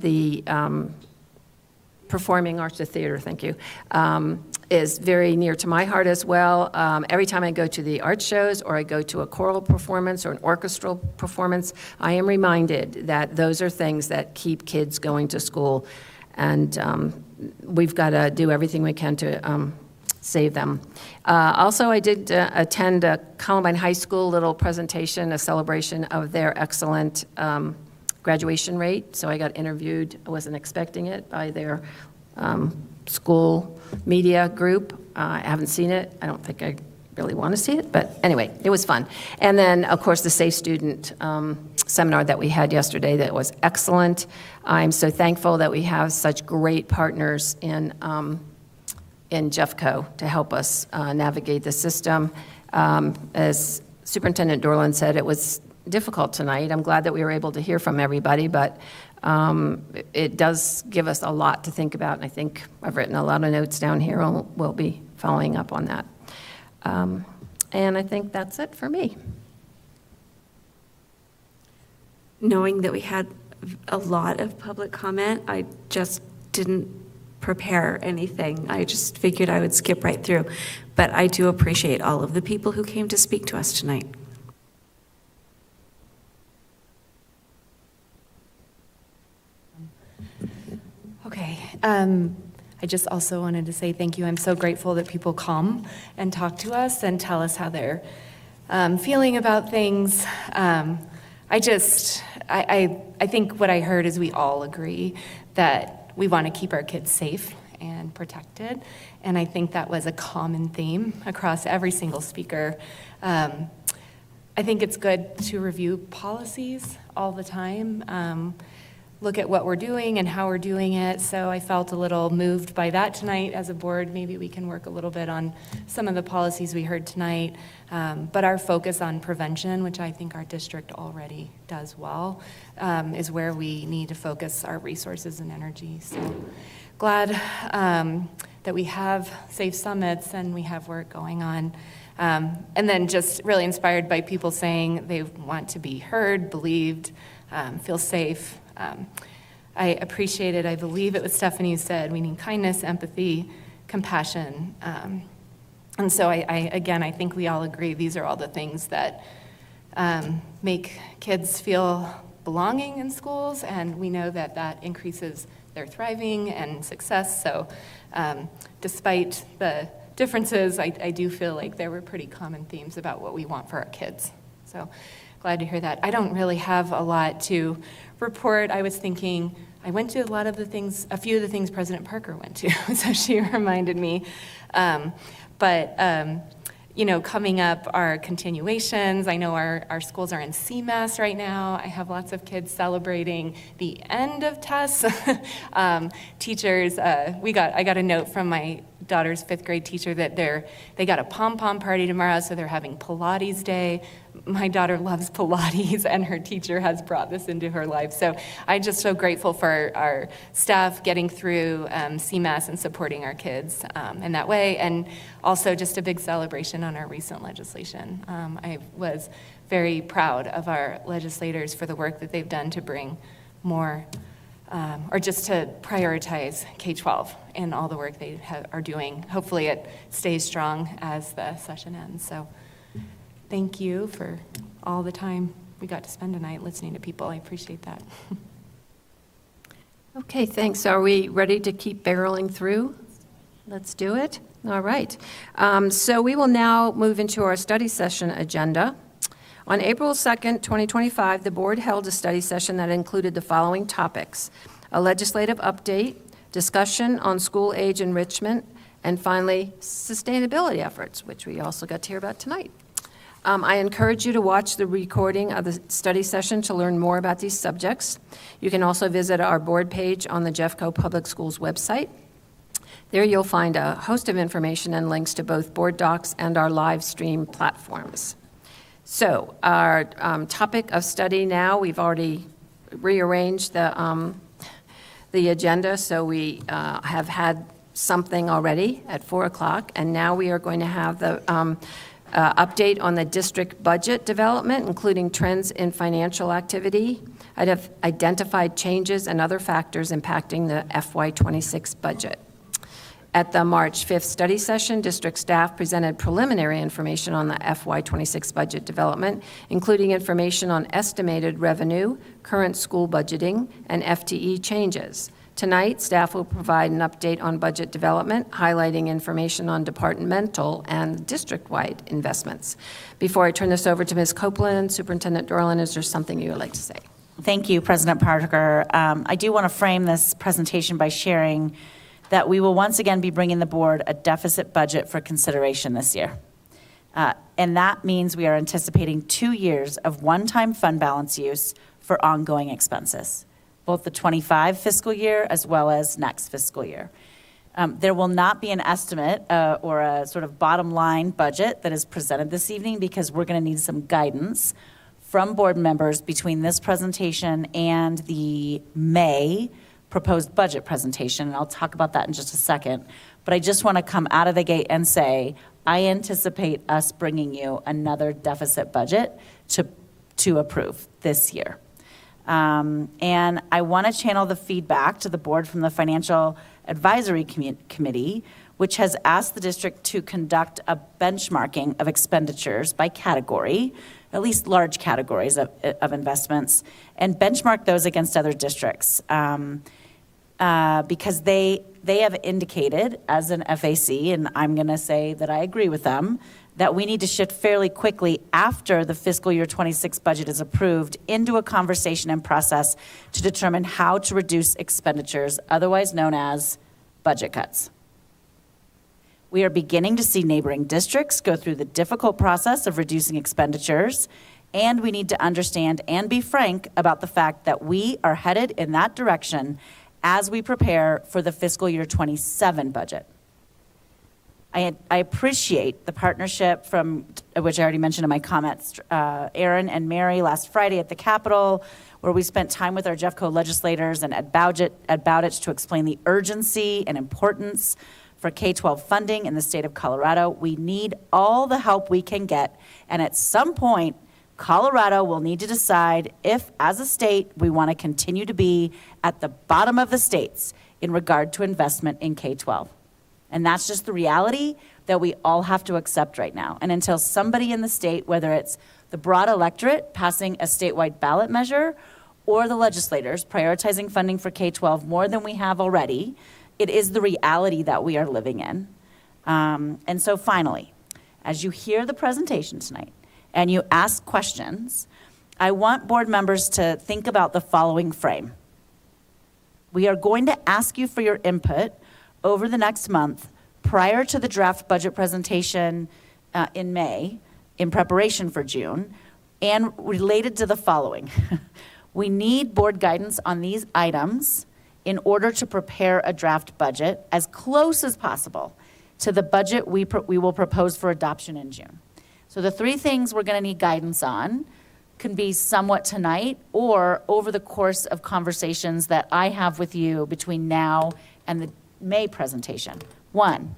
the performing arts, the theater, thank you, is very near to my heart as well. Every time I go to the art shows or I go to a choral performance or an orchestral performance, I am reminded that those are things that keep kids going to school, and we've got to do everything we can to save them. Also, I did attend a Columbine High School little presentation, a celebration of their excellent graduation rate. So I got interviewed, I wasn't expecting it, by their school media group. I haven't seen it. I don't think I really want to see it, but anyway, it was fun. And then, of course, the Safe Student seminar that we had yesterday that was excellent. I'm so thankful that we have such great partners in Jeffco to help us navigate the system. As Superintendent Dorland said, it was difficult tonight. I'm glad that we were able to hear from everybody, but it does give us a lot to think about, and I think I've written a lot of notes down here. We'll be following up on that. And I think that's it for me. Knowing that we had a lot of public comment, I just didn't prepare anything. I just figured I would skip right through. But I do appreciate all of the people who came to speak to us tonight. Okay. I just also wanted to say thank you. I'm so grateful that people come and talk to us and tell us how they're feeling about things. I think what I heard is we all agree that we want to keep our kids safe and protected, and I think that was a common theme across every single speaker. I think it's good to review policies all the time, look at what we're doing and how we're doing it. So I felt a little moved by that tonight as a board. Maybe we can work a little bit on some of the policies we heard tonight. But our focus on prevention, which I think our district already does well, is where we need to focus our resources and energy. So glad that we have safe summits and we have work going on. And then just really inspired by people saying they want to be heard, believed, feel safe. I appreciated, I believe it was Stephanie who said, we need kindness, empathy, compassion. And so I think we all agree these are all the things that make kids feel belonging in schools, and we know that that increases their thriving and success. So despite the differences, I do feel like there were pretty common themes about what we want for our kids. So glad to hear that. I don't really have a lot to report. I was thinking, I went to a few of the things President Parker went to, so she reminded me. Coming up are continuations. I know our schools are in CMAS right now. I have lots of kids celebrating the end of tests. Teachers, I got a note from my daughter's 5th grade teacher that they got a pom-pom party tomorrow, so they're having Pilates day. My daughter loves Pilates, and her teacher has brought this into her life. So I'm just so grateful for our staff getting through CMAS and supporting our kids in that way. And also just a big celebration on our recent legislation. I was very proud of our legislators for the work that they've done to bring more, or just to prioritize K-12 and all the work they are doing. Hopefully it stays strong as the session ends. So thank you for all the time we got to spend tonight listening to people. I appreciate that. Okay, thanks. Are we ready to keep barreling through? Let's do it. All right. So we will now move into our study session agenda. On April 2nd, 2025, the board held a study session that included the following topics: a legislative update, discussion on school age enrichment, and finally, sustainability efforts, which we also got to hear about tonight. I encourage you to watch the recording of the study session to learn more about these subjects. You can also visit our board page on the Jeffco Public Schools website. There you'll find a host of information and links to both board docs and our live stream platforms. So our topic of study now, we've already rearranged the agenda, so we have had something already at 4 o'clock, and now we are going to have the update on the district budget development, including trends in financial activity. I'd have identified changes and other factors impacting the FY26 budget. At the March 5th study session, district staff presented preliminary information on the FY26 budget development, including information on estimated revenue, current school budgeting, and FTE changes. Tonight, staff will provide an update on budget development, highlighting information on departmental and district-wide investments. Before I turn this over to Ms. Copeland, Superintendent Dorland, is there something you would like to say? Thank you, President Parker. I do want to frame this presentation by sharing that we will once again be bringing the board a deficit budget for consideration this year. And that means we are anticipating 2 years of one-time fund balance use for ongoing expenses, both the 25 fiscal year as well as next fiscal year. There will not be an estimate or a sort of bottom line budget that is presented this evening because we're going to need some guidance from board members between this presentation and the May proposed budget presentation, and I'll talk about that in just a second. But I just want to come out of the gate and say, I anticipate us bringing you another deficit budget to approve this year. And I want to channel the feedback to the board from the Financial Advisory Committee, which has asked the district to conduct a benchmarking of expenditures by category, at least large categories of investments, and benchmark those against other districts. Because they have indicated as an FAC, and I'm going to say that I agree with them, that we need to shift fairly quickly after the fiscal year 26 budget is approved into a conversation and process to determine how to reduce expenditures, otherwise known as budget cuts. We are beginning to see neighboring districts go through the difficult process of reducing expenditures, and we need to understand and be frank about the fact that we are headed in that direction as we prepare for the fiscal year 27 budget. I appreciate the partnership from, which I already mentioned in my comments, Aaron and Mary last Friday at the Capitol, where we spent time with our Jeffco legislators and Ed Bowditch to explain the urgency and importance for K-12 funding in the state of Colorado. We need all the help we can get, and at some point, Colorado will need to decide if, as a state, we want to continue to be at the bottom of the states in regard to investment in K-12. And that's just the reality that we all have to accept right now. And until somebody in the state, whether it's the broad electorate passing a statewide ballot measure or the legislators prioritizing funding for K-12 more than we have already, it is the reality that we are living in. And so finally, as you hear the presentation tonight, and you ask questions, I want board members to think about the following frame. We are going to ask you for your input over the next month prior to the draft budget presentation in May in preparation for June, and related to the following. We need board guidance on these items in order to prepare a draft budget as close as possible to the budget we will propose for adoption in June. So the three things we're going to need guidance on can be somewhat tonight or over the course of conversations that I have with you between now and the May presentation. One,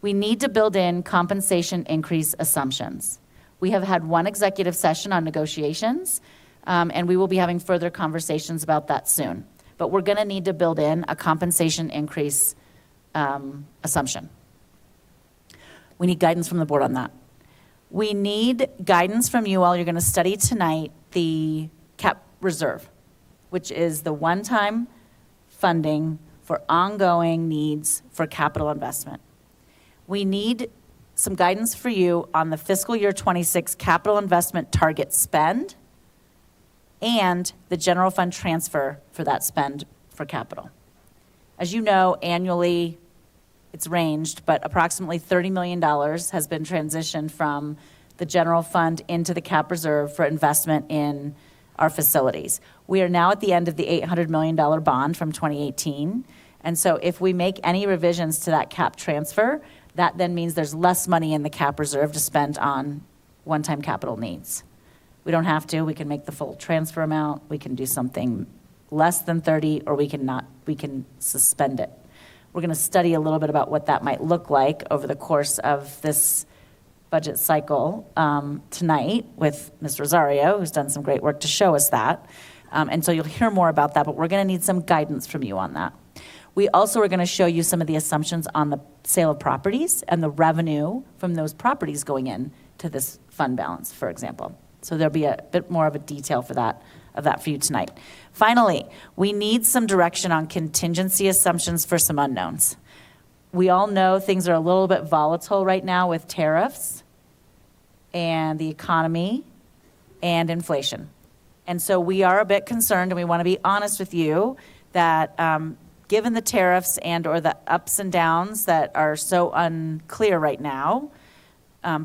we need to build in compensation increase assumptions. We have had one executive session on negotiations, And we will be having further conversations about that soon. But we're going to need to build in a compensation increase assumption. We need guidance from the board on that. We need guidance from you all. You're going to study tonight the cap reserve, which is the one-time funding for ongoing needs for capital investment. We need some guidance for you on the fiscal year 26 capital investment target spend and the general fund transfer for that spend for capital. As you know, annually, it's ranged, but approximately $30 million has been transitioned from the general fund into the cap reserve for investment in our facilities. We are now at the end of the $800 million bond from 2018. And so if we make any revisions to that cap transfer, that then means there's less money in the cap reserve to spend on one-time capital needs. We don't have to. We can make the full transfer amount. We can do something less than 30, or we can suspend it. We're going to study a little bit about what that might look like over the course of this budget cycle tonight with Ms. Rosario, who's done some great work to show us that. And so you'll hear more about that, but we're going to need some guidance from you on that. We also are going to show you some of the assumptions on the sale of properties and the revenue from those properties going in to this fund balance, for example. So there'll be a bit more of a detail for that for you tonight. Finally, we need some direction on contingency assumptions for some unknowns. We all know things are a little bit volatile right now with tariffs and the economy and inflation. And so we are a bit concerned, and we want to be honest with you that given the tariffs and or the ups and downs that are so unclear right now,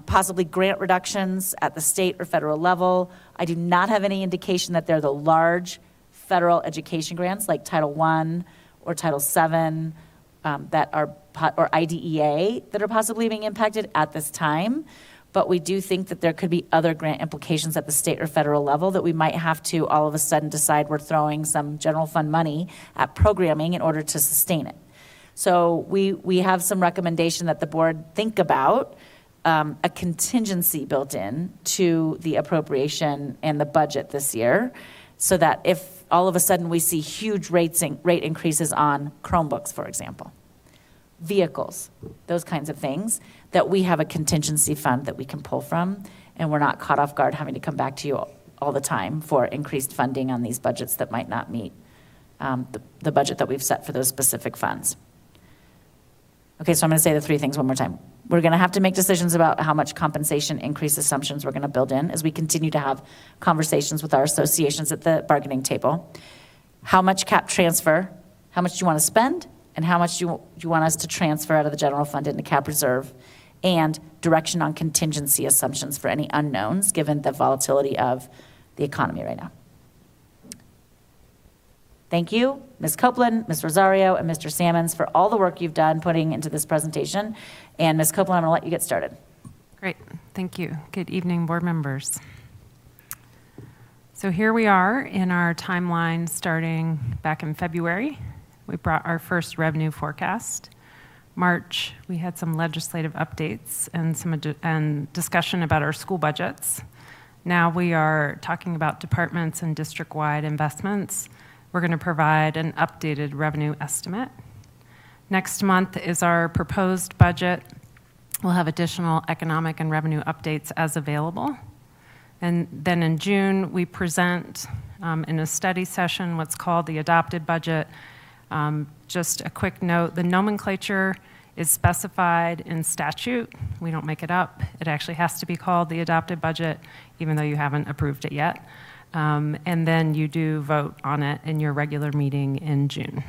possibly grant reductions at the state or federal level. I do not have any indication that they're the large federal education grants like Title I or Title VII or IDEA that are possibly being impacted at this time. But we do think that there could be other grant implications at the state or federal level that we might have to all of a sudden decide we're throwing some general fund money at programming in order to sustain it. So we have some recommendation that the board think about a contingency built in to the appropriation and the budget this year, so that if all of a sudden we see huge rate increases on Chromebooks, for example, vehicles, those kinds of things, that we have a contingency fund that we can pull from, and we're not caught off guard having to come back to you all the time for increased funding on these budgets that might not meet the budget that we've set for those specific funds. Okay, so I'm going to say the three things one more time. We're going to have to make decisions about how much compensation increase assumptions we're going to build in as we continue to have conversations with our associations at the bargaining table. How much cap transfer, how much do you want to spend, and how much do you want us to transfer out of the general fund into cap reserve, and direction on contingency assumptions for any unknowns given the volatility of the economy right now. Thank you, Ms. Copeland, Ms. Rosario, and Mr. Sammons for all the work you've done putting into this presentation. And Ms. Copeland, I'm going to let you get started. Great, thank you. Good evening, board members. So here we are in our timeline starting back in February. We brought our first revenue forecast. March, we had some legislative updates and discussion about our school budgets. Now we are talking about departments and district-wide investments. We're going to provide an updated revenue estimate. Next month is our proposed budget. We'll have additional economic and revenue updates as available. And then in June, we present in a study session what's called the adopted budget. Just a quick note, the nomenclature is specified in statute. We don't make it up. It actually has to be called the adopted budget, even though you haven't approved it yet. And then you do vote on it in your regular meeting in June.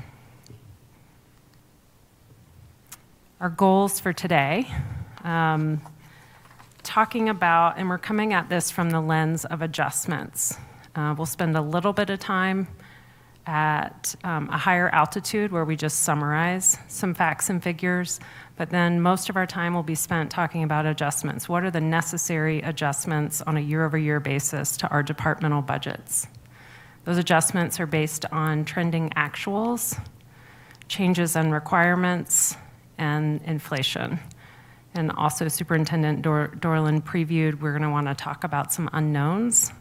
Our goals for today, talking about, and we're coming at this from the lens of adjustments. We'll spend a little bit of time at a higher altitude where we just summarize some facts and figures, but then most of our time will be spent talking about adjustments. What are the necessary adjustments on a year-over-year basis to our departmental budgets? Those adjustments are based on trending actuals, changes in requirements, and inflation. And also Superintendent Dorland previewed, we're going to want to talk about some unknowns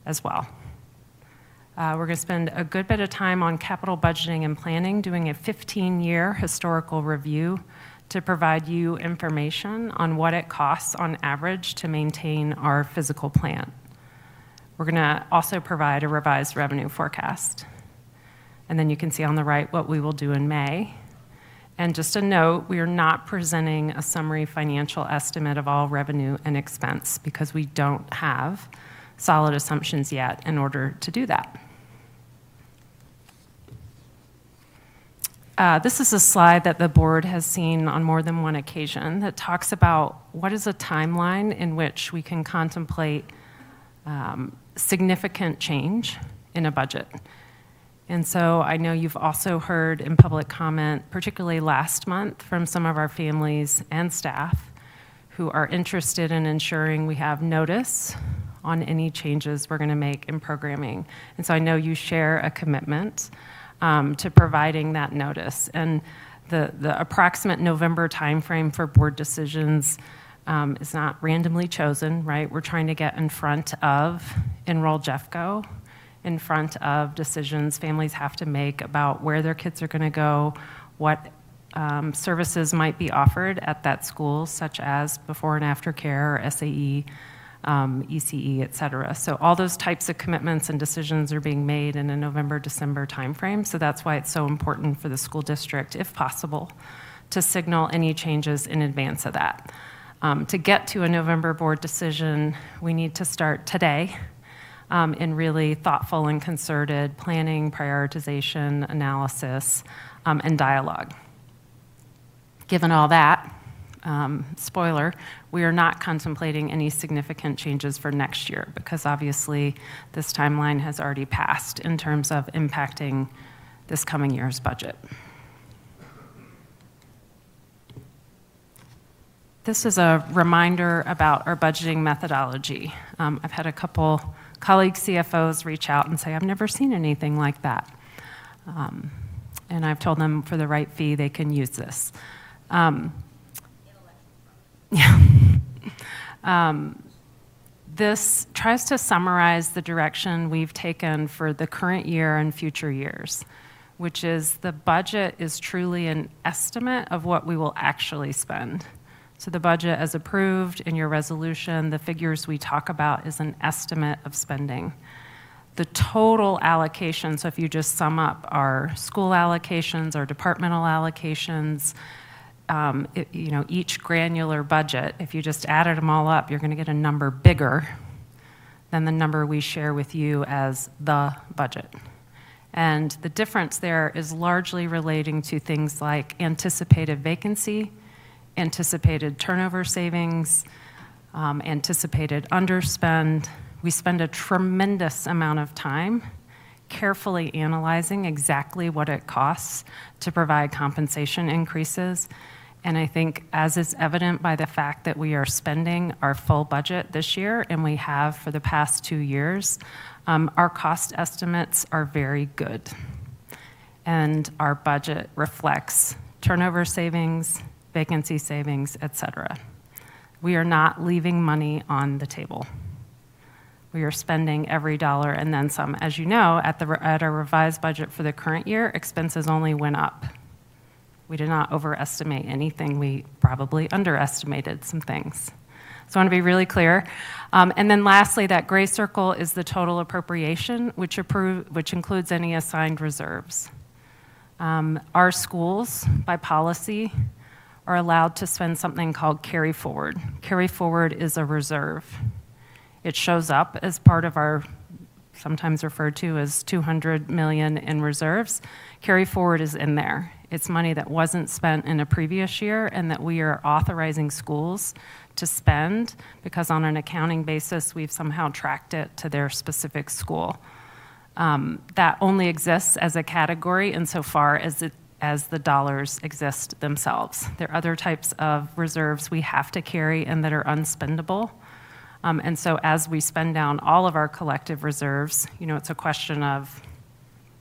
as well. We're going to spend a good bit of time on capital budgeting and planning, doing a 15-year historical review to provide you information on what it costs on average to maintain our physical plant. We're going to also provide a revised revenue forecast. And then you can see on the right what we will do in May. And just a note, we are not presenting a summary financial estimate of all revenue and expense because we don't have solid assumptions yet in order to do that. This is a slide that the board has seen on more than one occasion that talks about what is a timeline in which we can contemplate significant change in a budget. And so I know you've also heard in public comment, particularly last month, from some of our families and staff who are interested in ensuring we have notice on any changes we're going to make in programming. And so I know you share a commitment to providing that notice. And the approximate November timeframe for board decisions is not randomly chosen, right? We're trying to get in front of Enroll Jeffco, in front of decisions families have to make about where their kids are going to go, what services might be offered at that school, such as before and after care, or SAE, ECE, et cetera. So all those types of commitments and decisions are being made in a November-December timeframe. So that's why it's so important for the school district, if possible, to signal any changes in advance of that. To get to a November board decision, we need to start today in really thoughtful and concerted planning, prioritization, analysis, and dialogue. Given all that, spoiler, we are not contemplating any significant changes for next year because obviously this timeline has already passed in terms of impacting this coming year's budget. This is a reminder about our budgeting methodology. I've had a couple colleague CFOs reach out and say, I've never seen anything like that. And I've told them for the right fee, they can use this. This tries to summarize the direction we've taken for the current year and future years, which is the budget is truly an estimate of what we will actually spend. So the budget as approved in your resolution, the figures we talk about is an estimate of spending. The total allocation, so if you just sum up our school allocations, our departmental allocations, each granular budget, if you just added them all up, you're going to get a number bigger than the number we share with you as the budget. And the difference there is largely relating to things like anticipated vacancy, anticipated turnover savings, anticipated underspend. We spend a tremendous amount of time carefully analyzing exactly what it costs to provide compensation increases. And I think, as is evident by the fact that we are spending our full budget this year, and we have for the past 2 years, our cost estimates are very good. And our budget reflects turnover savings, vacancy savings, et cetera. We are not leaving money on the table. We are spending every dollar and then some. As you know, at our revised budget for the current year, expenses only went up. We did not overestimate anything. We probably underestimated some things. So I want to be really clear. And then lastly, that gray circle is the total appropriation, which includes any assigned reserves. Our schools, by policy, are allowed to spend something called carry forward. Carry forward is a reserve. It shows up as part of our, sometimes referred to as 200 million in reserves. Carry forward is in there. It's money that wasn't spent in a previous year and that we are authorizing schools to spend because on an accounting basis, we've somehow tracked it to their specific school. That only exists as a category insofar as the dollars exist themselves. There are other types of reserves we have to carry and that are unspendable. And so as we spend down all of our collective reserves, it's a question of,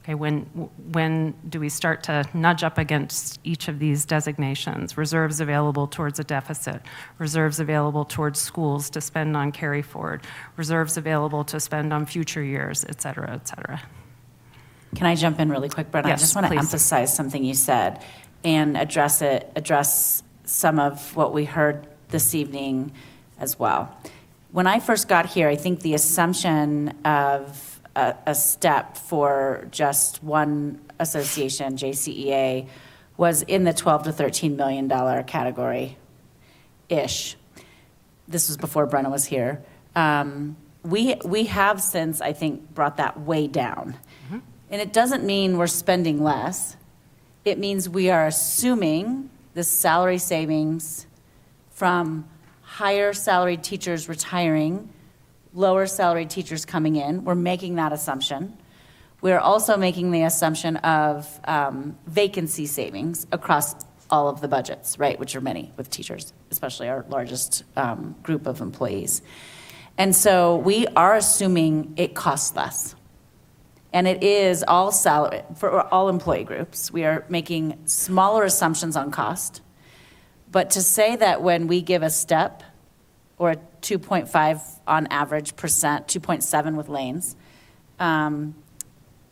okay, when do we start to nudge up against each of these designations? Reserves available towards a deficit, reserves available towards schools to spend on carry forward, reserves available to spend on future years, et cetera, et cetera. Can I jump in really quick, Brent? Yes, I just want to please. emphasize something you said and address some of what we heard this evening as well. When I first got here, I think the assumption of a step for just one association, JCEA, was in the $12 to $13 million category-ish. This was before Brenna was here. We have since, I think, brought that way down. And it doesn't mean we're spending less. It means we are assuming the salary savings from higher salaried teachers retiring, lower salaried teachers coming in. We're making that assumption. We're also making the assumption of vacancy savings across all of the budgets, right, which are many with teachers, especially our largest group of employees. And so we are assuming it costs less. And it is all salary, for all employee groups. We are making smaller assumptions on cost. But to say that when we give a step, or a 2.5 on average percent, 2.7 with lanes,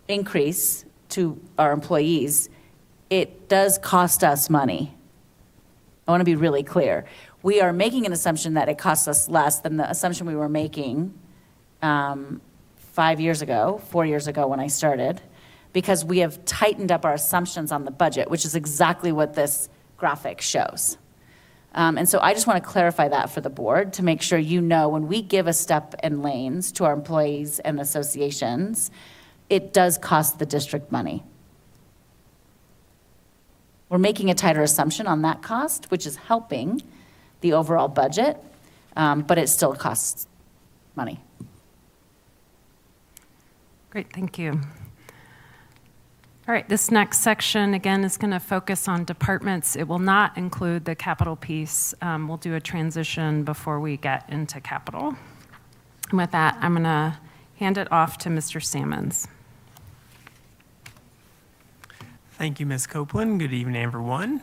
increase to our employees, it does cost us money. I want to be really clear. We are making an assumption that it costs us less than the assumption we were making 4 years ago when I started, because we have tightened up our assumptions on the budget, which is exactly what this graphic shows. And so I just want to clarify that for the board to make sure you know when we give a step in lanes to our employees and associations, it does cost the district money. We're making a tighter assumption on that cost, which is helping the overall budget, but it still costs money. Great, thank you. All right, this next section, again, is going to focus on departments. It will not include the capital piece. We'll do a transition before we get into capital. And with that, I'm going to hand it off to Mr. Sammons. Thank you, Ms. Copeland. Good evening, everyone.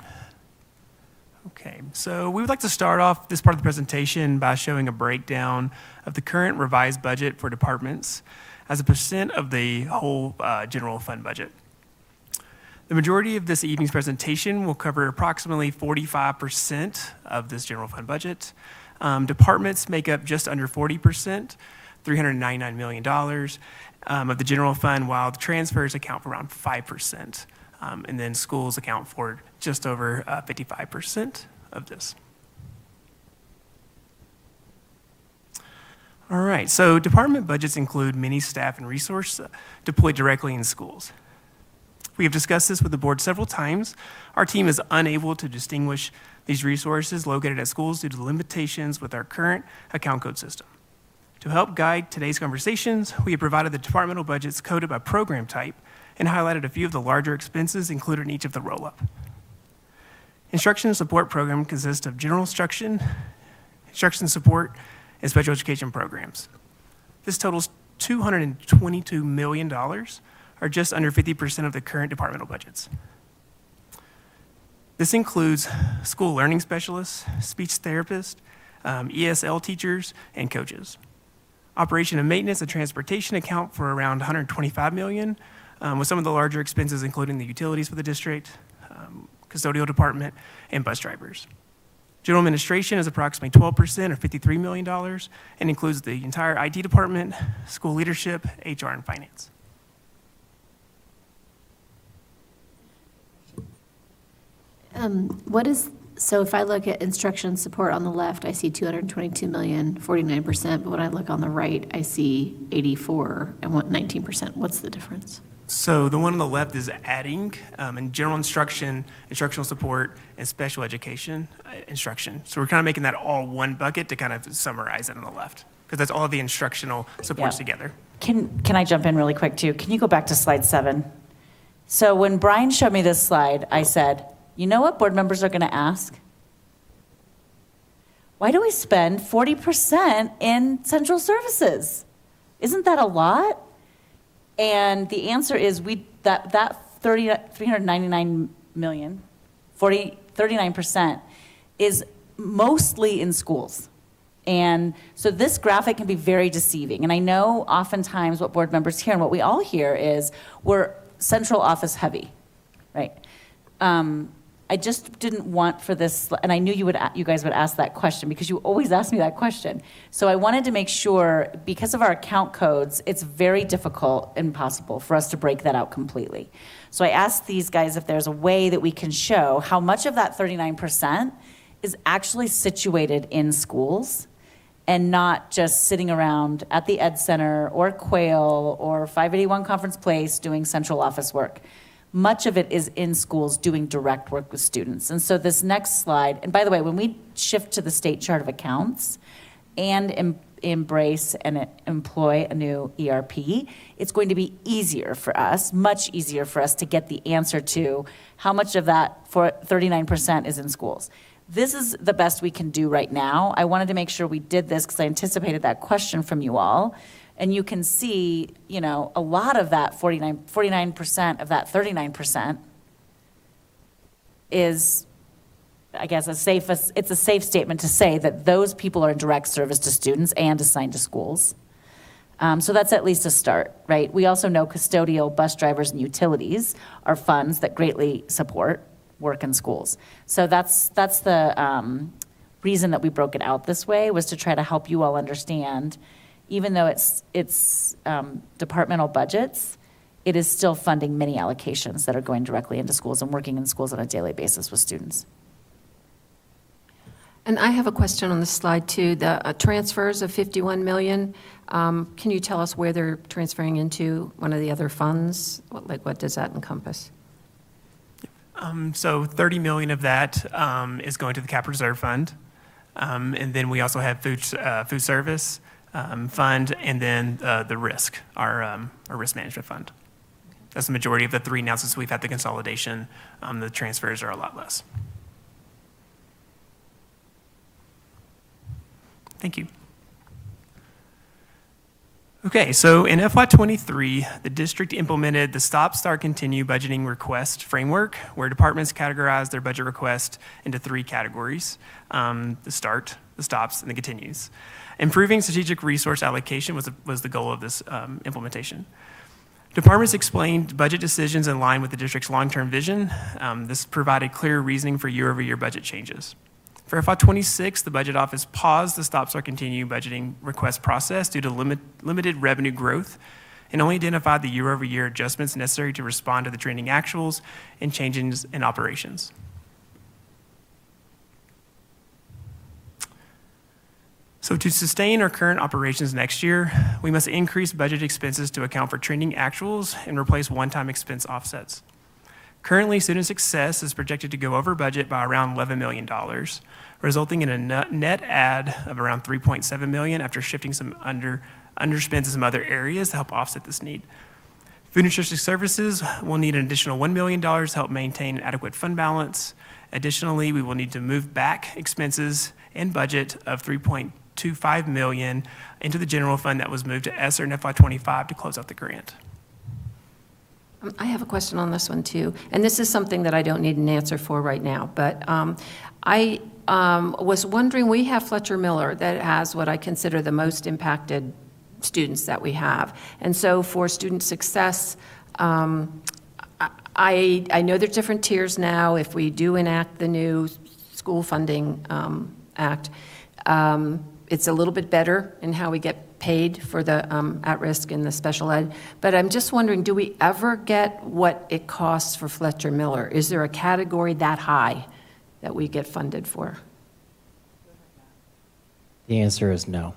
Okay, so we would like to start off this part of the presentation by showing a breakdown of the current revised budget for departments as a percent of the whole general fund budget. The majority of this evening's presentation will cover approximately 45% of this general fund budget. Departments make up just under 40%, $399 million of the general fund, while the transfers account for around 5%. And then schools account for just over 55% of this. All right, so department budgets include many staff and resources deployed directly in schools. We have discussed this with the board several times. Our team is unable to distinguish these resources located at schools due to limitations with our current account code system. To help guide today's conversations, we have provided the departmental budgets coded by program type and highlighted a few of the larger expenses included in each of the roll-up. Instruction and support program consists of general instruction support, and special education programs. This totals $222 million, or just under 50% of the current departmental budgets. This includes school learning specialists, speech therapists, ESL teachers, and coaches. Operation and maintenance and transportation account for around $125 million, with some of the larger expenses including the utilities for the district, custodial department, and bus drivers. General administration is approximately 12%, or $53 million, and includes the entire IT department, school leadership, HR, and finance. So if I look at instruction support on the left, I see 222 million, 49%, but when I look on the right, I see 84 and 19%. What's the difference? So the one on the left is adding in general instruction, instructional support, and special education instruction. So we're kind of making that all one bucket to kind of summarize it on the left, because that's all of the instructional supports together. Can I jump in really quick too? Can you go back to slide 7? So when Brian showed me this slide, I said, you know what board members are going to ask? Why do we spend 40% in central services? Isn't that a lot? And the answer is that 399 million, 39% is mostly in schools. And so this graphic can be very deceiving. And I know oftentimes what board members hear and what we all hear is we're central office heavy, right? I just didn't want for this, and I knew you guys would ask that question because you always ask me that question. So I wanted to make sure, because of our account codes, it's very difficult and impossible for us to break that out completely. So I asked these guys if there's a way that we can show how much of that 39% is actually situated in schools and not just sitting around at the Ed Center or Quail or 581 Conference Place doing central office work. Much of it is in schools doing direct work with students. And so this next slide, and by the way, when we shift to the state chart of accounts and embrace and employ a new ERP, it's going to be easier for us, much easier for us to get the answer to how much of that for 39% is in schools. This is the best we can do right now. I wanted to make sure we did this because I anticipated that question from you all. And you can see, you know, a lot of that 49% of that 39% is, I guess, it's a safe statement to say that those people are in direct service to students and assigned to schools. So that's at least a start, right? We also know custodial, bus drivers, and utilities are funds that greatly support work in schools. So that's the reason that we broke it out this way, was to try to help you all understand, even though it's departmental budgets, it is still funding many allocations that are going directly into schools and working in schools on a daily basis with students. And I have a question on the slide too, the transfers of 51 million. Can you tell us where they're transferring into one of the other funds? What does that encompass? So 30 million of that is going to the Capital Reserve Fund. And then we also have food service fund, and then the risk, our risk management fund. That's the majority of the three. Now, since we've had the consolidation, the transfers are a lot less. Thank you. Okay, so in FY23, the district implemented the Stop, Start, Continue budgeting request framework, where departments categorize their budget request into three categories: the start, the stops, and the continues. Improving strategic resource allocation was the goal of this implementation. Departments explained budget decisions in line with the district's long-term vision. This provided clear reasoning for year-over-year budget changes. For FY26, the Budget Office paused the Stop, Start, Continue budgeting request process due to limited revenue growth and only identified the year-over-year adjustments necessary to respond to the trending actuals and changes in operations. So to sustain our current operations next year, we must increase budget expenses to account for trending actuals and replace one-time expense offsets. Currently, student success is projected to go over budget by around $11 million, resulting in a net add of around $3.7 million after shifting some underspends in some other areas to help offset this need. Food nutrition services will need an additional $1 million to help maintain an adequate fund balance. Additionally, we will need to move back expenses and budget of $3.25 million into the general fund that was moved to ESSER in FY25 to close out the grant. I have a question on this one too, and this is something that I don't need an answer for right now, but I was wondering, we have Fletcher Miller that has what I consider the most impacted students that we have. And so for student success, I know there's different tiers now. If we do enact the new school funding act, it's a little bit better in how we get paid for the at-risk and the special ed. But I'm just wondering, do we ever get what it costs for Fletcher Miller? Is there a category that high that we get funded for? The answer is no.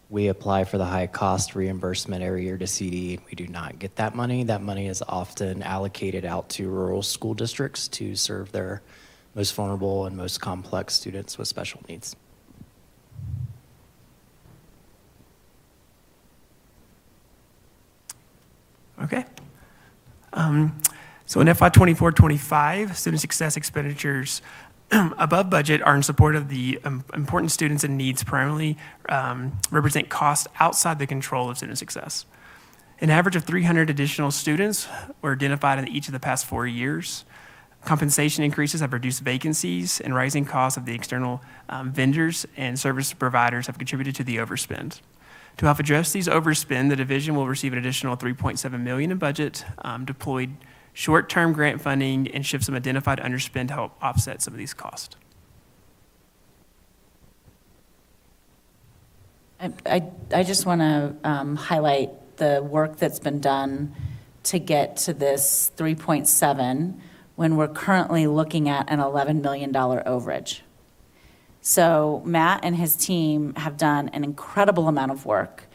We apply for the high cost reimbursement every year to CD. We do not get that money. That money is often allocated out to rural school districts to serve their most vulnerable and most complex students with special needs. Okay. So in FY24-25, student success expenditures above budget are in support of the important students and needs primarily represent costs outside the control of student success. An average of 300 additional students were identified in each of the past 4 years. Compensation increases have reduced vacancies, and rising costs of the external vendors and service providers have contributed to the overspend. To help address these overspend, the division will receive an additional $3.7 million in budget, deployed short-term grant funding, and shift some identified underspend to help offset some of these costs. I just want to highlight the work that's been done to get to this 3.7 when we're currently looking at an $11 million overage. So Matt and his team have done an incredible amount of work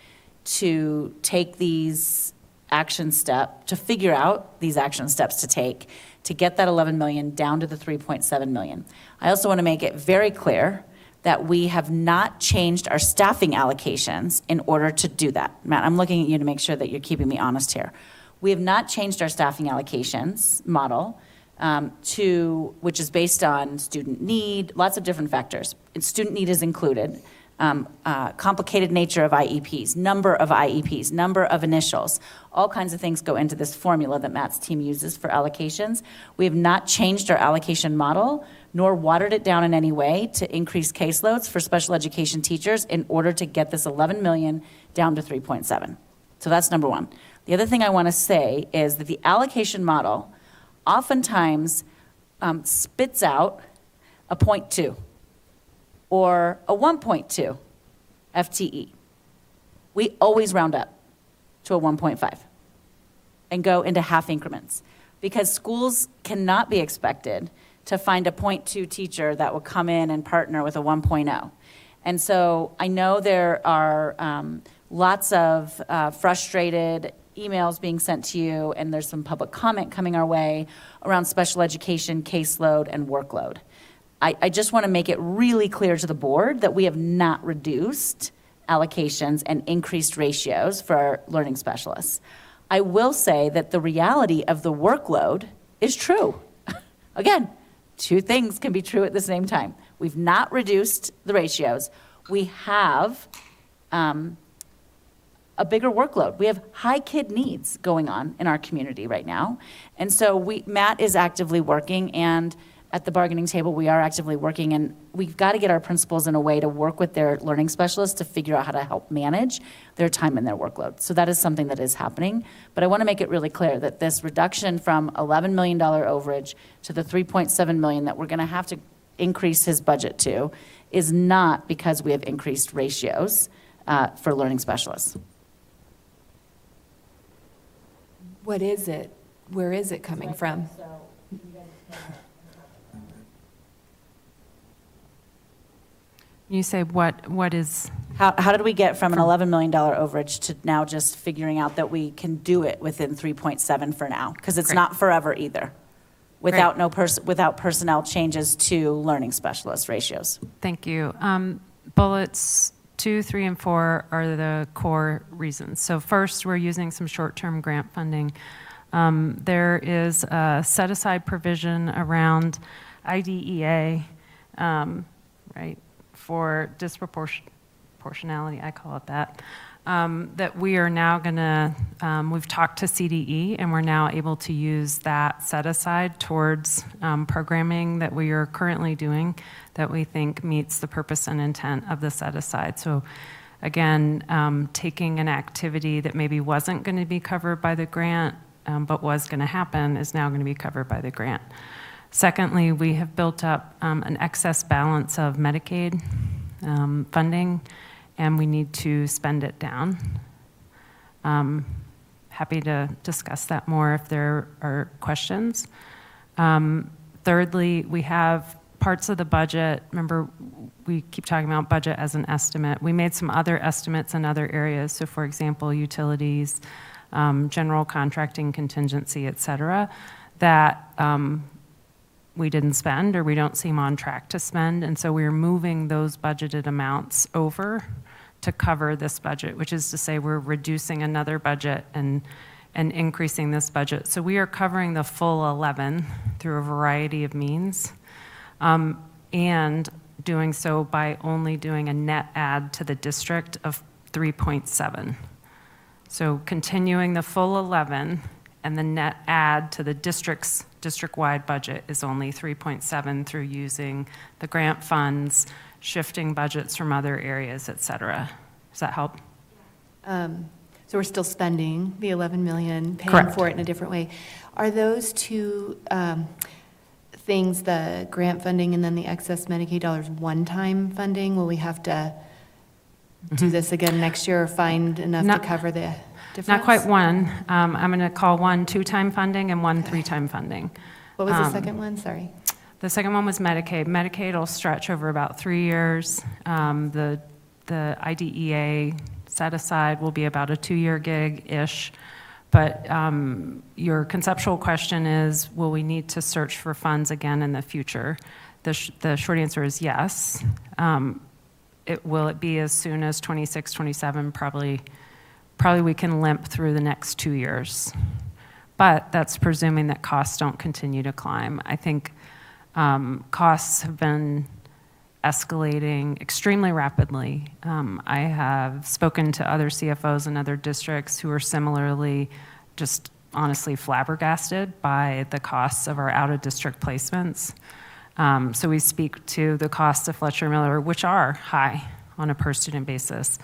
to take these action steps, to figure out these action steps to take to get that 11 million down to the 3.7 million. I also want to make it very clear that we have not changed our staffing allocations in order to do that. Matt, I'm looking at you to make sure that you're keeping me honest here. We have not changed our staffing allocations model which is based on student need, lots of different factors. Student need is included, complicated nature of IEPs, number of initials, all kinds of things go into this formula that Matt's team uses for allocations. We have not changed our allocation model, nor watered it down in any way to increase caseloads for special education teachers in order to get this 11 million down to 3.7. So that's number one. The other thing I want to say is that the allocation model oftentimes spits out a 0.2 or a 1.2 FTE. We always round up to a 1.5 and go into half increments because schools cannot be expected to find a 0.2 teacher that will come in and partner with a 1.0. And so I know there are lots of frustrated emails being sent to you, and there's some public comment coming our way around special education caseload and workload. I just want to make it really clear to the board that we have not reduced allocations and increased ratios for our learning specialists. I will say that the reality of the workload is true. Again, two things can be true at the same time. We've not reduced the ratios. We have a bigger workload. We have high kid needs going on in our community right now. And so Matt is actively working, and at the bargaining table, we are actively working, and we've got to get our principals in a way to work with their learning specialists to figure out how to help manage their time and their workload. So that is something that is happening. But I want to make it really clear that this reduction from $11 million overage to the $3.7 million that we're going to have to increase his budget to is not because we have increased ratios for learning specialists. What is it? Where is it coming from? You say what is? How did we get from an $11 million overage to now just figuring out that we can do it within 3.7 for now? Because it's not forever either, without without personnel changes to learning specialist ratios. Thank you. Bullets 2, 3, and 4 are the core reasons. So first, we're using some short-term grant funding. There is a set-aside provision around IDEA, right, for disproportionality, I call it that, that we are now going to, we've talked to CDE, and we're now able to use that set-aside towards programming that we are currently doing that we think meets the purpose and intent of the set-aside. So again, taking an activity that maybe wasn't going to be covered by the grant, but was going to happen, is now going to be covered by the grant. Secondly, we have built up an excess balance of Medicaid funding, and we need to spend it down. Happy to discuss that more if there are questions. Thirdly, we have parts of the budget. Remember, we keep talking about budget as an estimate. We made some other estimates in other areas. So for example, utilities, general contracting contingency, et cetera, that we didn't spend or we don't seem on track to spend. And so we're moving those budgeted amounts over to cover this budget, which is to say we're reducing another budget and increasing this budget. So we are covering the full 11 through a variety of means, and doing so by only doing a net add to the district of 3.7. So continuing the full 11, and the net add to the district-wide budget is only 3.7 through using the grant funds, shifting budgets from other areas, et cetera. Does that help? So we're still spending the 11 million, paying Correct. for it in a different way. Are those two things, the grant funding and then the excess Medicaid dollars, one-time funding? Will we have to do this again next year or find enough Not- to cover the difference? Not quite one. I'm going to call one two-time funding and one three-time funding. What was the second one? Sorry. The second one was Medicaid. Medicaid will stretch over about 3 years. The IDEA set aside will be about a 2-year gig-ish. But your conceptual question is, will we need to search for funds again in the future? The short answer is yes. Will it be as soon as 26, 27? Probably we can limp through the next 2 years. But that's presuming that costs don't continue to climb. I think costs have been escalating extremely rapidly. I have spoken to other CFOs in other districts who are similarly just honestly flabbergasted by the costs of our out-of-district placements. So we speak to the costs of Fletcher Miller, which are high on a per-student basis.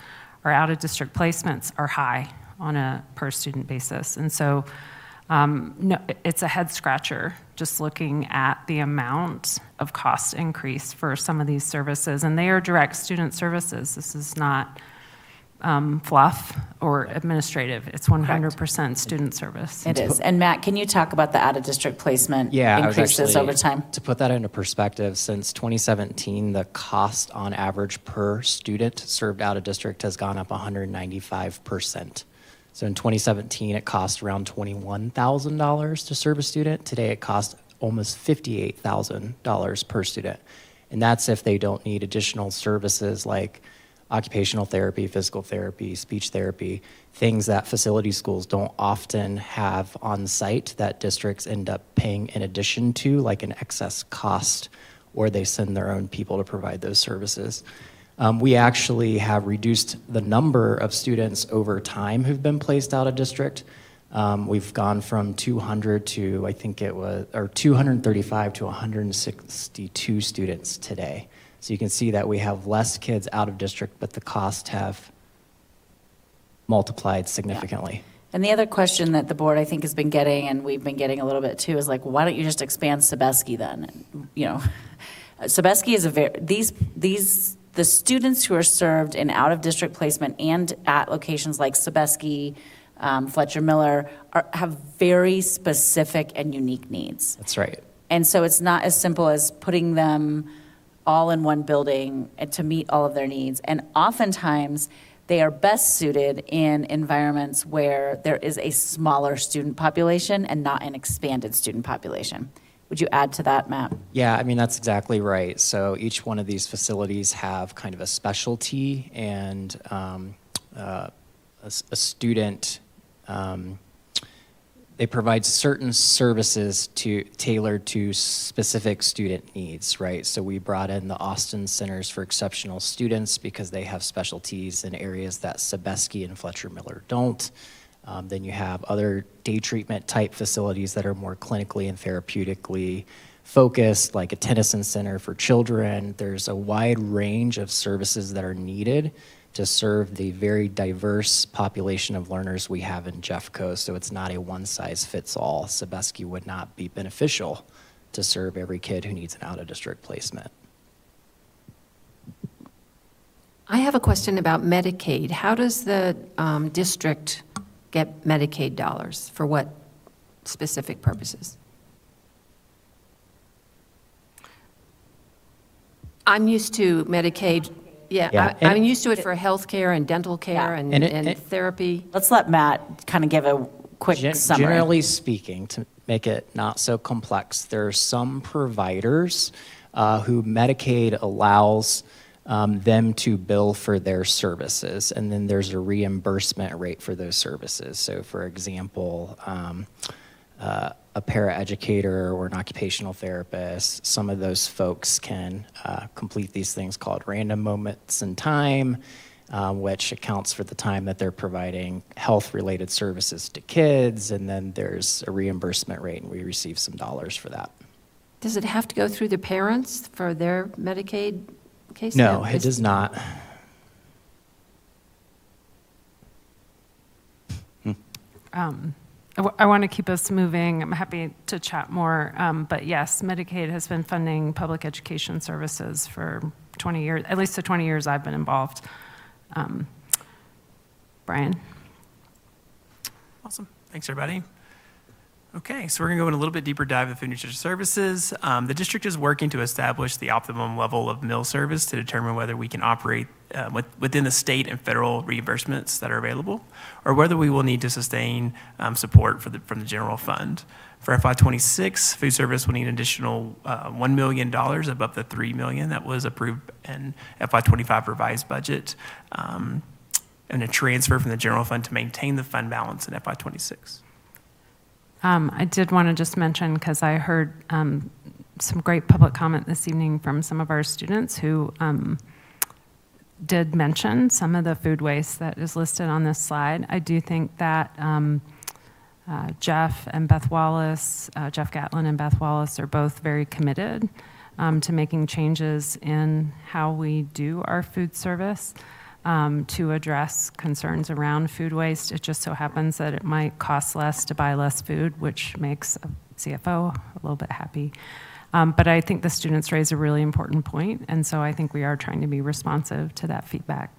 Our out-of-district placements are high on a per-student basis. And so no, it's a head-scratcher just looking at the amount of cost increase for some of these services. And they are direct student services. This is not fluff or administrative. It's 100% student service. It is. And Matt, can you talk about the out-of-district placement Yeah, I was increases actually- over time? To put that into perspective, since 2017, the cost on average per student served out of district has gone up 195%. So in 2017, it cost around $21,000 to serve a student. Today, it costs almost $58,000 per student. And that's if they don't need additional services like occupational therapy, physical therapy, speech therapy, things that facility schools don't often have on site that districts end up paying in addition to, like an excess cost, or they send their own people to provide those services. We actually have reduced the number of students over time who've been placed out of district. We've gone from 200 to, I think it was, or 235 to 162 students today. So you can see that we have less kids out of district, but the costs have multiplied significantly. And the other question that the board, I think, has been getting, and we've been getting a little bit too, is like, why don't you just expand Sebeski then? You know, Sebeski is the students who are served in out-of-district placement and at locations like Sebeski, Fletcher Miller, have very specific and unique needs. That's right. And so it's not as simple as putting them all in one building and to meet all of their needs. And oftentimes, they are best suited in environments where there is a smaller student population and not an expanded student population. Would you add to that, Matt? Yeah, I mean, that's exactly right. So each one of these facilities have kind of a specialty and a student. They provide certain services tailored to specific student needs, right? So we brought in the Austin Centers for Exceptional Students because they have specialties in areas that Sebeski and Fletcher Miller don't. Then you have other day treatment type facilities that are more clinically and therapeutically focused, like a Tennyson Center for Children. There's a wide range of services that are needed to serve the very diverse population of learners we have in Jeffco. So it's not a one-size-fits-all. Sebeski would not be beneficial to serve every kid who needs an out-of-district placement. I have a question about Medicaid. How does the district get Medicaid dollars? For what specific purposes? I'm used to Medicaid. Yeah, I'm used to it for health care and dental care and therapy. Let's let Matt kind of give a quick summary. Generally speaking, to make it not so complex, there are some providers who Medicaid allows them to bill for their services, and then there's a reimbursement rate for those services. So for example, a paraeducator or an occupational therapist, some of those folks can complete these things called random moments in time, which accounts for the time that they're providing health-related services to kids, and then there's a reimbursement rate, and we receive some dollars for that. Does it have to go through the parents for their Medicaid case? No, it does not. I want to keep us moving. I'm happy to chat more. But yes, Medicaid has been funding public education services for 20 years, at least the 20 years I've been involved. Brian? Awesome. Thanks, everybody. Okay, so we're going to go in a little bit deeper dive of food nutrition services. The district is working to establish the optimum level of meal service to determine whether we can operate within the state and federal reimbursements that are available, or whether we will need to sustain support from the general fund. For FY26, food service will need an additional $1 million above the $3 million that was approved in FY25 revised budget, and a transfer from the general fund to maintain the fund balance in FY26. I did want to just mention, because I heard some great public comment this evening from some of our students who did mention some of the food waste that is listed on this slide. I do think that Jeff and Beth Wallace, Jeff Gatlin and Beth Wallace are both very committed to making changes in how we do our food service. To address concerns around food waste. It just so happens that it might cost less to buy less food, which makes a CFO a little bit happy. But I think the students raise a really important point, and so I think we are trying to be responsive to that feedback.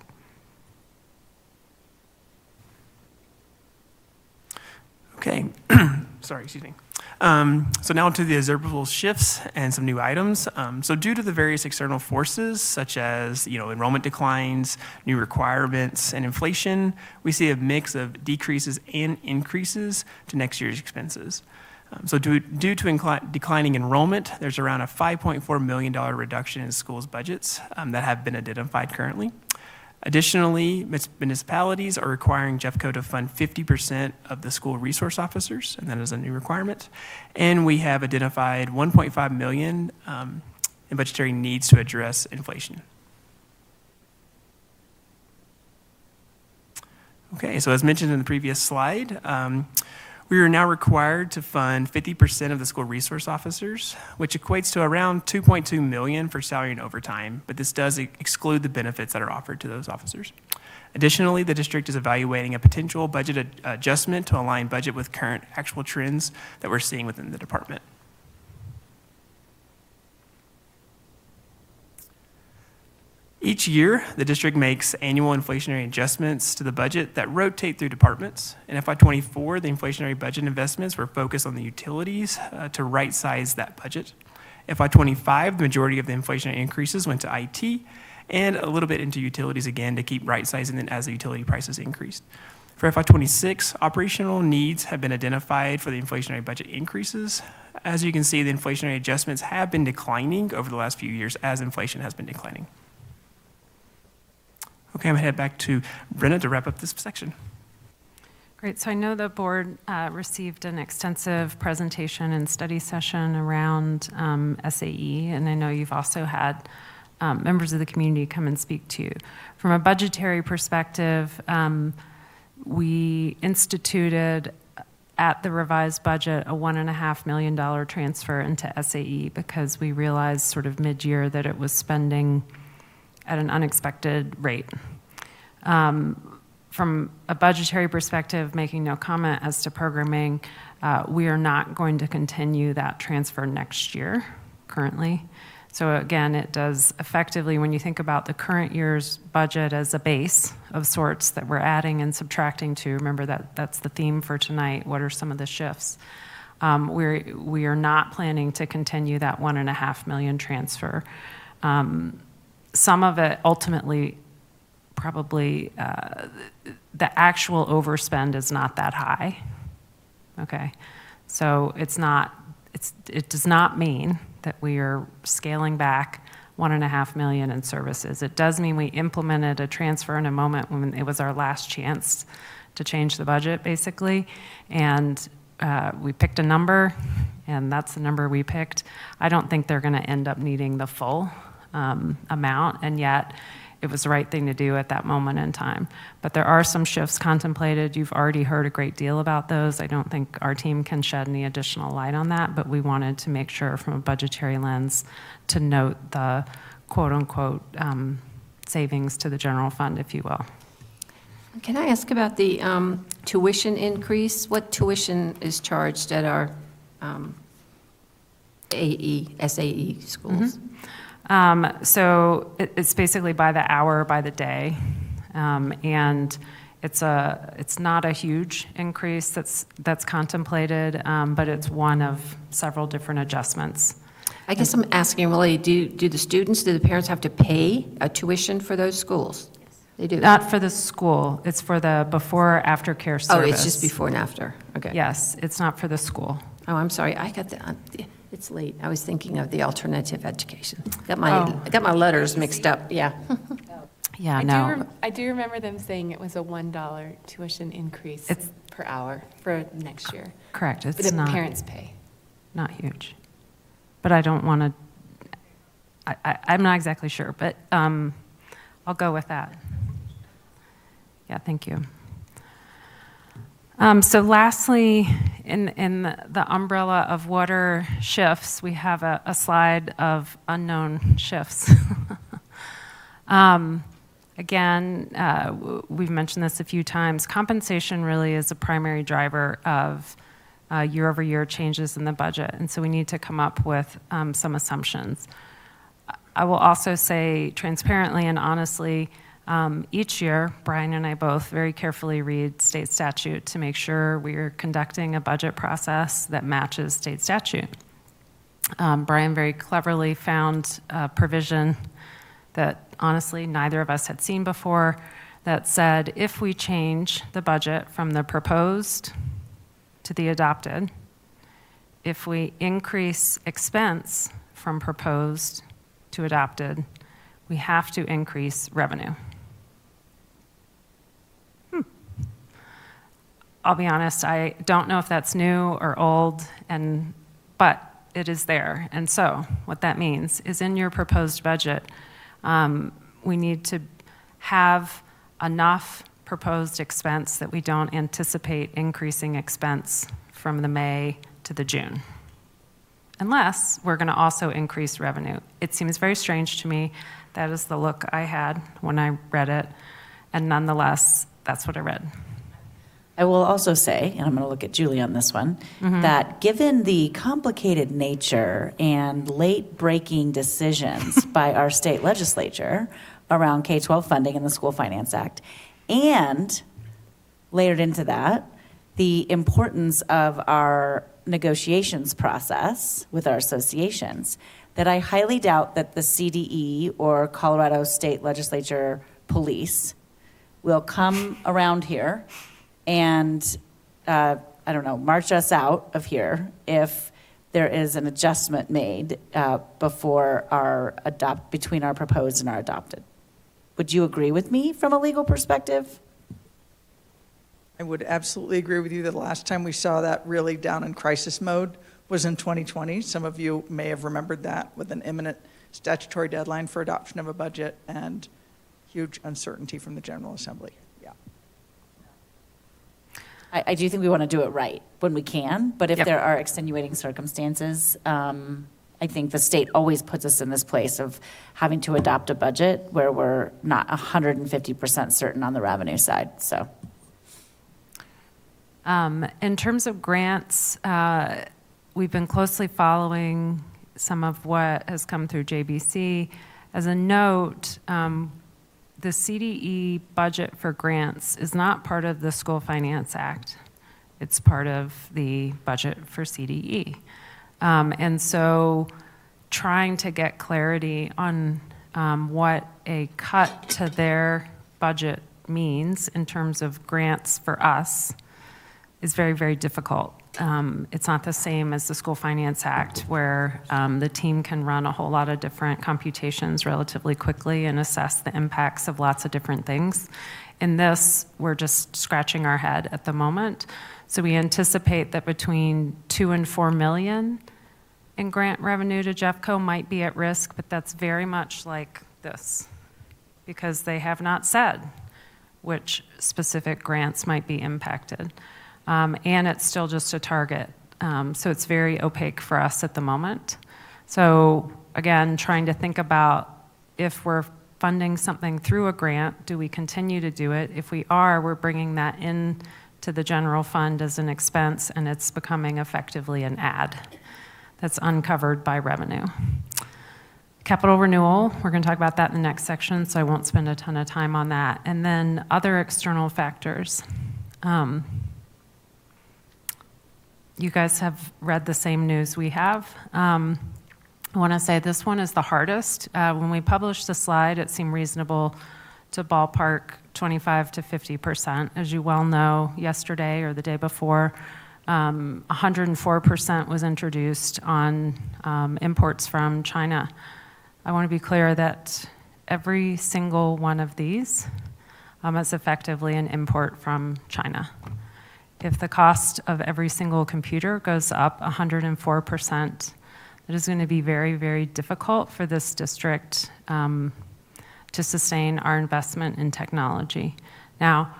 Okay, sorry, excuse me. So now to the observable shifts and some new items. So due to the various external forces, such as enrollment declines, new requirements, and inflation, we see a mix of decreases and increases to next year's expenses. So due to declining enrollment, there's around a $5.4 million reduction in schools' budgets that have been identified currently. Additionally, municipalities are requiring Jeffco to fund 50% of the school resource officers, and that is a new requirement. And we have identified $1.5 million in budgetary needs to address inflation. Okay, so as mentioned in the previous slide, we are now required to fund 50% of the school resource officers, which equates to around $2.2 million for salary and overtime, but this does exclude the benefits that are offered to those officers. Additionally, the district is evaluating a potential budget adjustment to align budget with current actual trends that we're seeing within the department. Each year, the district makes annual inflationary adjustments to the budget that rotate through departments. In FY24, the inflationary budget investments were focused on the utilities to right-size that budget. FY25, the majority of the inflationary increases went to IT and a little bit into utilities again to keep right-sizing it as the utility prices increased. For FY26, operational needs have been identified for the inflationary budget increases. As you can see, the inflationary adjustments have been declining over the last few years as inflation has been declining. Okay, I'm going to head back to Brenna to wrap up this section. Great. So I know the board received an extensive presentation and study session around SAE, and I know you've also had members of the community come and speak to you. From a budgetary perspective, we instituted at the revised budget a $1.5 million transfer into SAE because we realized sort of mid-year that it was spending at an unexpected rate. From a budgetary perspective, making no comment as to programming, we are not going to continue that transfer next year currently. So again, it does effectively, when you think about the current year's budget as a base of sorts that we're adding and subtracting to, remember that's the theme for tonight, what are some of the shifts? We are not planning to continue that $1.5 million transfer. Some of it ultimately, probably, the actual overspend is not that high, okay? So it does not mean that we are scaling back $1.5 million in services. It does mean we implemented a transfer in a moment when it was our last chance to change the budget, basically, and we picked a number, and that's the number we picked. I don't think they're gonna end up needing the full amount, and yet it was the right thing to do at that moment in time. But there are some shifts contemplated. You've already heard a great deal about those. I don't think our team can shed any additional light on that, but we wanted to make sure from a budgetary lens to note the quote-unquote savings to the general fund, if you will. Can I ask about the tuition increase. What tuition is charged at our SAE schools? So it's basically by the hour, by the day. And it's not a huge increase that's contemplated, but it's one of several different adjustments. I guess I'm asking really, do the parents have to pay a tuition for those schools? They do? Not for the school, it's for the before, after care service. Oh, it's just before and after, okay. Yes, it's not for the school. Oh, I'm sorry, I got it's late. I was thinking of the alternative education. I got my letters mixed up, yeah. Yeah, no. I do remember them saying it was a $1 tuition increase per hour for next year. Correct, it's The not. parents pay. Not huge. But I don't want to, I'm not exactly sure, but I'll go with that. Yeah, thank you. So lastly, in the umbrella of water shifts, we have a slide of unknown shifts. Again, we've mentioned this a few times. Compensation really is a primary driver of year-over-year changes in the budget, and so we need to come up with some assumptions. I will also say transparently and honestly, each year, Brian and I both very carefully read state statute to make sure we are conducting a budget process that matches state statute. Brian very cleverly found a provision that honestly neither of us had seen before that said if we change the budget from the proposed to the adopted, if we increase expense from proposed to adopted, we have to increase revenue. I'll be honest, I don't know if that's new or old, but it is there. And so what that means is in your proposed budget, we need to have enough proposed expense that we don't anticipate increasing expense from the May to the June, unless we're going to also increase revenue. It seems very strange to me. That is the look I had when I read it, and nonetheless, that's what I read. I will also say, and I'm going to look at Julie on this one, that given the complicated nature and late-breaking decisions by our state legislature around K-12 funding and the School Finance Act, and layered into that, the importance of our negotiations process with our associations, that I highly doubt that the CDE or Colorado State Legislature Police will come around here and, march us out of here if there is an adjustment made before between our proposed and our adopted. Would you agree with me from a legal perspective? I would absolutely agree with you that the last time we saw that really down in crisis mode was in 2020. Some of you may have remembered that with an imminent statutory deadline for adoption of a budget and huge uncertainty from the General Assembly. Yeah. I do think we want to do it right when we can, but if there are extenuating circumstances, I think the state always puts us in this place of having to adopt a budget where we're not 150% certain on the revenue side, so. In terms of grants, we've been closely following some of what has come through JBC. As a note, the CDE budget for grants is not part of the School Finance Act. It's part of the budget for CDE. And so trying to get clarity on what a cut to their budget means in terms of grants for us is very, very difficult. It's not the same as the School Finance Act, where the team can run a whole lot of different computations relatively quickly and assess the impacts of lots of different things. In this, we're just scratching our head at the moment. So we anticipate that between 2 and 4 million in grant revenue to Jeffco might be at risk, but that's very much like this, because they have not said which specific grants might be impacted. And it's still just a target. So it's very opaque for us at the moment. So again, trying to think about if we're funding something through a grant, do we continue to do it? If we are, we're bringing that in to the general fund as an expense, and it's becoming effectively an add that's uncovered by revenue. Capital renewal, we're going to talk about that in the next section, so I won't spend a ton of time on that. And then other external factors. You guys have read the same news we have. I want to say this one is the hardest. When we published the slide, it seemed reasonable to ballpark 25 to 50%. As you well know, yesterday or the day before, 104% was introduced on imports from China. I want to be clear that every single one of these is effectively an import from China. If the cost of every single computer goes up 104%, it is going to be very, very difficult for this district to sustain our investment in technology. Now,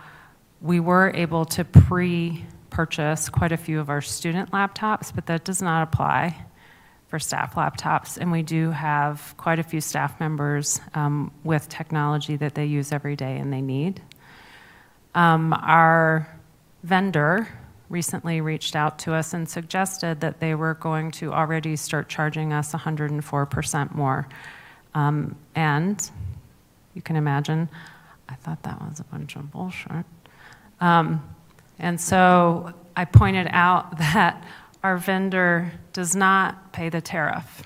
we were able to pre-purchase quite a few of our student laptops, but that does not apply for staff laptops, and we do have quite a few staff members with technology that they use every day and they need. Our vendor recently reached out to us and suggested that they were going to already start charging us 104% more. And you can imagine, I thought that was a bunch of bullshit. And so I pointed out that our vendor does not pay the tariff.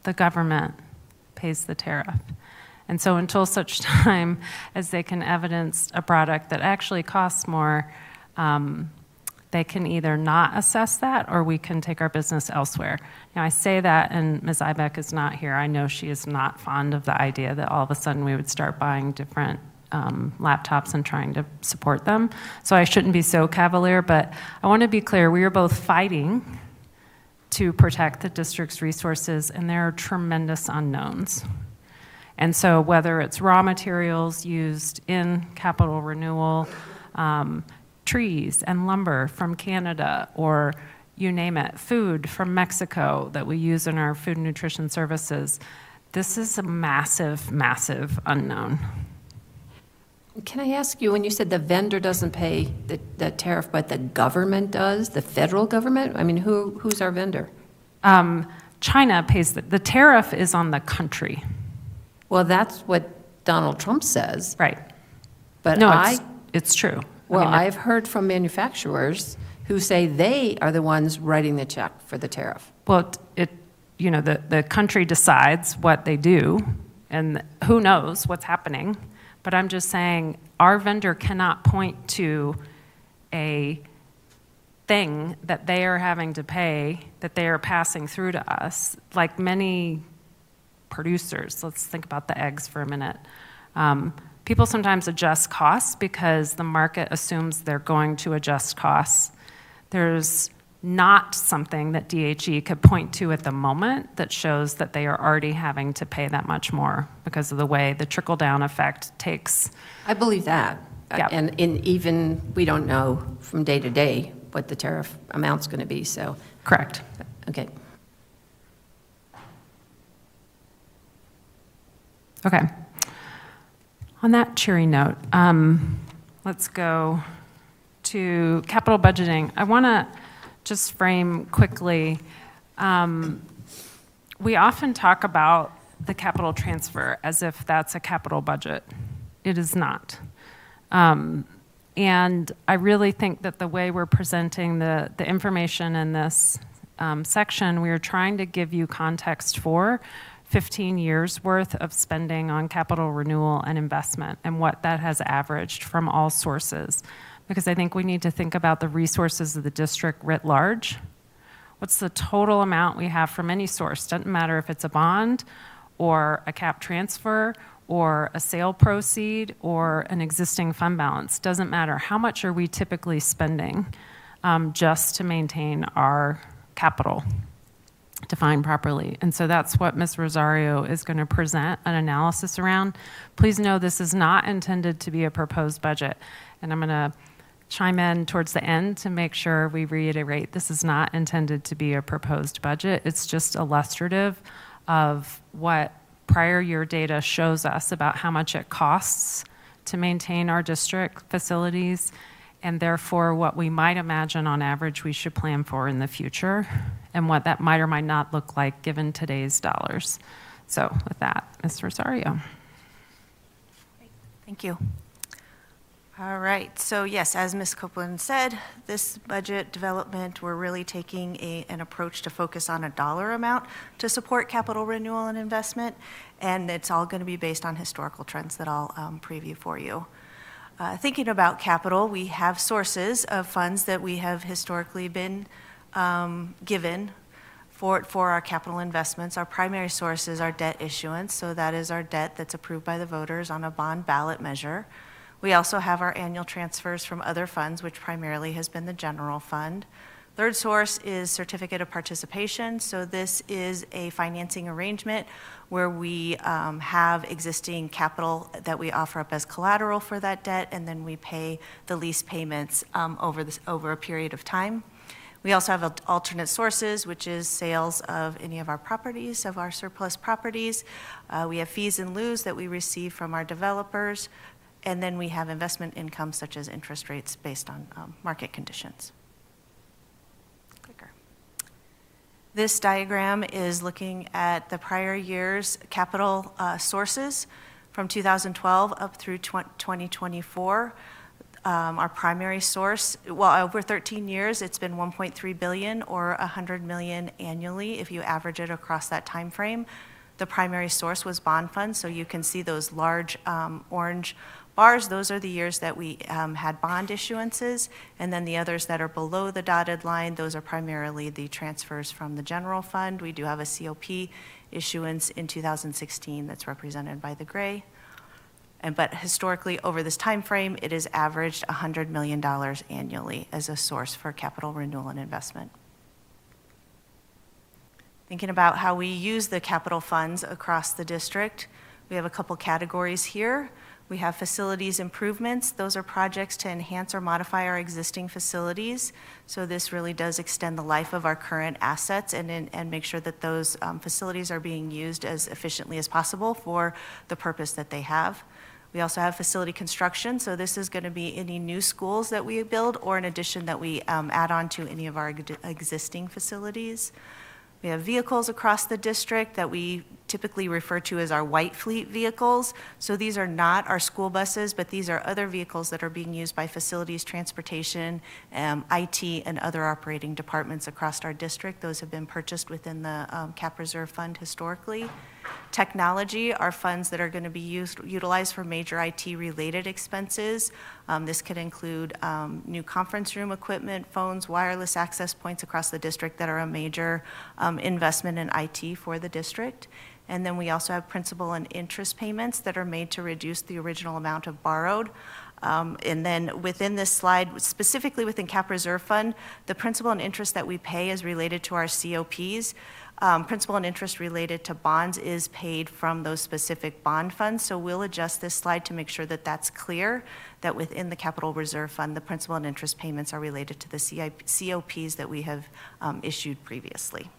The government pays the tariff. And so until such time as they can evidence a product that actually costs more, they can either not assess that or we can take our business elsewhere. Now I say that, and Ms. Ibeck is not here. I know she is not fond of the idea that all of a sudden we would start buying different laptops and trying to support them. So I shouldn't be so cavalier, but I want to be clear, we are both fighting to protect the district's resources, and there are tremendous unknowns. And so whether it's raw materials used in capital renewal, trees and lumber from Canada, or you name it, food from Mexico that we use in our food and nutrition services, this is a massive, massive unknown. Can I ask you, when you said the vendor doesn't pay the tariff, but the government does, the federal government? I mean, who's our vendor? China pays the tariff is on the country. Well, that's what Donald Trump says. Right. But no, it's true. Well, I've heard from manufacturers who say they are the ones writing the check for the tariff. Well, the country decides what they do, and who knows what's happening. But I'm just saying our vendor cannot point to a thing that they are having to pay, that they are passing through to us, like many producers. Let's think about the eggs for a minute. People sometimes adjust costs because the market assumes they're going to adjust costs. There's not something that DHE could point to at the moment that shows that they are already having to pay that much more because of the way the trickle-down effect takes. I believe that. Yeah. And even we don't know from day to day what the tariff amount's going to be, so. Correct. Okay. Okay. On that cheery note, let's go to capital budgeting. I want to just frame quickly, we often talk about the capital transfer as if that's a capital budget. It is not. And I really think that the way we're presenting the information in this section, we are trying to give you context for 15 years worth of spending on capital renewal and investment and what that has averaged from all sources. Because I think we need to think about the resources of the district writ large. What's the total amount we have from any source? Doesn't matter if it's a bond or a cap transfer or a sale proceed or an existing fund balance. Doesn't matter. How much are we typically spending just to maintain our capital defined properly? And so that's what Ms. Rosario is going to present an analysis around. Please know this is not intended to be a proposed budget. And I'm going to chime in towards the end to make sure we reiterate this is not intended to be a proposed budget. It's just illustrative of what prior year data shows us about how much it costs to maintain our district facilities and therefore what we might imagine on average we should plan for in the future, and what that might or might not look like given today's dollars. So with that, Ms. Rosario. Thank you. All right, so yes, as Ms. Copeland said, this budget development, we're really taking an approach to focus on a dollar amount to support capital renewal and investment, and it's all going to be based on historical trends that I'll preview for you. Thinking about capital, we have sources of funds that we have historically been given for our capital investments. Our primary source is our debt issuance, so that is our debt that's approved by the voters on a bond ballot measure. We also have our annual transfers from other funds, which primarily has been the general fund. Third source is certificate of participation. So this is a financing arrangement where we have existing capital that we offer up as collateral for that debt, and then we pay the lease payments over a period of time. We also have alternate sources, which is sales of any of our properties, of our surplus properties. We have fees and liens that we receive from our developers. And then we have investment income such as interest rates based on market conditions. Clicker. This diagram is looking at the prior year's capital sources from 2012 up through 2024. Our primary source, well, over 13 years, it's been $1.3 billion or $100 million annually if you average it across that time frame. The primary source was bond funds, so you can see those large orange bars. Those are the years that we had bond issuances, and then the others that are below the dotted line, those are primarily the transfers from the general fund. We do have a COP issuance in 2016 that's represented by the gray. But historically, over this time frame, it has averaged $100 million annually as a source for capital renewal and investment. Thinking about how we use the capital funds across the district, we have a couple categories here. We have facilities improvements. Those are projects to enhance or modify our existing facilities. So this really does extend the life of our current assets and make sure that those facilities are being used as efficiently as possible for the purpose that they have. We also have facility construction. So this is going to be any new schools that we build or in addition that we add on to any of our existing facilities. We have vehicles across the district that we typically refer to as our white fleet vehicles. So these are not our school buses, but these are other vehicles that are being used by facilities, transportation, IT, and other operating departments across our district. Those have been purchased within the Cap Reserve Fund historically. Technology are funds that are going to be utilized for major IT-related expenses. This could include new conference room equipment, phones, wireless access points across the district that are a major investment in IT for the district. And then we also have principal and interest payments that are made to reduce the original amount of borrowed. And then within this slide, specifically within Cap Reserve Fund, the principal and interest that we pay is related to our COPs. Principal and interest related to bonds is paid from those specific bond funds. So we'll adjust this slide to make sure that that's clear, that within the Capital Reserve Fund, the principal and interest payments are related to the COPs that we have issued previously.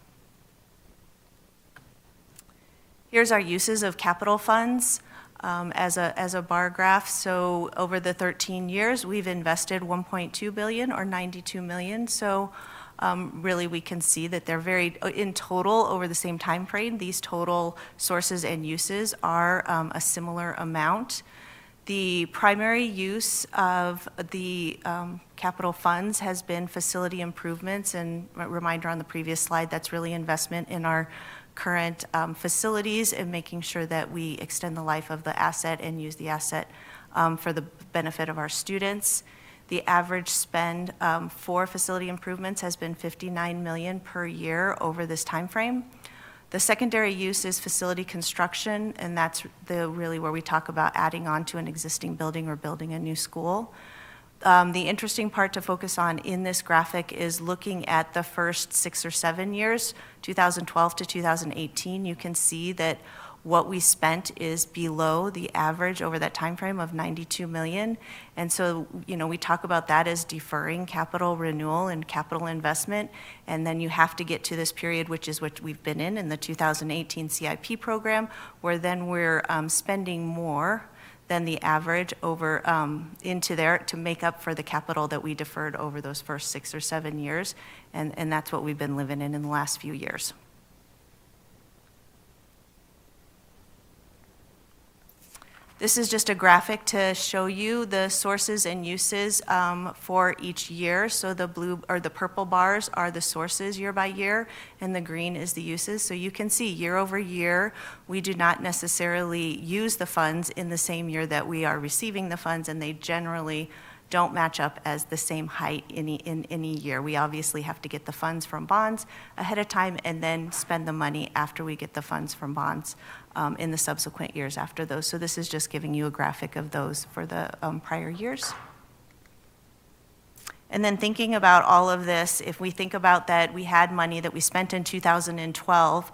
Here's our uses of capital funds as a bar graph. So over the 13 years, we've invested $1.2 billion or $92 million. So really we can see that they're very, in total over the same time frame, these total sources and uses are a similar amount. The primary use of the capital funds has been facility improvements, and a reminder on the previous slide, that's really investment in our current facilities and making sure that we extend the life of the asset and use the asset for the benefit of our students. The average spend for facility improvements has been $59 million per year over this time frame. The secondary use is facility construction, and that's really where we talk about adding on to an existing building or building a new school. The interesting part to focus on in this graphic is looking at the first 6 or 7 years, 2012 to 2018. You can see that what we spent is below the average over that time frame of $92 million. And so, we talk about that as deferring capital renewal and capital investment. And then you have to get to this period, which is what we've been in the 2018 CIP program, where then we're spending more than the average over into there to make up for the capital that we deferred over those first 6 or 7 years. And that's what we've been living in the last few years. This is just a graphic to show you the sources and uses for each year. So the blue or the purple bars are the sources year by year, and the green is the uses. So you can see year over year, we do not necessarily use the funds in the same year that we are receiving the funds, and they generally don't match up as the same height in any year. We obviously have to get the funds from bonds ahead of time and then spend the money after we get the funds from bonds in the subsequent years after those. So this is just giving you a graphic of those for the prior years. And then thinking about all of this, if we think about that we had money that we spent in 2012,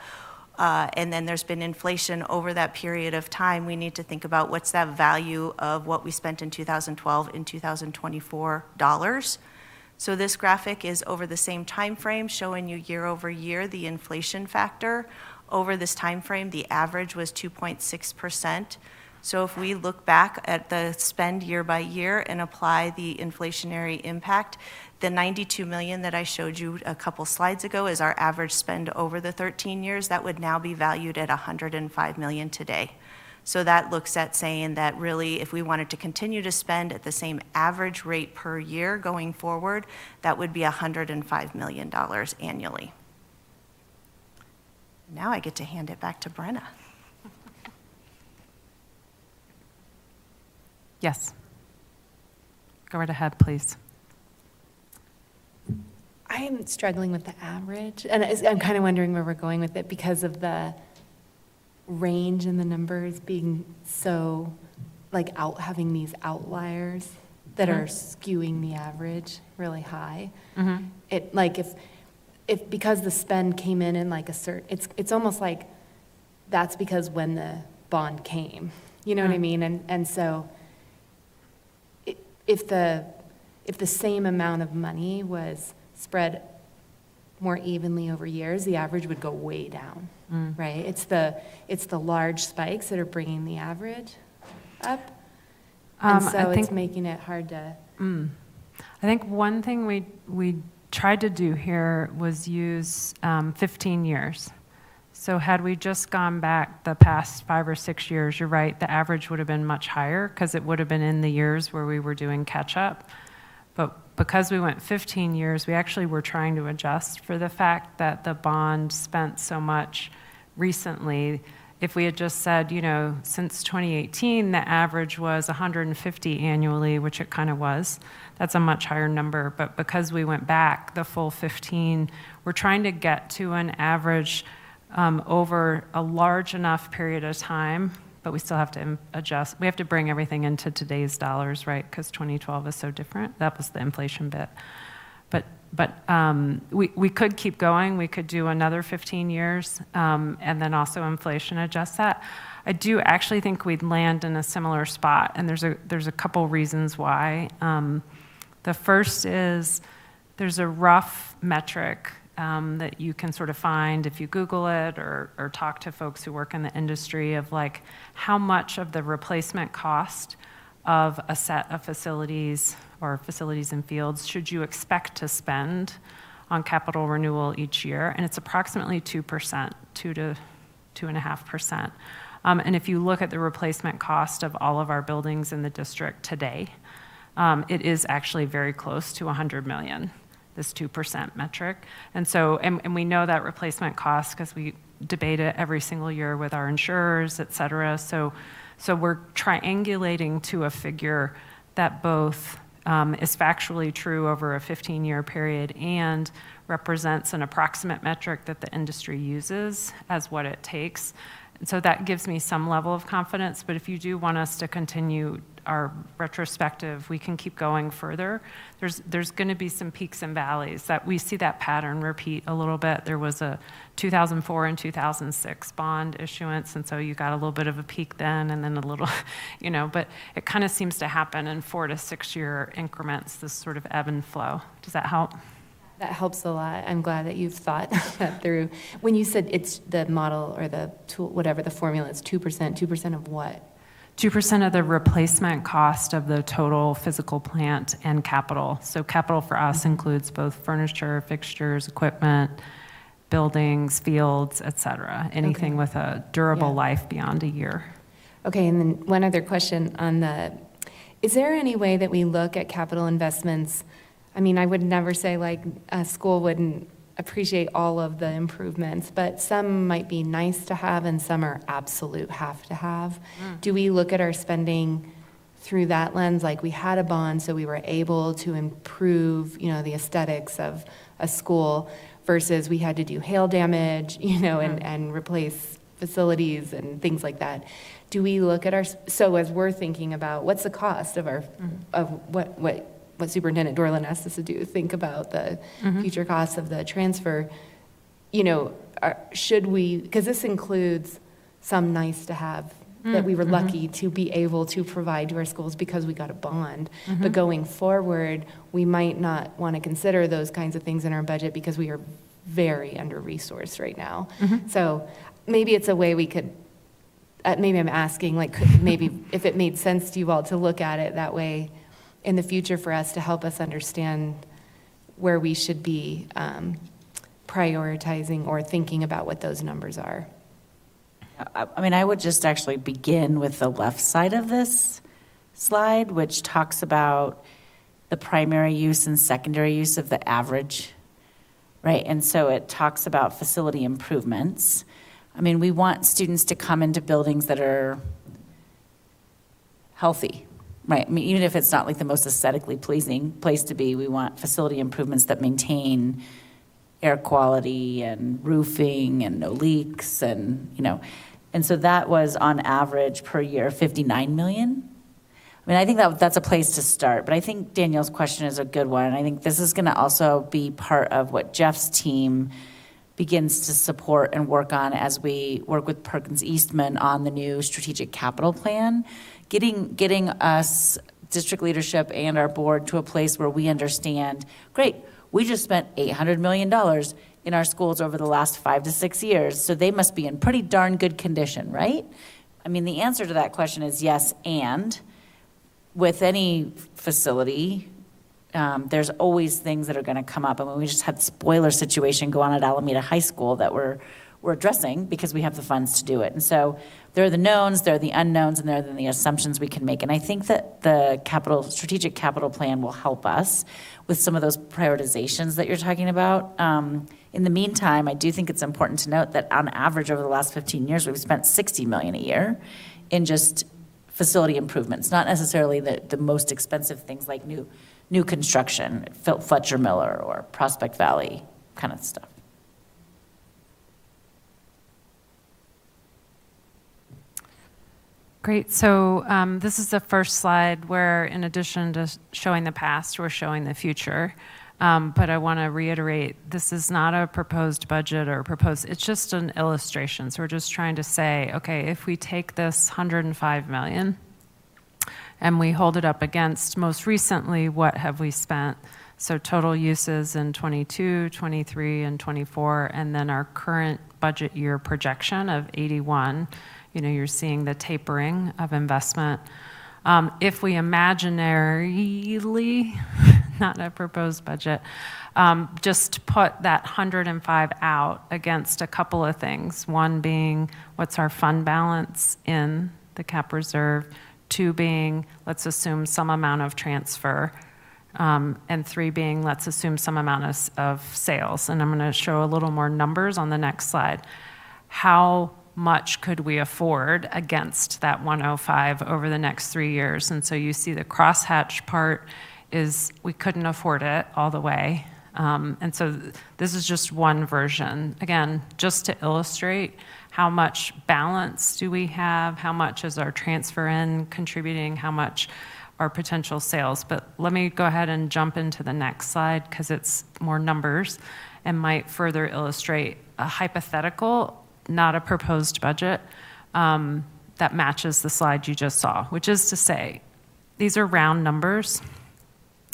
and then there's been inflation over that period of time, we need to think about what's that value of what we spent in 2012 in 2024 dollars. So this graphic is over the same time frame, showing you year over year the inflation factor. Over this time frame, the average was 2.6%. So if we look back at the spend year by year and apply the inflationary impact, the $92 million that I showed you a couple slides ago is our average spend over the 13 years. That would now be valued at $105 million today. So that looks at saying that really, if we wanted to continue to spend at the same average rate per year going forward, that would be $105 million annually. Now I get to hand it back to Brenna. Yes. Go right ahead, please. I am struggling with the average, and I'm kind of wondering where we're going with it because of the range in the numbers being so, like, having these outliers that are skewing the average really high. It, like, if because the spend came in like a certain, it's almost like that's because when the bond came, you know what I mean? And so if the same amount of money was spread more evenly over years, the average would go way down, right? It's the large spikes that are bringing the average up, and so it's making it hard to. I think one thing we tried to do here was use 15 years. So had we just gone back the past 5 or 6 years, you're right, the average would have been much higher because it would have been in the years where we were doing catch-up. But because we went 15 years, we actually were trying to adjust for the fact that the bond spent so much recently. If we had just said, you know, since 2018, the average was 150 annually, which it kind of was, that's a much higher number. But because we went back the full 15, we're trying to get to an average over a large enough period of time, but we still have to adjust. We have to bring everything into today's dollars, right? Because 2012 is so different. That was the inflation bit. But we could keep going. We could do another 15 years and then also inflation adjust that. I do actually think we'd land in a similar spot, and there's a couple reasons why. The first is there's a rough metric that you can sort of find if you Google it or talk to folks who work in the industry of like how much of the replacement cost of a set of facilities or facilities and fields should you expect to spend on capital renewal each year, and it's approximately 2%, 2 to 2.5%. And if you look at the replacement cost of all of our buildings in the district today, it is actually very close to 100 million, this 2% metric. And so, and we know that replacement cost because we debate it every single year with our insurers, et cetera. So we're triangulating to a figure that both is factually true over a 15-year period and represents an approximate metric that the industry uses as what it takes. And so that gives me some level of confidence, but if you do want us to continue our retrospective, we can keep going further. There's going to be some peaks and valleys that we see that pattern repeat a little bit. There was a 2004 and 2006 bond issuance, and so you got a little bit of a peak then and then a little, you know, but it kind of seems to happen in 4 to 6 year increments, this sort of ebb and flow. Does that help? That helps a lot. I'm glad that you've thought that through. When you said it's the model or the tool, whatever the formula is, 2% of what? 2% of the replacement cost of the total physical plant and capital. So capital for us includes both furniture, fixtures, equipment, buildings, fields, et cetera. Anything with a durable life beyond a year. Okay, and then one other question on is there any way that we look at capital investments? I mean, I would never say like a school wouldn't appreciate all of the improvements, but some might be nice to have and some are absolute have to have. Do we look at our spending through that lens? Like we had a bond, so we were able to improve, the aesthetics of a school versus we had to do hail damage, and replace facilities and things like that. Do we look at so as we're thinking about what's the cost of what Superintendent Dorland asked us to do, think about the future costs of the transfer, should we, because this includes some nice to have that we were lucky to be able to provide to our schools because we got a bond. But going forward, we might not want to consider those kinds of things in our budget because we are very under-resourced right now. So maybe it's a way we could, maybe I'm asking, maybe if it made sense to you all to look at it that way in the future for us to help us understand where we should be prioritizing or thinking about what those numbers are. I mean, I would just actually begin with the left side of this slide, which talks about the primary use and secondary use of the average, right? And so it talks about facility improvements. I mean, we want students to come into buildings that are healthy, right? I mean, even if it's not like the most aesthetically pleasing place to be, we want facility improvements that maintain air quality and roofing and no leaks and, and so that was on average per year, 59 million. I mean, I think that's a place to start, but I think Danielle's question is a good one. And I think this is gonna also be part of what Jeff's team begins to support and work on as we work with Perkins Eastman on the new strategic capital plan, getting us, district leadership and our board, to a place where we understand, great, we just spent $800 million in our schools over the last 5 to 6 years, so they must be in pretty darn good condition, right? I mean, the answer to that question is yes, and with any facility, there's always things that are going to come up. I mean, we just had the spoiler situation go on at Alameda High School that we're addressing because we have the funds to do it. And so there are the knowns, there are the unknowns, and there are the assumptions we can make. And I think that the strategic capital plan will help us with some of those prioritizations that you're talking about. In the meantime, I do think it's important to note that on average over the last 15 years, we've spent $60 million a year in just facility improvements, not necessarily the most expensive things like new construction, Fletcher Miller or Prospect Valley kind of stuff. Great. So this is the first slide where, in addition to showing the past, we're showing the future. But I want to reiterate, this is not a proposed budget or it's just an illustration. So we're just trying to say, okay, if we take this $105 million and we hold it up against most recently, what have we spent? So total uses in 22, 23, and 24, and then our current budget year projection of 81. You're seeing the tapering of investment. If we imaginarily, not a proposed budget, just put that 105 out against a couple of things. One being, what's our fund balance in the cap reserve? 2 being, let's assume some amount of transfer. And 3 being, let's assume some amount of sales. And I'm going to show a little more numbers on the next slide. How much could we afford against that 105 over the next 3 years? And so you see the crosshatch part is we couldn't afford it all the way. And so this is just one version. Again, just to illustrate how much balance do we have, how much is our transfer in contributing, how much are potential sales. But let me go ahead and jump into the next slide because it's more numbers and might further illustrate a hypothetical, not a proposed budget, that matches the slide you just saw, which is to say, these are round numbers.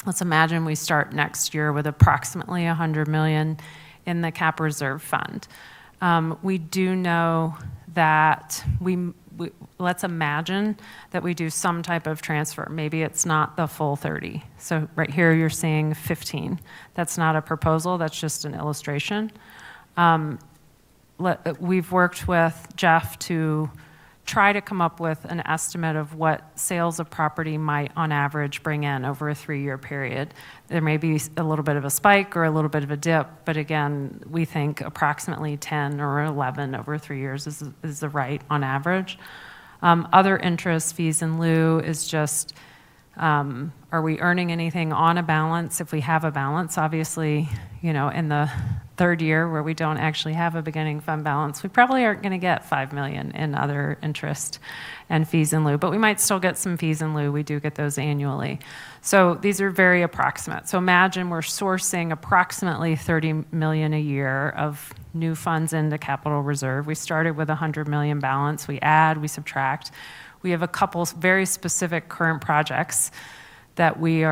Let's imagine we start next year with approximately $100 million in the cap reserve fund. We do know that let's imagine that we do some type of transfer. Maybe it's not the full 30. So right here, you're seeing 15. That's not a proposal, that's just an illustration. We've worked with Jeff to try to come up with an estimate of what sales of property might, on average, bring in over a 3-year period. There may be a little bit of a spike or a little bit of a dip, but again, we think approximately 10 or 11 over 3 years is the right on average. Other interest, fees in lieu is just, are we earning anything on a balance? If we have a balance, obviously, in the third year where we don't actually have a beginning fund balance, we probably aren't going to get $5 million in other interest and fees in lieu, but we might still get some fees in lieu. We do get those annually. So these are very approximate. So imagine we're sourcing approximately $30 million a year of new funds into capital reserve. We started with a $100 million balance. We add, we subtract. We have a couple very specific current projects that we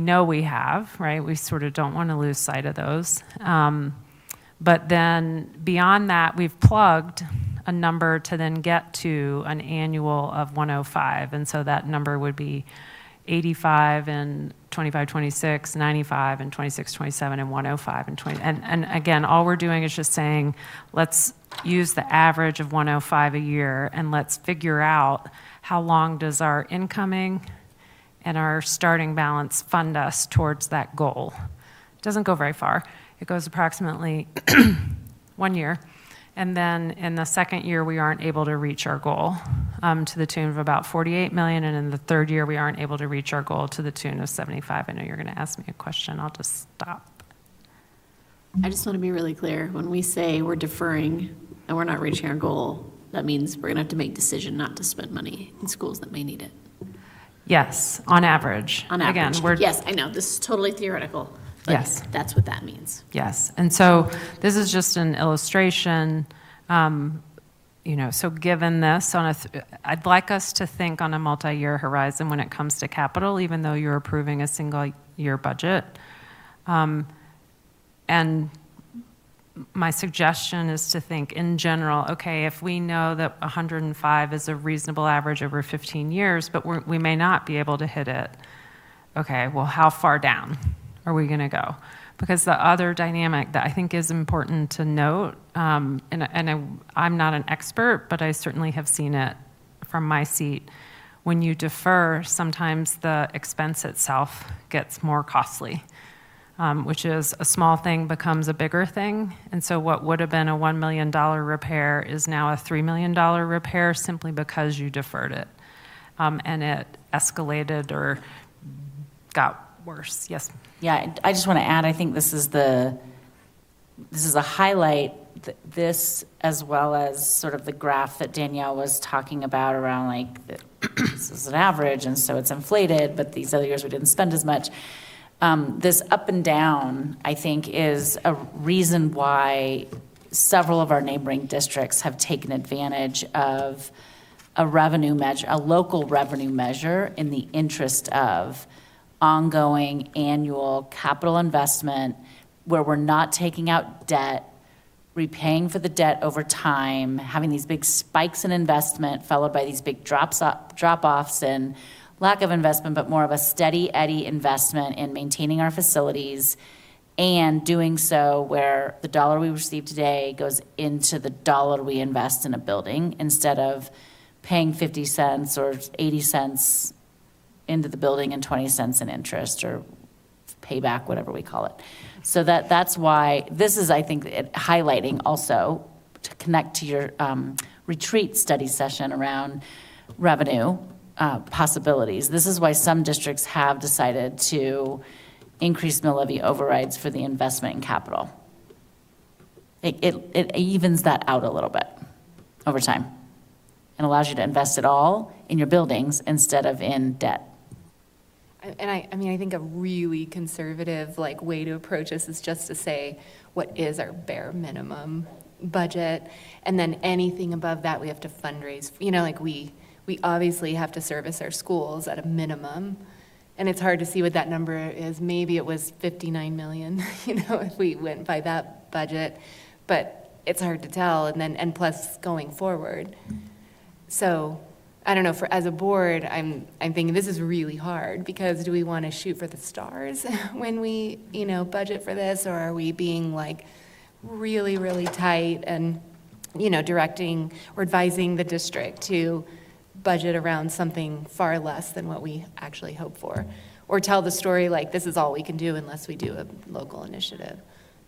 know we have, right? We sort of don't want to lose sight of those. But then beyond that, we've plugged a number to then get to an annual of 105. And so that number would be 85 and 25, 26, 95 and 26, 27 and 105 and 20. And again, all we're doing is just saying, let's use the average of 105 a year and let's figure out how long does our incoming and our starting balance fund us towards that goal. It doesn't go very far. It goes approximately 1 year. And then in the second year, we aren't able to reach our goal to the tune of about 48 million. And in the third year, we aren't able to reach our goal to the tune of 75. I know you're going to ask me a question. I'll just stop. I just want to be really clear. When we say we're deferring and we're not reaching our goal, that means we're going to have to make a decision not to spend money in schools that may need it. Yes, on average. On average. Again, Yes, I know, this is totally theoretical, but Yes. that's what that means. Yes, and so this is just an illustration, so given this, I'd like us to think on a multi-year horizon when it comes to capital, even though you're approving a single-year budget. And my suggestion is to think in general, okay, if we know that 105 is a reasonable average over 15 years, but we may not be able to hit it, okay, well, how far down are we going to go? Because the other dynamic that I think is important to note, I'm not an expert, but I certainly have seen it from my seat, when you defer, sometimes the expense itself gets more costly. Which is a small thing becomes a bigger thing. And so what would have been a $1 million repair is now a $3 million repair simply because you deferred it. And it escalated or got worse. Yes? Yeah, I just want to add, I think this is a highlight, this as well as sort of the graph that Danielle was talking about around like, this is an average and so it's inflated, but these other years we didn't spend as much. This up and down, I think, is a reason why several of our neighboring districts have taken advantage of a revenue measure, a local revenue measure in the interest of ongoing annual capital investment where we're not taking out debt, repaying for the debt over time, having these big spikes in investment followed by these big drop-offs and lack of investment, but more of a steady eddy investment in maintaining our facilities and doing so where the dollar we receive today goes into the dollar we invest in a building instead of paying 50 cents or 80 cents into the building and 20 cents in interest or payback, whatever we call it. So that's why this is, I think, highlighting also to connect to your retreat study session around revenue possibilities. This is why some districts have decided to increase mill levy overrides for the investment in capital. It evens that out a little bit over time and allows you to invest it all in your buildings instead of in debt. And I think a really conservative way to approach this is just to say, what is our bare minimum budget? And then anything above that we have to fundraise. We obviously have to service our schools at a minimum, and it's hard to see what that number is. Maybe it was 59 million, if we went by that budget, but it's hard to tell, and plus going forward. So, I don't know, as a board, I'm thinking this is really hard, because do we want to shoot for the stars when we, budget for this, or are we being like really, really tight and, directing or advising the district to budget around something far less than what we actually hope for? Or tell the story like this is all we can do unless we do a local initiative.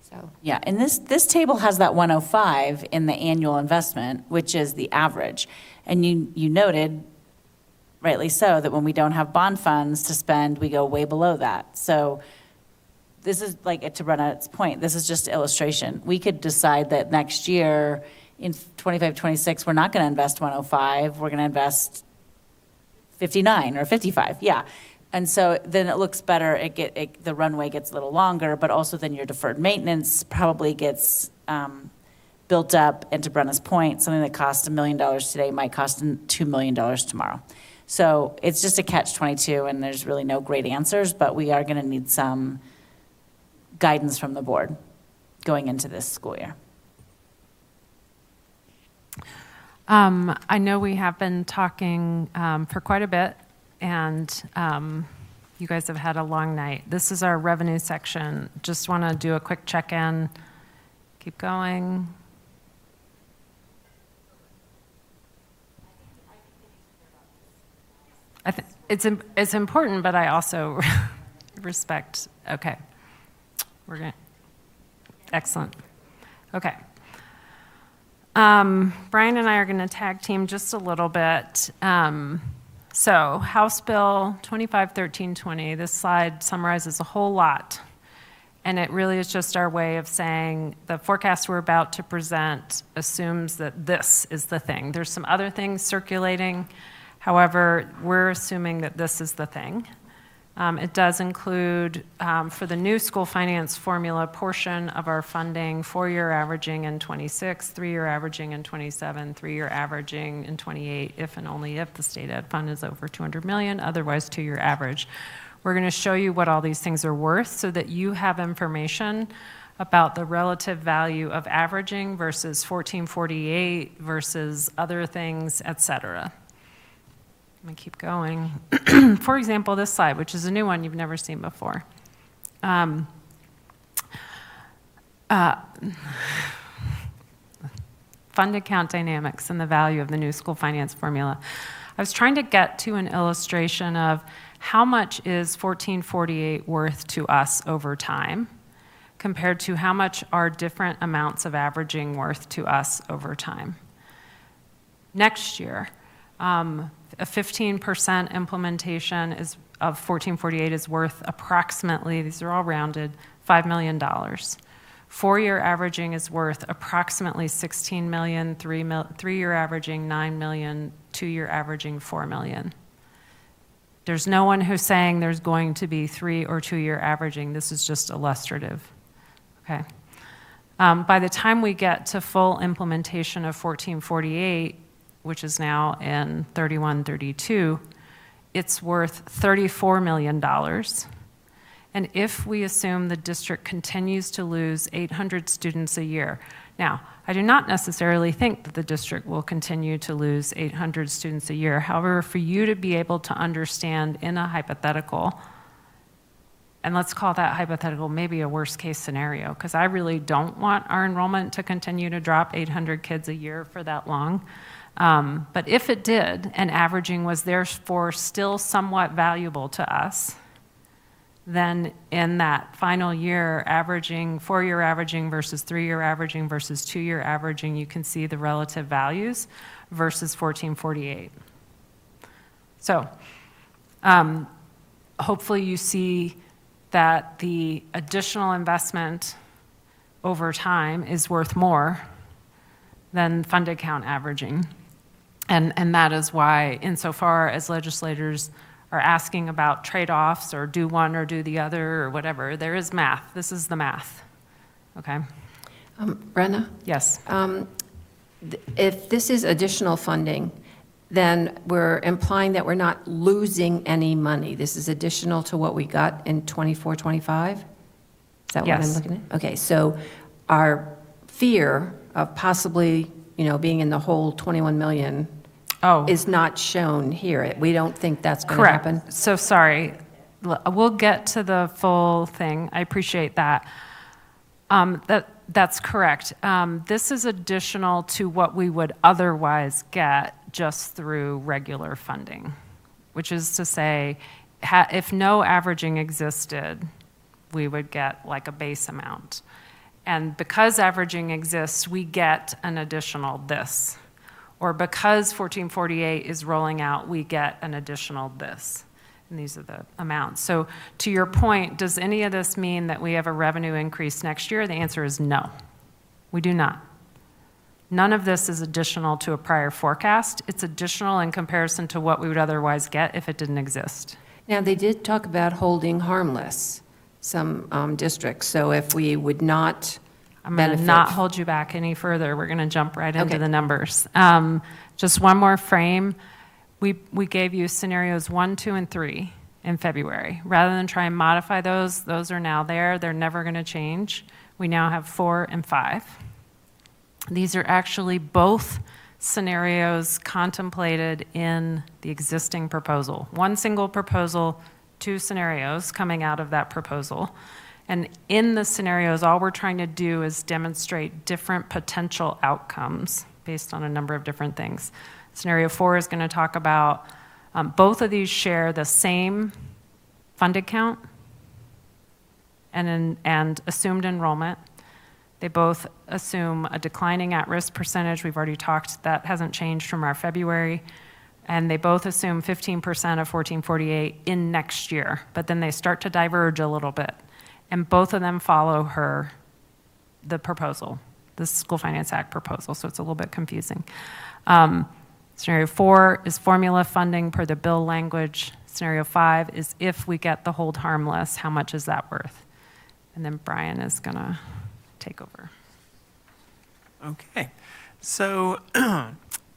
So, Yeah, and this table has that 105 in the annual investment, which is the average. And you noted, rightly so, that when we don't have bond funds to spend, we go way below that. So this is, like, to Brenna's point, this is just illustration. We could decide that next year, in 25, 26, we're not going to invest 105, we're going to invest 59 or 55, yeah. And so then it looks better, the runway gets a little longer, but also then your deferred maintenance probably gets built up. And to Brenna's point, something that costs $1 million today might cost $2 million tomorrow. So it's just a catch-22, and there's really no great answers, but we are going to need some guidance from the board going into this school year. I know we have been talking for quite a bit, and you guys have had a long night. This is our revenue section. Just want to do a quick check-in. Keep going. I think it's important, but I also respect. Okay, we're going. Excellent. Okay. Brian and I are going to tag team just a little bit. So House Bill 251320, this slide summarizes a whole lot. And it really is just our way of saying the forecast we're about to present assumes that this is the thing. There's some other things circulating. However, we're assuming that this is the thing. It does include, for the new school finance formula portion of our funding, 4-year averaging in 26, 3-year averaging in 27, 3-year averaging in 28, if and only if the state ed fund is over $200 million, otherwise 2-year average. We're going to show you what all these things are worth so that you have information about the relative value of averaging versus 1448 versus other things, et cetera. Let me keep going. For example, this slide, which is a new one you've never seen before. Fund account dynamics and the value of the new school finance formula. I was trying to get to an illustration of how much is 1448 worth to us over time compared to how much are different amounts of averaging worth to us over time. Next year, a 15% implementation of 1448 is worth approximately, these are all rounded, $5 million. 4-year averaging is worth approximately $16 million, 3-year averaging $9 million, 2-year averaging $4 million. There's no one who's saying there's going to be 3 or 2-year averaging. This is just illustrative. Okay. By the time we get to full implementation of 1448, which is now in 31-32, it's worth $34 million. And if we assume the district continues to lose 800 students a year, now, I do not necessarily think that the district will continue to lose 800 students a year. However, for you to be able to understand in a hypothetical, and let's call that hypothetical maybe a worst case scenario, because I really don't want our enrollment to continue to drop 800 kids a year for that long. But if it did, and averaging was therefore still somewhat valuable to us, then in that final year, averaging, 4-year averaging versus 3-year averaging versus 2-year averaging, you can see the relative values versus 1448. So hopefully you see that the additional investment over time is worth more than fund account averaging. And that is why, insofar as legislators are asking about trade-offs or do one or do the other or whatever, there is math. This is the math. Okay? Brenna? Yes. If this is additional funding, then we're implying that we're not losing any money. This is additional to what we got in 24, 25? Is that what I'm Yes. looking at? Okay, so our fear of possibly, being in the whole 21 million is not shown here. We don't think that's going to happen. Correct. So sorry. We'll get to the full thing. I appreciate that. That's correct. This is additional to what we would otherwise get just through regular funding, which is to say, if no averaging existed, we would get like a base amount. And because averaging exists, we get an additional this. Or because 1448 is rolling out, we get an additional this. And these are the amounts. So to your point, does any of this mean that we have a revenue increase next year? The answer is no. We do not. None of this is additional to a prior forecast. It's additional in comparison to what we would otherwise get if it didn't exist. Now, they did talk about holding harmless some districts, so if we would not I'm going to benefit. not hold you back any further. We're going to jump right into Okay. the numbers. Just one more frame. We gave you scenarios 1, 2, and 3 in February. Rather than try and modify those are now there. They're never going to change. We now have 4 and 5. These are actually both scenarios contemplated in the existing proposal. One single proposal, 2 scenarios coming out of that proposal. And in the scenarios, all we're trying to do is demonstrate different potential outcomes based on a number of different things. Scenario 4 is going to talk about both of these share the same funded count and assumed enrollment. They both assume a declining at-risk percentage. We've already talked, that hasn't changed from our February. And they both assume 15% of 1448 in next year, but then they start to diverge a little bit. And both of them follow the proposal, the School Finance Act proposal, so it's a little bit confusing. Scenario 4 is formula funding per the bill language. Scenario 5 is if we get the hold harmless, how much is that worth? And then Brian is going to take over. Okay, so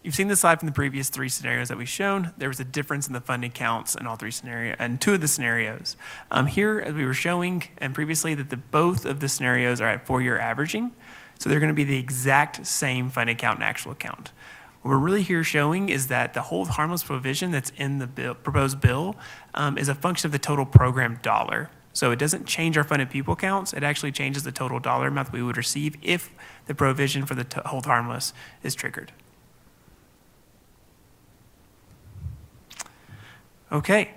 you've seen the slide from the previous 3 scenarios that we've shown. There was a difference in the funding counts in all 3 scenarios, and 2 of the scenarios. Here, as we were showing, and previously, that both of the scenarios are at 4-year averaging, so they're going to be the exact same funding count and actual count. What we're really here showing is that the hold harmless provision that's in the proposed bill is a function of the total program dollar. So it doesn't change our funded pupil counts. It actually changes the total dollar amount that we would receive if the provision for the hold harmless is triggered. Okay,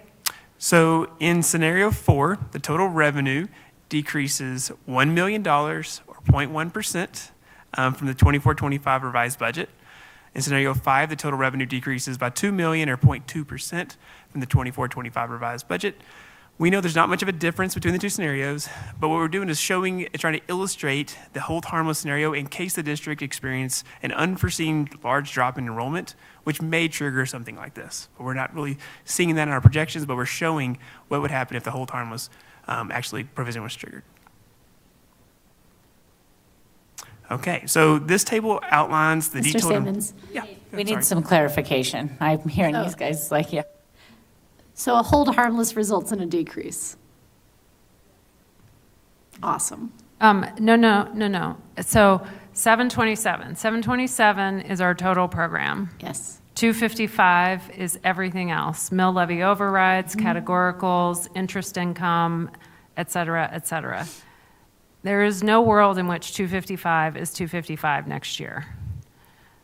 so in scenario 4, the total revenue decreases $1 million or 0.1% from the 24-25 revised budget. In scenario 5, the total revenue decreases by $2 million or 0.2% from the 24-25 revised budget. We know there's not much of a difference between the 2 scenarios, but what we're doing is trying to illustrate the hold harmless scenario in case the district experiences an unforeseen large drop in enrollment, which may trigger something like this. But we're not really seeing that in our projections, but we're showing what would happen if the hold harmless actually provision was triggered. Okay, so this table outlines the Mr. detailed. Simmons? Yeah. We need some clarification. I'm hearing these guys like, yeah. So a hold harmless results in a decrease. Awesome. No. So 727 is our total program. Yes. 255 is everything else, mill levy overrides, categoricals, interest income, et cetera, et cetera. There is no world in which 255 is 255 next year.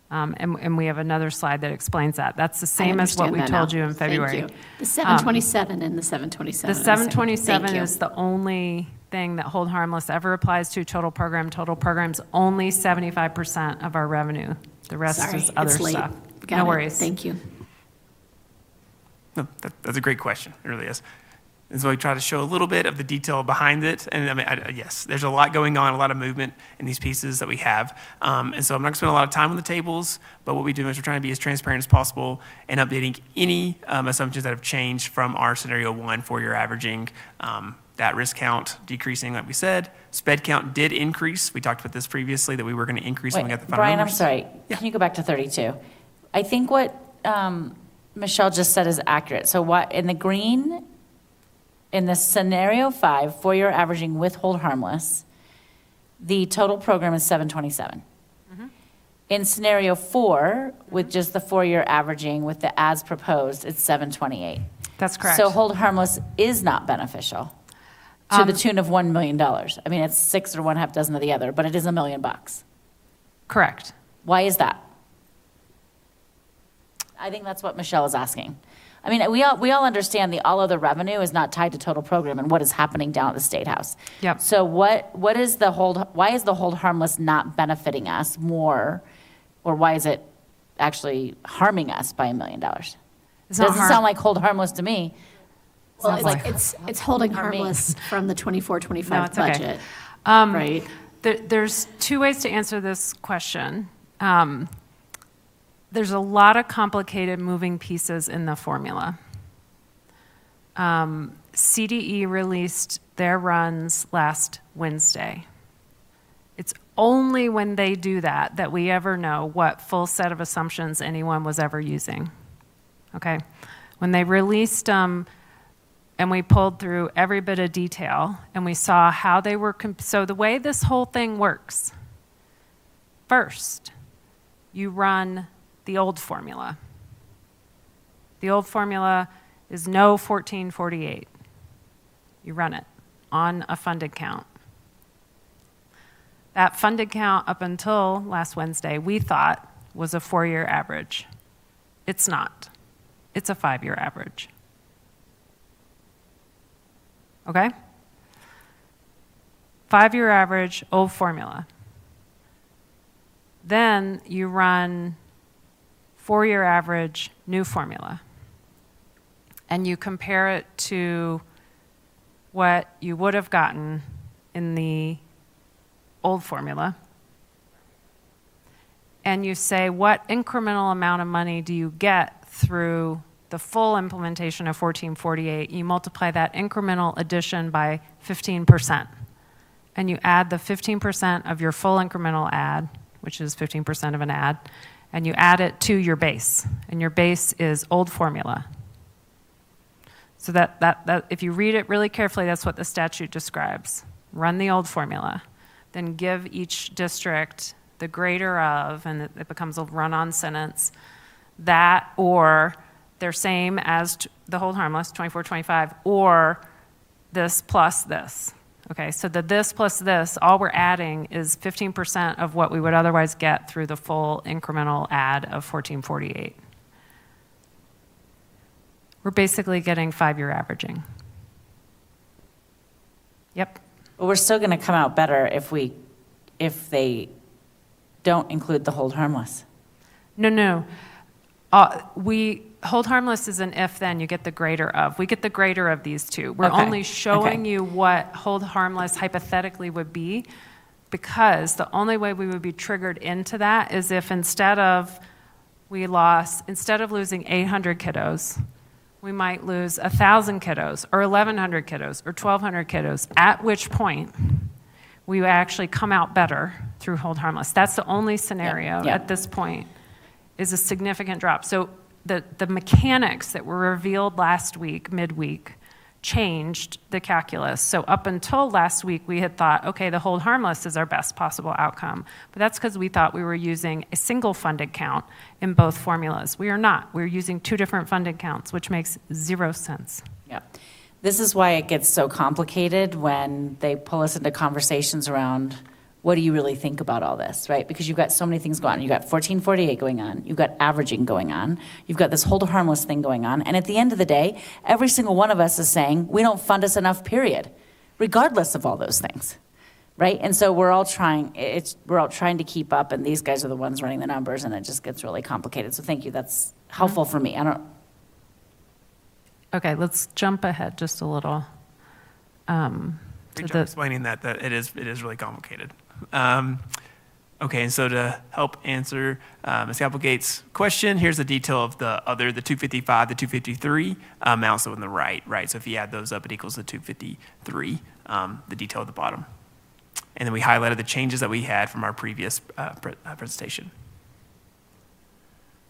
And we have another slide that explains that. That's the same as what we told you in February. Thank you. The 727 and the 727. The are same. 727 Thank you. is the only thing that hold harmless ever applies to total program. Total program's only 75% of our revenue. The rest Sorry, is other it's late. stuff. Got No it. worries. Thank you. No, that's a great question. It really is. And so we try to show a little bit of the detail behind it. And I mean, yes, there's a lot going on, a lot of movement in these pieces that we have. And so I'm not going to spend a lot of time on the tables, but what we do is we're trying to be as transparent as possible and updating any assumptions that have changed from our scenario 1 4-year averaging. That risk count decreasing, like we said. SPED count did increase. We talked about this previously, that we were going to increase when we got the final Brian, numbers. I'm sorry. Can you go back to 32? I think what Michelle just said is accurate. So what, in the green, in the scenario 5, 4-year averaging with hold harmless, the total program is 727. In scenario 4, with just the 4-year averaging, with the as proposed, it's 728. That's correct. So hold harmless is not beneficial to the tune of $1 million. I mean, it's 6 or 1/2 dozen of the other, but it is $1 million. Correct. Why is that? I think that's what Michelle is asking. I mean, we all understand the all other revenue is not tied to total program and what is happening down at the State House. Yep. So what is the hold, why is the hold harmless not benefiting us more, or why is it actually harming us by $1 million? It's not Doesn't sound like hold harmless to me. Well, Sounds like it's holding harm me. harmless from the 24-25 No, it's okay. budget, Um, right? There's 2 ways to answer this question. There's a lot of complicated moving pieces in the formula. CDE released their runs last Wednesday. It's only when they do that that we ever know what full set of assumptions anyone was ever using. Okay? When they released them, and we pulled through every bit of detail, and we saw how they were, so the way this whole thing works, first, you run the old formula. The old formula is no 1448. You run it on a funded count. That funded count up until last Wednesday, we thought was a 4-year average. It's not. It's a 5-year average. Okay? 5-year average, old formula. Then you run 4-year average, new formula. And you compare it to what you would have gotten in the old formula. And you say, what incremental amount of money do you get through the full implementation of 1448? You multiply that incremental addition by 15%. And you add the 15% of your full incremental add, which is 15% of an add, and you add it to your base. And your base is old formula. So that if you read it really carefully, that's what the statute describes. Run the old formula, then give each district the greater of, and it becomes a run-on sentence, that or they're same as the hold harmless, 24-25, or this plus this. Okay, so the this plus this, all we're adding is 15% of what we would otherwise get through the full incremental add of 1448. We're basically getting 5-year averaging. Yep. But we're still going to come out better if they don't include the hold harmless. No. Hold harmless is an if then, you get the greater of. We get the greater of these two. We're Okay. only showing you what hold harmless hypothetically would be, because the only way we would be triggered into that is if instead of losing 800 kiddos, we might lose 1,000 kiddos, or 1,100 kiddos, or 1,200 kiddos, at which point we would actually come out better through hold harmless. That's the only scenario Yep. at this point, is a significant drop. So the mechanics that were revealed last week, midweek, changed the calculus. So up until last week, we had thought, okay, the hold harmless is our best possible outcome. But that's because we thought we were using a single funded count in both formulas. We are not. We're using 2 different funded counts, which makes 0 sense. Yeah. This is why it gets so complicated when they pull us into conversations around, what do you really think about all this, right? Because you've got so many things going on. You've got 1448 going on. You've got averaging going on. You've got this hold harmless thing going on. And at the end of the day, every single one of us is saying, we don't fund us enough, period, regardless of all those things, right? And so we're all trying to keep up, and these guys are the ones running the numbers, and it just gets really complicated. So thank you. That's helpful for me. Okay, let's jump ahead just a little. Great job explaining that it is really complicated. Okay, and so to help answer Ms. Applegate's question, here's the detail of the 255, the 253 amounts on the right. So if you add those up, it equals the 253, the detail at the bottom. And then we highlighted the changes that we had from our previous presentation.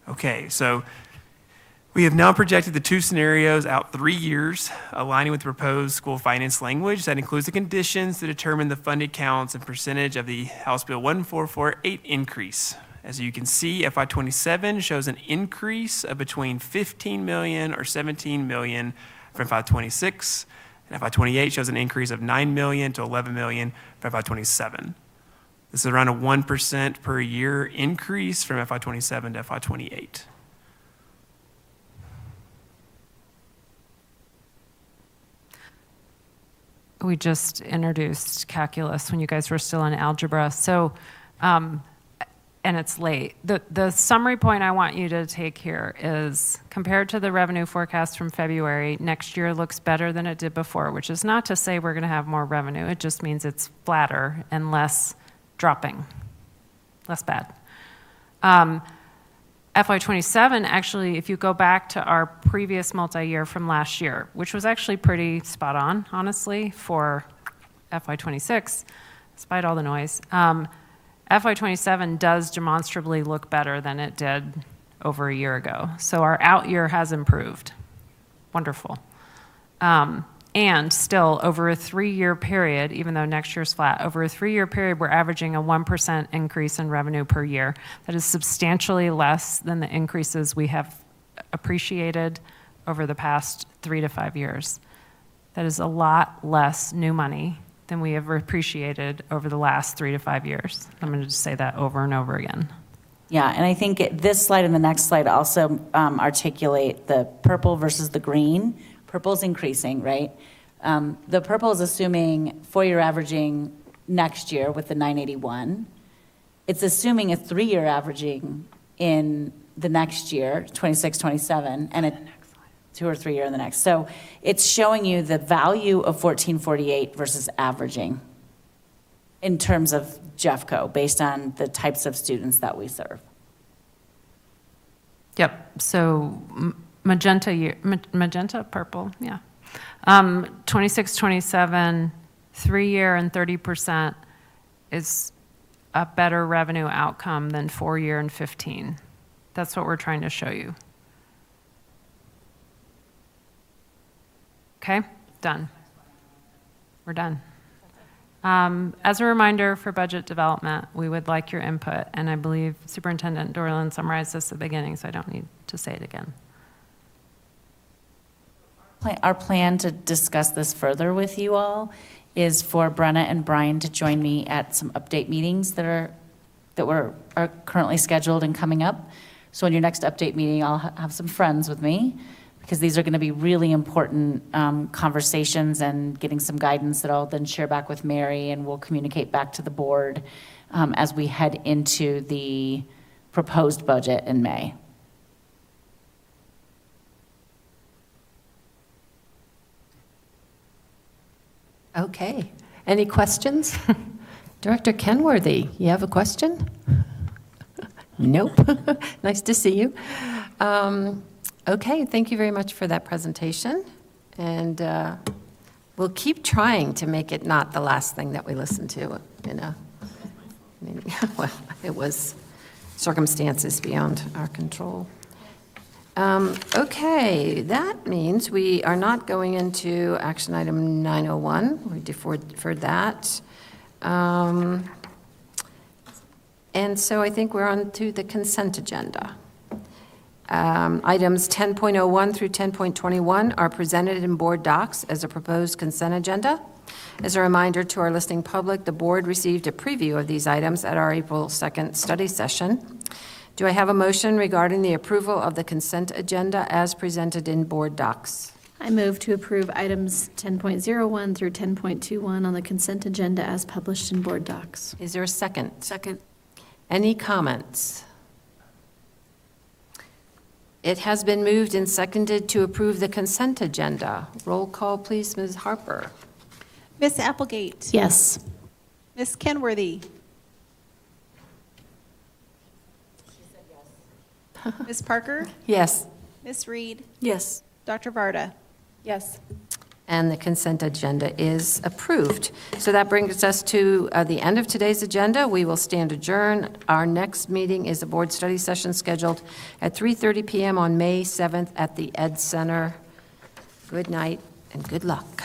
Okay, so we have now projected the 2 scenarios out 3 years, aligning with the proposed school finance language. That includes the conditions to determine the funded counts and percentage of the House Bill 1448 increase. As you can see, FY27 shows an increase of between 15 million or 17 million from FY26, and FY28 shows an increase of 9 million to 11 million from FY27. This is around a 1% per year increase from FY27 to FY28. We just introduced calculus when you guys were still in algebra. So, and it's late. The summary point I want you to take here is compared to the revenue forecast from February, next year looks better than it did before, which is not to say we're going to have more revenue. It just means it's flatter and less dropping, less bad. FY27, actually, if you go back to our previous multi-year from last year, which was actually pretty spot on, honestly, for FY26, despite all the noise, FY27 does demonstrably look better than it did over a year ago. So our out year has improved. Wonderful. And still, over a 3-year period, even though next year's flat, over a 3-year period, we're averaging a 1% increase in revenue per year. That is substantially less than the increases we have appreciated over the past 3 to 5 years. That is a lot less new money than we have appreciated over the last 3 to 5 years. I'm going to just say that over and over again. Yeah, and I think this slide and the next slide also articulate the purple versus the green. Purple's increasing, right? The purple is assuming 4-year averaging next year with the 981. It's assuming a 3-year averaging in the next year, 26, 27, and a 2 or 3 year in the next. So it's showing you the value of 1448 versus averaging in terms of Jeffco based on the types of students that we serve. Yep, so magenta, purple, yeah. 26, 27, 3-year and 30% is a better revenue outcome than 4-year and 15. That's what we're trying to show you. Okay, done. We're done. As a reminder for budget development, we would like your input, and I believe Superintendent Dorland summarized this at the beginning, so I don't need to say it again. Our plan to discuss this further with you all is for Brenna and Brian to join me at some update meetings that are currently scheduled and coming up. So in your next update meeting, I'll have some friends with me, because these are going to be really important conversations and getting some guidance that I'll then share back with Mary, and we'll communicate back to the board as we head into the proposed budget in May. Okay. Any questions? Director Kenworthy, you have a question? Nope. Nice to see you. Okay, thank you very much for that presentation. And we'll keep trying to make it not the last thing that we listen to in a meeting. Well, it was circumstances beyond our control. Okay, that means we are not going into action item 901. We deferred that. And so I think we're on to the consent agenda. Items 10.01 through 10.21 are presented in board docs as a proposed consent agenda. As a reminder to our listening public, the board received a preview of these items at our April 2nd study session. Do I have a motion regarding the approval of the consent agenda as presented in board docs? I move to approve items 10.01 through 10.21 on the consent agenda as published in board docs. Is there a second? Second. Any comments? It has been moved and seconded to approve the consent agenda. Roll call, please, Ms. Harper. Ms. Applegate. Yes. Ms. Kenworthy. Ms. Parker. Yes. Ms. Reed. Yes. Dr. Varda. Yes. And the consent agenda is approved. So that brings us to the end of today's agenda. We will stand adjourned. Our next meeting is a board study session scheduled at 3:30 p.m. on May 7th at the Ed Center. Good night and good luck.